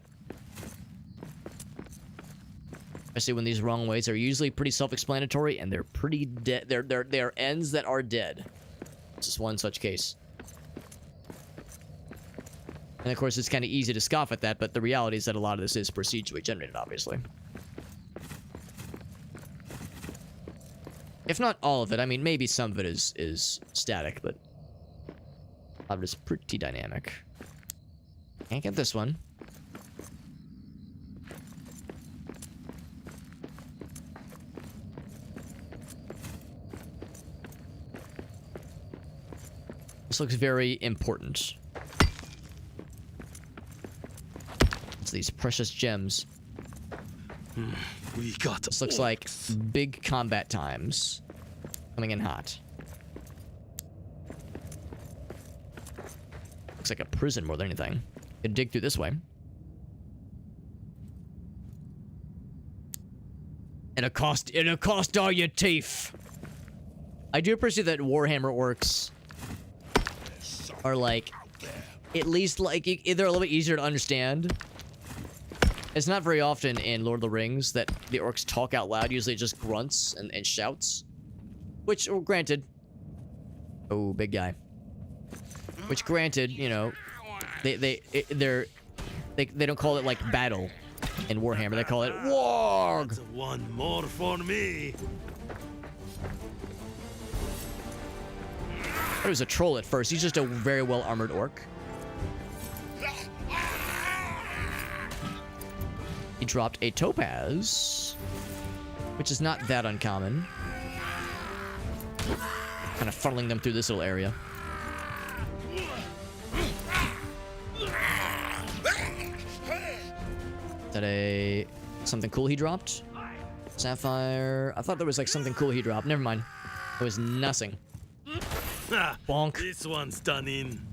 Especially when these wrong ways are usually pretty self-explanatory and they're pretty dead. They're ends that are dead. This is one such case. And of course, it's kind of easy to scoff at that, but the reality is that a lot of this is procedurally generated, obviously. If not all of it, I mean, maybe some of it is static, but a lot of it is pretty dynamic. Can't get this one. This looks very important. It's these precious gems. We got this looks like big combat times coming in hot. Looks like a prison more than anything. Could dig through this way. And it cost all your teeth. I do appreciate that Warhammer orcs are like, at least like, they're a little bit easier to understand. It's not very often in Lord of the Rings that the orcs talk out loud. Usually it just grunts and shouts. Which, well, granted. Oh, big guy. Which, granted, you know, they don't call it like battle in Warhammer. They call it warg. That's one more for me. It was a troll at first. He's just a very well armored orc. He dropped a topaz, which is not that uncommon. Kind of funneling them through this little area. Is that something cool he dropped? Sapphire. I thought there was like something cool he dropped. Never mind. It was nothing. Bonk. This one's done in.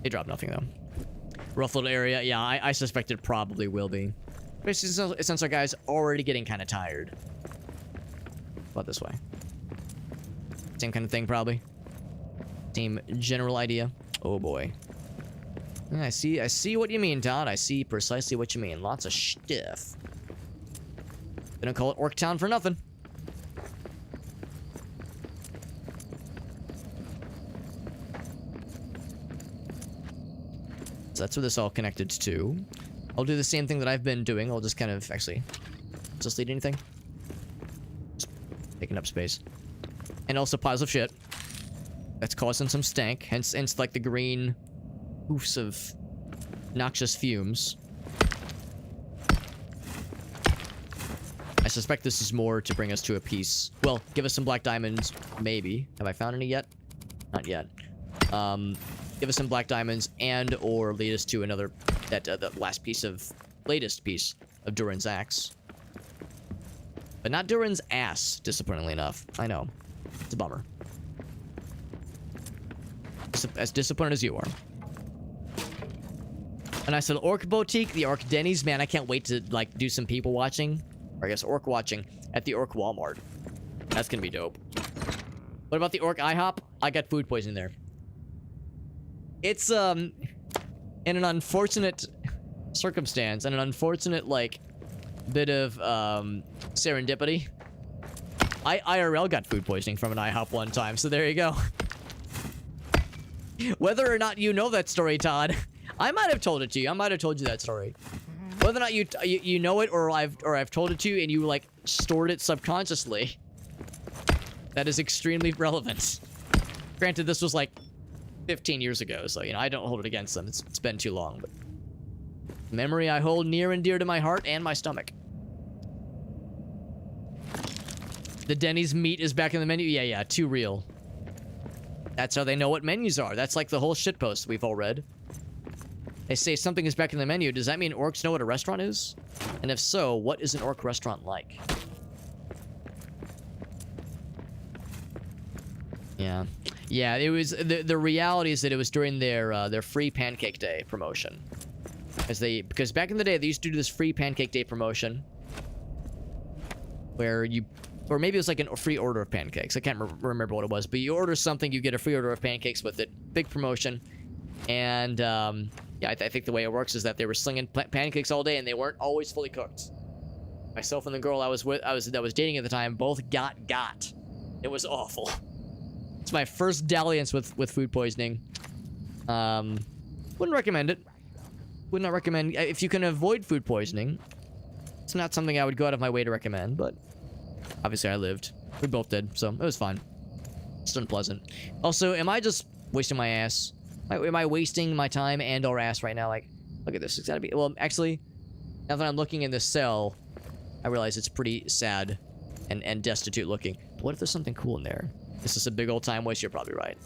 He dropped nothing though. Rough little area. Yeah, I suspect it probably will be. But it sounds like guys already getting kind of tired. About this way. Same kind of thing, probably. Same general idea. Oh boy. I see what you mean, Todd. I see precisely what you mean. Lots of stuff. They don't call it Orc Town for nothing. So that's what this all connected to. I'll do the same thing that I've been doing. I'll just kind of actually. Does this lead anything? Just taking up space. And also piles of shit. That's causing some stank. Hence like the green hoofs of noxious fumes. I suspect this is more to bring us to a peace. Well, give us some black diamonds, maybe. Have I found any yet? Not yet. Give us some black diamonds and or lead us to another, that latest piece of Durin's axe. But not Durin's ass, disappointingly enough. I know. It's a bummer. As disappointed as you are. And I said Orc Boutique, the Orc Denny's. Man, I can't wait to, like, do some people watching. Or I guess Orc watching at the Orc Walmart. That's gonna be dope. What about the Orc IHOP? I got food poisoning there. It's, in an unfortunate circumstance, and an unfortunate, like, bit of, serendipity. I IRL got food poisoning from an IHOP one time, so there you go. Whether or not you know that story, Todd, I might have told it to you. I might have told you that story. Whether or not you know it, or I've told it to you, and you, like, stored it subconsciously, that is extremely relevant. Granted, this was, like, 15 years ago, so, you know, I don't hold it against them. It's been too long, but memory I hold near and dear to my heart and my stomach. The Denny's meat is back in the menu. Yeah, too real. That's how they know what menus are. That's like the whole shitpost we've all read. They say something is back in the menu. Does that mean orcs know what a restaurant is? And if so, what is an orc restaurant like? Yeah, it was the reality is that it was during their free Pancake Day promotion. Because back in the day they used to do this free Pancake Day promotion where or maybe it was like a free order of pancakes. I can't remember what it was, but you order something, you get a free order of pancakes with it. Big promotion. And yeah, I think the way it works is that they were slinging pancakes all day and they weren't always fully cooked. Myself and the girl I was dating at the time both got. It was awful. It's my first dalliance with food poisoning. Wouldn't recommend it. Would not recommend. If you can avoid food poisoning, it's not something I would go out of my way to recommend, but obviously I lived. We both did, so it was fine. It's unpleasant. Also, am I just wasting my ass? Am I wasting my time and or ass right now? Like, look at this. It's gotta be. Well, actually, now that I'm looking in this cell, I realize it's pretty sad and destitute looking. What if there's something cool in there? This is a big old time waste. You're probably right.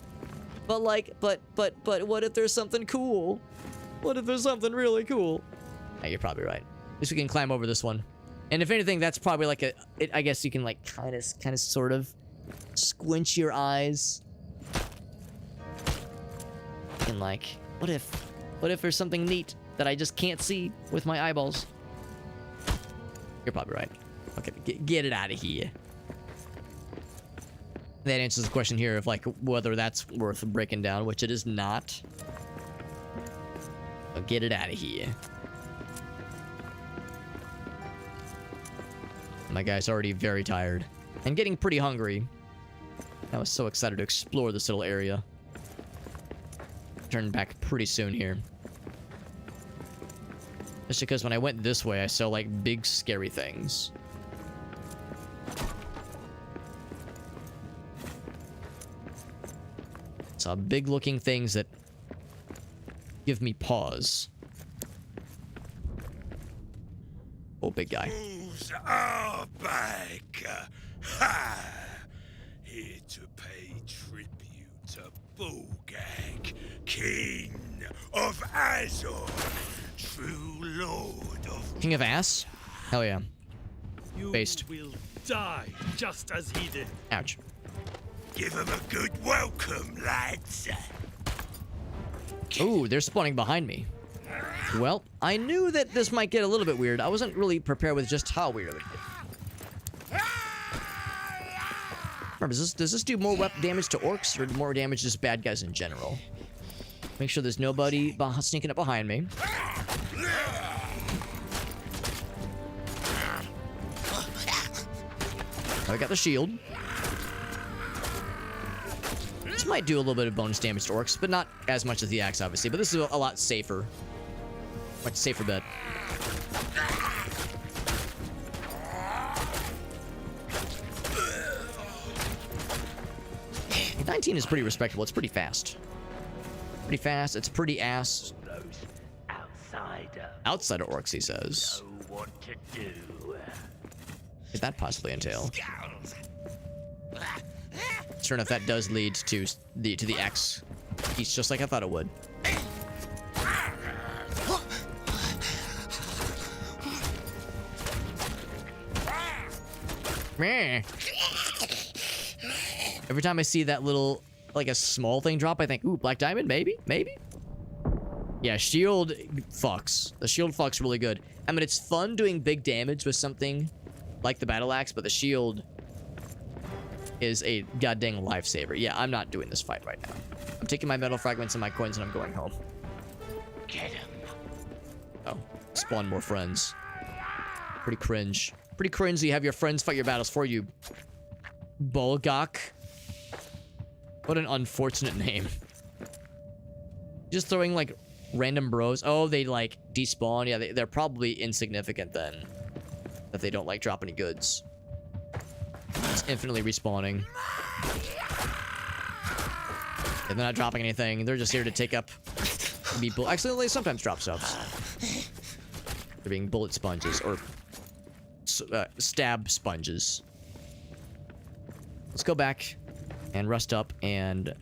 But like, but what if there's something cool? What if there's something really cool? Yeah, you're probably right. At least we can climb over this one. And if anything, that's probably like I guess you can like kind of sort of squinch your eyes. And like, what if there's something neat that I just can't see with my eyeballs? You're probably right. Okay, get it out of here. That answers the question here of like whether that's worth breaking down, which it is not. So get it out of here. My guy's already very tired and getting pretty hungry. I was so excited to explore this little area. Turn back pretty soon here. Just because when I went this way, I saw like big scary things. Saw big looking things that give me pause. Oh, big guy. Who's our back? Ha! Here to pay tribute to Bulgak, King of Azor, true Lord of... King of Ass? Hell yeah. You Based. will die just as he did. Ouch. Give him a good welcome, lads. Ooh, they're spawning behind me. Well, I knew that this might get a little bit weird. I wasn't really prepared with just how weird it would get. Remember, does this do more damage to orcs or more damage to just bad guys in general? Make sure there's nobody sneaking up behind me. I got the shield. This might do a little bit of bonus damage to orcs, but not as much as the axe, obviously. But this is a lot safer. Much safer bet. 19 is pretty respectable. It's pretty fast. Pretty fast. It's pretty ass. Those outsider Outside of orcs, he says. know what to do. What could that possibly entail? Sure enough, that does lead to the axe piece, just like I thought it would. Meh. Every time I see that little, like a small thing drop, I think, ooh, black diamond, maybe? Maybe? Yeah, shield fucks. The shield fucks really good. I mean, it's fun doing big damage with something like the battle axe, but the shield is a goddamn lifesaver. Yeah, I'm not doing this fight right now. I'm taking my metal fragments and my coins and I'm going home. Get him. Oh, spawn more friends. Pretty cringe. Pretty cringe that you have your friends fight your battles for you. Bulgak. What an unfortunate name. Just throwing, like, random bros. Oh, they, like, despawn. Yeah, they're probably insignificant then. That they don't, like, drop any goods. It's infinitely respawning. And they're not dropping anything. They're just here to take up people. Actually, they sometimes drop stuff. They're being bullet sponges or stab sponges. Let's go back and rust up and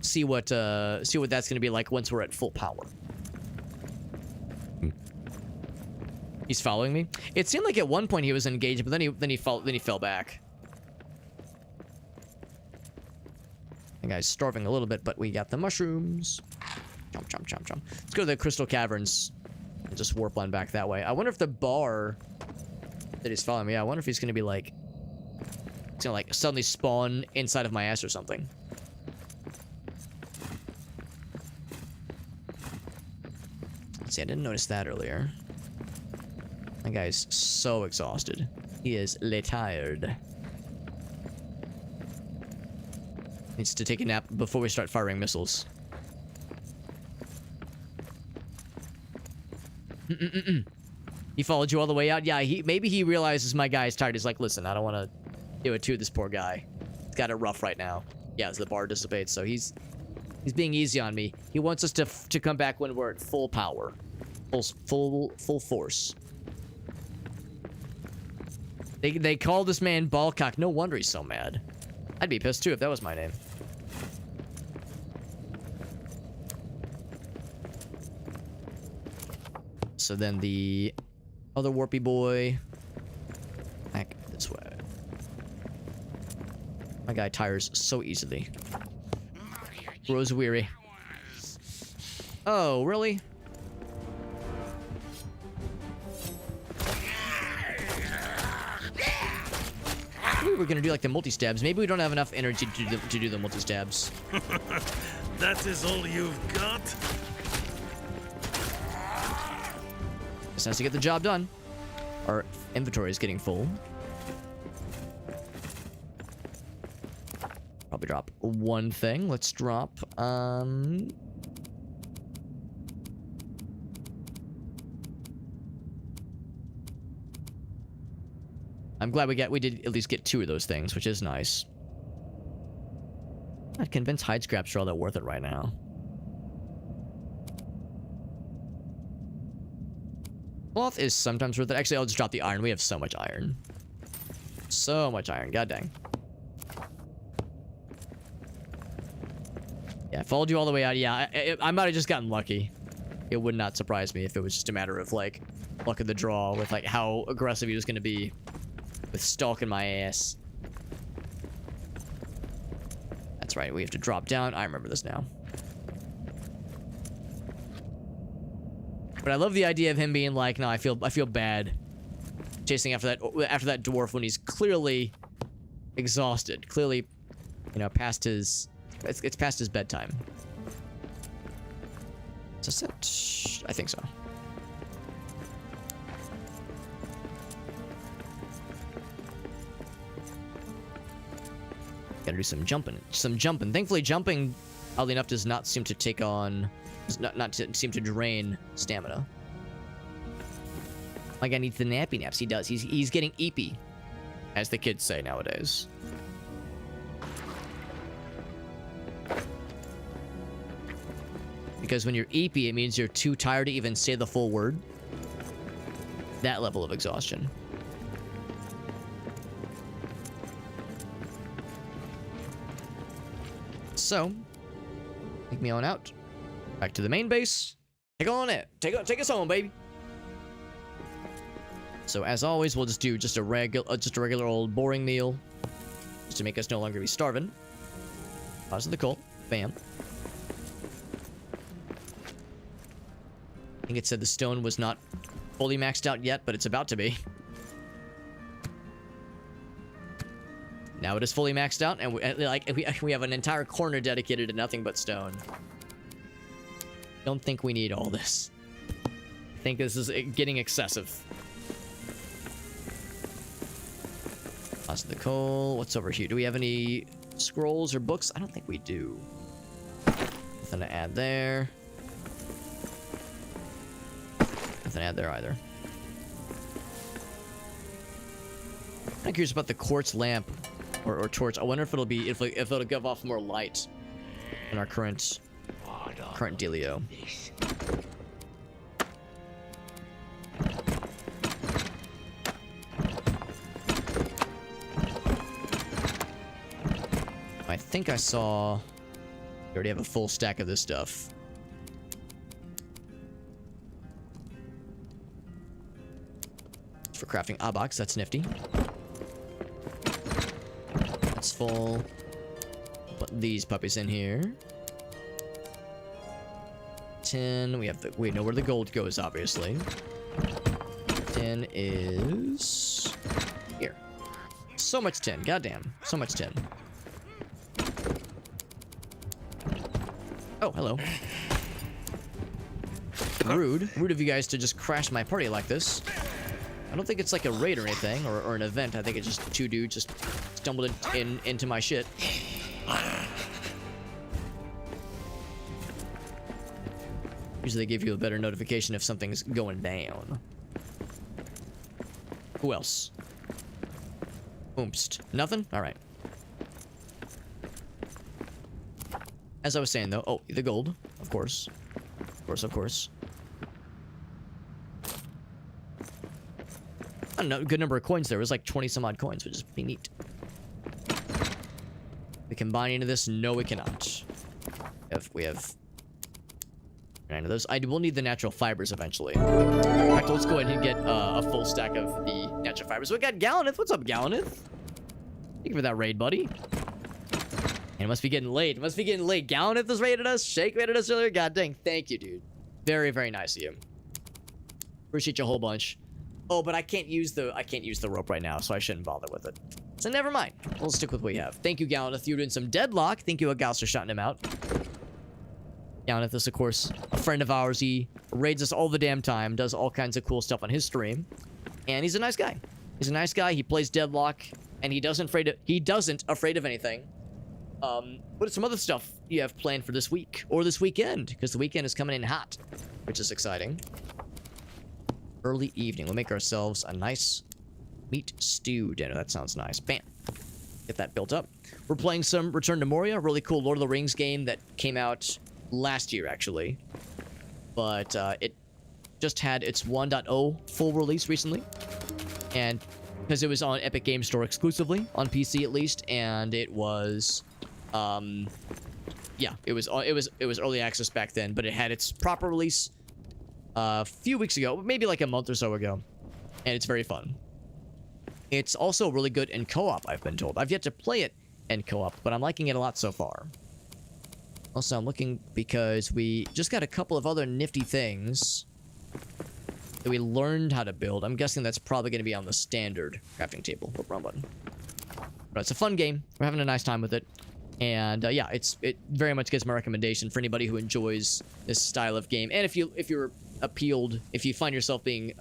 see what that's gonna be like once we're at full power. He's following me. It seemed like at one point he was engaged, but then he fell back. The guy's starving a little bit, but we got the mushrooms. Chomp, chomp, chomp, chomp. Let's go to the crystal caverns and just warp on back that way. I wonder if the bar that he's following me, I wonder if he's gonna be like, it's gonna like suddenly spawn inside of my ass or something. Let's see, I didn't notice that earlier. That guy's so exhausted. He is tired. Needs to take a nap before we start firing missiles. He followed you all the way out? Yeah, maybe he realizes my guy is tired. He's like, listen, I don't want to do it to this poor guy. He's got it rough right now. Yeah, as the bar dissipates, so he's being easy on me. He wants us to come back when we're at full power. Full force. They call this man Ballcock. No wonder he's so mad. I'd be pissed too if that was my name. So then the other warpy boy back this way. My guy tires so easily. Grows weary. Oh, really? we were gonna do like the multi-stabs. Maybe we don't have enough energy to do the multi-stabs. That is all you've got? Just has to get the job done. Our inventory is getting full. Probably drop one thing. Let's drop, I'm glad we did at least get 2 of those things, which is nice. I'd convince hide scraps are all that worth it right now. Cloth is sometimes worth it. Actually, I'll just drop the iron. We have so much iron. So much iron. God dang. Yeah, I followed you all the way out. Yeah, I might have just gotten lucky. It would not surprise me if it was just a matter of, like, luck of the draw with, like, how aggressive he was going to be with stalking my ass. That's right. We have to drop down. I remember this now. But I love the idea of him being like, no, I feel bad chasing after that dwarf when he's clearly exhausted. Clearly, you know, past his it's past his bedtime. Is this it? I think so. Gotta do some jumping. Thankfully, jumping, oddly enough, does not seem to take on, seem to drain stamina. My guy needs the nappy naps. He does. He's getting eepy, as the kids say nowadays. Because when you're eepy, it means you're too tired to even say the full word. That level of exhaustion. So, take me on out. Back to the main base. Take on it. Take us home, baby. So as always, we'll just do a regular old boring meal, just to make us no longer be starving. Pause the coal. Bam. I think it said the stone was not fully maxed out yet, but it's about to be. Now it is fully maxed out, and we have an entire corner dedicated to nothing but stone. Don't think we need all this. I think this is getting excessive. Lots of the coal. What's over here? Do we have any scrolls or books? I don't think we do. Nothing to add there. Nothing to add there either. I'm curious about the quartz lamp or torch. I wonder if it'll be if it'll give off more light than our current dealio. I think I saw. We already have a full stack of this stuff. For crafting a box, that's nifty. That's full. Put these puppies in here. 10. We know where the gold goes, obviously. 10 is here. So much tin. Goddamn. So much tin. Oh, hello. Rude. Rude of you guys to just crash my party like this. I don't think it's like a raid or anything, or an event. I think it's just 2 dudes just stumbled into my shit. Usually they give you a better notification if something's going down. Who else? Oomst. Nothing? Alright. As I was saying, though... Oh, the gold. Of course. Of course, of course. I don't know, a good number of coins there. It was like 20 some odd coins, which is pretty neat. We combine into this? No, we cannot. We have 9 of those. I will need the natural fibers eventually. In fact, let's go ahead and get a full stack of the natural fibers. We got Gallanith. What's up, Gallanith? Thank you for that raid, buddy. And it must be getting late. It must be getting late. Gallanith has raided us. Shake raided us earlier. God dang. Thank you, dude. Very, very nice of you. Appreciate you a whole bunch. Oh, but I can't use the rope right now, so I shouldn't bother with it. So never mind. We'll stick with what we have. Thank you, Gallaneth. You're doing some deadlock. Thank you, Gauss, for shouting him out. Gallaneth is, of course, a friend of ours. He raids us all the damn time, does all kinds of cool stuff on his stream. And he's a nice guy. He's a nice guy. He plays deadlock, and he doesn't afraid of anything. What are some other stuff you have planned for this week or this weekend? Because the weekend is coming in hot, which is exciting. Early evening. We'll make ourselves a nice meat stew dinner. That sounds nice. Bam. Get that built up. We're playing some Return to Moria, a really cool Lord of the Rings game that came out last year, actually. But it just had its 1.0 full release recently. And because it was on Epic Games Store exclusively, on PC at least, and it was... yeah, it was early access back then, but it had its proper release a few weeks ago, maybe like a month or so ago, and it's very fun. It's also really good in co-op, I've been told. I've yet to play it in co-op, but I'm liking it a lot so far. Also, I'm looking because we just got a couple of other nifty things that we learned how to build. I'm guessing that's probably going to be on the standard crafting table. Oh, wrong button. But it's a fun game. We're having a nice time with it. And yeah, it very much gets my recommendation for anybody who enjoys this style of game. And if you're appealed, if you find yourself being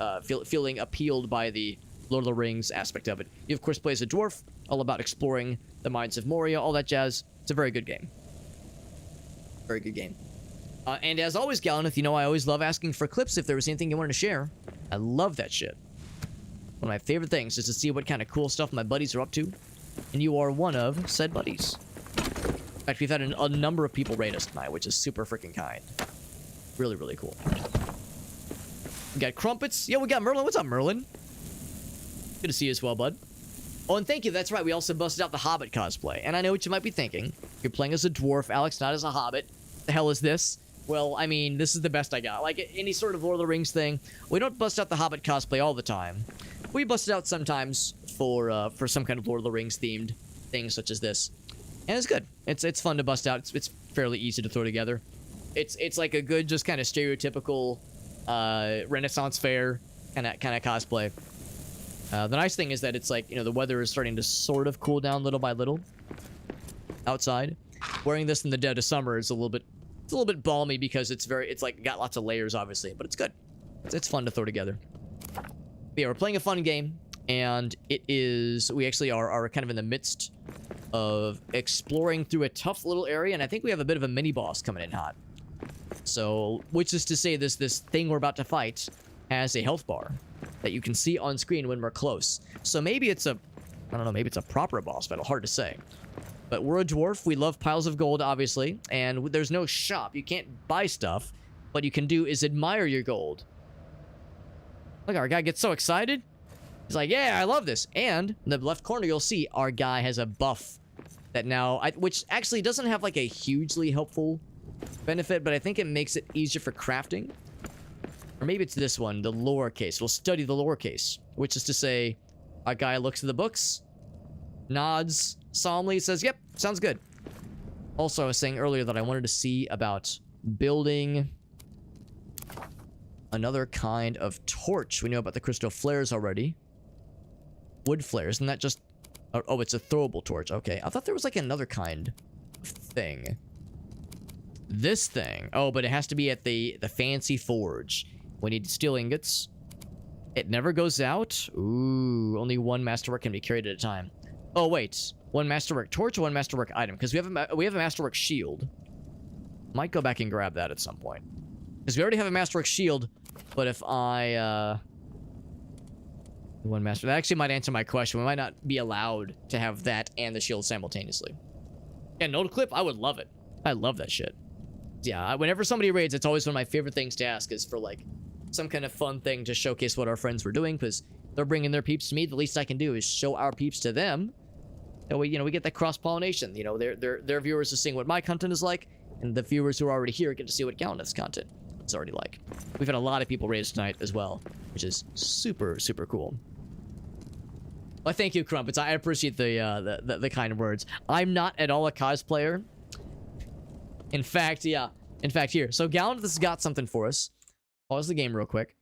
feeling appealed by the Lord of the Rings aspect of it, you of course play as a dwarf, all about exploring the mines of Moria, all that jazz. It's a very good game. Very good game. And as always, Gallaneth, you know I always love asking for clips if there was anything you wanted to share. I love that shit. One of my favorite things is to see what kind of cool stuff my buddies are up to. And you are one of said buddies. In fact, we've had a number of people raid us tonight, which is super freaking kind. Really, really cool. We got Crumpets. Yo, we got Merlin. What's up, Merlin? Good to see you as well, bud. Oh, and thank you. That's right. We also busted out the Hobbit cosplay. And I know what you might be thinking. You're playing as a dwarf, Alex, not as a Hobbit. The hell is this? Well, I mean, this is the best I got. Like any sort of Lord of the Rings thing, we don't bust out the Hobbit cosplay all the time. We bust it out sometimes for some kind of Lord of the Rings themed thing such as this. And it's good. It's fun to bust out. It's fairly easy to throw together. It's like a good, just kind of stereotypical Renaissance fair kind of cosplay. The nice thing is that it's like, you know, the weather is starting to sort of cool down little by little outside. Wearing this in the dead of summer is a little bit balmy because it's like got lots of layers, obviously, but it's good. It's fun to throw together. But yeah, we're playing a fun game, and we actually are kind of in the midst of exploring through a tough little area, and I think we have a bit of a mini boss coming in hot. So, which is to say, this thing we're about to fight has a health bar that you can see on screen when we're close. So maybe it's I don't know, maybe it's a proper boss battle. Hard to say. But we're a dwarf. We love piles of gold, obviously, and there's no shop. You can't buy stuff. What you can do is admire your gold. Look, our guy gets so excited. He's like, yeah, I love this. And in the left corner, you'll see our guy has a buff that now, which actually doesn't have like a hugely helpful benefit, but I think it makes it easier for crafting. Or maybe it's this one, the lowercase. We'll study the lowercase, which is to say, our guy looks at the books, nods solemnly, says, yep, sounds good. Also, I was saying earlier that I wanted to see about building another kind of torch. We know about the crystal flares already. Wood flares, and that just... Oh, it's a throwable torch. Okay, I thought there was like another kind of thing. This thing. Oh, but it has to be at the fancy forge. We need steel ingots. It never goes out. Ooh, only one masterwork can be carried at a time. Oh, wait. One masterwork torch or one masterwork item? Because we have a masterwork shield. Might go back and grab that at some point. Because we already have a masterwork shield, but if I, one master... That actually might answer my question. We might not be allowed to have that and the shield simultaneously. Yeah, note clip? I would love it. I love that shit. Yeah, whenever somebody raids, it's always one of my favorite things to ask is for, like, some kind of fun thing to showcase what our friends were doing, because they're bringing their peeps to me. The least I can do is show our peeps to them. And we get that cross-pollination. You know, their viewers are seeing what my content is like, and the viewers who are already here get to see what Gallaneth's content is already like. We've had a lot of people raid tonight as well, which is super, super cool. Well, thank you, Crumpets. I appreciate the kind words. I'm not at all a cosplayer. In fact, yeah. In fact, here. So Gallaneth has got something for us. Pause the game real quick.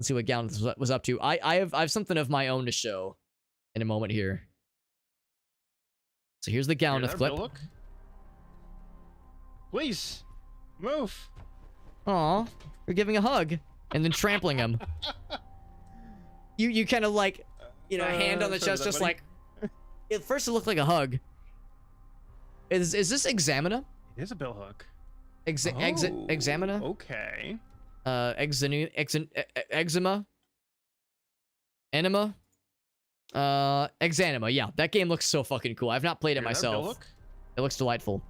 Let's see what Galneth was up to. I have something of my own to show in a moment here. So here's the Galneth clip. Look. Please, move. Aw, you're giving a hug and then trampling him. You kind of like, you know, hand on the chest, just like. At first it looked like a hug. Is this Examina? It is a bill hook. Examina? Okay. Eczema? Enema? Exanima. Yeah, that game looks so fucking cool. I've not played it myself. It looks delightful.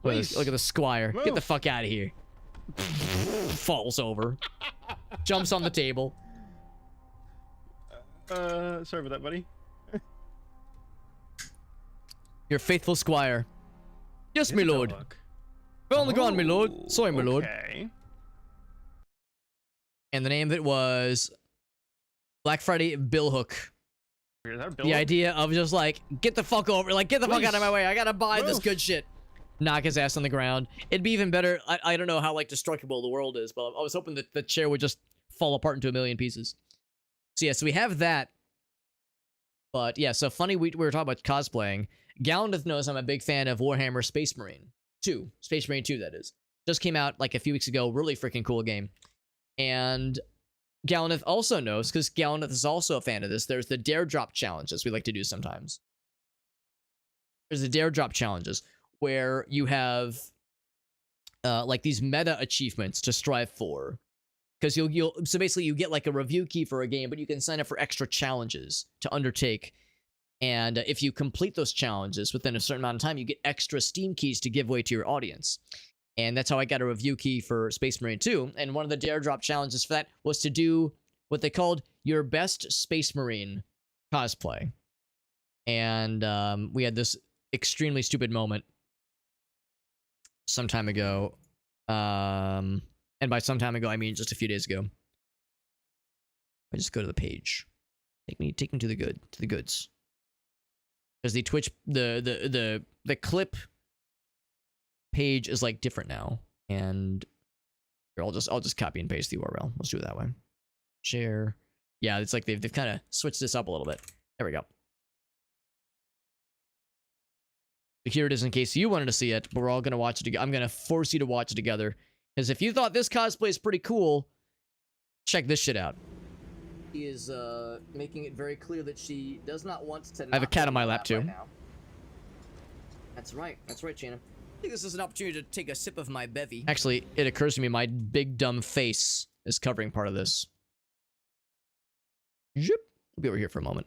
Look at the squire. Move. Get the fuck out of here. Falls over. Jumps on the table. Sorry about that, buddy. Your faithful squire. Yes, my lord. Fell on the ground, my lord. Sorry, my lord. Okay. And the name of it was Black Friday Bill Hook. The idea of just like, get the fuck over, like, get the fuck out of my way. I gotta buy this good shit. Knock his ass on the ground. It'd be even better. I don't know how like destructible the world is, but I was hoping that the chair would just fall apart into a million pieces. So yeah, so we have that. But yeah, so funny we were talking about cosplaying. Galneth knows I'm a big fan of Warhammer Space Marine 2. Space Marine 2, that is. Just came out like a few weeks ago. Really freaking cool game. And Galneth also knows, because Galneth is also a fan of this, there's the Dare Drop challenges we like to do sometimes. There's the Dare Drop challenges, where you have like these meta achievements to strive for. Because so basically you get like a review key for a game, but you can sign up for extra challenges to undertake. And if you complete those challenges within a certain amount of time, you get extra Steam keys to give away to your audience. And that's how I got a review key for Space Marine 2. And one of the Dare Drop challenges for that was to do what they called your best Space Marine cosplay. And we had this extremely stupid moment some time ago. And by some time ago, I mean just a few days ago. I just go to the page. Take me to the goods. Because the Twitch, the clip page is like different now, and here, I'll just copy and paste the URL. Let's do it that way. Share. Yeah, it's like they've kind of switched this up a little bit. There we go. But here it is in case you wanted to see it, but we're all gonna watch it together. I'm gonna force you to watch it together, because if you thought this cosplay is pretty cool, check this shit out. She is making it very clear that she does not want to. I have a cat on my lap too. Right now. That's right, Shannon. I think this is an opportunity to take a sip of my bevy. Actually, it occurs to me my big dumb face is covering part of this. Yep. We'll be over here for a moment.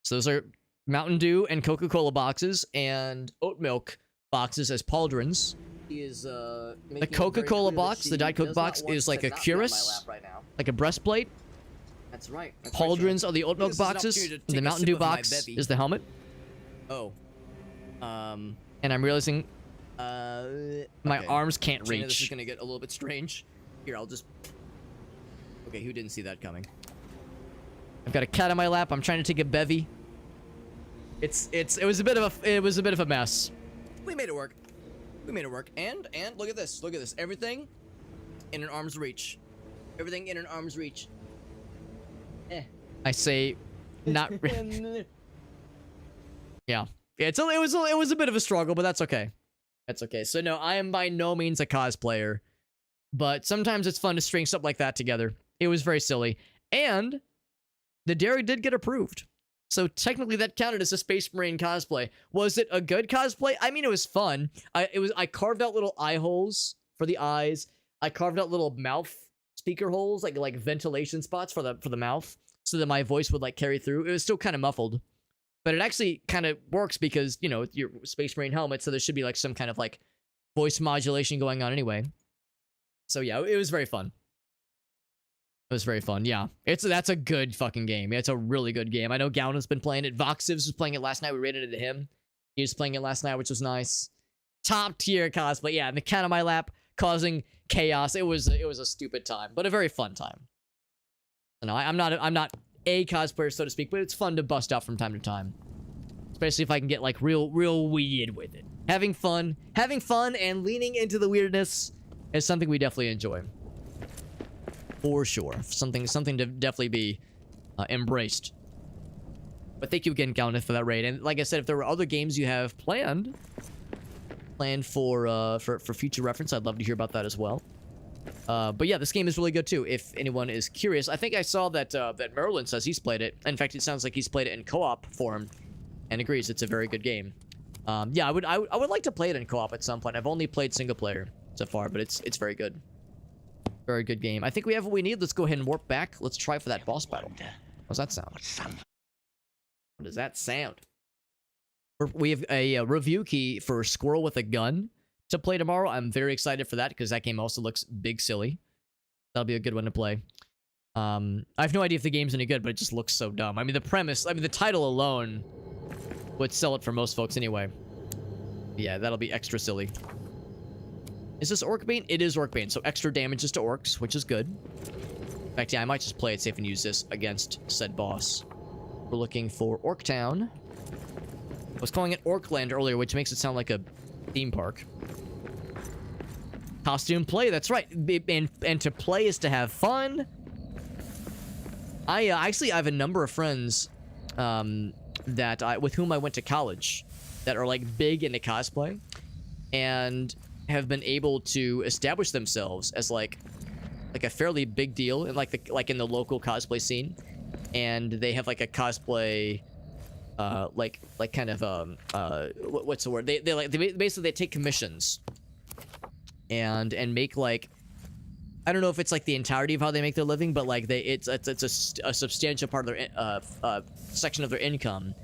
So those are Mountain Dew and Coca-Cola boxes and oat milk boxes as pauldrons. The Coca-Cola box, the Diet Coke box, is like a cuirass, like a breastplate. That's right. Pauldrons are the oat milk boxes. And the Mountain Dew box is the helmet. Oh. And I'm realizing my arms can't reach. This is gonna get a little bit strange. Here, I'll just. Okay, who didn't see that coming? I've got a cat on my lap. I'm trying to take a bevy. It was a bit of a mess. We made it work. And look at this. Everything in an arm's reach. Everything in an arm's reach. I say, not. Yeah. It was a bit of a struggle, but that's okay. That's okay. So no, I am by no means a cosplayer, but sometimes it's fun to string stuff like that together. It was very silly, and the dairy did get approved. So technically that counted as a Space Marine cosplay. Was it a good cosplay? I mean, it was fun. I carved out little eye holes for the eyes. I carved out little mouth speaker holes, like ventilation spots for the mouth, so that my voice would like carry through. It was still kind of muffled, but it actually kind of works because, you know, your Space Marine helmet, so there should be like some kind of like voice modulation going on anyway. So yeah, it was very fun. It was very fun. Yeah, that's a good fucking game. It's a really good game. I know Gown's been playing it. Voxivs was playing it last night. We rated it to him. He was playing it last night, which was nice. Top tier cosplay. Yeah, and the cat on my lap causing chaos. It was a stupid time, but a very fun time. No, I'm not a cosplayer, so to speak, but it's fun to bust out from time to time, especially if I can get like real weird with it. Having fun and leaning into the weirdness is something we definitely enjoy. for sure. Something to definitely be embraced. But thank you again, Galnet, for that raid. And like I said, if there were other games you have planned for future reference, I'd love to hear about that as well. But yeah, this game is really good too. If anyone is curious, I think I saw that that Merlin says he's played it. In fact, it sounds like he's played it in co-op form, and agrees it's a very good game. Yeah, I would like to play it in co-op at some point. I've only played single player so far, but it's very good. Very good game. I think we have what we need. Let's go ahead and warp back. Let's try for that boss battle. How's that sound? What does that sound? We have a review key for Squirrel with a Gun to play tomorrow. I'm very excited for that because that game also looks big silly. That'll be a good one to play. I have no idea if the game's any good, but it just looks so dumb. I mean, the premise, the title alone would sell it for most folks anyway. Yeah, that'll be extra silly. Is this Orc Bane? It is Orc Bane, so extra damages to orcs, which is good. In fact, yeah, I might just play it safe and use this against said boss. We're looking for Orktown. I was calling it Orkland earlier, which makes it sound like a theme park. Costume play, that's right. And to play is to have fun. I actually have a number of friends with whom I went to college that are like big into cosplay and have been able to establish themselves as like a fairly big deal in like in the local cosplay scene. And they have like a cosplay what's the word? They basically take commissions and make like, I don't know if it's like the entirety of how they make their living, but like it's a substantial part of their section of their income,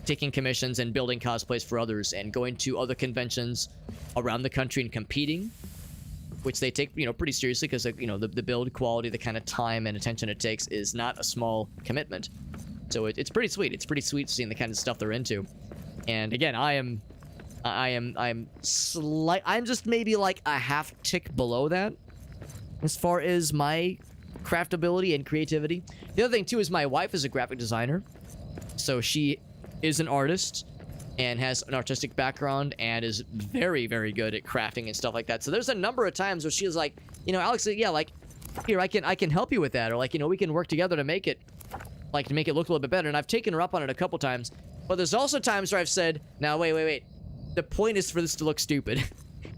taking commissions and building cosplays for others and going to other conventions around the country and competing, which they take, pretty seriously because, the build quality, the kind of time and attention it takes is not a small commitment. So it's pretty sweet. It's pretty sweet seeing the kind of stuff they're into. And again, I'm just maybe like a half tick below that as far as my craftability and creativity. The other thing too is my wife is a graphic designer, so she is an artist and has an artistic background and is very, very good at crafting and stuff like that. So there's a number of times where she was like, Alex, yeah, like, here, I can help you with that, or like, we can work together to make it look a little bit better. And I've taken her up on it a couple times. But there's also times where I've said, now wait. The point is for this to look stupid.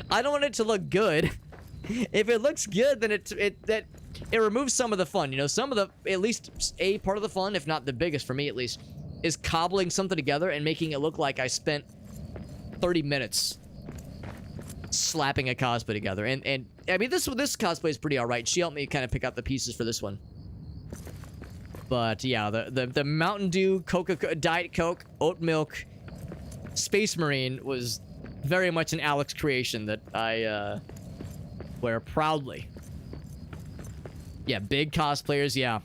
I don't want it to look good. If it looks good, then it removes some of the fun. Some of the, at least a part of the fun, if not the biggest for me at least, is cobbling something together and making it look like I spent 30 minutes slapping a cosplay together. And I mean, this cosplay is pretty alright. She helped me kind of pick out the pieces for this one. But yeah, the Mountain Dew, Diet Coke, oat milk, Space Marine was very much an Alex creation that I wear proudly. Yeah, big cosplayers, yeah.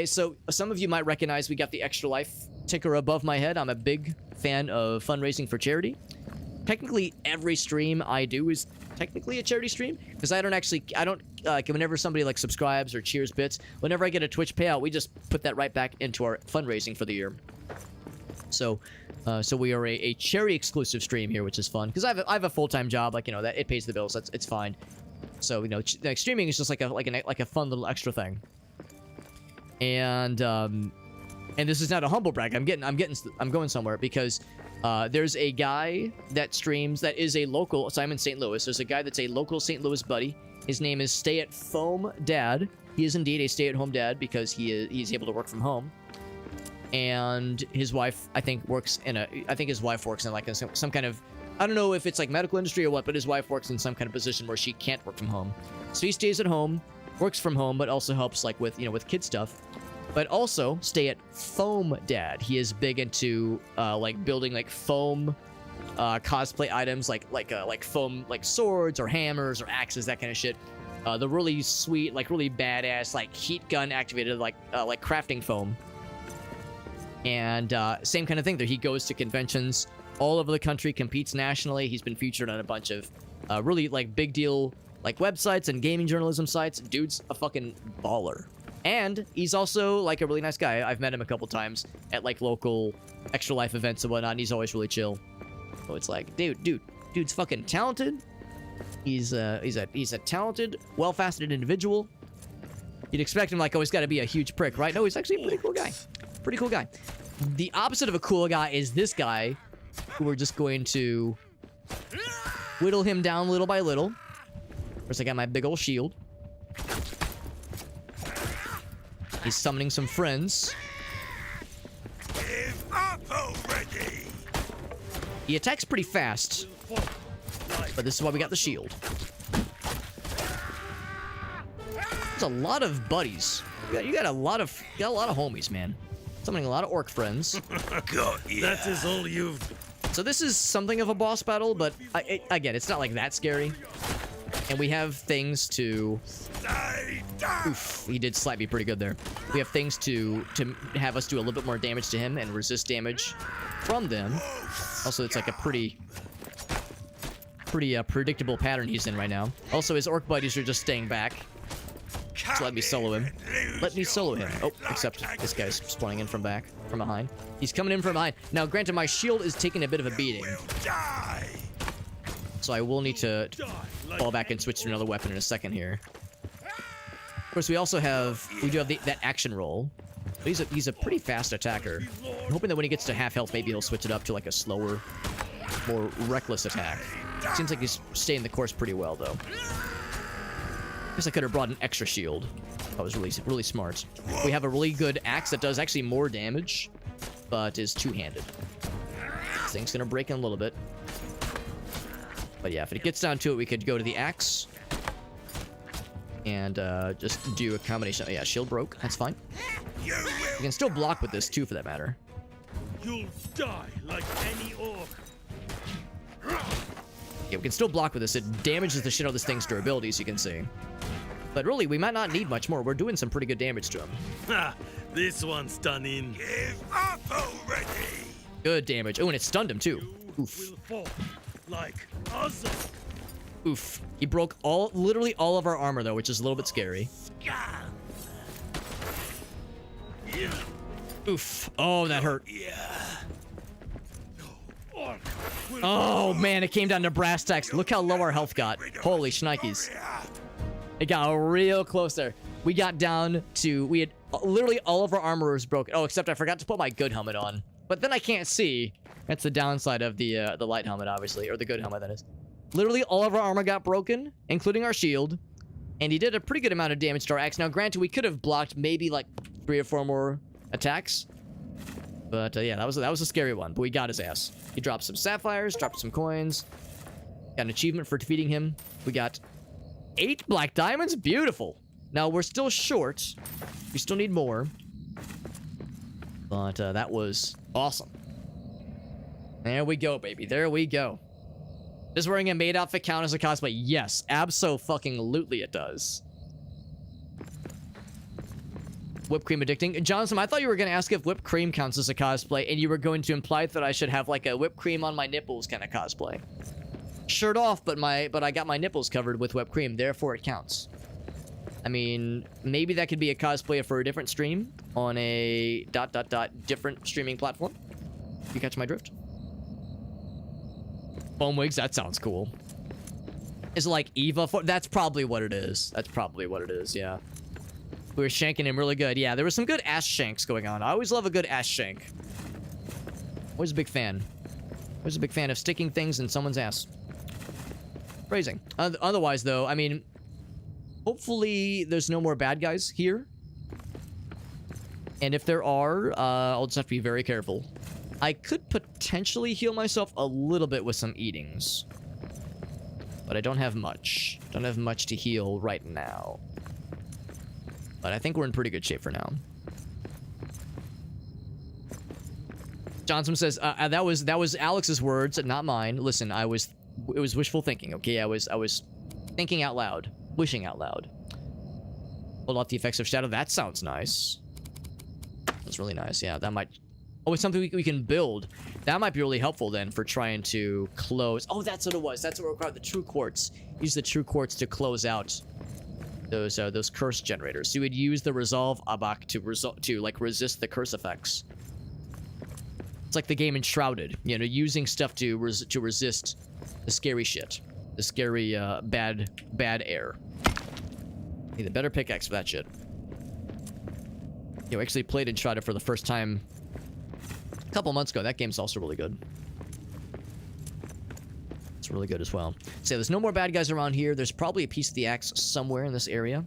So some of you might recognize we got the Extra Life ticker above my head. I'm a big fan of fundraising for charity. Technically, every stream I do is technically a charity stream, because I don't whenever somebody like subscribes or cheers bits, whenever I get a Twitch payout, we just put that right back into our fundraising for the year. So we are a charity exclusive stream here, which is fun because I have a full-time job, that it pays the bills. It's fine. So like streaming is just like a fun little extra thing. And this is not a humble brag. I'm going somewhere because there's a guy that streams that is a local. So I'm in St. Louis. There's a guy that's a local St. Louis buddy. His name is Stay at Foam Dad. He is indeed a stay-at-home dad because he's able to work from home. And his wife, I think works in like some kind of, I don't know if it's like medical industry or what, but his wife works in some kind of position where she can't work from home. So he stays at home, works from home, but also helps like with kid stuff. But also Stay at Foam Dad. He is big into like building like foam cosplay items, like foam, like swords or hammers or axes, that kind of shit. The really sweet, like really badass, like heat gun activated, like crafting foam. And same kind of thing there. He goes to conventions all over the country, competes nationally. He's been featured on a bunch of really like big deal like websites and gaming journalism sites. Dude's a fucking baller. And he's also like a really nice guy. I've met him a couple times at like local Extra Life events and whatnot, and he's always really chill. So it's like, dude's fucking talented. He's a talented, well-faceted individual. You'd expect him like, oh, he's got to be a huge prick, right? No, he's actually a pretty cool guy. Pretty cool guy. The opposite of a cool guy is this guy, who we're just going to whittle him down little by little. First, I got my big old shield. He's summoning some friends. Give up already! He attacks pretty fast, but this is why we got the shield. There's a lot of buddies. You got a lot of homies, man. Summoning a lot of orc friends. That is all you've... So this is something of a boss battle, but again, it's not like that scary. And we have things to... Oof, he did slap me pretty good there. We have things to have us do a little bit more damage to him and resist damage from them. Also, it's like a pretty predictable pattern he's in right now. Also, his orc buddies are just staying back. So let me solo him. Let me solo him. Oh, except this guy's spawning in from behind. He's coming in from behind. Now, granted, my shield is taking a bit of a beating. So I will need to fall back and switch to another weapon in a second here. Of course, we do have that action roll. But he's a pretty fast attacker. I'm hoping that when he gets to half health, maybe he'll switch it up to like a slower, more reckless attack. Seems like he's staying the course pretty well, though. Guess I could have brought an extra shield. That was really smart. We have a really good axe that does actually more damage, but is two-handed. This thing's gonna break in a little bit. But yeah, if it gets down to it, we could go to the axe and just do a combination. Oh, yeah, shield broke. That's fine. You can still block with this too, for that matter. You'll die like any orc. Yeah, we can still block with this. It damages the shit out of this thing's durability, as you can see. But really, we might not need much more. We're doing some pretty good damage to him. Ha! This one's done in. Give up already! Good damage. Oh, and it stunned him too. Oof. Will fall like us. Oof. He broke literally all of our armor, though, which is a little bit scary. Oof. Oh, that hurt. Oh, man, it came down to brass tacks. Look how low our health got. Holy shnikes. It got real close there. We got down to... We had... Literally all of our armor was broken. Oh, except I forgot to put my good helmet on. But then I can't see. That's the downside of the light helmet, obviously. Or the good helmet, that is. Literally all of our armor got broken, including our shield. And he did a pretty good amount of damage to our axe. Now, granted, we could have blocked maybe like 3 or 4 more attacks. But yeah, that was a scary one. But we got his ass. He dropped some sapphires, dropped some coins. Got an achievement for defeating him. We got 8 black diamonds. Beautiful. Now, we're still short. We still need more. But that was awesome. There we go, baby. There we go. Does wearing a maid outfit count as a cosplay? Yes, abso-fucking-lutely it does. Whipped cream addicting. Johnson, I thought you were going to ask if whipped cream counts as a cosplay, and you were going to imply that I should have like a whipped cream on my nipples kind of cosplay. Shirt off, but I got my nipples covered with whipped cream, therefore it counts. I mean, maybe that could be a cosplay for a different stream on a ... different streaming platform. You catch my drift? Foam wigs, that sounds cool. Is it like Eva? That's probably what it is. That's probably what it is, yeah. We were shanking him really good. Yeah, there was some good ass shanks going on. I always love a good ass shank. Always a big fan. Always a big fan of sticking things in someone's ass. Phrasing. Otherwise, though, I mean, hopefully there's no more bad guys here. And if there are, I'll just have to be very careful. I could potentially heal myself a little bit with some eatings. But I don't have much. Don't have much to heal right now. But I think we're in pretty good shape for now. Johnson says, that was Alex's words, not mine. Listen, it was wishful thinking, okay? I was thinking out loud. Wishing out loud. Hold off the effects of shadow. That sounds nice. That's really nice, yeah. That might... Oh, it's something we can build. That might be really helpful then for trying to close... Oh, that's what it was. That's what required the true quartz. Use the true quartz to close out those curse generators. So you would use the resolve abak to like resist the curse effects. It's like the game Enshrouded. You know, using stuff to resist the scary shit, the scary bad air. Need a better pickaxe for that shit. You know, actually played Enshrouded for the first time a couple months ago. That game's also really good. It's really good as well. So there's no more bad guys around here. There's probably a piece of the axe somewhere in this area.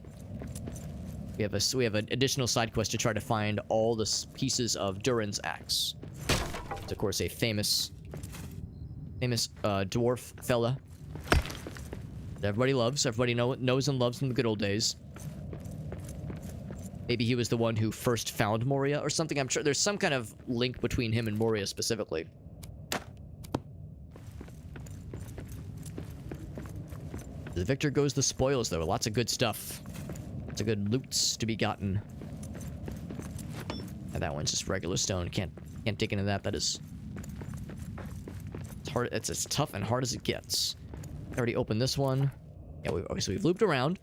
We have an additional side quest to try to find all the pieces of Durin's axe. It's of course a famous dwarf fella that everybody loves. Everybody knows and loves from the good old days. Maybe he was the one who first found Moria or something. I'm sure there's some kind of link between him and Moria specifically. The victor goes the spoils, though. Lots of good stuff. Lots of good loots to be gotten. And that one's just regular stone. Can't dig into that. That is... It's hard. It's as tough and hard as it gets. I already opened this one. Yeah, we've looped around.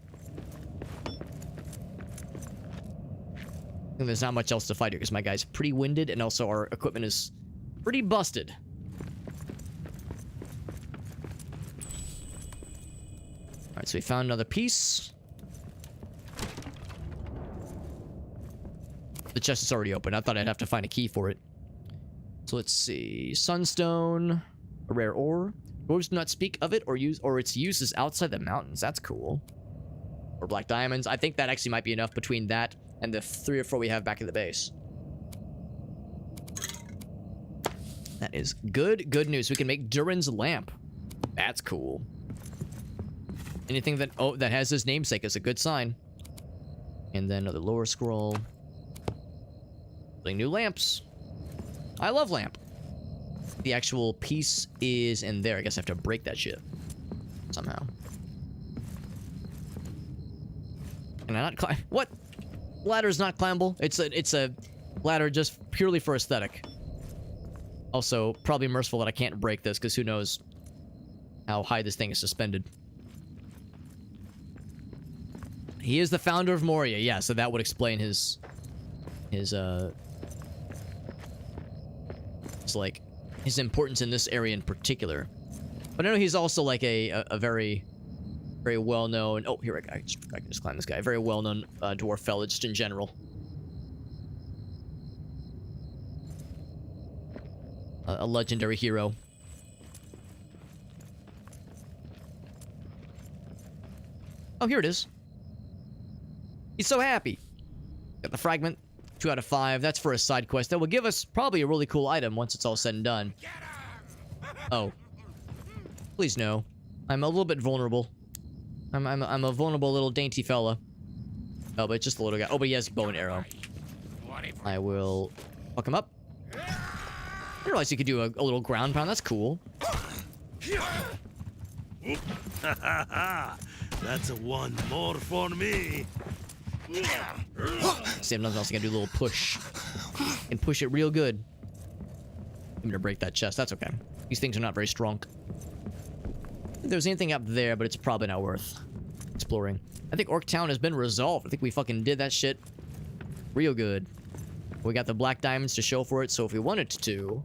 And there's not much else to fight here because my guy's pretty winded and also our equipment is pretty busted. Alright, so we found another piece. The chest is already open. I thought I'd have to find a key for it. So let's see. Sunstone. A rare ore. Dwarves do not speak of it or its use is outside the mountains. That's cool. Or black diamonds. I think that actually might be enough between that and the 3 or 4 we have back in the base. That is good news. We can make Durin's lamp. That's cool. Anything that that has his namesake is a good sign. And then another lower scroll. Building new lamps. I love lamp. The actual piece is in there. I guess I have to break that shit somehow. Can I not climb? What? Ladder is not climbable. It's a ladder just purely for aesthetic. Also, probably merciful that I can't break this because who knows how high this thing is suspended. He is the founder of Moria. Yeah, so that would explain his like his importance in this area in particular. But I know he's also like a very well-known... Oh, here I can just climb this guy. A very well-known dwarf fella just in general. A legendary hero. Oh, here it is. He's so happy. Got the fragment. 2 out of 5. That's for a side quest. That will give us probably a really cool item once it's all said and done. Oh. Please no. I'm a little bit vulnerable. I'm a vulnerable little dainty fella. Oh, but it's just a little guy. Oh, but he has bow and arrow. I will fuck him up. I realized you could do a little ground pound. That's cool. That's a one more for me. See, if nothing else, I can do a little push. And push it real good. I'm gonna break that chest. That's okay. These things are not very strong. If there's anything up there, but it's probably not worth exploring. I think Orc Town has been resolved. I think we fucking did that shit real good. We got the black diamonds to show for it, so if we wanted to...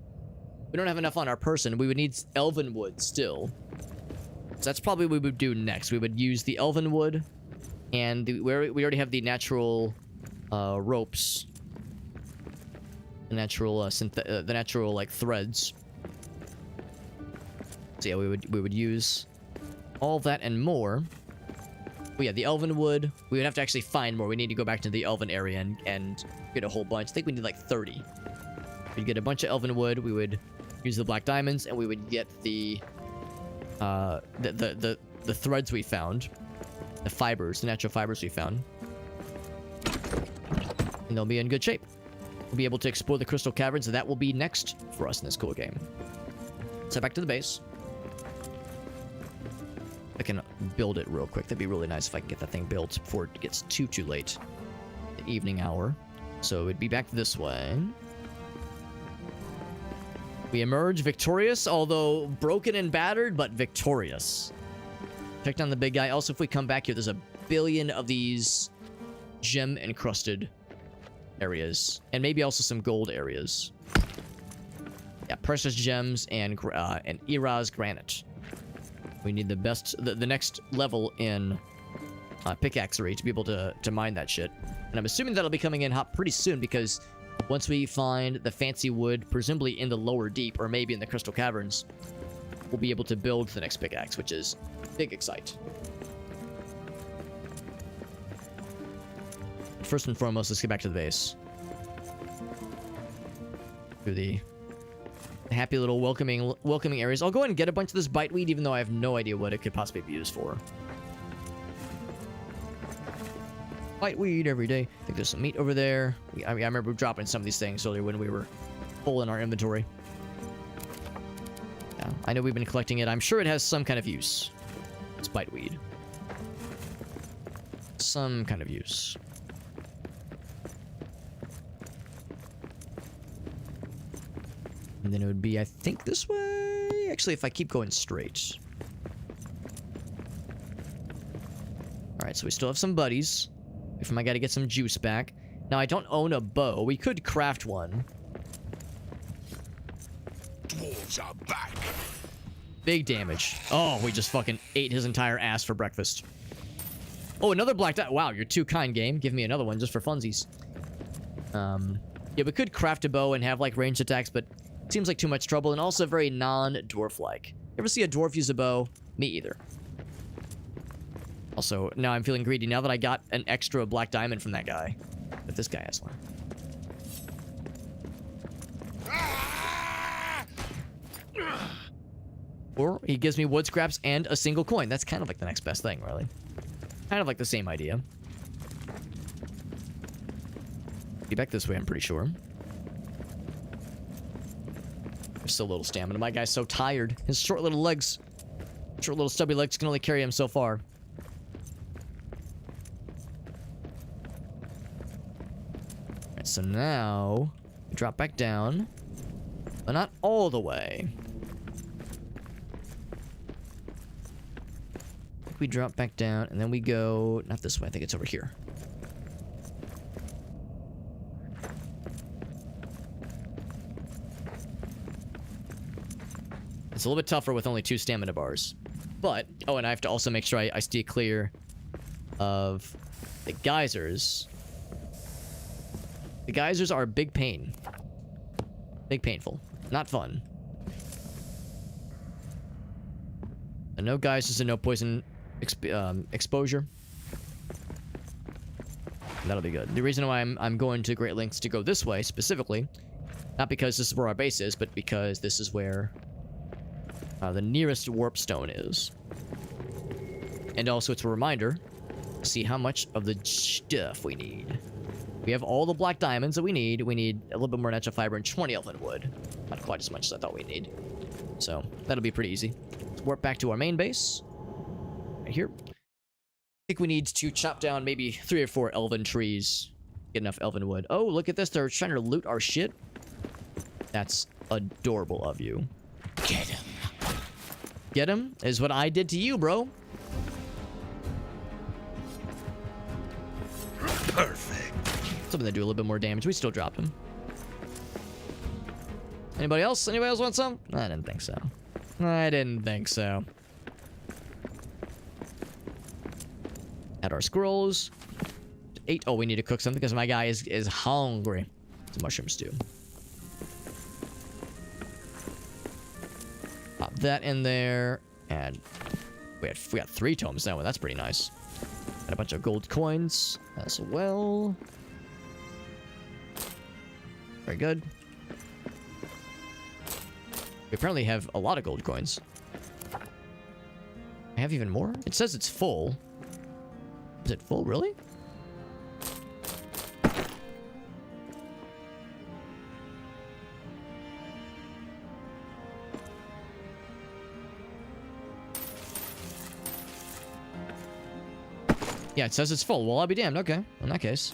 We don't have enough on our person. We would need elven wood still. So that's probably what we would do next. We would use the elven wood, and we already have the natural ropes. The natural like threads. So yeah, we would use all of that and more. But yeah, the elven wood. We would have to actually find more. We need to go back to the elven area and get a whole bunch. I think we need like 30. We'd get a bunch of elven wood. We would use the black diamonds, and we would get the threads we found, the fibers, the natural fibers we found, and they'll be in good shape. We'll be able to explore the crystal caverns, and that will be next for us in this cool game. So back to the base. I can build it real quick. That'd be really nice if I can get that thing built before it gets too late. The evening hour. So it'd be back this way. We emerge victorious, although broken and battered, but victorious. Check down the big guy. Also, if we come back here, there's a billion of these gem-encrusted areas. And maybe also some gold areas. Yeah, precious gems and Iraz granite. We need the best, the next level in pickaxery to be able to mine that shit. And I'm assuming that'll be coming in hot pretty soon because once we find the fancy wood, presumably in the lower deep or maybe in the crystal caverns, we'll be able to build the next pickaxe, which is big excite. First and foremost, let's get back to the base. Through the happy little welcoming areas. I'll go ahead and get a bunch of this biteweed, even though I have no idea what it could possibly be used for. Biteweed every day. I think there's some meat over there. I remember dropping some of these things earlier when we were full in our inventory. Yeah, I know we've been collecting it. I'm sure it has some kind of use. It's biteweed. Some kind of use. And then it would be, I think, this way. Actually, if I keep going straight. Alright, so we still have some buddies. Wait for my guy to get some juice back. Now, I don't own a bow. We could craft one. Dwarves are back. Big damage. Oh, we just fucking ate his entire ass for breakfast. Oh, another black dot. Wow, you're too kind, game. Give me another one just for funsies. Yeah, we could craft a bow and have, like, ranged attacks, but it seems like too much trouble and also very non-dwarf-like. Ever see a dwarf use a bow? Me either. Also, now I'm feeling greedy now that I got an extra black diamond from that guy. But this guy has one. Or he gives me wood scraps and a single coin. That's kind of like the next best thing, really. Kind of like the same idea. Be back this way, I'm pretty sure. There's still a little stamina. My guy's so tired. His short little legs, short little stubby legs can only carry him so far. Alright, so now we drop back down, but not all the way. We drop back down, and then we go... Not this way, I think it's over here. It's a little bit tougher with only 2 stamina bars. But... Oh, and I have to also make sure I stay clear of the geysers. The geysers are a big pain. Big painful. Not fun. And no geysers and no poison... exposure. That'll be good. The reason why I'm going to great lengths to go this way specifically, not because this is where our base is, but because this is where the nearest warp stone is. And also it's a reminder to see how much of the stuff we need. We have all the black diamonds that we need. We need a little bit more natural fiber and 20 elven wood. Not quite as much as I thought we'd need. So that'll be pretty easy. Let's warp back to our main base. Here. I think we need to chop down maybe 3 or 4 elven trees. Get enough elven wood. Oh, look at this. They're trying to loot our shit. That's adorable of you. Get him. Get him is what I did to you, bro. Perfect. Something to do a little bit more damage. We still dropped him. Anybody else? Anybody else want some? I didn't think so. I didn't think so. Add our scrolls. 8. Oh, we need to cook something because my guy is hungry. It's a mushroom stew. Pop that in there. And we got 3 tomes now. That's pretty nice. Got a bunch of gold coins as well. Very good. We apparently have a lot of gold coins. I have even more? It says it's full. Is it full, really? Yeah, it says it's full. Well, I'll be damned. Okay, in that case.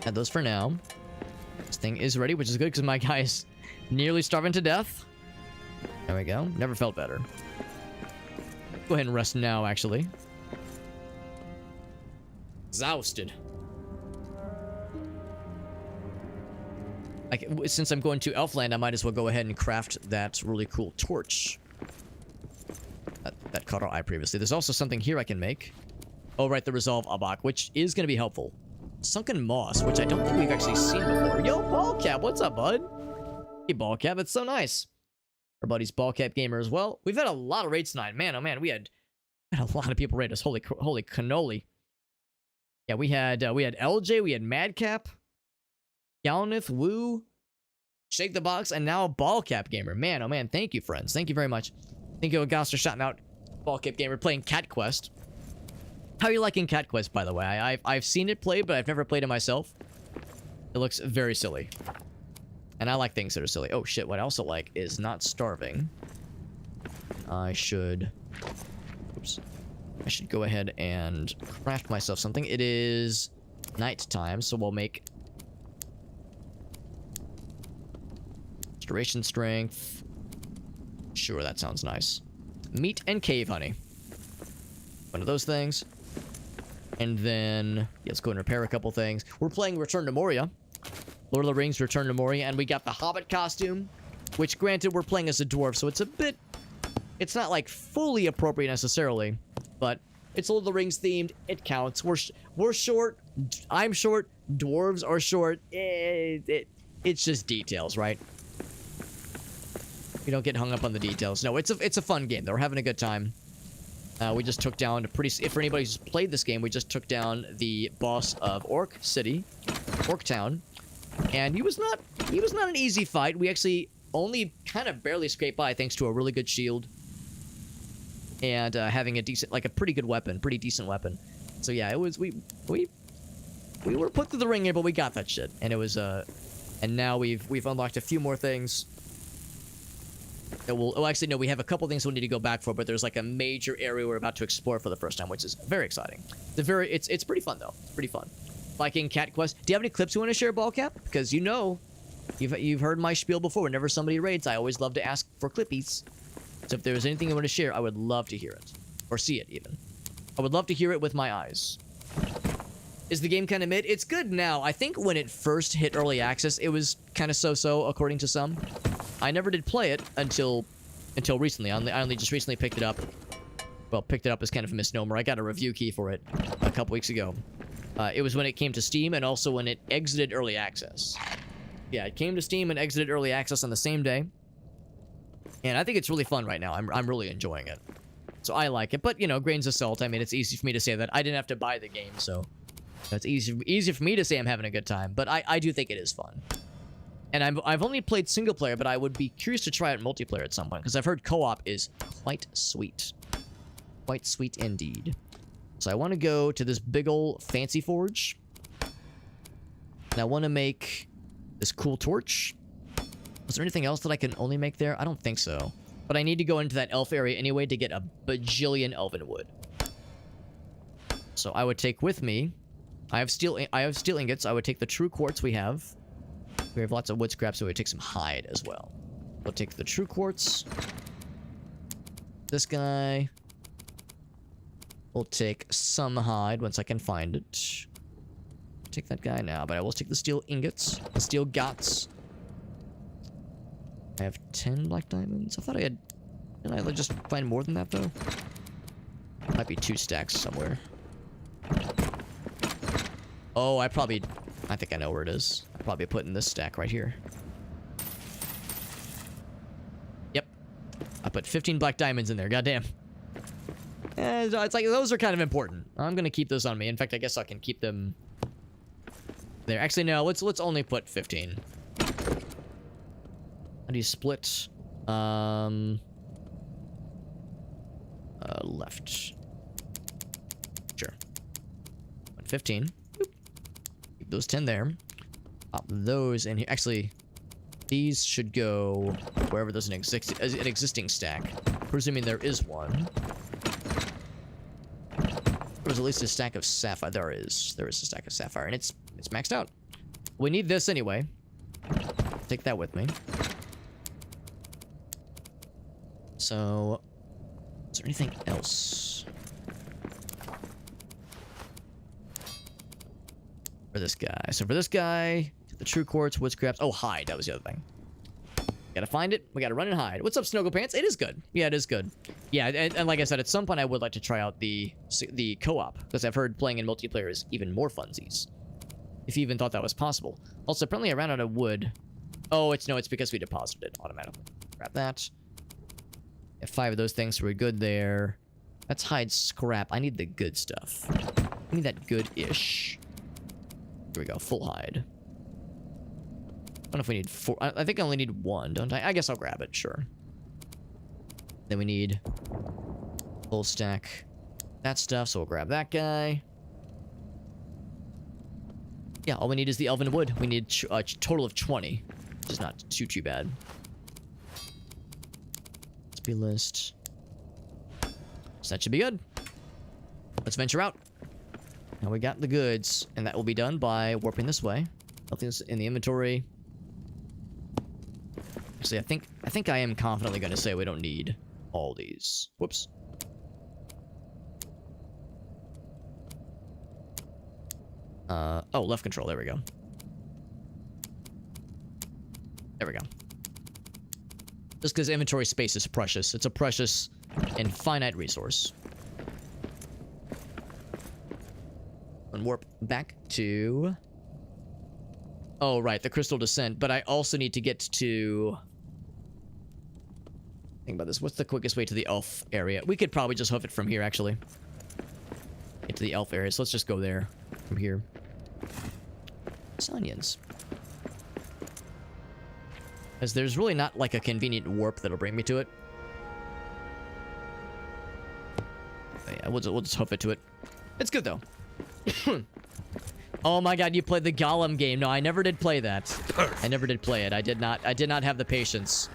Add those for now. This thing is ready, which is good because my guy is nearly starving to death. There we go. Never felt better. Go ahead and rest now, actually. Exhausted. Like, since I'm going to Elfland, I might as well go ahead and craft that really cool torch. that caught our eye previously. There's also something here I can make. Oh, right, the Resolve Abak, which is going to be helpful. Sunken Moss, which I don't think we've actually seen before. Yo, Ballcap, what's up, bud? Hey, Ballcap, it's so nice. Our buddy's Ballcap Gamer as well. We've had a lot of raids tonight. Man, oh man, we had a lot of people raid us. Holy cannoli. Yeah, we had LJ, we had Madcap, Galnith, Woo, Shake the Box, and now Ballcap Gamer. Man, oh man, thank you, friends. Thank you very much. Thank you, August, for shouting out Ballcap Gamer playing Cat Quest. How are you liking Cat Quest, by the way? I've seen it played, but I've never played it myself. It looks very silly. And I like things that are silly. Oh shit, what I also like is not starving. I should go ahead and craft myself something. It is nighttime, so we'll make restoration strength. Sure, that sounds nice. Meat and cave honey. One of those things. And then, yeah, let's go and repair a couple things. We're playing Return to Moria. Lord of the Rings, Return to Moria, and we got the Hobbit costume, which, granted, we're playing as a dwarf, so it's a bit... It's not, like, fully appropriate necessarily, but it's Lord of the Rings themed. It counts. We're short. I'm short. Dwarves are short. It's just details, right? We don't get hung up on the details. No, it's a fun game, though. We're having a good time. We just took down a pretty... If for anybody who's played this game, we just took down the boss of Orc City, Orc Town, and he was not an easy fight. We actually only kind of barely scraped by thanks to a really good shield and having a decent, like a pretty good weapon, pretty decent weapon. So yeah, it was we were put through the ringer, but we got that shit, and it was and now we've unlocked a few more things. That will... Oh, actually, no, we have a couple things we'll need to go back for, but there's like a major area we're about to explore for the first time, which is very exciting. It's pretty fun, though. It's pretty fun. Liking Cat Quest. Do you have any clips you want to share, Ballcap? Because you know, you've heard my spiel before. Whenever somebody raids, I always love to ask for clippies. So if there's anything you want to share, I would love to hear it. Or see it, even. I would love to hear it with my eyes. Is the game kind of mid? It's good now. I think when it first hit early access, it was kind of so-so, according to some. I never did play it until recently. I only just recently picked it up. Well, picked it up as kind of a misnomer. I got a review key for it a couple weeks ago. It was when it came to Steam and also when it exited early access. Yeah, it came to Steam and exited early access on the same day. And I think it's really fun right now. I'm really enjoying it. So I like it. But, you know, grains of salt. I mean, it's easy for me to say that. I didn't have to buy the game, so it's easy for me to say I'm having a good time. But I do think it is fun. And I've only played single player, but I would be curious to try it multiplayer at some point, because I've heard co-op is quite sweet. Quite sweet indeed. So I want to go to this big ol' fancy forge. And I want to make this cool torch. Is there anything else that I can only make there? I don't think so. But I need to go into that elf area anyway to get a bajillion elven wood. So I would take with me... I have steel ingots. I would take the true quartz we have. We have lots of wood scraps, so we take some hide as well. We'll take the true quartz. This guy. We'll take some hide once I can find it. Take that guy now, but I will take the steel ingots. The steel gots. I have 10 black diamonds. I thought I had... Didn't I just find more than that, though? Might be 2 stacks somewhere. Oh, I think I know where it is. I probably put in this stack right here. Yep. I put 15 black diamonds in there. Goddamn. And it's like, those are kind of important. I'm gonna keep those on me. In fact, I guess I can keep them there. Actually, no. Let's only put 15. How do you split? Left. Sure. 15. Keep those 10 there. Pop those in here. Actually, these should go wherever there's an existing stack. Presuming there is one. There's at least a stack of sapphire. There is a stack of sapphire, and it's maxed out. We need this anyway. Take that with me. So, is there anything else for this guy? So for this guy, the true quartz, wood scraps. Oh, hide. That was the other thing. Gotta find it. We gotta run and hide. What's up, Snuggle Pants? It is good. Yeah, it is good. Yeah, and like I said, at some point I would like to try out the co-op, because I've heard playing in multiplayer is even more funsies. If you even thought that was possible. Also, apparently I ran out of wood. Oh, it's because we deposited it automatically. Grab that. Have 5 of those things, so we're good there. Let's hide scrap. I need the good stuff. I need that good-ish. Here we go, full hide. I don't know if we need 4. I think I only need 1, don't I? I guess I'll grab it, sure. Then we need full stack that stuff, so we'll grab that guy. Yeah, all we need is the elven wood. We need a total of 20, which is not too bad. Recipe list. So that should be good. Let's venture out. Now we got the goods, and that will be done by warping this way. Nothing's in the inventory. Actually, I think I am confidently going to say we don't need all these. Whoops. Oh, left control. There we go. There we go. Just because inventory space is precious. It's a precious and finite resource. And warp back to... Oh, right. The Crystal Descent. But I also need to get to... Think about this. What's the quickest way to the elf area? We could probably just hoof it from here, actually. Get to the elf area. So let's just go there from here. It's onions. Because there's really not like a convenient warp that'll bring me to it. But yeah, we'll just hoof it to it. It's good though. Oh my god, you played the Golem game. No, I never did play that. I never did play it. I did not have the patience.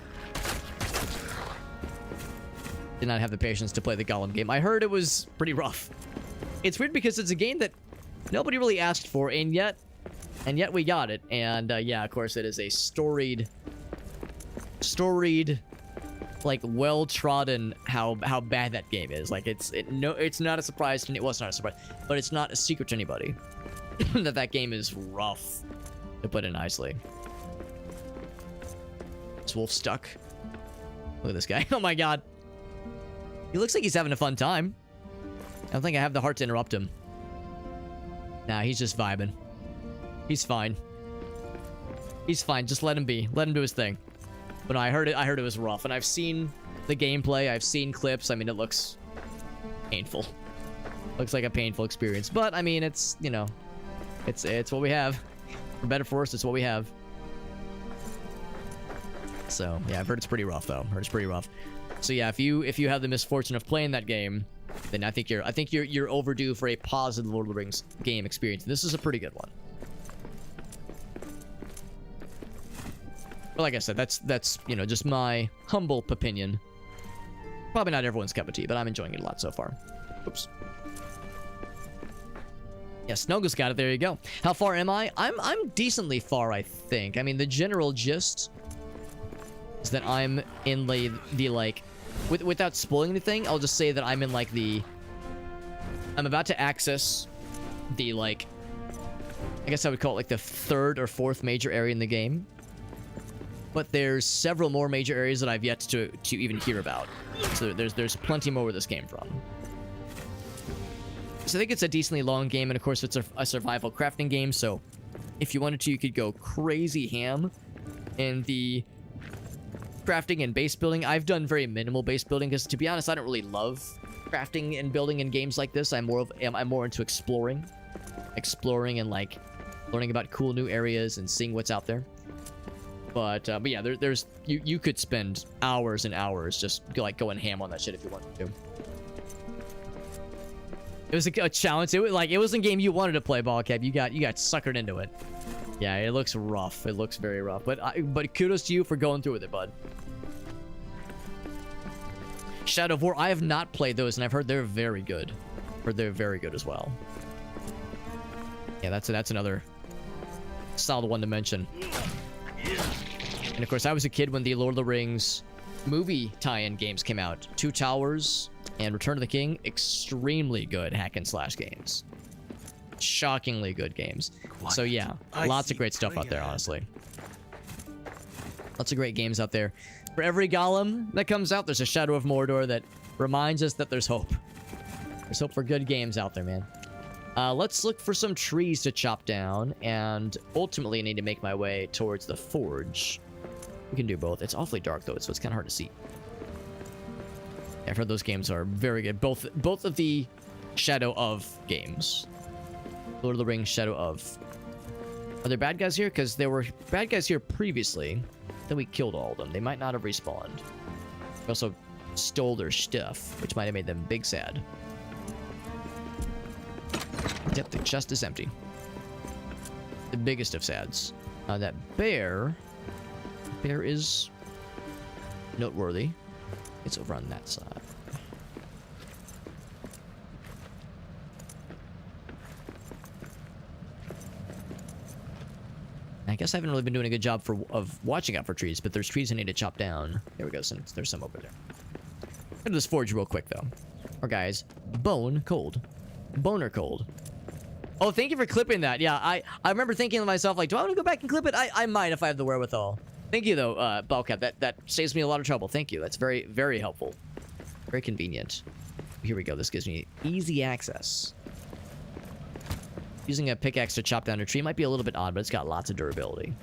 Did not have the patience to play the Golem game. I heard it was pretty rough. It's weird because it's a game that nobody really asked for, and yet we got it. And yeah, of course, it is a storied, like well-trodden how bad that game is. Like it's not a surprise to me. Well, it's not a surprise, but it's not a secret to anybody that game is rough, to put it nicely. Is Wolf stuck? Look at this guy. Oh my god. He looks like he's having a fun time. I don't think I have the heart to interrupt him. Nah, he's just vibing. He's fine. He's fine. Just let him be. Let him do his thing. But no, I heard it was rough. And I've seen the gameplay. I've seen clips. I mean, it looks painful. Looks like a painful experience. But, I mean, it's, you know, it's what we have. For better or for worse, it's what we have. So, yeah, I've heard it's pretty rough, though. I've heard it's pretty rough. So, yeah, if you have the misfortune of playing that game, then I think you're overdue for a positive Lord of the Rings game experience. This is a pretty good one. But like I said, that's you know, just my humble opinion. Probably not everyone's cup of tea, but I'm enjoying it a lot so far. Oops. Yeah, Snuggles got it. There you go. How far am I? I'm decently far, I think. I mean, the general gist is that I'm in the like, without spoiling anything, I'll just say that I'm in like I'm about to access the like, I guess I would call it like the 3rd or 4th major area in the game. But there's several more major areas that I've yet to even hear about. So there's plenty more where this came from. So I think it's a decently long game, and of course it's a survival crafting game, so if you wanted to, you could go crazy ham in the crafting and base building. I've done very minimal base building because, to be honest, I don't really love crafting and building in games like this. I'm more into exploring and like learning about cool new areas and seeing what's out there. But yeah, there's you could spend hours and hours just like going ham on that shit if you wanted to. It was a challenge. It was a game you wanted to play, Ballcap. You got suckered into it. Yeah, it looks rough. It looks very rough. But kudos to you for going through with it, bud. Shadow of War. I have not played those, and I've heard they're very good. They're very good as well. Yeah, that's another solid one to mention. And of course, I was a kid when the Lord of the Rings movie tie-in games came out. Two Towers and Return of the King, extremely good hack and slash games. Shockingly good games. So yeah, lots of great stuff out there, honestly. Lots of great games out there. For every golem that comes out, there's a Shadow of Mordor that reminds us that there's hope. There's hope for good games out there, man. Let's look for some trees to chop down, and ultimately I need to make my way towards the forge. We can do both. It's awfully dark, though, so it's kind of hard to see. I've heard those games are very good. Both of the Shadow of games. Lord of the Rings, Shadow of. Are there bad guys here? Because there were bad guys here previously. Then we killed all of them. They might not have respawned. We also stole their stuff, which might have made them big sad. Yep, the chest is empty. The biggest of sads. That bear is noteworthy. It's over on that side. I guess I haven't really been doing a good job of watching out for trees, but there's trees I need to chop down. There we go. There's some over there. Go to this forge real quick, though. Our guys, bone cold. Boner cold. Oh, thank you for clipping that. Yeah, I remember thinking to myself, like, do I want to go back and clip it? I might if I have the wherewithal. Thank you, though, Ballcap. That saves me a lot of trouble. Thank you. That's very, very helpful. Very convenient. Here we go. This gives me easy access. Using a pickaxe to chop down a tree might be a little bit odd, but it's got lots of durability.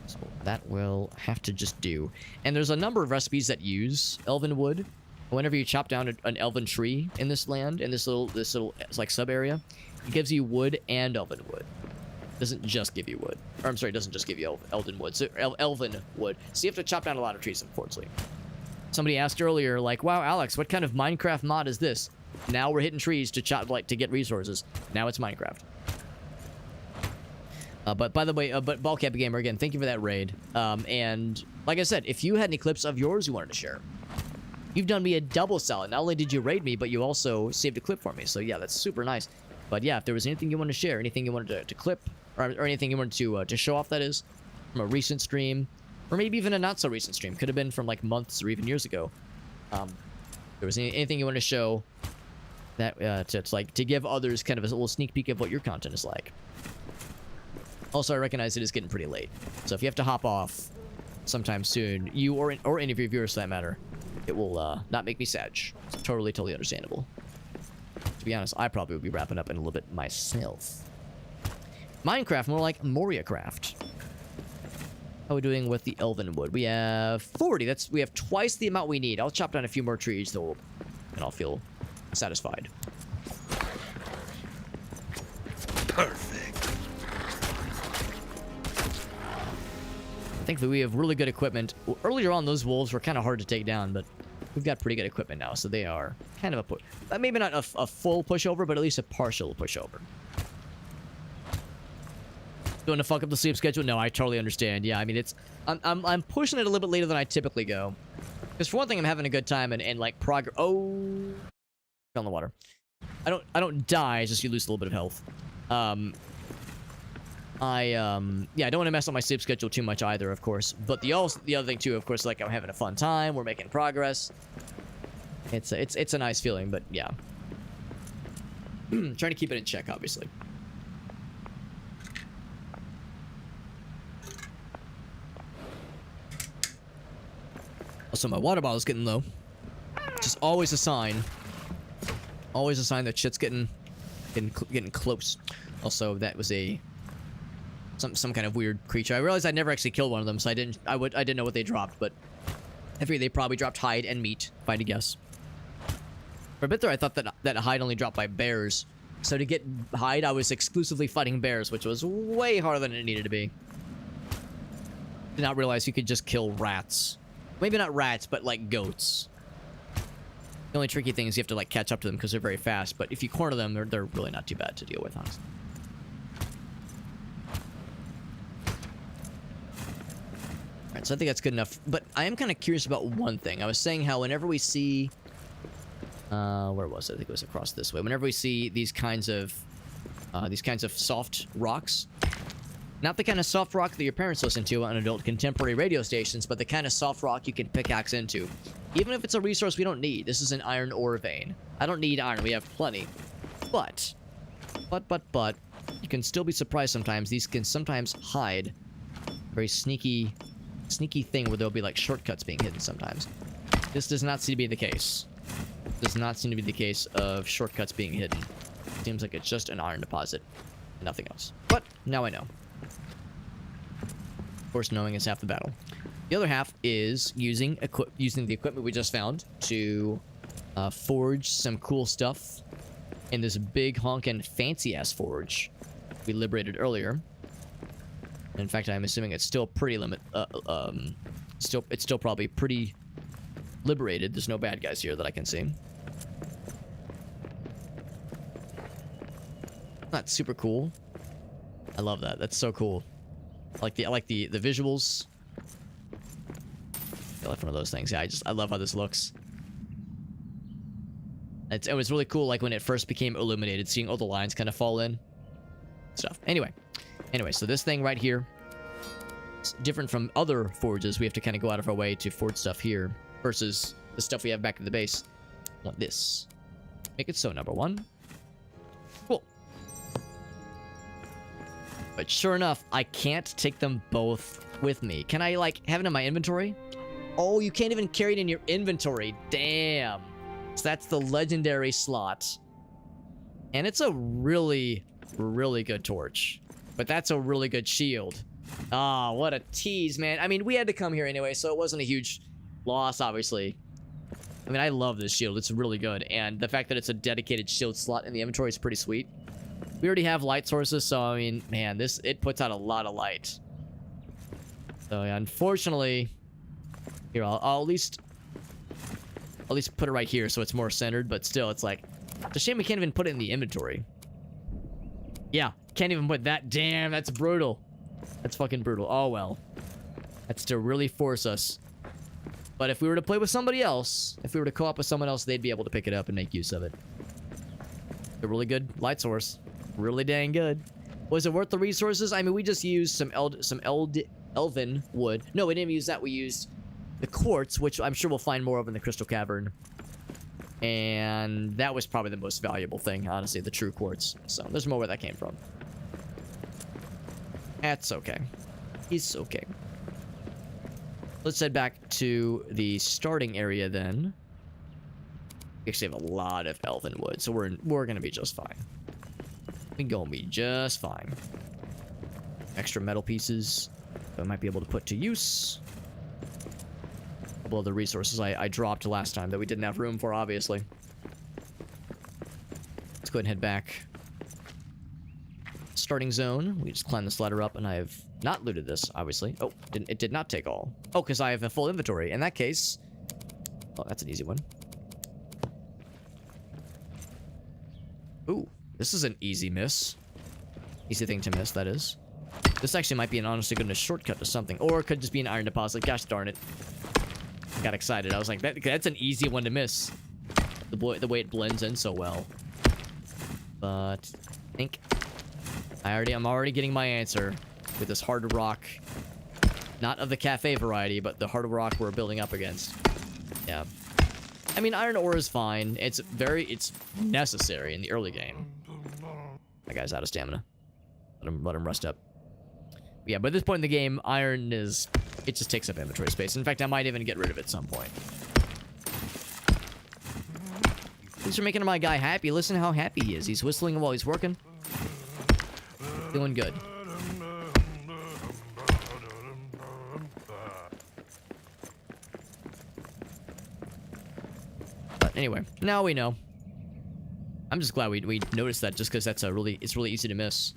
So that will have to just do. And there's a number of recipes that use elven wood. Whenever you chop down an elven tree in this land, in this little like sub area, it gives you wood and elven wood. It doesn't just give you wood. Or I'm sorry, it doesn't just give you elven wood. So elven wood. So you have to chop down a lot of trees, unfortunately. Somebody asked earlier, like, wow, Alex, what kind of Minecraft mod is this? Now we're hitting trees to chop, like, to get resources. Now it's Minecraft. But by the way, but Ballcap Gamer, again, thank you for that raid. And like I said, if you had any clips of yours you wanted to share, you've done me a double solid. Not only did you raid me, but you also saved a clip for me. So yeah, that's super nice. But yeah, if there was anything you wanted to share, anything you wanted to clip, or anything you wanted to show off, that is, from a recent stream, or maybe even a not so recent stream, could have been from like months or even years ago. If there was anything you wanted to show, that to give others kind of a little sneak peek of what your content is like. Also, I recognize it is getting pretty late, so if you have to hop off sometime soon, you or any of your viewers for that matter, it will not make me sad. It's totally understandable. To be honest, I probably would be wrapping up in a little bit myself. Minecraft, more like Moria craft. How are we doing with the elven wood? We have 40. We have twice the amount we need. I'll chop down a few more trees, though, and I'll feel satisfied. Perfect. I think that we have really good equipment. Earlier on, those wolves were kind of hard to take down, but we've got pretty good equipment now, so they are kind of a push. Maybe not a full pushover, but at least a partial pushover. Doing to fuck up the sleep schedule? No, I totally understand. Yeah, I mean, I'm pushing it a little bit later than I typically go. Because for one thing, I'm having a good time and like progress. Oh, fell in the water. I don't die. It's just you lose a little bit of health. Yeah, I don't want to mess up my sleep schedule too much either, of course. But the other thing too, of course, like I'm having a fun time. We're making progress. It's a nice feeling, but yeah. Trying to keep it in check, obviously. Also, my water bottle's getting low. Just always a sign. Always a sign that shit's getting close. Also, that was some kind of weird creature. I realized I never actually killed one of them, so I didn't know what they dropped, but I figured they probably dropped hide and meat, if I had to guess. For a bit there, I thought that hide only dropped by bears. So to get hide, I was exclusively fighting bears, which was way harder than it needed to be. Did not realize you could just kill rats. Maybe not rats, but like goats. The only tricky thing is you have to like catch up to them because they're very fast, but if you corner them, they're really not too bad to deal with, honestly. Alright, so I think that's good enough. But I am kind of curious about one thing. I was saying how whenever we see... where was it? I think it was across this way. Whenever we see these kinds of soft rocks... Not the kind of soft rock that your parents listen to on adult contemporary radio stations, but the kind of soft rock you can pickaxe into. Even if it's a resource we don't need. This is an iron ore vein. I don't need iron. We have plenty. But, you can still be surprised sometimes. These can sometimes hide very sneaky sneaky thing where there'll be like shortcuts being hidden sometimes. This does not seem to be the case. Does not seem to be the case of shortcuts being hidden. Seems like it's just an iron deposit. Nothing else. But now I know. Of course, knowing is half the battle. The other half is using the equipment we just found to forge some cool stuff in this big honkin' fancy-ass forge we liberated earlier. In fact, I'm assuming it's still pretty it's still probably pretty liberated. There's no bad guys here that I can see. That's super cool. I love that. That's so cool. I like the visuals. I like one of those things. Yeah, I love how this looks. It was really cool, like when it first became illuminated, seeing all the lines kind of fall in. Stuff. Anyway, so this thing right here, it's different from other forges. We have to kind of go out of our way to forge stuff here versus the stuff we have back at the base. I want this. Make it so, number one. Cool. But sure enough, I can't take them both with me. Can I, like, have it in my inventory? Oh, you can't even carry it in your inventory. Damn. So that's the legendary slot. And it's a really, really good torch. But that's a really good shield. Ah, what a tease, man. I mean, we had to come here anyway, so it wasn't a huge loss, obviously. I mean, I love this shield. It's really good. And the fact that it's a dedicated shield slot in the inventory is pretty sweet. We already have light sources, so, I mean, man, it puts out a lot of light. So, yeah, unfortunately... Here, I'll at least put it right here so it's more centered, but still, it's like... It's a shame we can't even put it in the inventory. Yeah, can't even put that. Damn, that's brutal. That's fucking brutal. Oh, well. That's to really force us. But if we were to play with somebody else, if we were to co-op with someone else, they'd be able to pick it up and make use of it. A really good light source. Really dang good. Was it worth the resources? I mean, we just used some elven wood. No, we didn't use that. We used the quartz, which I'm sure we'll find more of in the Crystal Cavern. And that was probably the most valuable thing, honestly, the true quartz. So there's more where that came from. That's okay. It's okay. Let's head back to the starting area then. We actually have a lot of elven wood, so we're gonna be just fine. We're gonna be just fine. Extra metal pieces that I might be able to put to use. A couple of the resources I dropped last time that we didn't have room for, obviously. Let's go ahead and head back. Starting zone. We just climb this ladder up, and I have not looted this, obviously. Oh, it did not take all. Oh, because I have a full inventory. In that case... Oh, that's an easy one. Ooh, this is an easy miss. Easy thing to miss, that is. This actually might be an honest to goodness shortcut to something. Or it could just be an iron deposit. Gosh darn it. I got excited. I was like, that's an easy one to miss. The way it blends in so well. But I think I'm already getting my answer with this hard rock. Not of the cafe variety, but the hard rock we're building up against. Yeah. I mean, iron ore is fine. It's necessary in the early game. That guy's out of stamina. Let him rust up. Yeah, but at this point in the game, iron it just takes up inventory space. In fact, I might even get rid of it at some point. Thanks for making my guy happy. Listen to how happy he is. He's whistling while he's working. Doing good. But anyway, now we know. I'm just glad we noticed that, just because it's really easy to miss.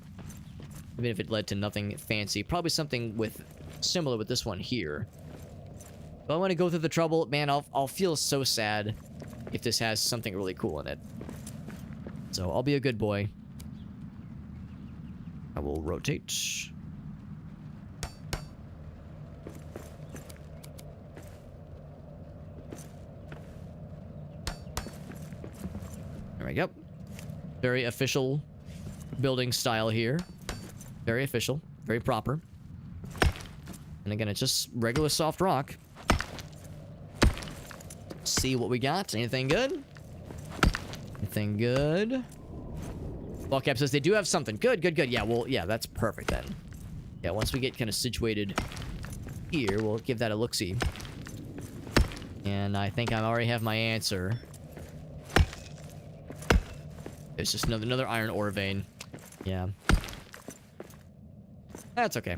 Even if it led to nothing fancy. Probably something similar with this one here. But I want to go through the trouble. Man, I'll feel so sad if this has something really cool in it. So I'll be a good boy. I will rotate. There we go. Very official building style here. Very official. Very proper. And again, it's just regular soft rock. See what we got. Anything good? Anything good? Ballcap says they do have something. Good, good, good. Yeah, well, yeah, that's perfect then. Yeah, once we get kind of situated here. We'll give that a look-see. And I think I already have my answer. It's just another iron ore vein. Yeah. That's okay.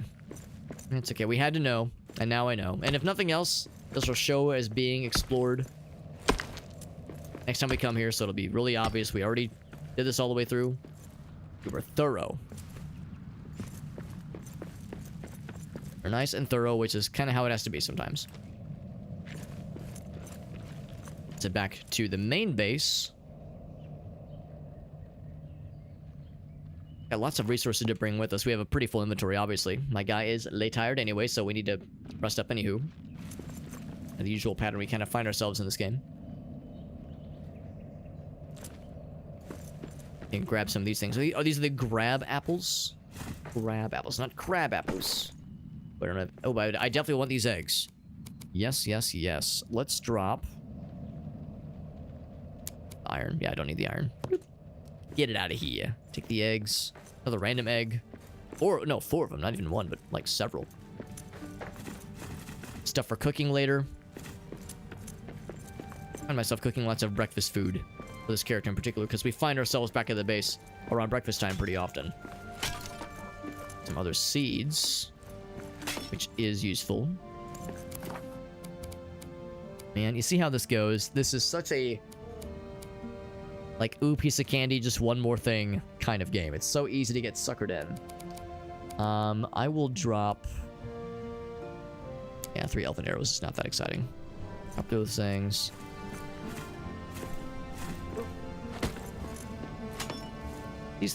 It's okay. We had to know, and now I know. And if nothing else, this will show as being explored next time we come here, so it'll be really obvious. We already did this all the way through. We were thorough. We're nice and thorough, which is kind of how it has to be sometimes. So back to the main base. Got lots of resources to bring with us. We have a pretty full inventory, obviously. My guy is late tired anyway, so we need to rest up anywho. The usual pattern we kind of find ourselves in this game. And grab some of these things. Oh, these are the grab apples? Grab apples, not crab apples. Wait a minute. Oh, but I definitely want these eggs. Yes, yes, yes. Let's drop iron. Yeah, I don't need the iron. Get it out of here. Take the eggs. Another random egg. Or, no, 4 of them. Not even 1, but like several. Stuff for cooking later. I find myself cooking lots of breakfast food for this character in particular, because we find ourselves back at the base around breakfast time pretty often. Some other seeds, which is useful. Man, you see how this goes? This is such a, like, ooh, piece of candy, just one more thing kind of game. It's so easy to get suckered in. I will drop... Yeah, 3 elfin arrows is not that exciting. Drop those things.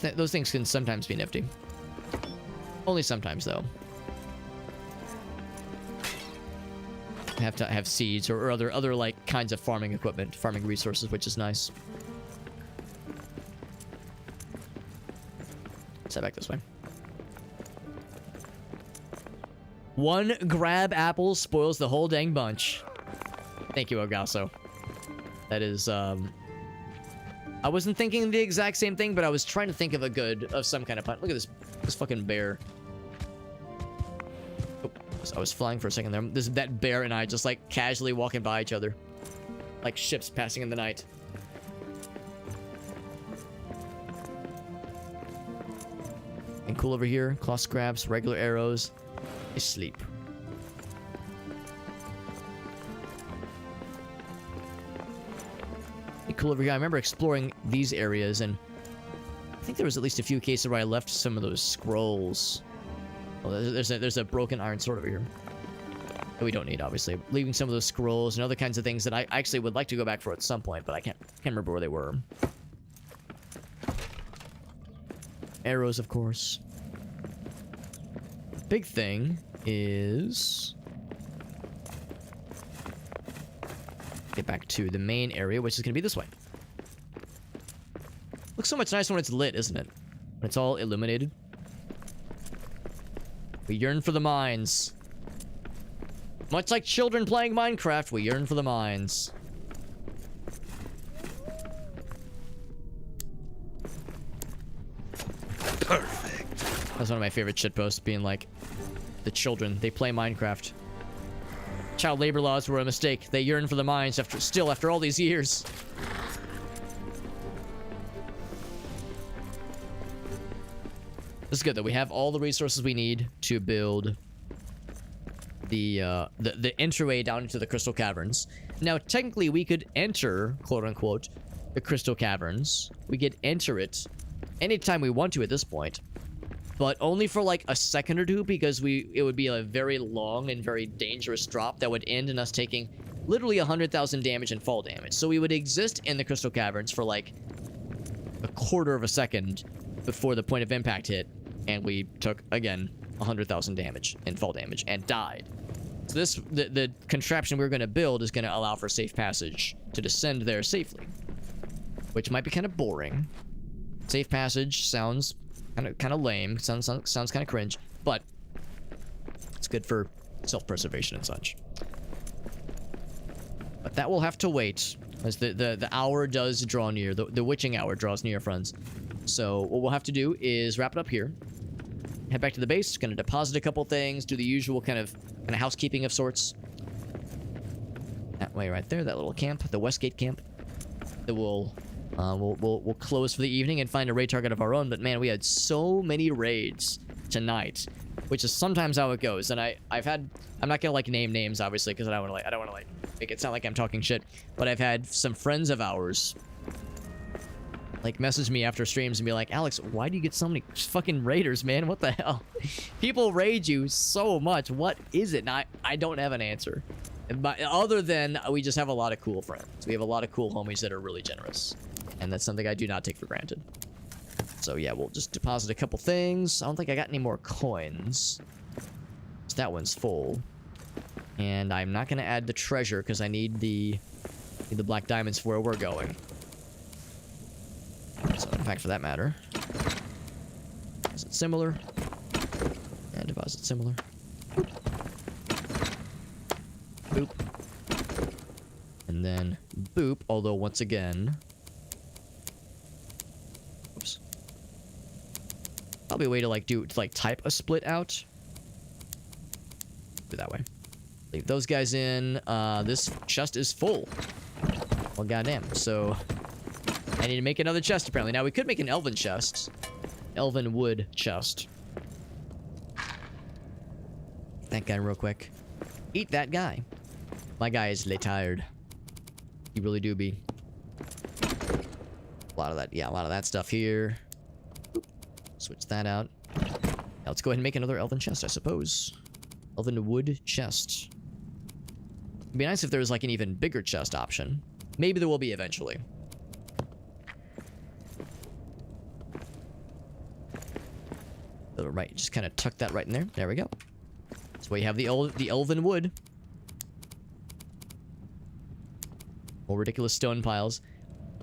Those things can sometimes be nifty. Only sometimes, though. Have to have seeds or other like kinds of farming equipment, farming resources, which is nice. Let's head back this way. 1 grab apple spoils the whole dang bunch. Thank you, Ogasso. That is, I wasn't thinking the exact same thing, but I was trying to think of some kind of pun. Look at this fucking bear. Oh, I was flying for a second there. That bear and I just like casually walking by each other. Like ships passing in the night. And cool over here. Claw scraps, regular arrows. Sleep. Cool over here. I remember exploring these areas, and I think there was at least a few cases where I left some of those scrolls. Oh, there's a broken iron sword over here that we don't need, obviously. Leaving some of those scrolls and other kinds of things that I actually would like to go back for at some point, but I can't remember where they were. Arrows, of course. Big thing is get back to the main area, which is going to be this way. Looks so much nicer when it's lit, isn't it? When it's all illuminated. We yearn for the mines. Much like children playing Minecraft, we yearn for the mines. Perfect. That's one of my favorite shitposts, being like, the children, they play Minecraft. Child labor laws were a mistake. They yearn for the mines after all these years. This is good, though. We have all the resources we need to build the entryway down into the crystal caverns. Now, technically, we could enter, quote-unquote, the crystal caverns. We could enter it anytime we want to at this point. But only for like a second or two, because it would be a very long and very dangerous drop that would end in us taking literally 100,000 damage and fall damage. So we would exist in the crystal caverns for like a quarter of a second before the point of impact hit, and we took again 100,000 damage and fall damage and died. So the contraption we're going to build is going to allow for safe passage to descend there safely, which might be kind of boring. Safe passage sounds kind of lame. Sounds kind of cringe, but it's good for self-preservation and such. But that will have to wait, as the hour does draw near. The witching hour draws near, friends. So what we'll have to do is wrap it up here. head back to the base. Gonna deposit a couple things, do the usual kind of housekeeping of sorts. That way right there, that little camp, the Westgate camp. That we'll close for the evening and find a raid target of our own. But man, we had so many raids tonight, which is sometimes how it goes. And I'm not gonna like name names obviously because I don't want to make it sound like I'm talking shit. But I've had some friends of ours like message me after streams and be like, Alex, why do you get so many fucking raiders, man? What the hell? People raid you so much. What is it? And I don't have an answer. But other than we just have a lot of cool friends. We have a lot of cool homies that are really generous. And that's something I do not take for granted. So yeah, we'll just deposit a couple things. I don't think I got any more coins. So that one's full. And I'm not going to add the treasure because I need the black diamonds for where we're going. So in fact, for that matter, deposit similar. And deposit similar. Boop. And then boop, although once again... Oops. Probably a way to type a split out. Do it that way. Leave those guys in. This chest is full. Well, goddamn. So I need to make another chest apparently. Now we could make an elven chest. Elven wood chest. That guy real quick. Eat that guy. My guy is tired. You really do be. A lot of that, yeah, a lot of that stuff here. Switch that out. Now let's go ahead and make another elven chest, I suppose. Elven wood chest. It'd be nice if there was like an even bigger chest option. Maybe there will be eventually. Right, just kind of tuck that right in there. There we go. That's why you have the elven wood. More ridiculous stone piles.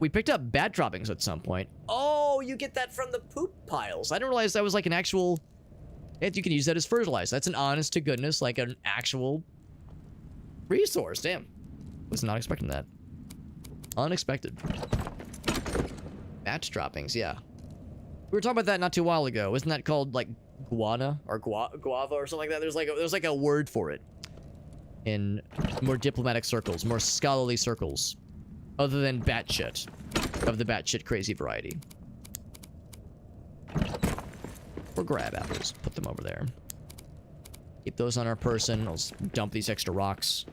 We picked up bat droppings at some point. Oh, you get that from the poop piles. I didn't realize that was like an actual... You can use that as fertilizer. That's an honest to goodness, like an actual resource. Damn. Was not expecting that. Unexpected. Bat droppings, yeah. We were talking about that not too while ago. Isn't that called like guana or guava or something like that? There's like a word for it in more diplomatic circles, more scholarly circles, other than batshit, of the batshit crazy variety. Or grab apples. Put them over there. Keep those on our person. I'll just dump these extra rocks.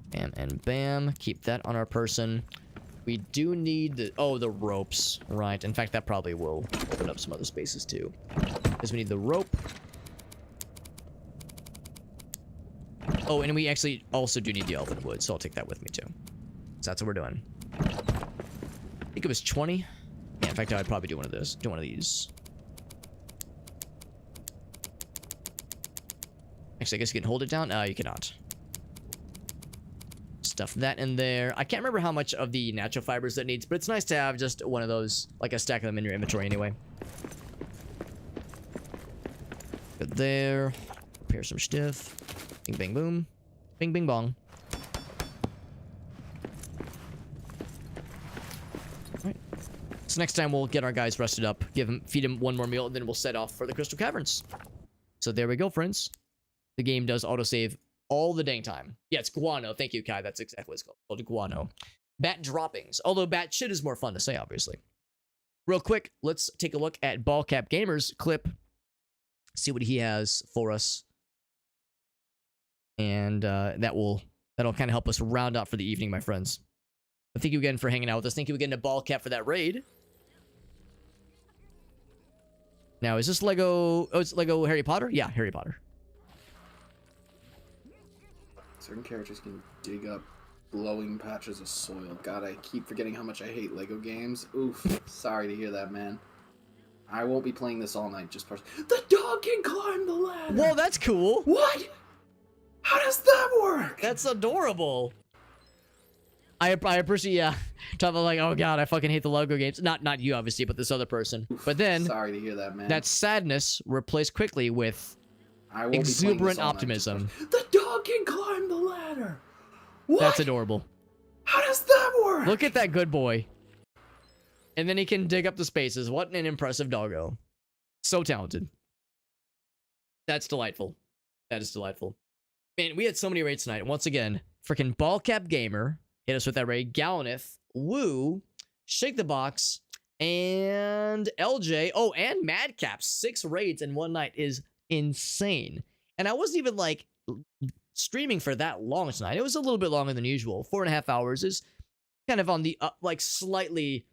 Bam and bam. Keep that on our person. We do need the... Oh, the ropes. Right. In fact, that probably will open up some other spaces too. Because we need the rope. Oh, and we actually also do need the elven wood, so I'll take that with me too. So that's what we're doing. I think it was 20. Yeah, in fact, I'd probably do one of those. Do one of these. Actually, I guess you can hold it down. You cannot. Stuff that in there. I can't remember how much of the natural fibers that needs, but it's nice to have just one of those, like a stack of them in your inventory anyway. Good there. Prepare some stuff. Bing, bang, boom. Bing, bing, bong. Alright. So next time we'll get our guys rested up, feed him one more meal, and then we'll set off for the Crystal Caverns. So there we go, friends. The game does autosave all the dang time. Yeah, it's guano. Thank you, Kai. That's exactly what it's called. Guano. Bat droppings. Although bat shit is more fun to say, obviously. Real quick, let's take a look at Ballcap Gamer's clip. See what he has for us. And that'll kind of help us round up for the evening, my friends. But thank you again for hanging out with us. Thank you again to Ballcap for that raid. Now, is this Lego... Oh, it's Lego Harry Potter? Yeah, Harry Potter. Certain characters can dig up glowing patches of soil. God, I keep forgetting how much I hate Lego games. Oof. Sorry to hear that, man. I won't be playing this all night. Just the dog can climb the ladder. Whoa, that's cool. What? How does that work? That's adorable. I appreciate, yeah. Talking about like, oh god, I fucking hate the Lego games. Not you, obviously, but this other person. Oof, but then... Sorry to hear that, man. That sadness replaced quickly with exuberant optimism. The dog can climb the ladder. What? That's adorable. How does that work? Look at that good boy. And then he can dig up the spaces. What an impressive doggo. So talented. That's delightful. That is delightful. Man, we had so many raids tonight. Once again, freaking Ballcap Gamer hit us with that raid. Gallanith, Woo, Shake the Box, and LJ. Oh, and Madcap. 6 raids in one night is insane. And I wasn't even like streaming for that long tonight. It was a little bit longer than usual. 4.5 hours is kind of on the like slightly,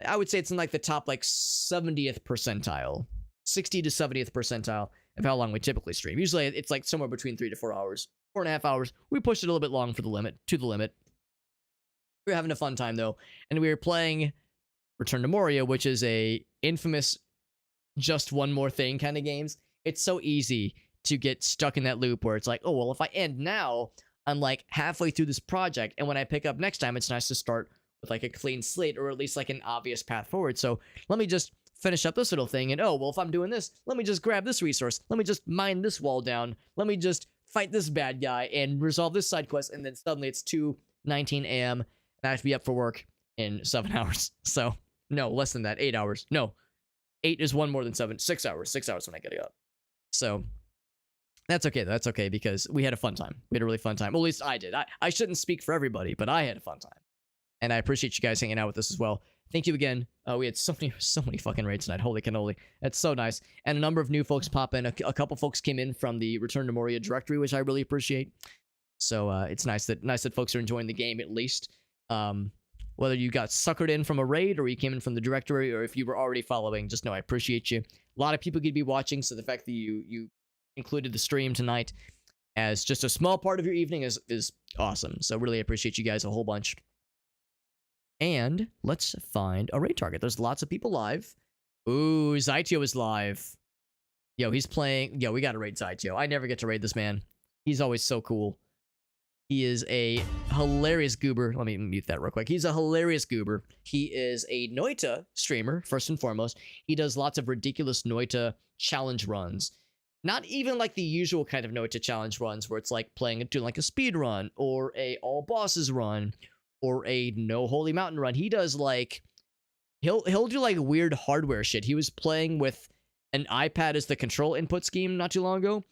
I would say it's in like the top like 70th percentile, 60 to 70th percentile of how long we typically stream. Usually it's like somewhere between 3 to 4 hours. 4.5 hours. We pushed it a little bit long for the limit, to the limit. We were having a fun time though, and we were playing Return to Moria, which is a infamous just one more thing kind of games. It's so easy to get stuck in that loop where it's like, oh, well, if I end now, I'm like halfway through this project, and when I pick up next time, it's nice to start with like a clean slate, or at least like an obvious path forward. So let me just finish up this little thing, and oh, well, if I'm doing this, let me just grab this resource. Let me just mine this wall down. Let me just fight this bad guy and resolve this side quest, and then suddenly it's 2:19 a.m., and I have to be up for work in 7 hours. So, no, less than that, 8 hours. No, 8 is one more than 7. 6 hours. 6 hours when I get up. So that's okay. That's okay, because we had a fun time. We had a really fun time. Well, at least I did. I shouldn't speak for everybody, but I had a fun time. And I appreciate you guys hanging out with us as well. Thank you again. We had so many fucking raids tonight. Holy cannoli. That's so nice. And a number of new folks pop in. A couple folks came in from the Return to Moria directory, which I really appreciate. So it's nice that folks are enjoying the game at least. Whether you got suckered in from a raid, or you came in from the directory, or if you were already following, just know I appreciate you. A lot of people could be watching, so the fact that you included the stream tonight as just a small part of your evening is awesome. So really appreciate you guys a whole bunch. And let's find a raid target. There's lots of people live. Ooh, Zytio is live. Yo, he's playing. Yo, we gotta raid Zytio. I never get to raid this man. He's always so cool. He is a hilarious goober. Let me mute that real quick. He's a hilarious goober. He is a Noita streamer, first and foremost. He does lots of ridiculous Noita challenge runs. Not even like the usual kind of Noita challenge runs where it's like doing like a speed run, or a all bosses run, or a no holy mountain run. He does like, he'll do like weird hardware shit. He was playing with an iPad as the control input scheme not too long ago.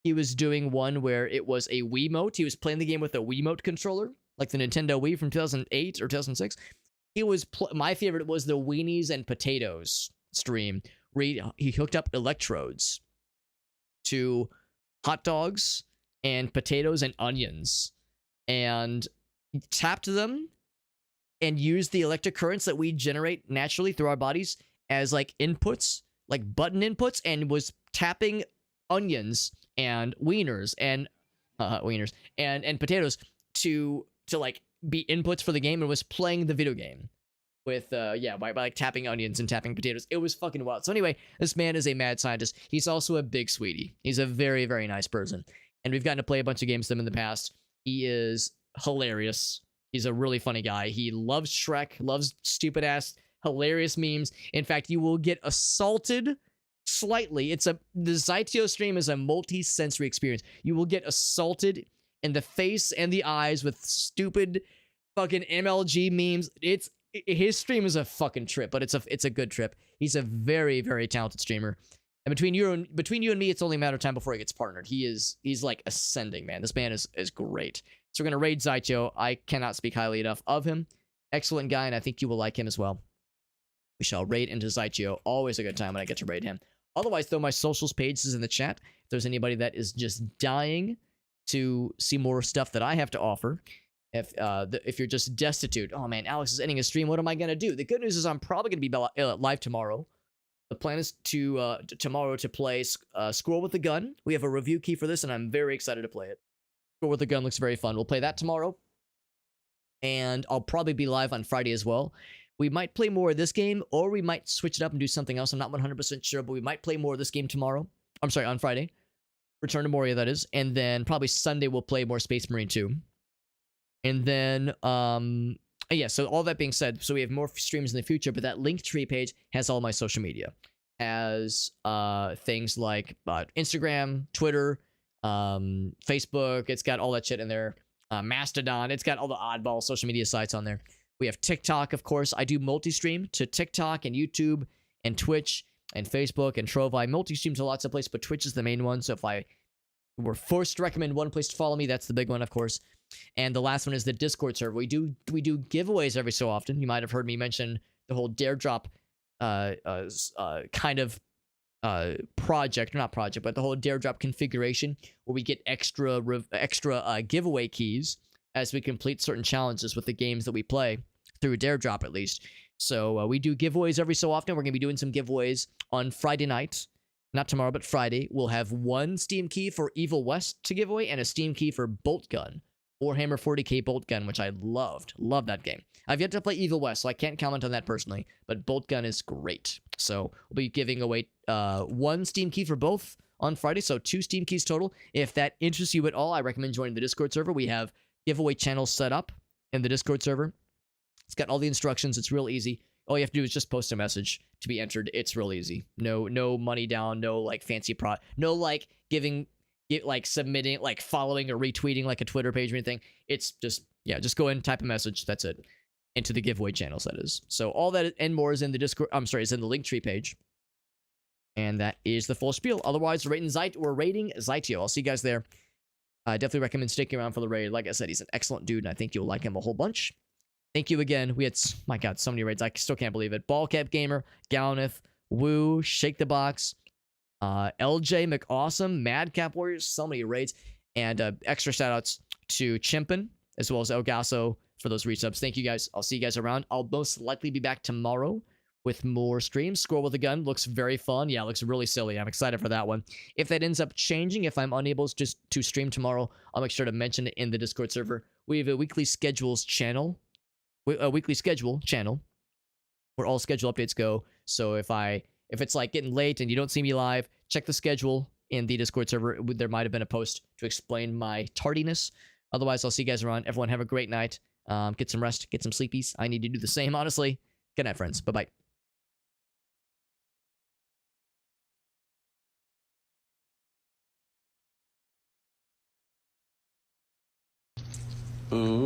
He was doing one where it was a Wiimote. He was playing the game with a Wiimote controller, like the Nintendo Wii from 2008 or 2006. He was my favorite was the Weenies and Potatoes stream, where he hooked up electrodes to hot dogs and potatoes and onions, and tapped them and used the electric currents that we generate naturally through our bodies as like inputs, like button inputs, and was tapping onions and wieners and potatoes to like be inputs for the game, and was playing the video game with by like tapping onions and tapping potatoes. It was fucking wild. So anyway, this man is a mad scientist. He's also a big sweetie. He's a very, very nice person, and we've gotten to play a bunch of games with him in the past. He is hilarious. He's a really funny guy. He loves Shrek, loves stupid ass hilarious memes. In fact, you will get assaulted slightly. The Zytio stream is a multi-sensory experience. You will get assaulted in the face and the eyes with stupid fucking MLG memes. His stream is a fucking trip, but it's a good trip. He's a very, very talented streamer. And between you and me, it's only a matter of time before he gets partnered. He's like ascending, man. This man is great. So we're gonna raid Zytio. I cannot speak highly enough of him. Excellent guy, and I think you will like him as well. We shall raid into Zytio. Always a good time when I get to raid him. Otherwise, though, my socials page is in the chat. If there's anybody that is just dying to see more stuff that I have to offer, if you're just destitute, oh man, Alex is ending his stream. What am I gonna do? The good news is I'm probably gonna be live tomorrow. The plan is to tomorrow to play Squirrel with the Gun. We have a review key for this, and I'm very excited to play it. Squirrel with the Gun looks very fun. We'll play that tomorrow, and I'll probably be live on Friday as well. We might play more of this game, or we might switch it up and do something else. I'm not 100% sure, but we might play more of this game tomorrow. I'm sorry, on Friday. Return to Moria, that is. And then probably Sunday we'll play more Space Marine 2. And then, yeah, so all that being said, so we have more streams in the future, but that Linktree page has all my social media. Has things like Instagram, Twitter, Facebook. It's got all that shit in there. Mastodon. It's got all the oddball social media sites on there. We have TikTok, of course. I do multi-stream to TikTok and YouTube and Twitch and Facebook and Trove. I multi-stream to lots of places, but Twitch is the main one. So if I were forced to recommend one place to follow me, that's the big one, of course. And the last one is the Discord server. We do giveaways every so often. You might have heard me mention the whole Dare Drop kind of project, or not project, but the whole Dare Drop configuration where we get extra giveaway keys as we complete certain challenges with the games that we play through Dare Drop, at least. So we do giveaways every so often. We're going to be doing some giveaways on Friday night. Not tomorrow, but Friday. We'll have one Steam key for Evil West to give away and a Steam key for Bolt Gun. Warhammer 40k Bolt Gun, which I loved. Love that game. I've yet to play Evil West, so I can't comment on that personally, but Bolt Gun is great. So we'll be giving away one Steam key for both on Friday, so 2 Steam keys total. If that interests you at all, I recommend joining the Discord server. We have giveaway channels set up in the Discord server. It's got all the instructions. It's real easy. All you have to do is just post a message to be entered. It's real easy. No money down, no like fancy no like submitting, like following or retweeting like a Twitter page or anything. It's just, yeah, just go in, type a message. That's it. Into the giveaway channels, that is. So all that and more is in the Discord. I'm sorry, is in the Linktree page. And that is the full spiel. Otherwise, we're rating Zytio. I'll see you guys there. I definitely recommend sticking around for the raid. Like I said, he's an excellent dude, and I think you'll like him a whole bunch. Thank you again. We had, my God, so many raids. I still can't believe it. Ballcap Gamer, Galnith, Woo, Shake the Box, LJ McAwesome, Madcap Warriors, so many raids. And extra shoutouts to Chimpin, as well as Elgaso for those resubs. Thank you guys. I'll see you guys around. I'll most likely be back tomorrow with more streams. Squirrel with a Gun looks very fun. Yeah, it looks really silly. I'm excited for that one. If that ends up changing, if I'm unable to stream tomorrow, I'll make sure to mention it in the Discord server. We have a weekly schedule channel where all schedule updates go. So if it's like getting late and you don't see me live, check the schedule in the Discord server. There might have been a post to explain my tardiness. Otherwise, I'll see you guys around. Everyone have a great night. Get some rest, get some sleepies. I need to do the same, honestly. Good night, friends. Bye-bye. Ooh.